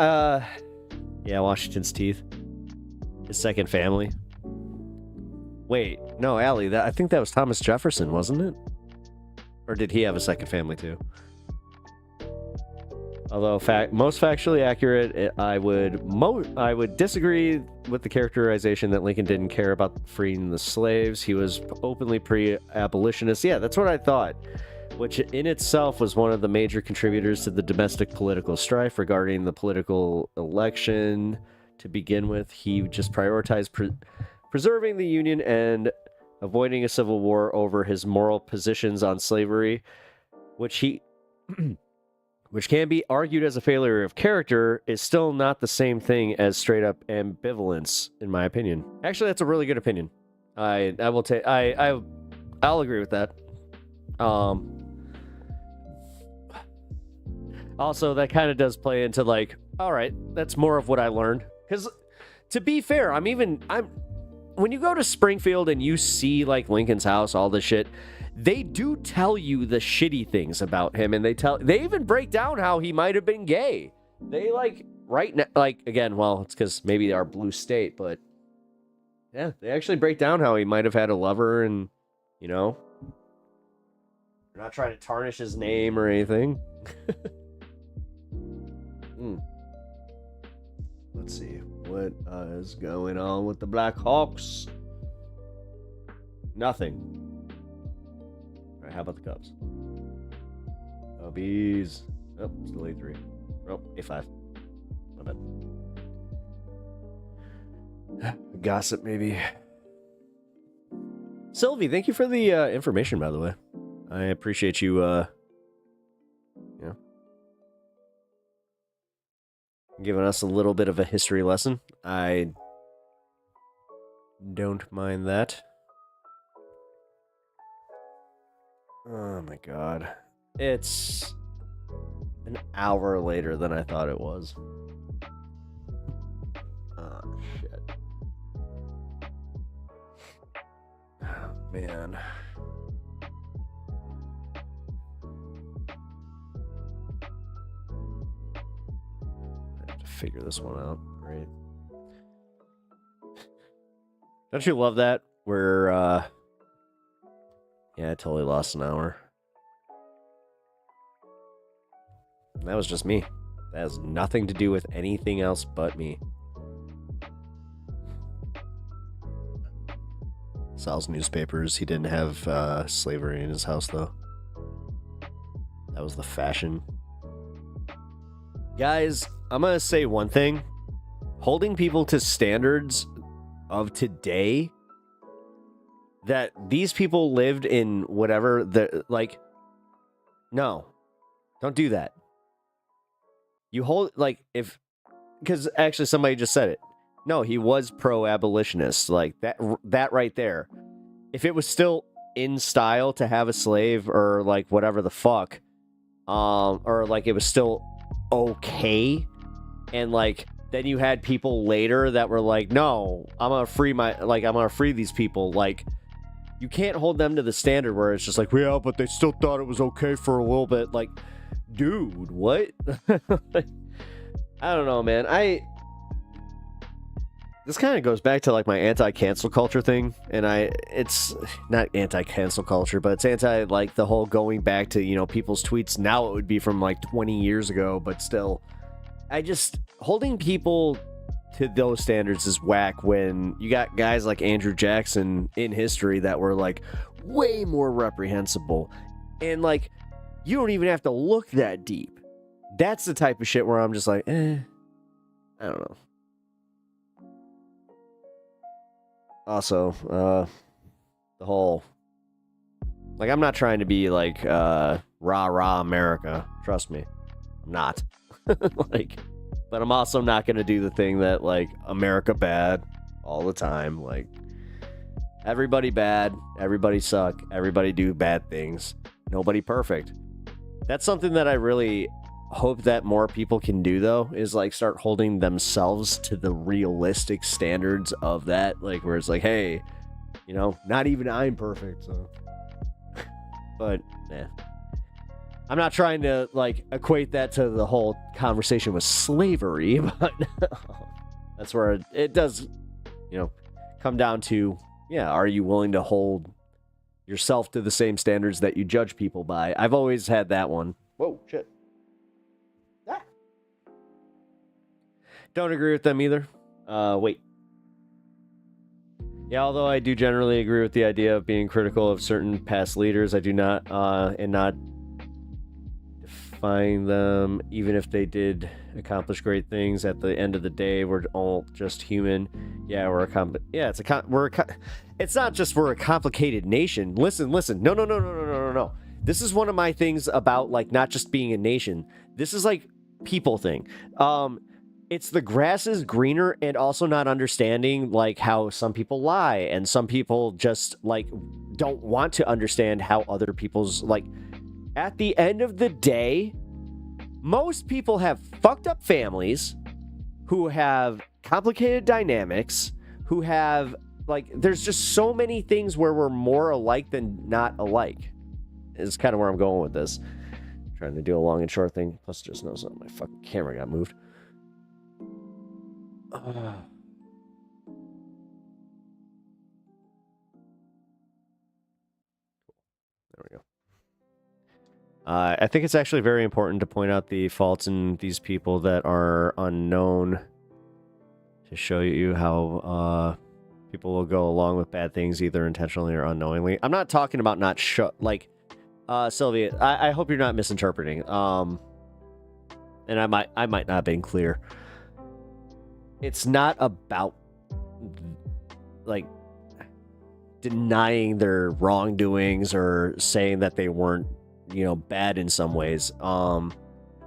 E: Yeah, Washington's teeth. His second family. Wait, no, Allie, I think that was Thomas Jefferson, wasn't it? Or did he have a second family too? Although most factually accurate, I would disagree with the characterization that Lincoln didn't care about freeing the slaves. He was openly pre-abolitionist. Yeah, that's what I thought. Which in itself was one of the major contributors to the domestic political strife regarding the political election. To begin with, he just prioritized preserving the Union and avoiding a civil war over his moral positions on slavery, which can be argued as a failure of character, is still not the same thing as straight up ambivalence, in my opinion. Actually, that's a really good opinion. I will take. I'll agree with that. Also, that kind of does play into like, all right, that's more of what I learned. Because to be fair, when you go to Springfield and you see like Lincoln's house, all this shit, they do tell you the shitty things about him, and they even break down how he might have been gay. They again, well, it's because maybe they are blue state, but yeah, they actually break down how he might have had a lover, and they're not trying to tarnish his name or anything. Let's see. What is going on with the Black Hawks? Nothing. All right, how about the Cubs? Cubbies. Oh, still A3. Oh, A5. My bad. Gossip, maybe. Sylvie, thank you for the information, by the way. I appreciate you, giving us a little bit of a history lesson. I don't mind that. Oh my god. It's an hour later than I thought it was. Oh, shit. Oh, man. Figure this one out. Great. Don't you love that? Where, yeah, I totally lost an hour. That was just me. That has nothing to do with anything else but me. Sells newspapers. He didn't have slavery in his house, though. That was the fashion. Guys, I'm going to say one thing. Holding people to standards of today, that these people lived in whatever, like, no, don't do that. You hold, like, because actually somebody just said it. No, he was pro-abolitionist. Like, that right there. If it was still in style to have a slave or, like, whatever the fuck, or, like, it was still okay, and, like, then you had people later that were like, no, I'm gonna free these people. Like, you can't hold them to the standard where it's just like, yeah, but they still thought it was okay for a little bit. Like, dude, what? I don't know, man. This kind of goes back to, like, my anti-cancel culture thing. And it's not anti-cancel culture, but it's anti, like, the whole going back to, you know, people's tweets. Now it would be from, like, 20 years ago, but still. Holding people to those standards is whack when you got guys like Andrew Jackson in history that were, like, way more reprehensible. And, like, you don't even have to look that deep. That's the type of shit where I'm just like, I don't know. Also, the whole, like, I'm not trying to be like, rah-rah America. Trust me. I'm not. Like, but I'm also not going to do the thing that, like, America bad all the time. Like, everybody bad, everybody suck, everybody do bad things, nobody perfect. That's something that I really hope that more people can do, though, is, like, start holding themselves to the realistic standards of that. Like, where it's like, hey, you know, not even I'm perfect, so. But, yeah. I'm not trying to, like, equate that to the whole conversation with slavery, but that's where it does, you know, come down to, yeah, are you willing to hold yourself to the same standards that you judge people by? I've always had that one. Whoa, shit. Ah. Don't agree with them either. Wait. Yeah, although I do generally agree with the idea of being critical of certain past leaders, I do not, and not define them, even if they did accomplish great things. At the end of the day, we're all just human. Yeah, it's not just we're a complicated nation. Listen. No. This is one of my things about, like, not just being a nation. This is, like, people thing. It's the grass is greener, and also not understanding, like, how some people lie and some people just, like, don't want to understand how other people's, like, at the end of the day, most people have fucked up families who have complicated dynamics, who have, like, there's just so many things where we're more alike than not alike. Is kind of where I'm going with this. Trying to do a long and short thing. Plus, just noticed that my fucking camera got moved. There we go. I think it's actually very important to point out the faults in these people that are unknown, to show you how people will go along with bad things either intentionally or unknowingly. I'm not talking about not Sylvia, I hope you're not misinterpreting. And I might not have been clear. It's not about, like, denying their wrongdoings or saying that they weren't, you know, bad in some ways, and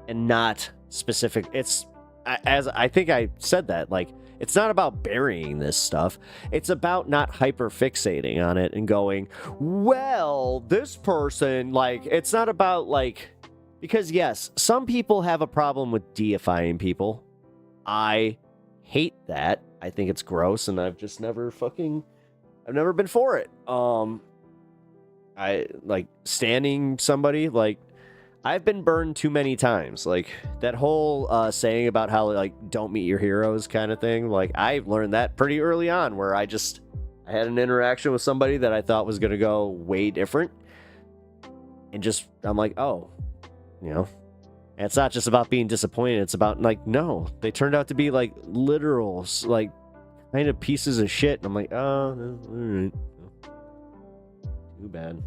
E: not specific. It's, as I think I said that, like, it's not about burying this stuff. It's about not hyper fixating on it and going, well, this person, like, it's not about, like, because yes, some people have a problem with deifying people. I hate that. I think it's gross, and I've just never been for it. I like standing somebody, like, I've been burned too many times. Like, that whole saying about how, like, don't meet your heroes kind of thing. Like, I learned that pretty early on, where I had an interaction with somebody that I thought was going to go way different. And just, I'm like, oh, you know, and it's not just about being disappointed. It's about, like, no, they turned out to be, like, literal, like, kind of pieces of shit. And I'm like, oh, all right. Too bad.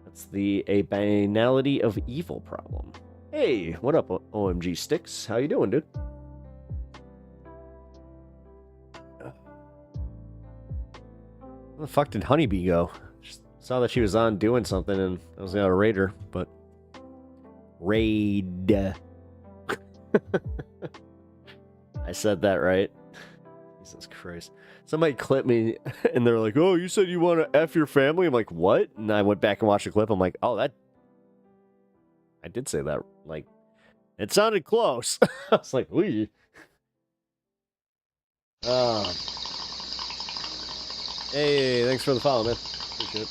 E: That's a banality of evil problem. Hey, what up, OMG Sticks? How you doing, dude? Where the fuck did Honeybee go? Just saw that she was on doing something and I was gonna raid her, but... Raid. I said that right. Jesus Christ. Somebody clipped me and they're like, oh, you said you want to F your family? I'm like, what? And I went back and watched the clip. I'm like, oh, that... I did say that. Like, it sounded close. I was like, wee. Hey, thanks for the follow, man. Appreciate it.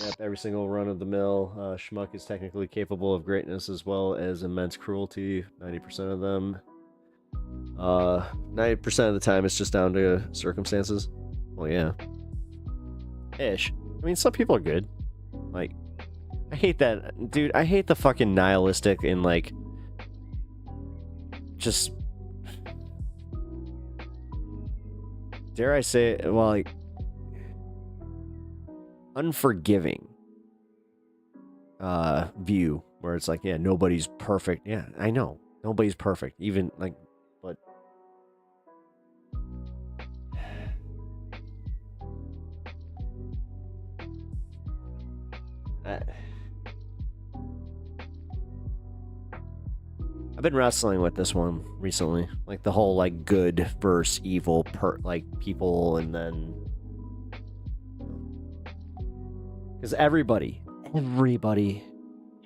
E: Yep, every single run-of-the-mill schmuck is technically capable of greatness as well as immense cruelty. 90% of them. 90% of the time it's just down to circumstances. Well, yeah. Ish. I mean, some people are good. Like, I hate that. Dude, I hate the fucking nihilistic and, like, just... Dare I say it? Well, like... unforgiving view where it's like, yeah, nobody's perfect. Yeah, I know. Nobody's perfect. Even, like, but... I've been wrestling with this one recently. Like, the whole, like, good versus evil, like, people, and then... Because everybody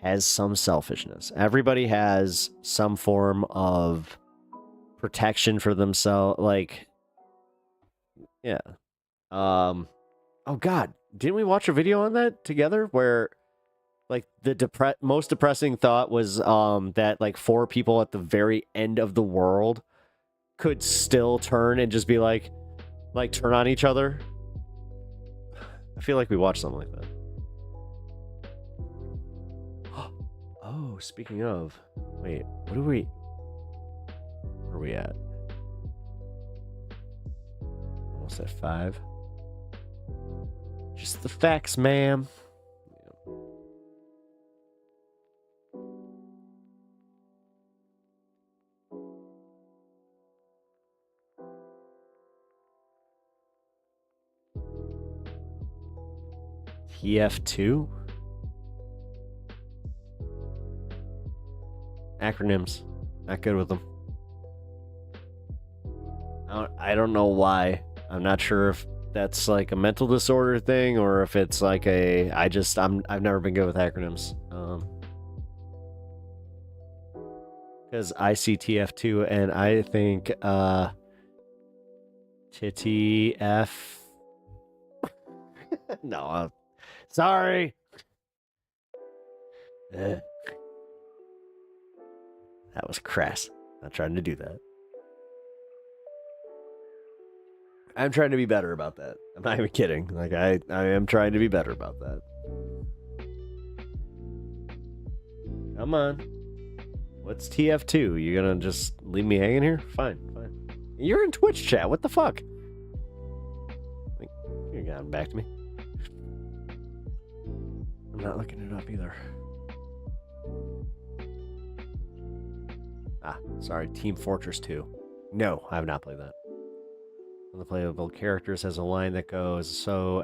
E: has some selfishness. Everybody has some form of protection for themselves. Like, yeah. Oh God, didn't we watch a video on that together where, like, the most depressing thought was that like 4 people at the very end of the world could still turn and just be like turn on each other. I feel like we watched something like that. Oh, speaking of, wait, where are we at? Almost at 5. Just the facts, ma'am. TF2? Acronyms. Not good with them. I don't know why. I'm not sure if that's like a mental disorder thing or if it's like I've never been good with acronyms. Because I see TF2 and I think TTF. No, sorry. That was crass. Not trying to do that. I'm trying to be better about that. I'm not even kidding. Like, I am trying to be better about that. Come on. What's TF2? You gonna just leave me hanging here? Fine. You're in Twitch chat. What the fuck? You got back to me. I'm not looking it up either. Sorry. Team Fortress 2. No, I have not played that. One of the playable characters has a line that goes, so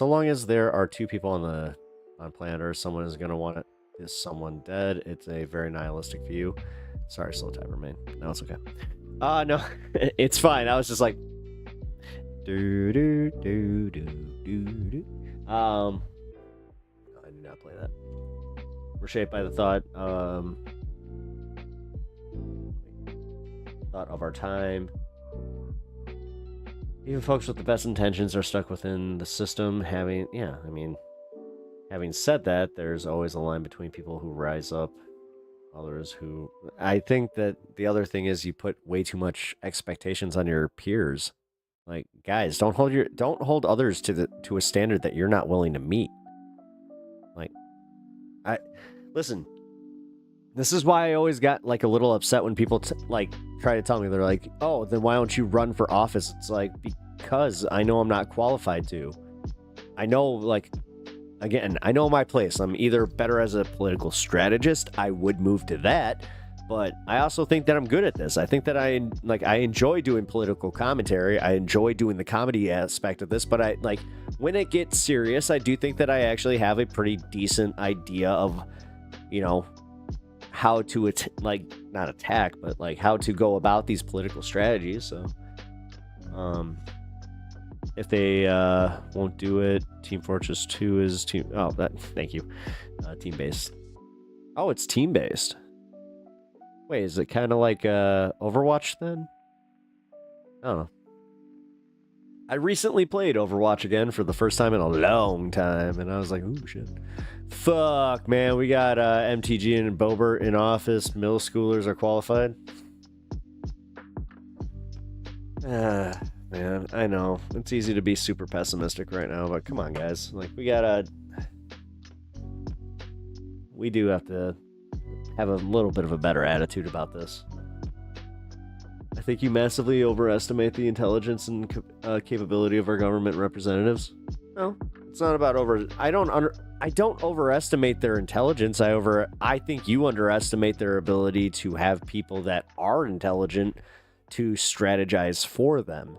E: long as there are 2 people on planet Earth, someone is going to want is someone dead. It's a very nihilistic view. Sorry, slow timer, man. No, it's okay. No, it's fine. I was just like, I did not play that. We're shaped by the thought of our time. Even folks with the best intentions are stuck within the system. Having said that, there's always a line between people who rise up, others who... I think that the other thing is you put way too much expectations on your peers. Like, guys, don't hold others to a standard that you're not willing to meet. Like, listen. This is why I always got like a little upset when people try to tell me, they're like, oh, then why don't you run for office? It's like, because I know I'm not qualified to. I know, like, again, I know my place. I'm either better as a political strategist. I would move to that. But I also think that I'm good at this. I think that I enjoy doing political commentary. I enjoy doing the comedy aspect of this. But when it gets serious, I do think that I actually have a pretty decent idea of, how to not attack, but how to go about these political strategies. So, if they won't do it, Team Fortress 2 is team. Oh, thank you. Team based. Oh, it's team based. Wait, is it kind of like Overwatch then? I don't know. I recently played Overwatch again for the first time in a long time, and I was like, ooh, shit. Fuck, man, we got MTG and Bobert in office. Middle schoolers are qualified. Man, I know. It's easy to be super pessimistic right now, but come on, guys. We do have to have a little bit of a better attitude about this. I think you massively overestimate the intelligence and capability of our government representatives. No, it's not about I don't overestimate their intelligence. I think you underestimate their ability to have people that are intelligent to strategize for them.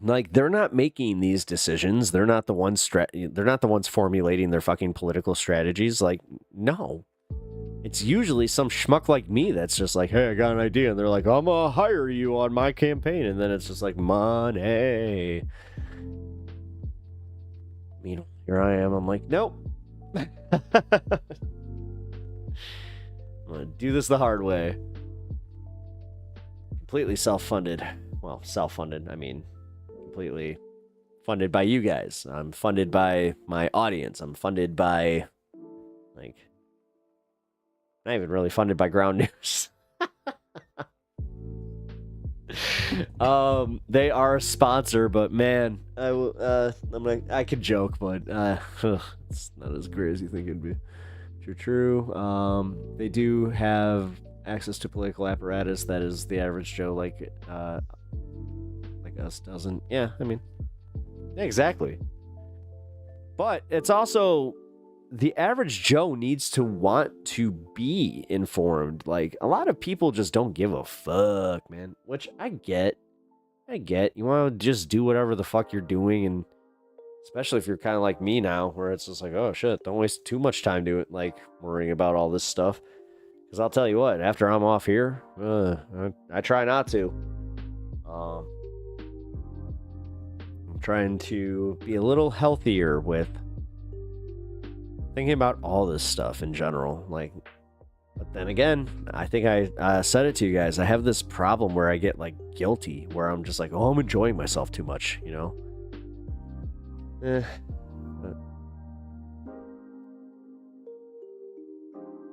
E: They're not making these decisions. They're not the ones formulating their fucking political strategies. No. It's usually some schmuck like me that's just like, hey, I got an idea. And they're like, I'm gonna hire you on my campaign. And then it's just like, money. Meanwhile, here I am. I'm like, nope. I'm gonna do this the hard way. Completely self-funded. Well, self-funded, I mean, completely funded by you guys. I'm funded by my audience. I'm funded by, not even really funded by Ground News. They are a sponsor, but man, I could joke, but it's not as great as you think it'd be. True. They do have access to political apparatus that is the average Joe like us doesn't. Yeah, I mean, yeah, exactly. But it's also the average Joe needs to want to be informed. A lot of people just don't give a fuck, man, which I get. You want to just do whatever the fuck you're doing, and especially if you're kind of like me now, where it's just like, oh shit, don't waste too much time doing worrying about all this stuff. Because I'll tell you what, after I'm off here, I try not to. I'm trying to be a little healthier with thinking about all this stuff in general. But then again, I think I said it to you guys. I have this problem where I get guilty, where I'm just like, oh, I'm enjoying myself too much,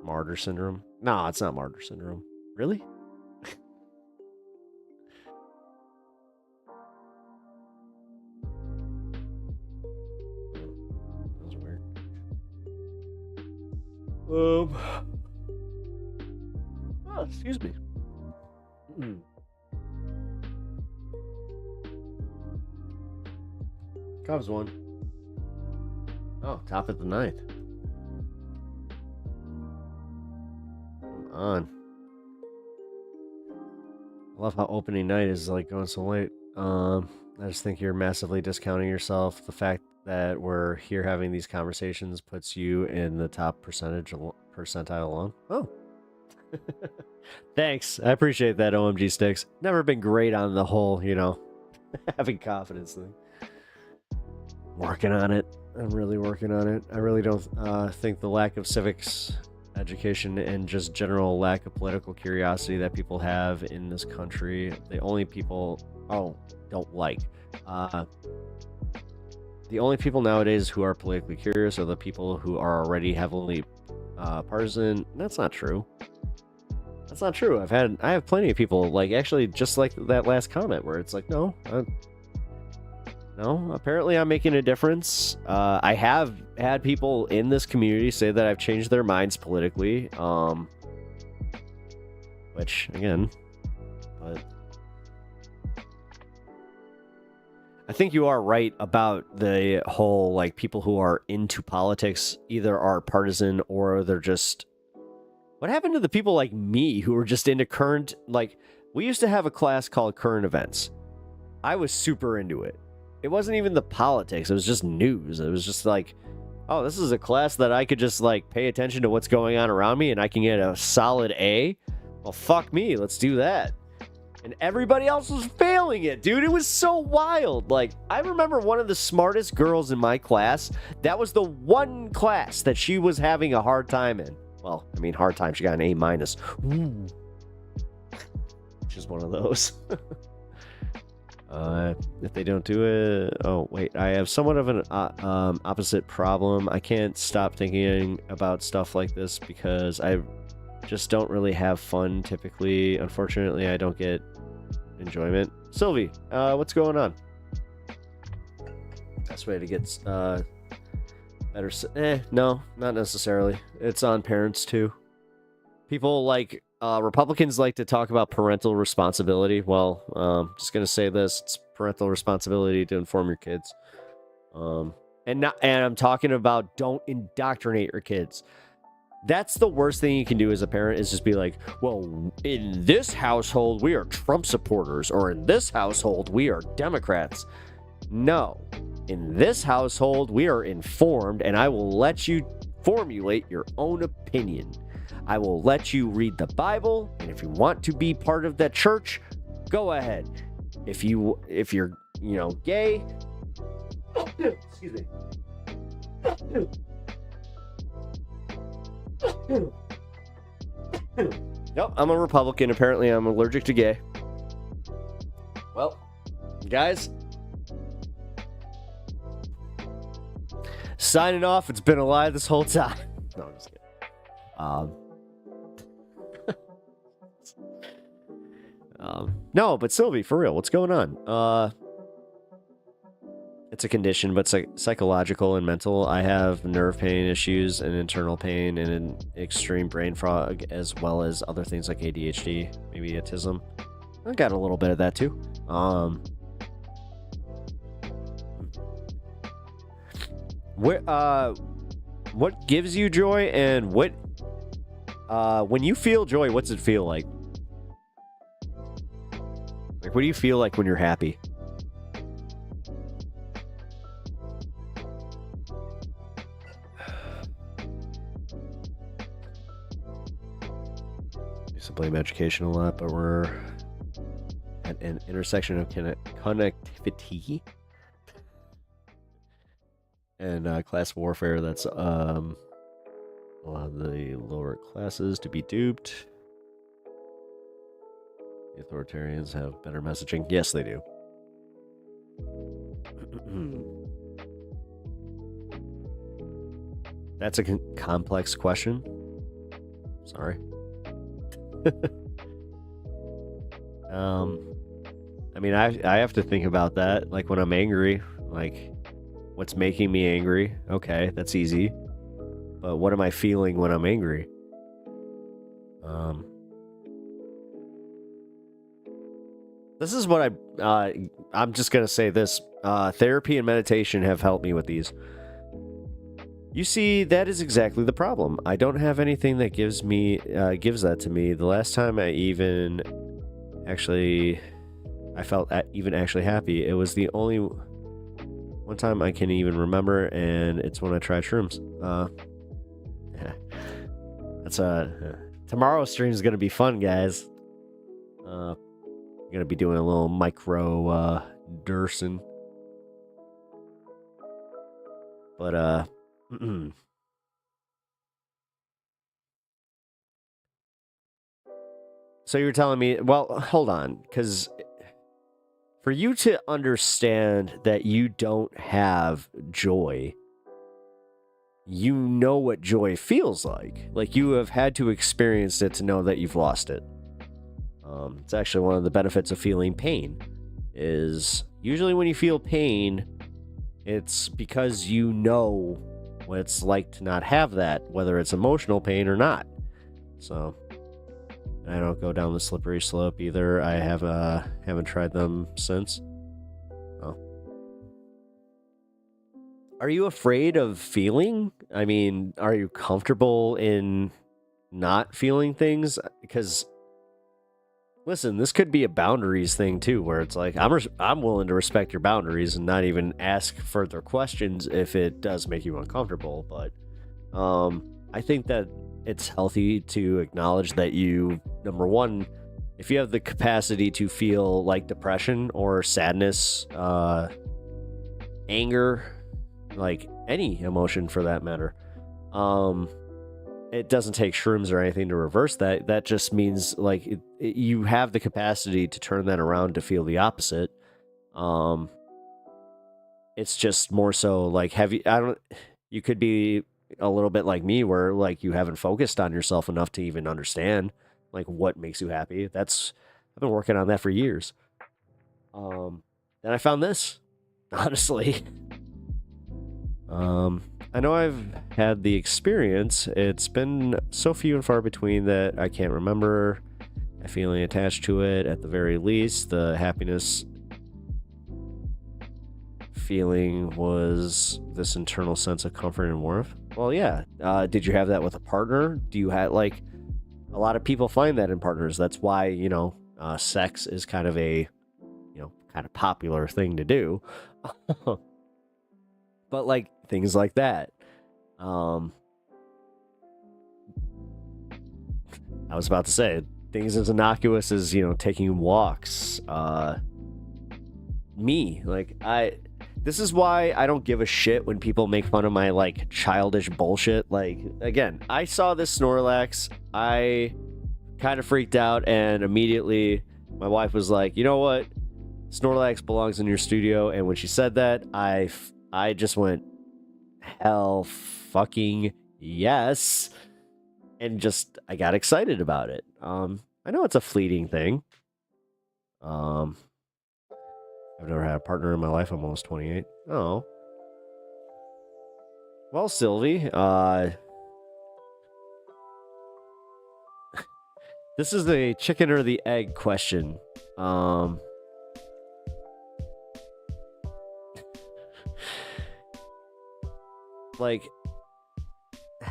E: Martyr syndrome? No, it's not martyr syndrome. Really? That was weird. Oh, excuse me. Cubs won. Oh, top of the ninth. Come on. I love how opening night is going so late. I just think you're massively discounting yourself. The fact that we're here having these conversations puts you in the top percentile alone. Oh. Thanks. I appreciate that, OMG Sticks. Never been great on the whole, having confidence thing. Working on it. I'm really working on it. I really don't think the lack of civics education and just general lack of political curiosity that people have in this country, the only people don't like. The only people nowadays who are politically curious are the people who are already heavily partisan. That's not true. That's not true. I have plenty of people actually just like that last comment where it's like, no, apparently I'm making a difference. I have had people in this community say that I've changed their minds politically. Which again, but I think you are right about the whole, like, people who are into politics either are partisan or they're just... What happened to the people like me who were just into current... Like, we used to have a class called Current Events. I was super into it. It wasn't even the politics. It was just news. It was just like, oh, this is a class that I could just, like, pay attention to what's going on around me and I can get a solid A? Well, fuck me. Let's do that. And everybody else was failing it, dude. It was so wild. Like, I remember one of the smartest girls in my class. That was the one class that she was having a hard time in. Well, I mean, hard time. She got an A-. Ooh. Just one of those. If they don't do it... Oh, wait. I have somewhat of an opposite problem. I can't stop thinking about stuff like this because I just don't really have fun typically. Unfortunately, I don't get enjoyment. Sylvie, what's going on? Best way to get better... no, not necessarily. It's on parents, too. People like... Republicans like to talk about parental responsibility. Well, just going to say this. It's parental responsibility to inform your kids. And I'm talking about don't indoctrinate your kids. That's the worst thing you can do as a parent is just be like, well, in this household, we are Trump supporters, or in this household, we are Democrats. No. In this household, we are informed, and I will let you formulate your own opinion. I will let you read the Bible, and if you want to be part of that church, go ahead. If you're, gay, excuse me. Nope, I'm a Republican. Apparently, I'm allergic to gay. Well, guys, signing off. It's been a lie this whole time. No, I'm just kidding. No, but Sylvie, for real, what's going on? It's a condition, but psychological and mental. I have nerve pain issues and internal pain and an extreme brain fog, as well as other things like ADHD, maybe autism. I got a little bit of that too. What gives you joy, and what when you feel joy, what's it feel like? Like, what do you feel like when you're happy? I used to blame education a lot, but we're at an intersection of connectivity and class warfare. That's a lot of the lower classes to be duped. The authoritarians have better messaging. Yes, they do. That's a complex question. Sorry. I mean, I have to think about that. Like, when I'm angry, like, what's making me angry? Okay, that's easy. But what am I feeling when I'm angry? This is what I'm just going to say this. Therapy and meditation have helped me with these. You see, that is exactly the problem. I don't have anything that gives that to me. The last time I felt even actually happy, it was the only one time I can even remember, and it's when I tried shrooms. Yeah. That's tomorrow's stream is going to be fun, guys. I'm going to be doing a little micro Durson. But so you're telling me, well, hold on, because for you to understand that you don't have joy, you know what joy feels like. Like, you have had to experience it to know that you've lost it. It's actually one of the benefits of feeling pain, is usually when you feel pain, it's because you know what it's like to not have that, whether it's emotional pain or not. So I don't go down the slippery slope either. I haven't tried them since. Oh, are you afraid of feeling? I mean, are you comfortable in not feeling things? Because listen, this could be a boundaries thing too, where it's like I'm willing to respect your boundaries and not even ask further questions if it does make you uncomfortable. But I think that it's healthy to acknowledge that you, number one, if you have the capacity to feel like depression or sadness, anger, like any emotion for that matter, it doesn't take shrooms or anything to reverse that. That just means like you have the capacity to turn that around to feel the opposite. It's just more so like you could be a little bit like me where like you haven't focused on yourself enough to even understand like what makes you happy. I've been working on that for years. And I found this, honestly. I know I've had the experience. It's been so few and far between that I can't remember feeling attached to it. At the very least, the happiness feeling was this internal sense of comfort and warmth. Well, yeah. Did you have that with a partner? Do you have, like, a lot of people find that in partners. That's why, you know, sex is kind of a, you know, kind of popular thing to do. But like things like that. I was about to say things as innocuous as, you know, taking walks. This is why I don't give a shit when people make fun of my like childish bullshit. Like, again, I saw this Snorlax. I kind of freaked out, and immediately my wife was like, you know what? Snorlax belongs in your studio. And when she said that, I just went, hell fucking yes. And just, I got excited about it. I know it's a fleeting thing. I've never had a partner in my life. I'm almost 28. Oh. Well, Sylvie, this is the chicken or the egg question. Like,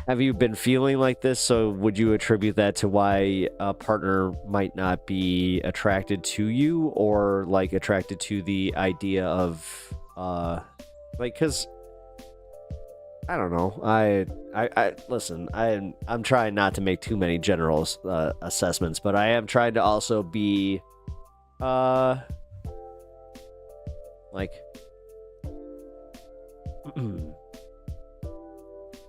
E: have you been feeling like this? So would you attribute that to why a partner might not be attracted to you, or like attracted to the idea of like, because I don't know. I listen, I'm trying not to make too many general assessments, but I am trying to also be like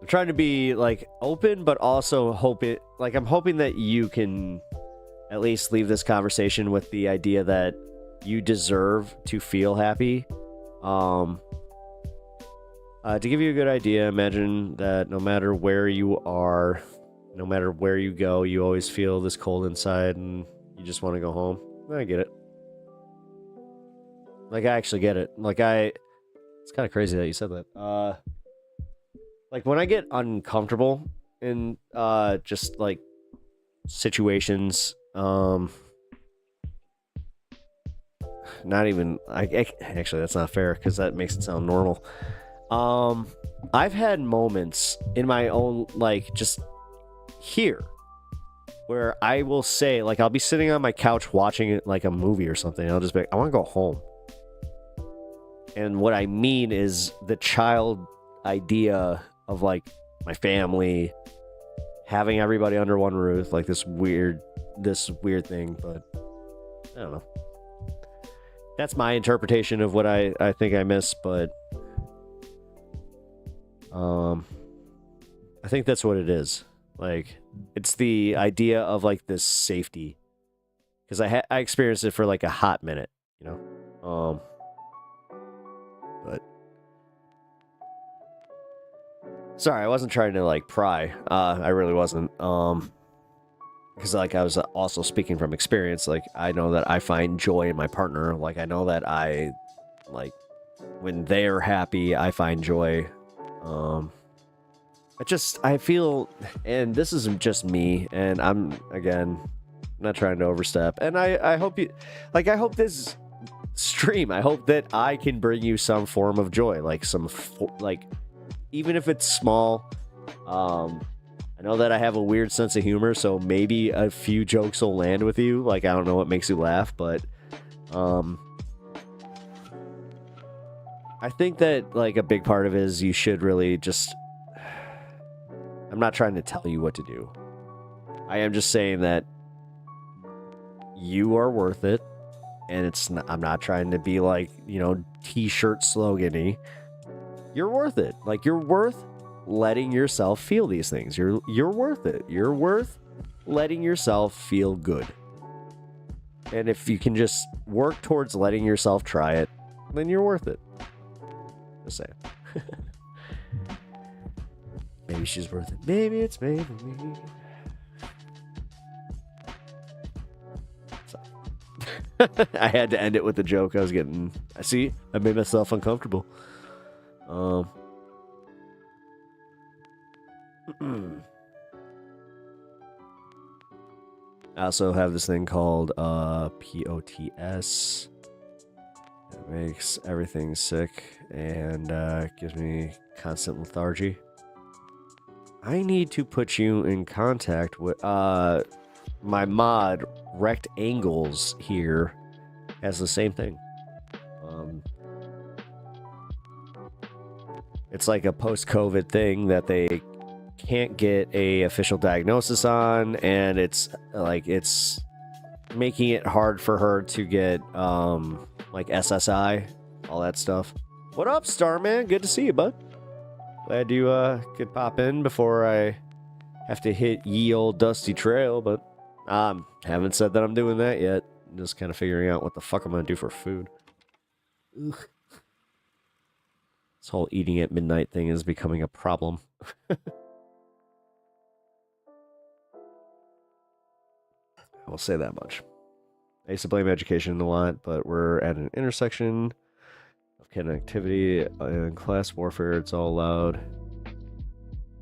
E: I'm trying to be like open, but also I'm hoping that you can at least leave this conversation with the idea that you deserve to feel happy. To give you a good idea, imagine that no matter where you are, no matter where you go, you always feel this cold inside and you just want to go home. I get it. Like, I actually get it. Like, it's kind of crazy that you said that. Like, when I get uncomfortable in just like situations, not even actually that's not fair because that makes it sound normal. I've had moments in my own, like, just here where I will say, like, I'll be sitting on my couch watching like a movie or something, and I'll just be like, I want to go home. And what I mean is the child idea of like my family, having everybody under one roof, like this weird thing. But I don't know. That's my interpretation of what I think I miss, but I think that's what it is. Like, it's the idea of like this safety, because I experienced it for like a hot minute, you know. But sorry, I wasn't trying to like pry. I really wasn't. Because like I was also speaking from experience. Like, I know that I find joy in my partner. Like, I know that I like when they're happy, I find joy. I feel, and this isn't just me, and I'm, again, not trying to overstep. And I hope you, like, I hope this stream. I hope that I can bring you some form of joy, like even if it's small. I know that I have a weird sense of humor, so maybe a few jokes will land with you. Like, I don't know what makes you laugh, but I think that, like, a big part of it is you should really just... I'm not trying to tell you what to do. I am just saying that you are worth it, and I'm not trying to be like, t-shirt slogan-y. You're worth it. Like, you're worth letting yourself feel these things. You're worth it. You're worth letting yourself feel good. And if you can just work towards letting yourself try it, then you're worth it. Just saying. Maybe she's worth it. Maybe it's made for me. So. I had to end it with a joke. I made myself uncomfortable. I also have this thing called POTS. It makes everything sick and gives me constant lethargy. I need to put you in contact with my mod Rectangles here has the same thing. It's like a post-COVID thing that they can't get a official diagnosis on, and it's making it hard for her to get like SSI, all that stuff. What up, Starman? Good to see you, bud. Glad you could pop in before I have to hit ye old dusty trail, but haven't said that I'm doing that yet. I'm just kind of figuring out what the fuck I'm gonna do for food. Ugh. This whole eating at midnight thing is becoming a problem. I will say that much. I used to blame education a lot, but we're at an intersection of connectivity and class warfare. It's all allowed.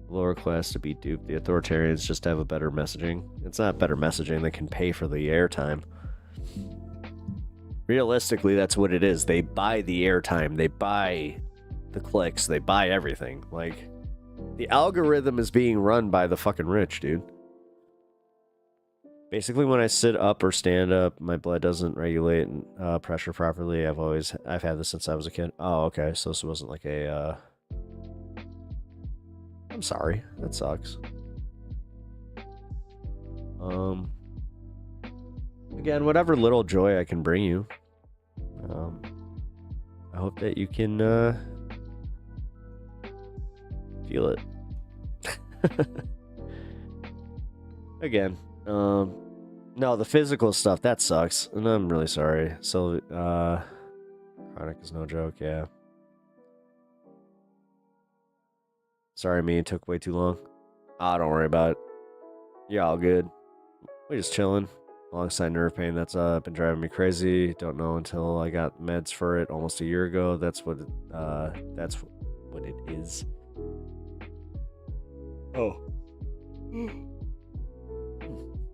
E: Lower class to be duped. The authoritarians just have a better messaging. It's not better messaging. They can pay for the airtime. Realistically, that's what it is. They buy the airtime. They buy the clicks. They buy everything. Like, the algorithm is being run by the fucking rich, dude. Basically, when I sit up or stand up, my blood doesn't regulate pressure properly. I've had this since I was a kid. Oh, okay. So this wasn't like a, I'm sorry. That sucks. Again, whatever little joy I can bring you. I hope that you can, feel it. Again, no, the physical stuff, that sucks. And I'm really sorry. So, chronic is no joke, yeah. Sorry, me, it took way too long. Don't worry about it. You're all good. We're just chilling. Alongside nerve pain that's been driving me crazy. Don't know until I got meds for it almost a year ago. That's what it is. Oh.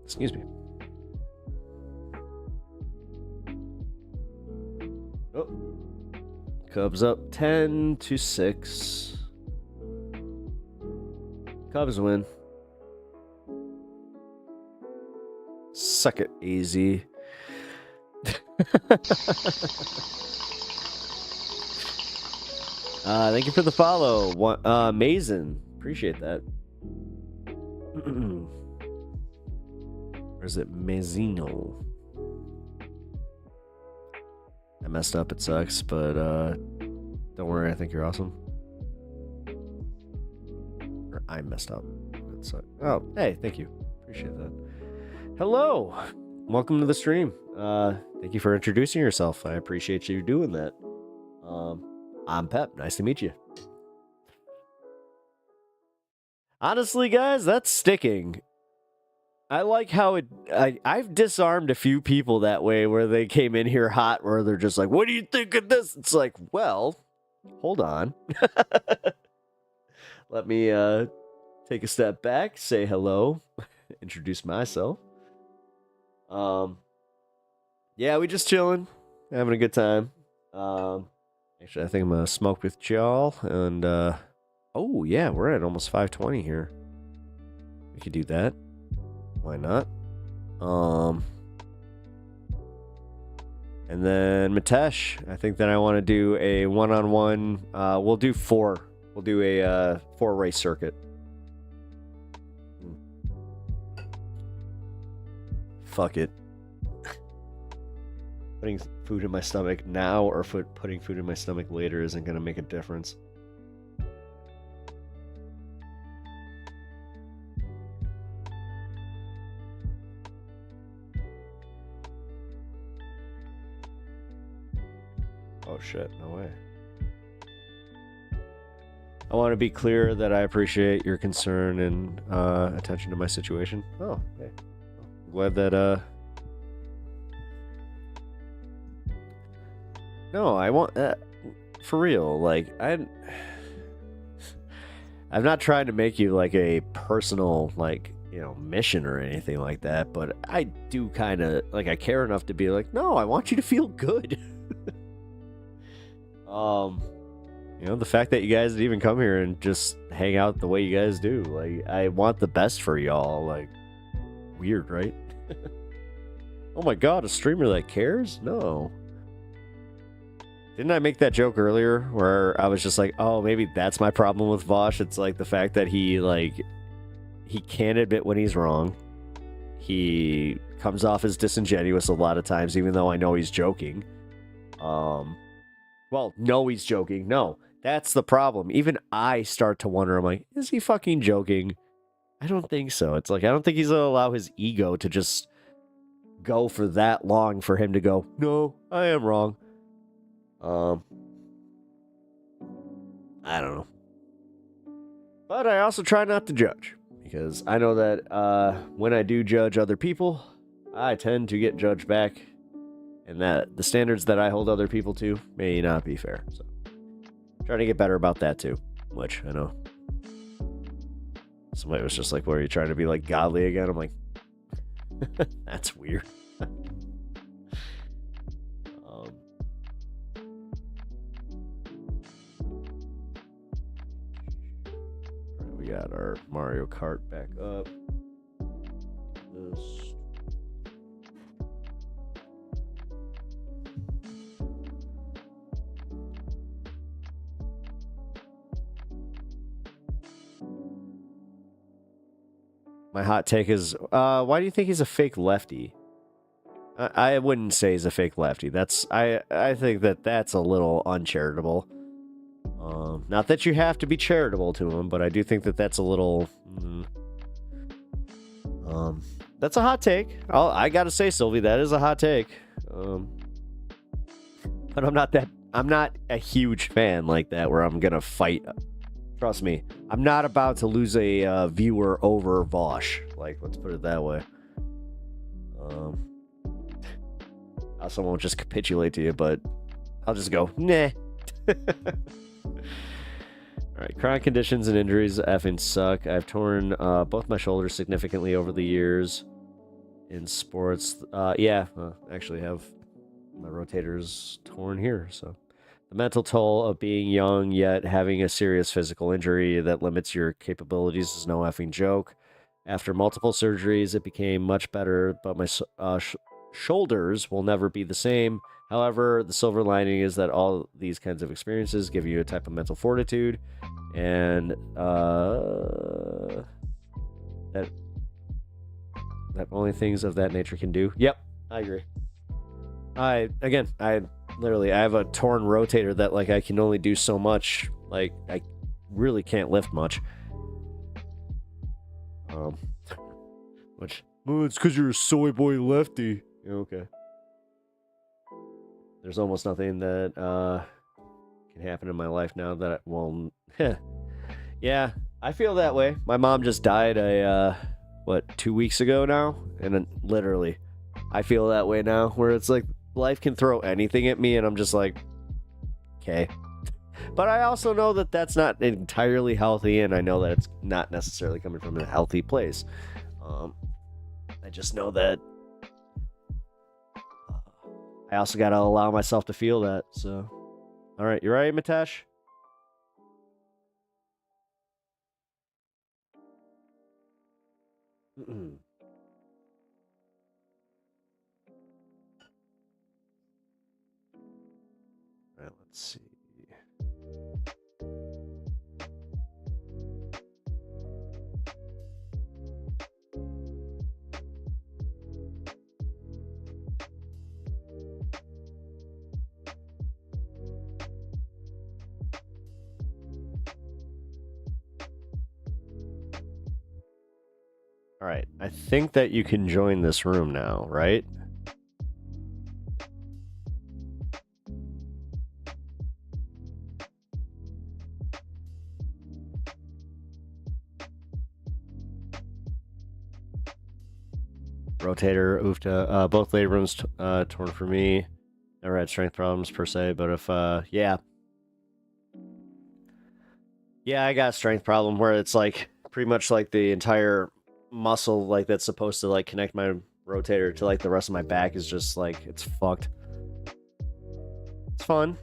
E: Excuse me. Oh. Cubs up 10-6. Cubs win. Suck it, AZ. Thank you for the follow. Mason. Appreciate that. Or is it Mazzino? I messed up, it sucks, but don't worry, I think you're awesome. Or I messed up. It sucks. Oh, hey, thank you. Appreciate that. Hello! Welcome to the stream. Thank you for introducing yourself. I appreciate you doing that. I'm Pep. Nice to meet you. Honestly, guys, that's sticking. I like how I've disarmed a few people that way where they came in here hot, where they're just like, what do you think of this? It's like, well, hold on. Let me take a step back, say hello, introduce myself. Yeah, we just chilling, having a good time. Actually, I think I'm gonna smoke with y'all, and oh yeah, we're at almost 5:20 here. We could do that. Why not? And then Mitesh, I think that I want to do a one-on-one. We'll do 4. We'll do a 4-race circuit. Fuck it. Putting food in my stomach now or putting food in my stomach later isn't going to make a difference. Oh shit, no way. I want to be clear that I appreciate your concern and attention to my situation. Oh, okay. Glad that no, I want for real. Like I'm not trying to make you like a personal mission or anything like that, but I do kind of I care enough to be like, no, I want you to feel good. The fact that you guys even come here and just hang out the way you guys do, I want the best for y'all. Weird, right? Oh my god, a streamer that cares? No. Didn't I make that joke earlier where I was just like, oh, maybe that's my problem with Vosh? It's the fact that he can't admit when he's wrong. He comes off as disingenuous a lot of times, even though I know he's joking. Well, no, he's joking. No, that's the problem. Even I start to wonder, I'm like, is he fucking joking? I don't think so. It's I don't think he's going to allow his ego to just go for that long for him to go, no, I am wrong. I don't know. But I also try not to judge, because I know that when I do judge other people, I tend to get judged back, and that the standards that I hold other people to may not be fair. So trying to get better about that too, which I know somebody was just like, what, are you trying to be godly again? I'm like, that's weird. We got our Mario Kart back up. This. My hot take is, why do you think he's a fake lefty? I wouldn't say he's a fake lefty. I think that's a little uncharitable. Not that you have to be charitable to him, but I do think that's a little. That's a hot take. I gotta say, Sylvie, that is a hot take. But I'm not a huge fan like that where I'm gonna fight. Trust me, I'm not about to lose a viewer over Vosh. Let's put it that way. I also won't just capitulate to you, but I'll just go, nah. Alright, chronic conditions and injuries effing suck. I've torn both my shoulders significantly over the years in sports. Actually have my rotators torn here, so. The mental toll of being young yet having a serious physical injury that limits your capabilities is no effing joke. After multiple surgeries, it became much better, but my shoulders will never be the same. However, the silver lining is that all these kinds of experiences give you a type of mental fortitude, and that only things of that nature can do. Yep, I agree. I have a torn rotator that I can only do so much. I really can't lift much. It's because you're a soy boy lefty. Okay. There's almost nothing that can happen in my life now that won't. Yeah, I feel that way. My mom just died 2 weeks ago now, and then literally, I feel that way now, where it's life can throw anything at me, and I'm just like, okay. But I also know that that's not entirely healthy, and I know that it's not necessarily coming from a healthy place. I just know that I also got to allow myself to feel that. So, all right, you ready, Mitesh? Mm-mm. All right, let's see. All right, I think that you can join this room now, right? Rotator, Ufta, both leg rooms torn for me. Never had strength problems per se, but if, yeah. Yeah, I got a strength problem where it's like pretty much like the entire muscle like that's supposed to like connect my rotator to like the rest of my back is just like, it's fucked. It's fun.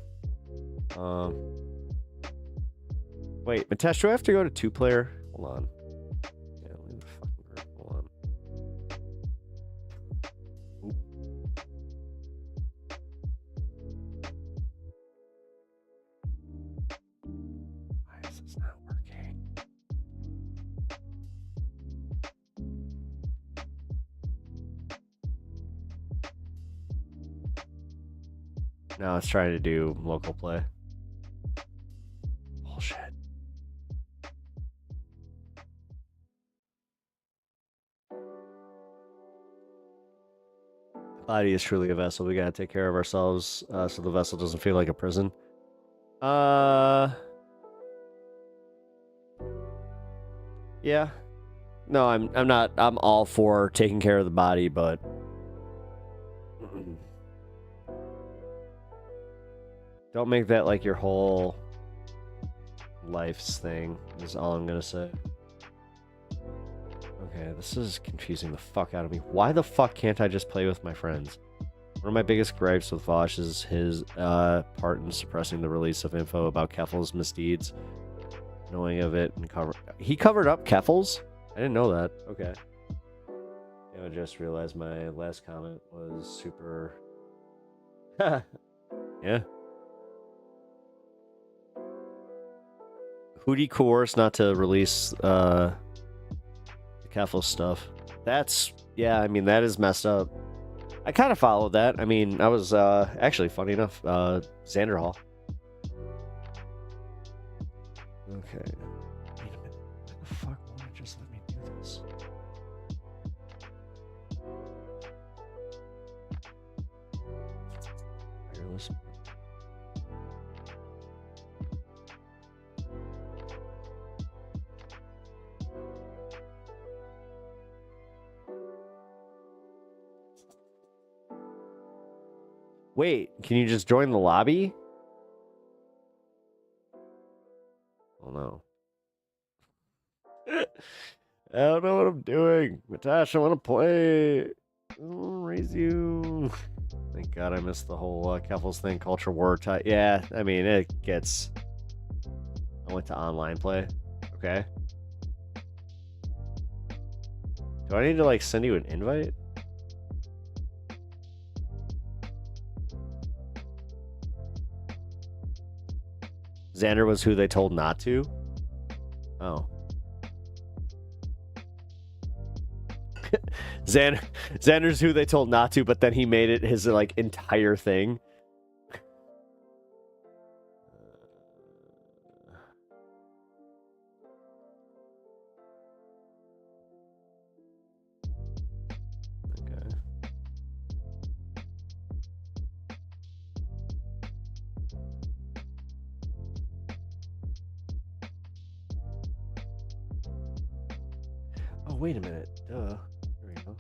E: Wait, Mitesh, do I have to go to 2-player? Hold on. Yeah, leave the fucking group. Hold on. Why is this not working? Now it's trying to do local play. Bullshit. The body is truly a vessel. We gotta take care of ourselves so the vessel doesn't feel like a prison. Yeah. No, I'm not. I'm all for taking care of the body, but don't make that like your whole life's thing, is all I'm gonna say. Okay, this is confusing the fuck out of me. Why the fuck can't I just play with my friends? One of my biggest gripes with Vosh is his part in suppressing the release of info about Keffel's misdeeds. Knowing of it and he covered up Keffel's? I didn't know that. Okay. I just realized my last comment was super... Yeah. Who'd he coerce not to release the Keffel stuff? That's... Yeah, I mean, that is messed up. I kind of followed that. I mean, I was actually, funny enough, Xander Hall. Okay. Wait a minute. What the fuck? Why not just let me do this? Wireless. Wait, can you just join the lobby? Oh no. I don't know what I'm doing. Matash, I want to play. I'll raise you. Thank God I missed the whole Keffels thing, culture war type. Yeah, I mean, it gets... I went to online play. Okay. Do I need to, like, send you an invite? Xander was who they told not to? Oh. Xander's who they told not to, but then he made it his, like, entire thing. Okay. Oh, wait a minute. Duh. There we go.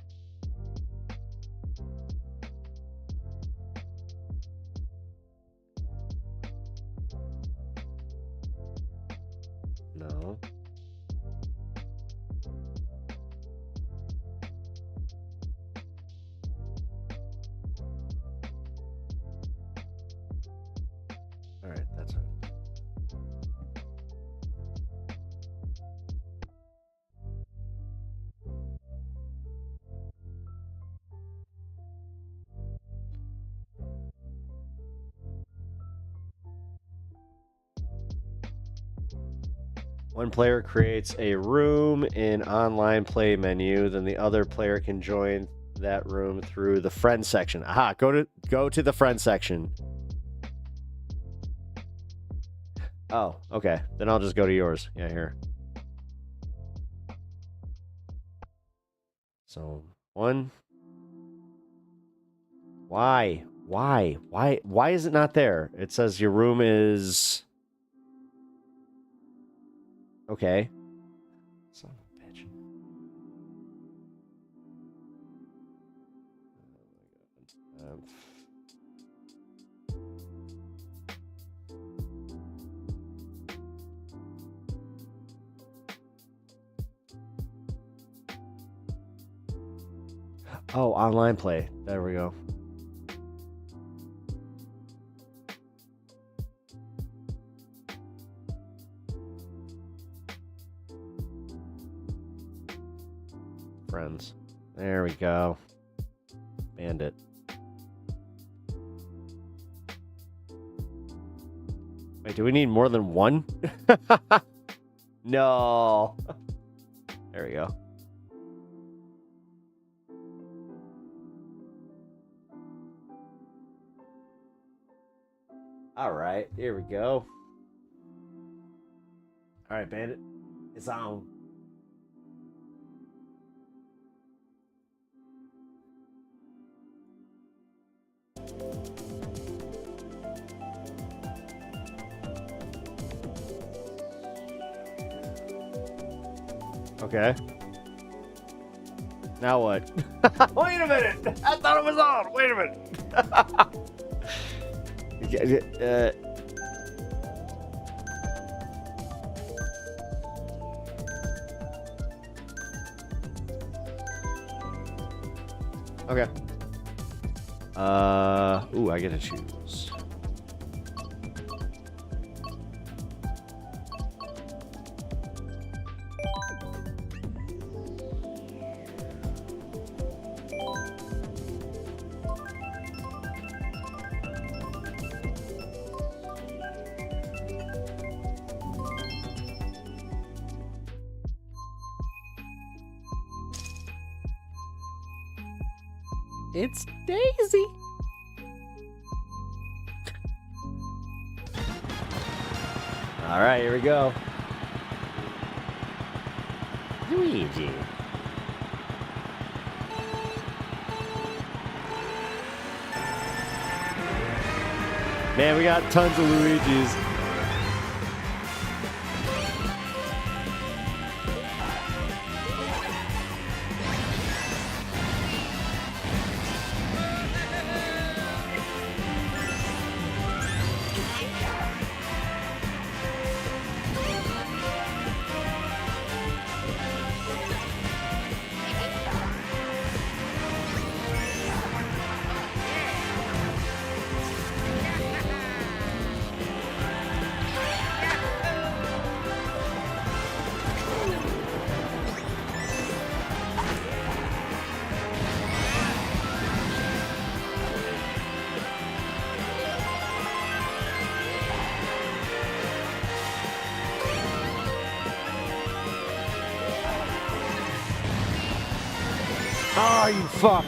E: No. One player creates a room in online play menu, then the other player can join that room through the friend section. Aha, go to the friend section. Oh, okay. Then I'll just go to yours. Yeah, here. So, one. Why? Why is it not there? It says your room is... Okay. Son of a bitch. Oh, online play. There we go. Friends. There we go. Bandit. Wait, do we need more than one? No. There we go. All right, here we go. All right, Bandit. It's on. Okay. Now what? Wait a minute! I thought it was on! Wait a minute! Okay. Ooh, I get to choose. It's Daisy. All right, here we go. Luigi. Man, we got tons of Luigis. Oh, you fuck.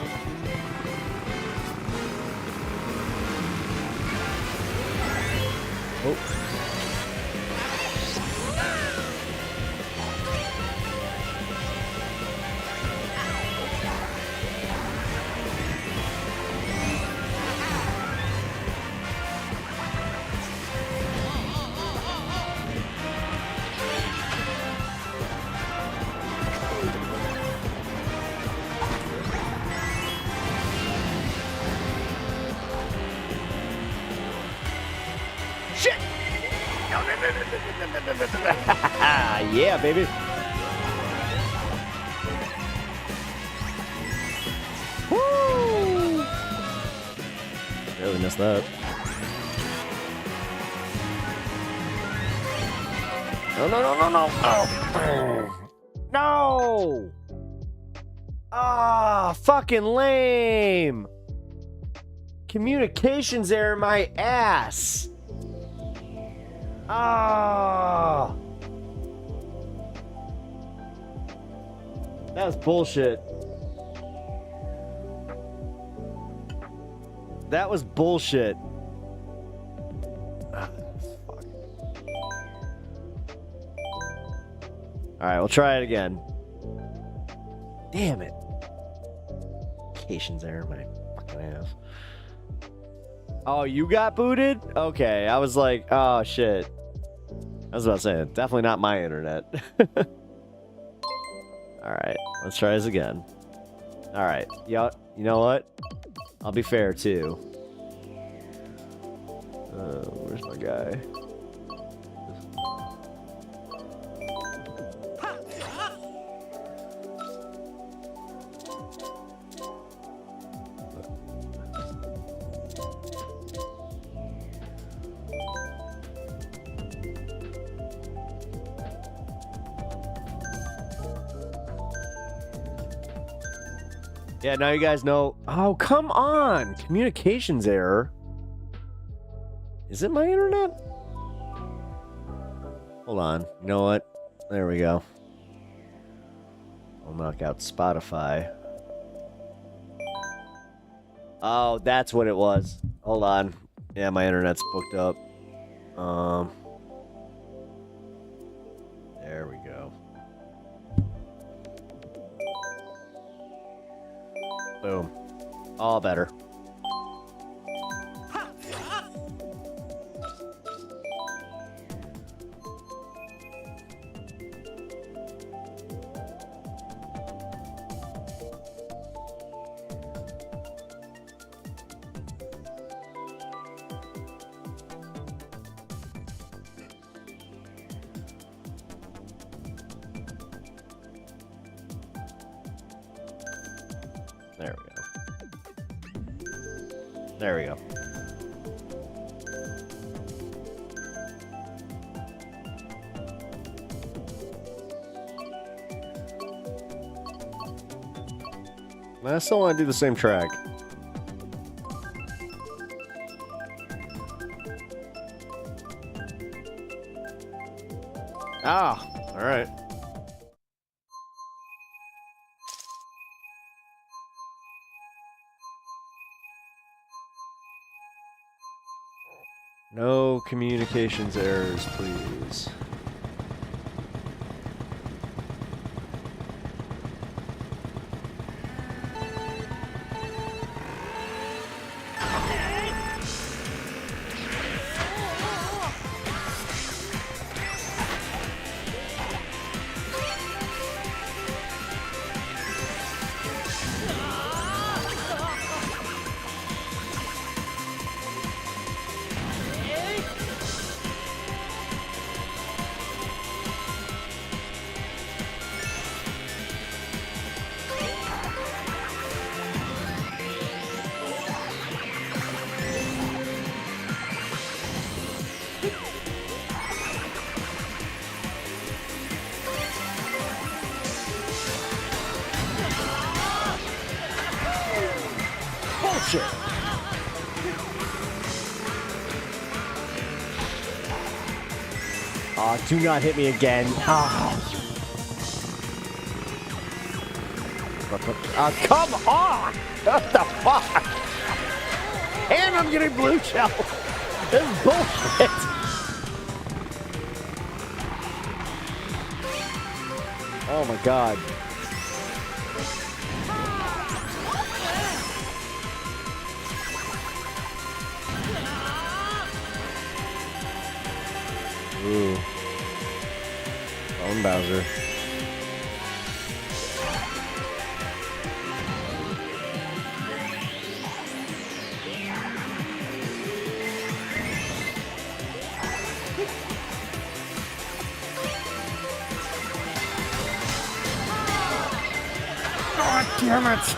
E: Oh. Shit! Yeah, baby. Woo! Really missed that. No, no, no, no, no. Oh. No! Ah, fucking lame. Communications error, my ass. Ah. That was bullshit. That was bullshit. Ah, fuck. Alright, we'll try it again. Damn it. Communications error, my fucking ass. Oh, you got booted? Okay, I was like, oh shit. I was about to say, definitely not my internet. Alright, let's try this again. Alright, yeah, you know what? I'll be fair too. Where's my guy? Yeah, now you guys know. Oh, come on. Communications error. Is it my internet? Hold on. You know what? There we go. I'll knock out Spotify. Oh, that's what it was. Hold on. Yeah, my internet's booked up. There we go. Boom. All better. There we go. There we go. I still want to do the same track. Ah, all right. No communications errors, please. Bullshit. Oh, do not hit me again. Oh. Come on! What the fuck? And I'm getting blue shell. This is bullshit. Oh my god. Ooh. Bone Bowser. God damn it!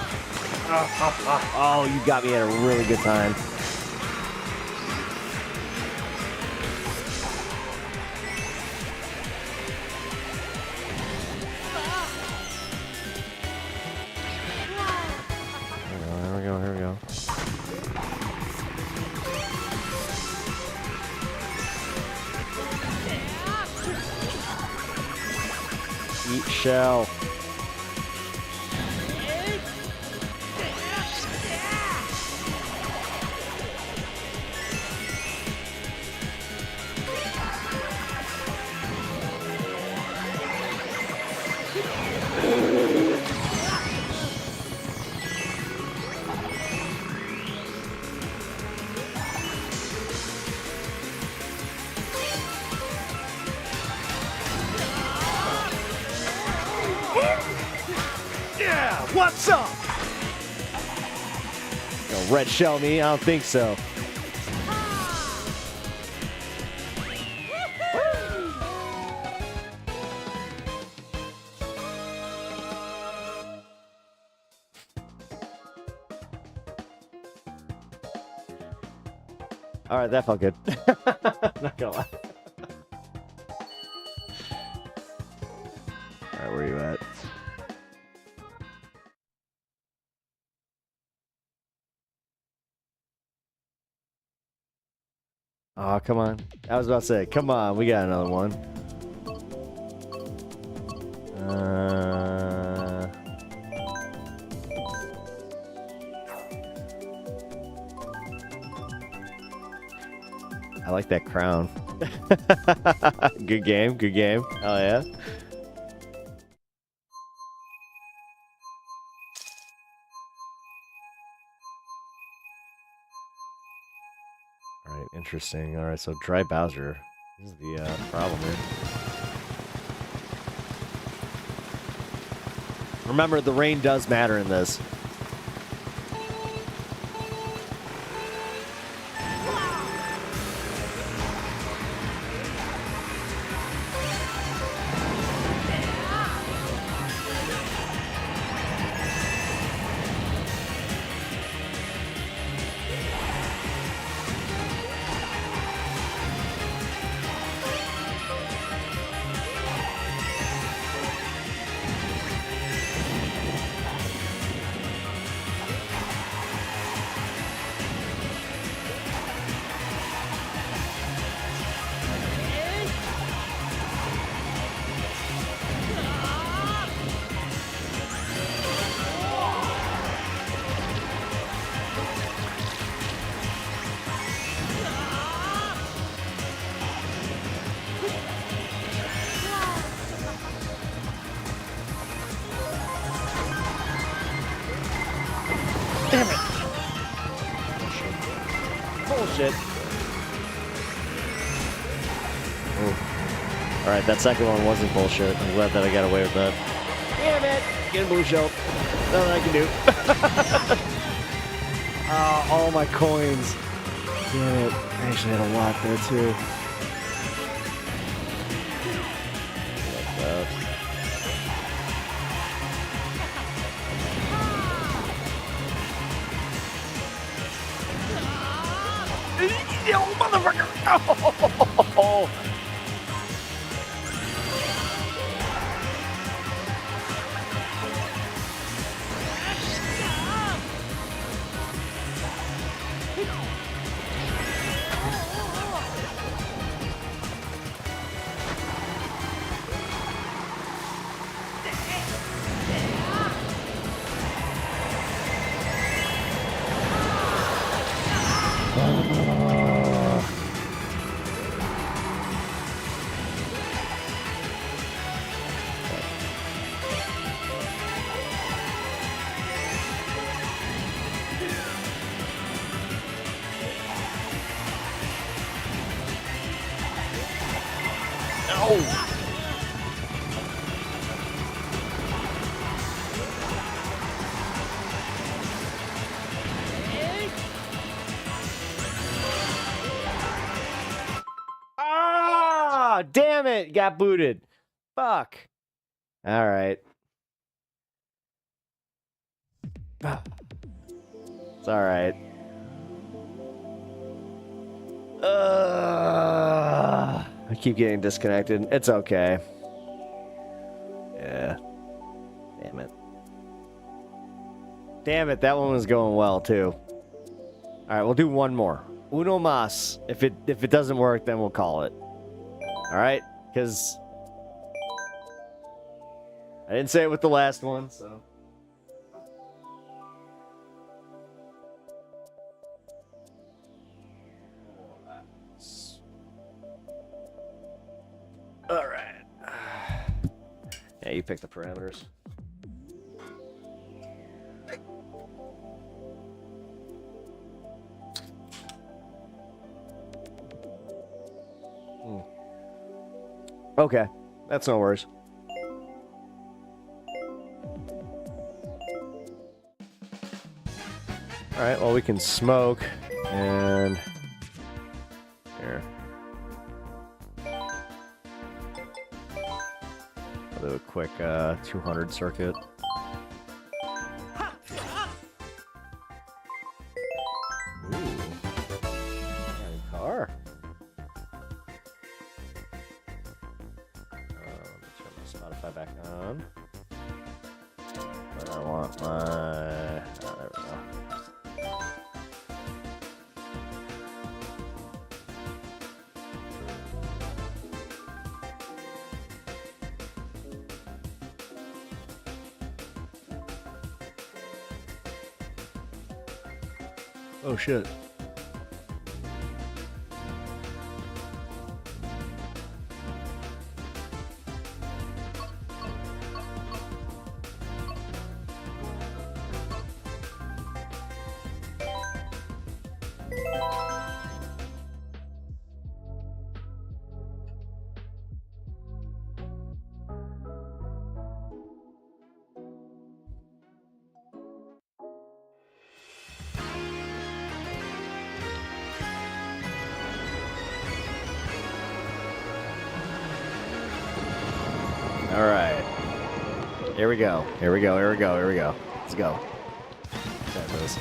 E: Oh, you got me at a really good time. Here we go. Eat shell.
F: What's up?
E: Gonna red shell me? I don't think so. All right, that felt good. Not gonna lie. All right, where are you at? Oh, come on. I was about to say, come on, we got another one. I like that crown. Good game, good game. Oh yeah. All right, interesting. All right, so dry Bowser. This is the problem here. Remember, the rain does matter in this. Damn it! Bullshit. Alright, that second one wasn't bullshit. I'm glad that I got away with that. Damn it! Getting blue shell. Nothing I can do. All my coins. Damn it. I actually had a lot there too.
F: Yo, motherfucker! Oh.
E: Ah, damn it! Got booted. Fuck. All right. It's all right. I keep getting disconnected. It's okay. Yeah. Damn it. Damn it, that one was going well too. All right, we'll do one more. Uno mas. If it doesn't work, then we'll call it. All right, because I didn't say it with the last one, so. All right. Yeah, you pick the parameters. Okay, that's no worries. All right, well, we can smoke and here. I'll do a quick 200 circuit. Ooh. Car. Let me turn my Spotify back on. But I want my... Oh, there we go. Oh shit. All right. Here we go. Here we go. Here we go. Here we go. Let's go. Got this.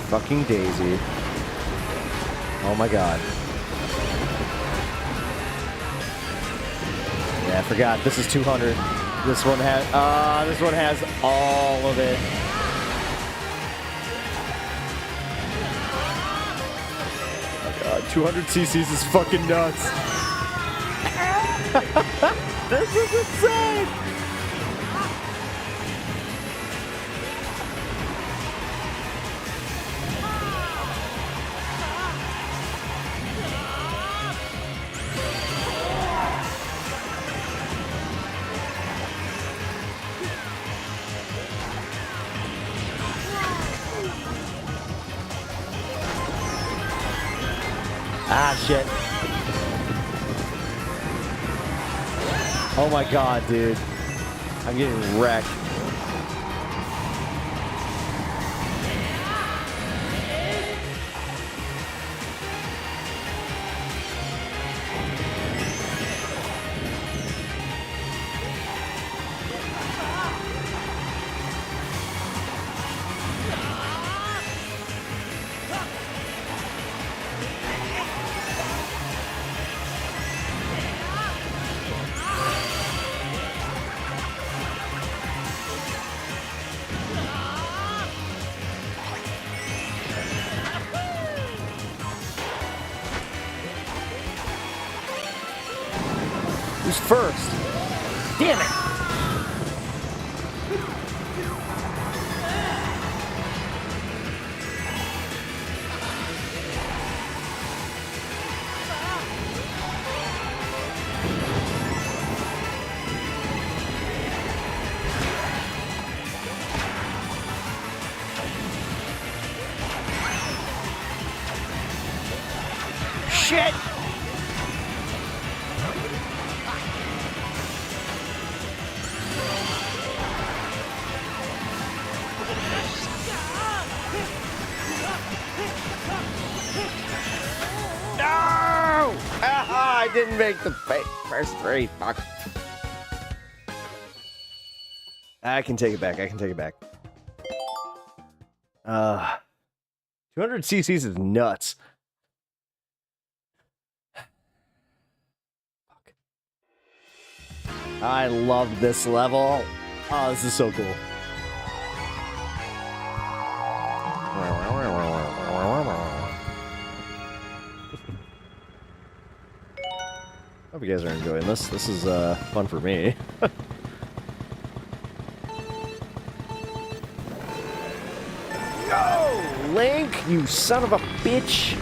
E: Fucking Daisy. Oh my god. Yeah, I forgot. This is 200. This one has all of it. Oh god, 200 cc's is fucking nuts. This is insane. Ah, shit. Oh my god, dude. I'm getting wrecked. Who's first? Damn it! Shit! No! I didn't make the first three. Fuck. I can take it back. I can take it back. 200 cc's is nuts. Fuck. I love this level. Oh, this is so cool. Hope you guys are enjoying this. This is fun for me. No, Link, you son of a bitch!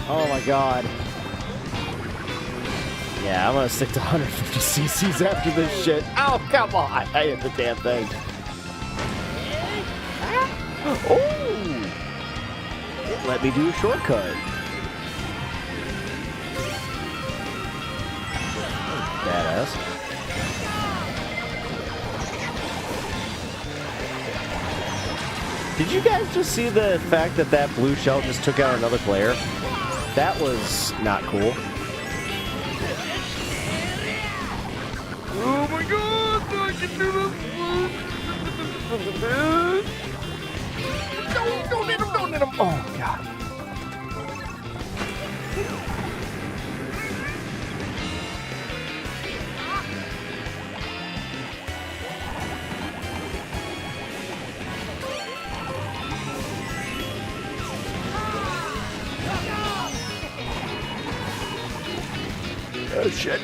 E: Oh my god. Yeah, I'm gonna stick to 150 cc's after this shit. Oh, come on. I hit the damn thing. Oh! It let me do a shortcut. Badass. Did you guys just see the fact that that blue shell just took out another player? That was not cool.
F: Oh my god, I can do this. Don't hit him, don't hit him. Oh god.
E: Oh shit.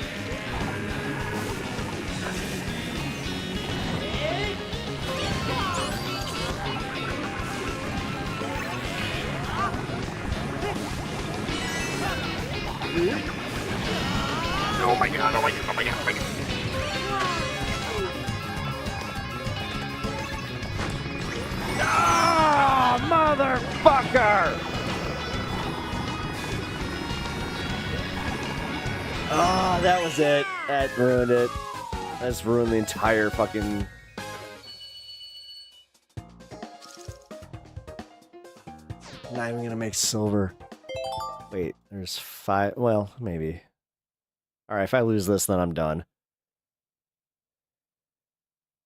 F: Oh my god, oh my god, oh my god, oh my god. Ah, motherfucker!
E: Oh, that was it. That ruined it. That just ruined the entire fucking... Not even gonna make silver. Wait, there's 5... Well, maybe. Alright, if I lose this, then I'm done.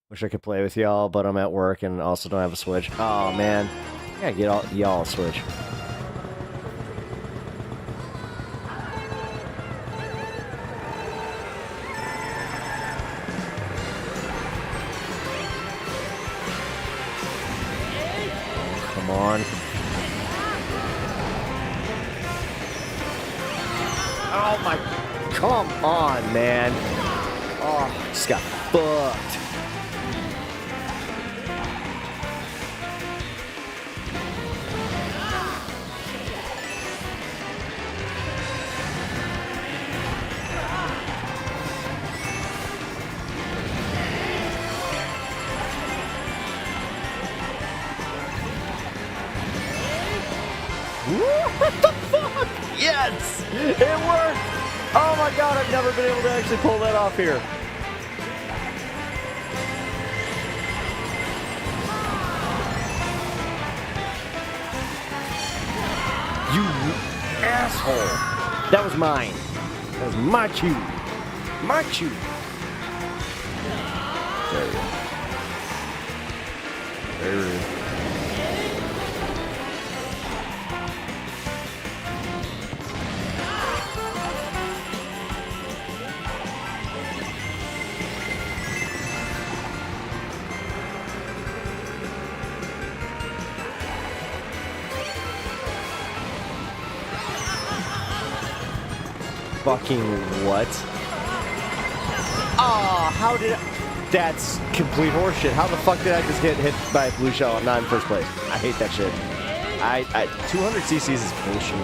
E: Wish I could play with y'all, but I'm at work and also don't have a Switch. Oh, man. I gotta get y'all a Switch. Come on. Oh my... Come on, man. Oh, just got fucked. What the fuck? Yes! It worked! Oh my god, I've never been able to actually pull that off here. You asshole! That was mine. That was my chew. My chew. There we go. There we go. Fucking what? Oh, how did I... That's complete horseshit. How the fuck did I just get hit by a blue shell and not in first place? I hate that shit. 200 cc's is bullshit.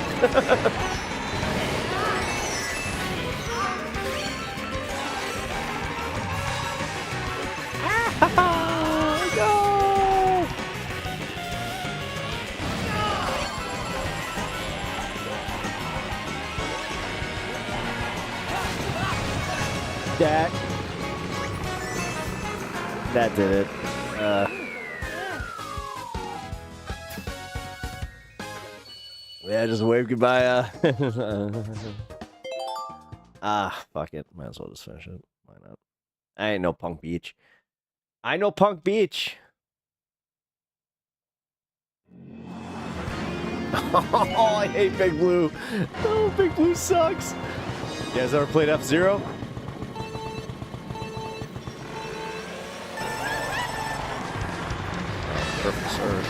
E: That did it. Yeah, just wave goodbye. Fuck it. Might as well just finish it. Why not? I ain't no Punk Beach. I know Punk Beach. Oh, I hate Big Blue. Oh, Big Blue sucks. You guys ever played F-Zero? Perfect serve.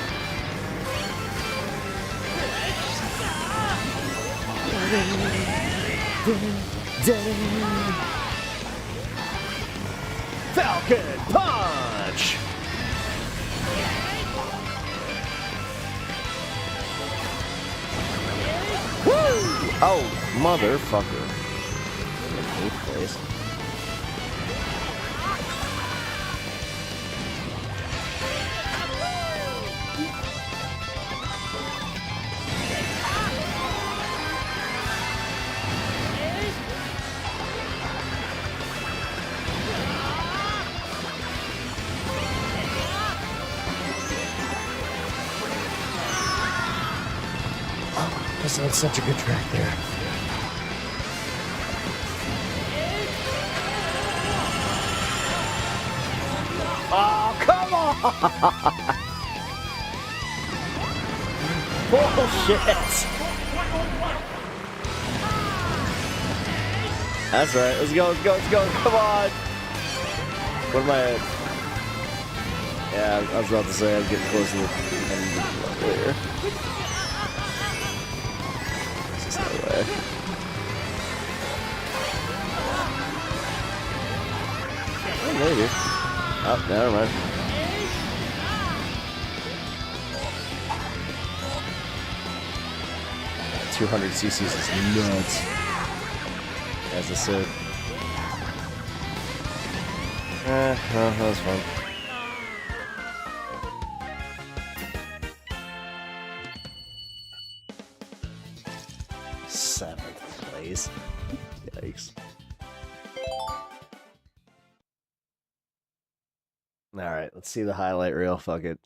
E: Falcon Punch! Woo! Oh, motherfucker. In 8th place.
D: That's such a good track there.
E: Oh, come on! Bullshit! That's right. Let's go, let's go, let's go. Come on! What am I at? Yeah, I was about to say I'm getting close to the end of the later. There's no way. Oh, maybe. Oh, never mind. That 200 cc's is nuts. As I said. Well, that was fun. Seventh place. Yikes. Alright, let's see the highlight reel. Fuck it.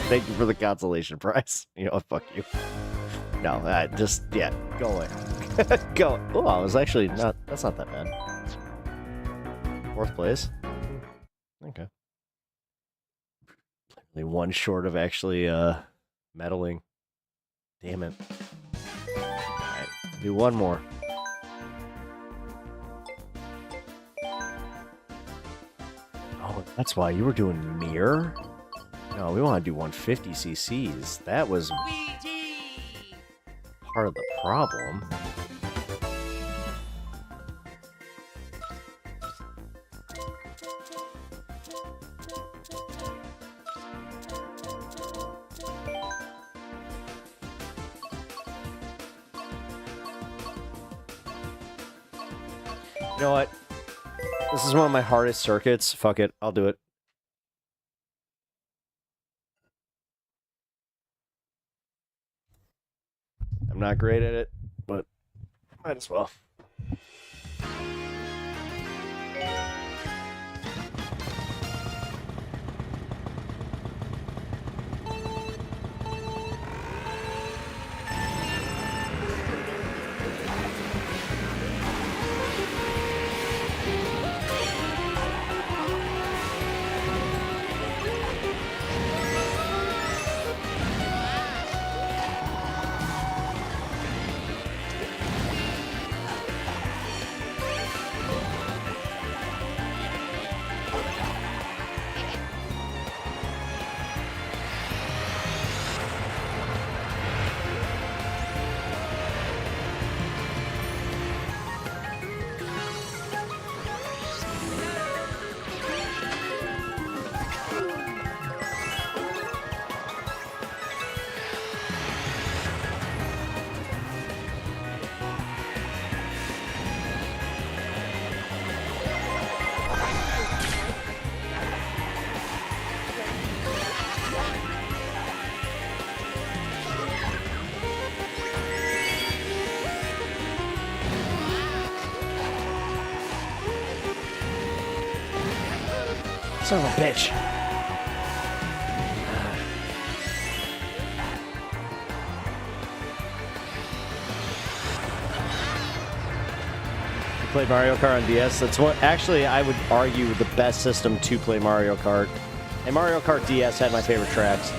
E: Thank you for the consolation prize. You know what? Fuck you. No, just, yeah, go away. Go. Oh, I was actually not, that's not that bad. 4th place. Okay. Only one short of actually, medaling. Damn it. Alright, do one more. Oh, that's why you were doing mirror? No, we want to do 150 cc's. That was part of the problem. You know what? This is one of my hardest circuits. Fuck it, I'll do it. I'm not great at it, but might as well. Son of a bitch. You play Mario Kart on DS? That's what, actually, I would argue the best system to play Mario Kart. And Mario Kart DS had my favorite tracks.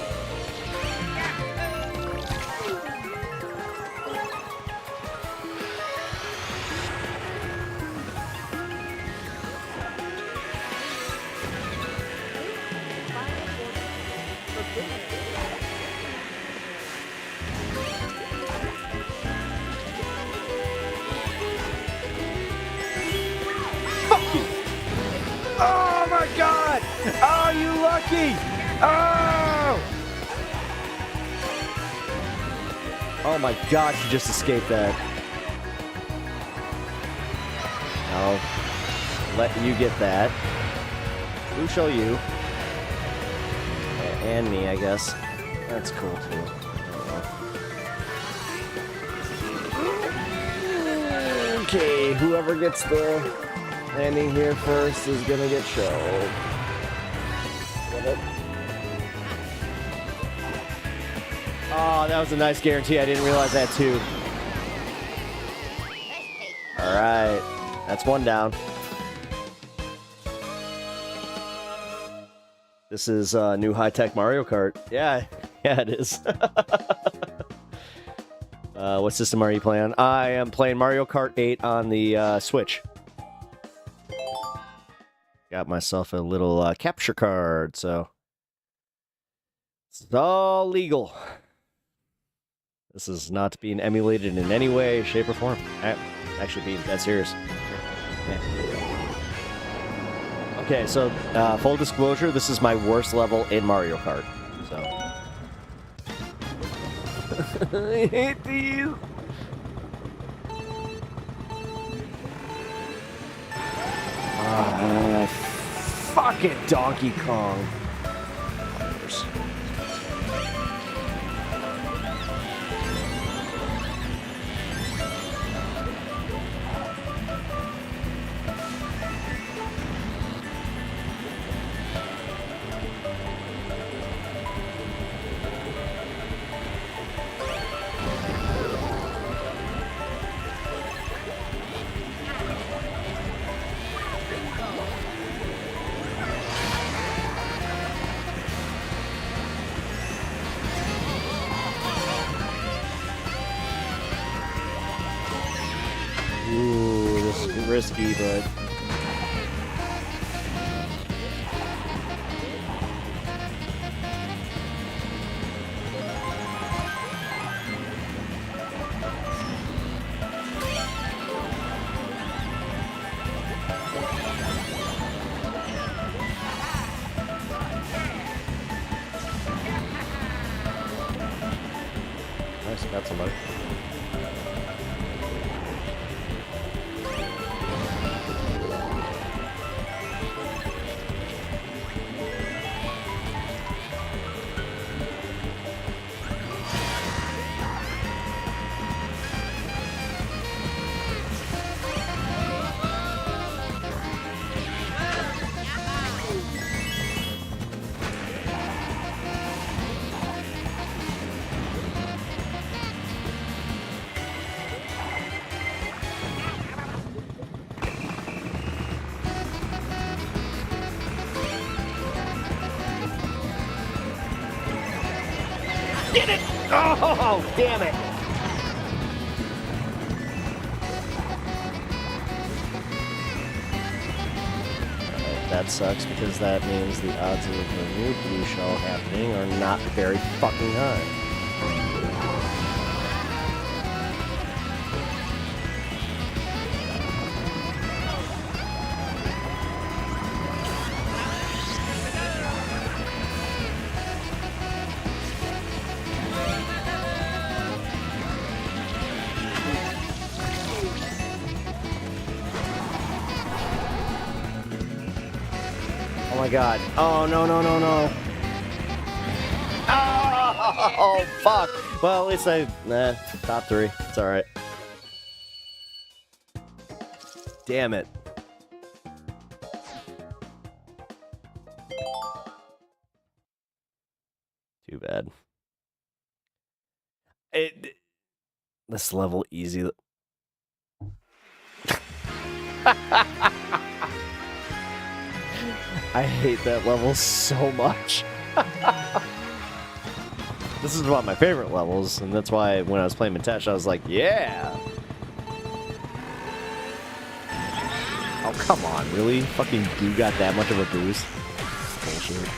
F: Oh my God! Oh, you lucky! Oh!
E: Oh my God, she just escaped that. I'll let you get that. Who shall you? And me, I guess. That's cool too. Okay, whoever gets the landing here first is gonna get showed. Get it? Oh, that was a nice guarantee. I didn't realize that too. All right, that's one down. This is new high-tech Mario Kart. Yeah, it is. What system are you playing? I am playing Mario Kart 8 on the Switch. Got myself a little capture card, so it's all legal. This is not being emulated in any way, shape, or form. I'm actually being dead serious. Okay, so full disclosure, this is my worst level in Mario Kart. So I hate these. Fucking Donkey Kong. Ooh, this is risky, but nice, got somebody. Did it! Oh, damn it! That sucks because that means the odds of the new blue shell happening are not very fucking high. Oh my god. Oh, no, no, no, no. Oh, fuck. Well, at least top three. It's alright. Damn it. Too bad. This level easy. I hate that level so much. This is one of my favorite levels, and that's why when I was playing Matesh, I was like, yeah! Oh, come on, really? Fucking you got that much of a boost? Bullshit.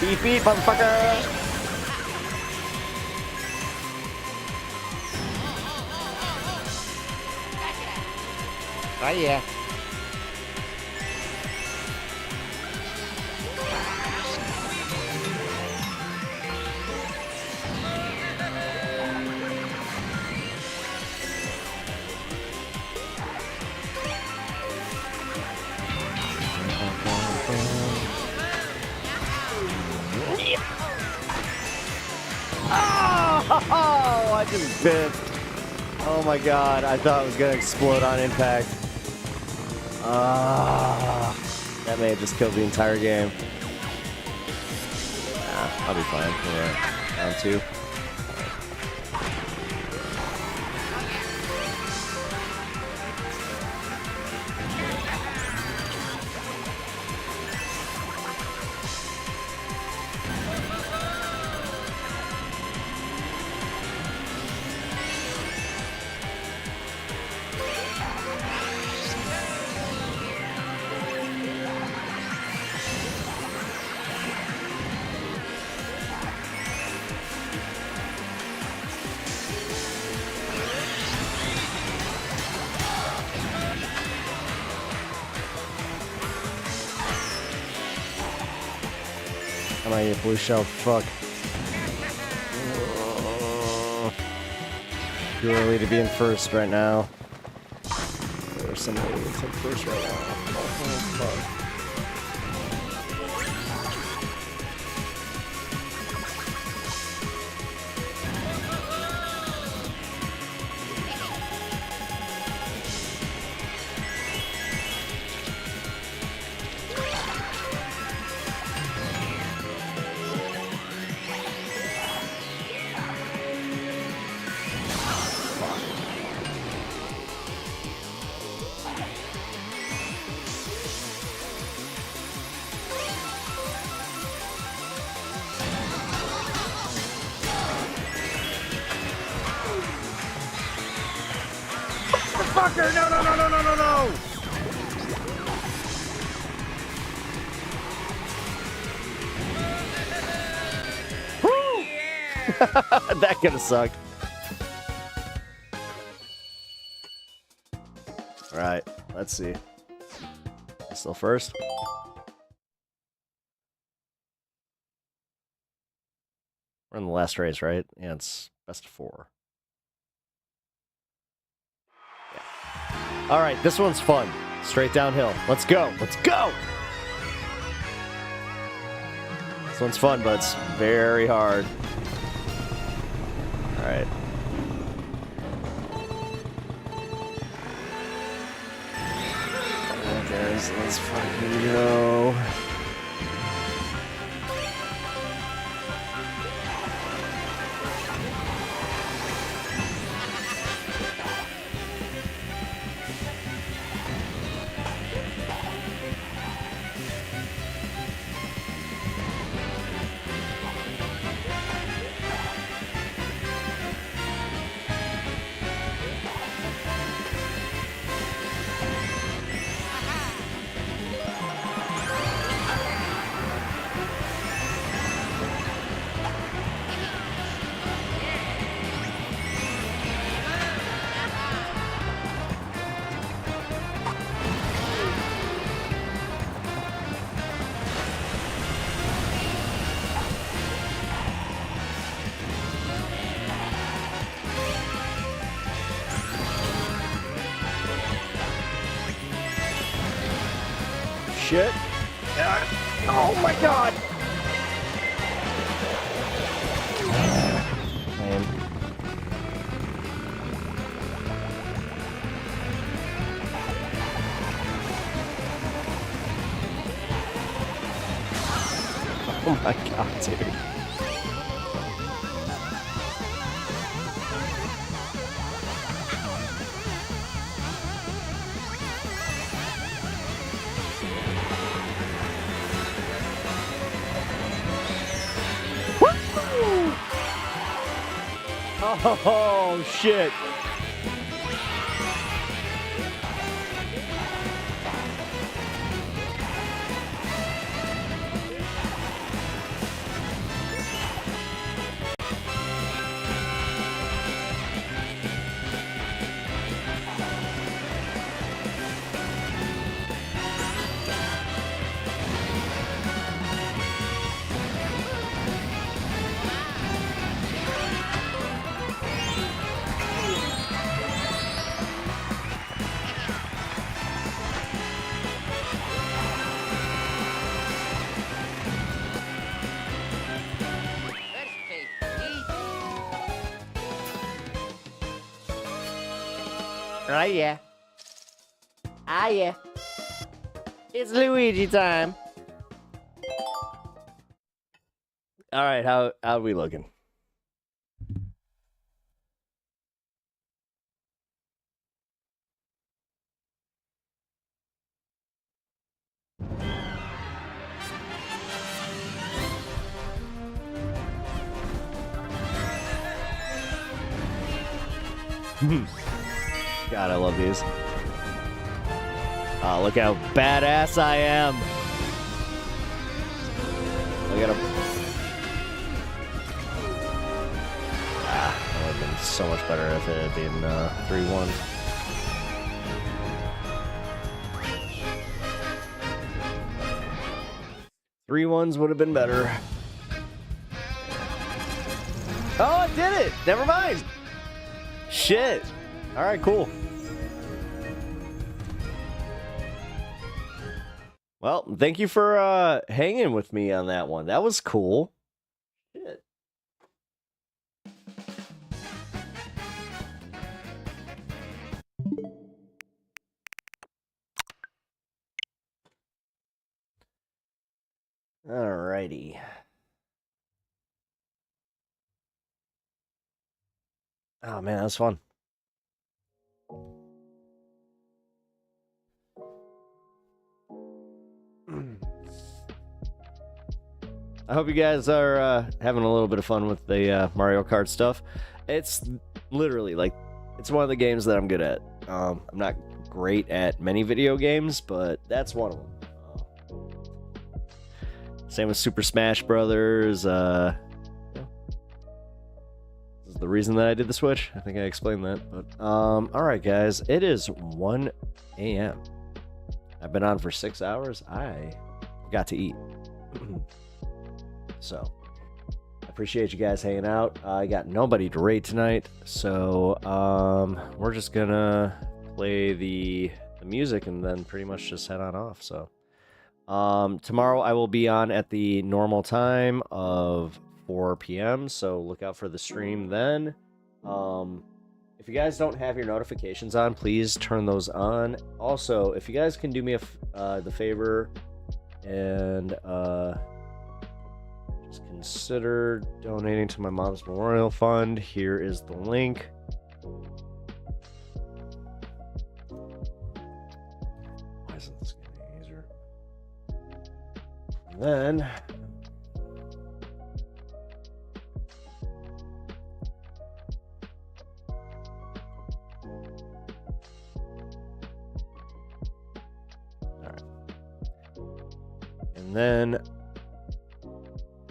E: Beep beep, motherfucker! yeah. Oh, I just bit. Oh my god, I thought it was gonna explode on impact. That may have just killed the entire game. Nah, I'll be fine. Yeah, round 2. Come on, you blue shell fuck. Too early to be in first right now. There's somebody that's in first right now. Oh, fuck.
F: Fucker! No, no, no, no, no, no, no!
E: That could have sucked. Alright, let's see. Still first? We're in the last race, right? Yeah, it's best of 4. Yeah. Alright, this one's fun. Straight downhill. Let's go! Let's go! This one's fun, but it's very hard. Alright. Guys, let's fucking go. Shit. Oh my god! Man. Oh my god, dude. Oh, shit. Oh, yeah. Ah, yeah. It's Luigi time. All right, how are we looking? God, I love these. Oh, look how badass I am. Look at him. That would have been so much better if it had been 3-1. Three ones would have been better. Oh, I did it! Never mind. Shit. All right, cool. Well, thank you for hanging with me on that one. That was cool. Shit. Alrighty. Oh man, that was fun. I hope you guys are having a little bit of fun with the Mario Kart stuff. It's literally like, it's one of the games that I'm good at. I'm not great at many video games, but that's one of them. Same with Super Smash Brothers. This is the reason that I did the Switch. I think I explained that. But all right, guys, it is 1 a.m. I've been on for 6 hours. I got to eat. So, I appreciate you guys hanging out. I got nobody to raid tonight, so we're just gonna play the music and then pretty much just head on off. So, tomorrow I will be on at the normal time of 4 p.m. So look out for the stream then. If you guys don't have your notifications on, please turn those on. Also, if you guys can do me the favor and just consider donating to my mom's memorial fund. Here is the link. Why isn't this getting easier? And then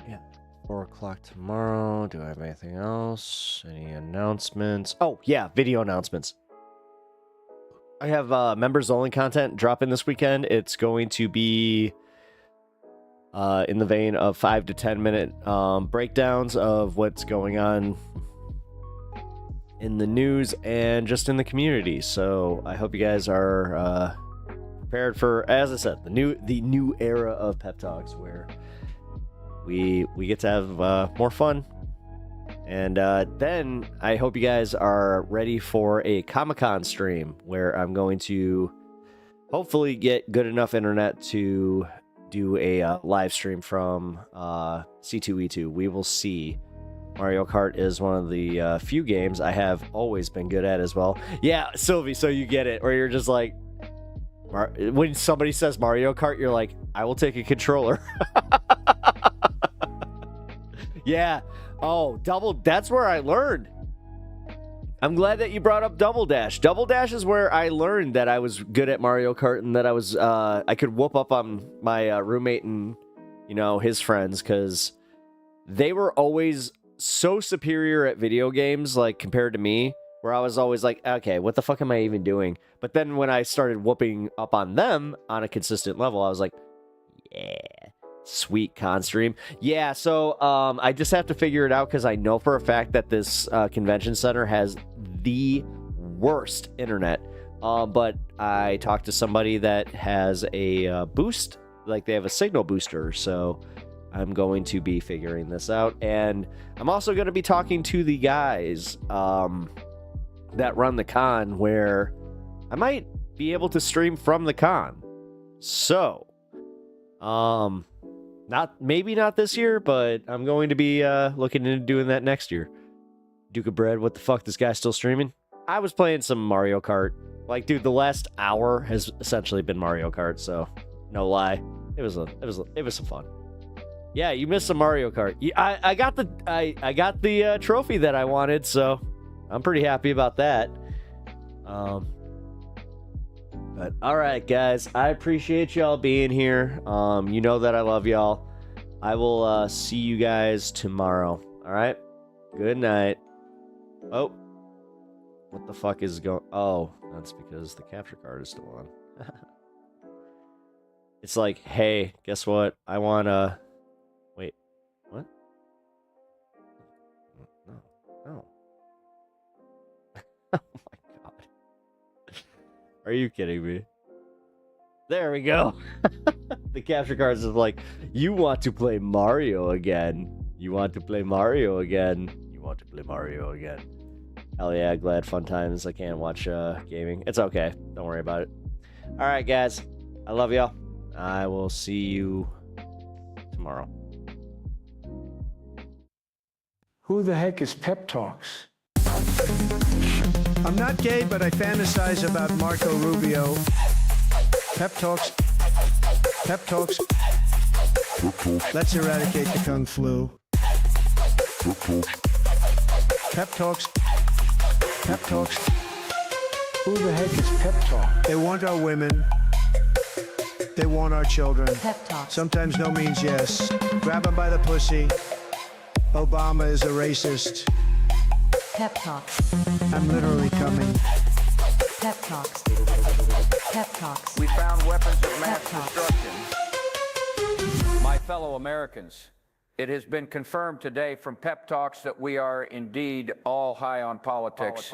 E: yeah, 4 o'clock tomorrow. Do I have anything else? Any announcements? Oh, yeah, video announcements. I have members only content dropping this weekend. It's going to be in the vein of 5 to 10 minute breakdowns of what's going on in the news and just in the community. So I hope you guys are prepared for, as I said, the new era of Pep Talks, where we get to have more fun. And then I hope you guys are ready for a Comic-Con stream, where I'm going to hopefully get good enough internet to do a live stream from C2E2. We will see. Mario Kart is one of the few games I have always been good at as well. Yeah, Sylvie, so you get it, or you're just like, when somebody says Mario Kart, you're like, I will take a controller. Yeah. Oh, that's where I learned. I'm glad that you brought up Double Dash. Double Dash is where I learned that I was good at Mario Kart and that I could whoop up on my roommate and, his friends, because they were always so superior at video games, like, compared to me, where I was always like, okay, what the fuck am I even doing? But then when I started whooping up on them on a consistent level, I was like, yeah, sweet con stream. Yeah, so I just have to figure it out, because I know for a fact that this convention center has the worst internet. But I talked to somebody that has a boost, like they have a signal booster, so I'm going to be figuring this out. And I'm also going to be talking to the guys that run the con, where I might be able to stream from the con. So, maybe not this year, but I'm going to be looking into doing that next year. Duke of Bread, what the fuck? This guy's still streaming? I was playing some Mario Kart. Like, dude, the last hour has essentially been Mario Kart, so no lie. It was some fun. Yeah, you missed some Mario Kart. I got the trophy that I wanted, so I'm pretty happy about that. But all right, guys, I appreciate y'all being here. You know that I love y'all. I will see you guys tomorrow. All right. Good night. Oh, what the fuck is going? Oh, that's because the capture card is still on. It's like, hey, guess what? I want to... Wait, what? No. Oh my god. Are you kidding me? There we go. The capture cards is like, you want to play Mario again. You want to play Mario again. You want to play Mario again. Hell yeah, glad fun times. I can't watch gaming. It's okay. Don't worry about it. All right, guys. I love y'all. I will see you tomorrow.
B: Who the heck is Pep Talks?
D: I'm not gay, but I fantasize about Marco Rubio. Pep Talks. Pep Talks. Let's eradicate the Kung Flu. Pep Talks. Pep Talks.
B: Who the heck is Pep Talk?
D: They want our women. They want our children.
J: Pep Talk.
D: Sometimes no means yes. Grab them by the pussy. Obama is a racist.
J: Pep Talks.
D: I'm literally coming.
J: Pep Talks. Pep Talks.
U: We found weapons of mass destruction. My fellow Americans, it has been confirmed today from Pep Talks that we are indeed all high on politics.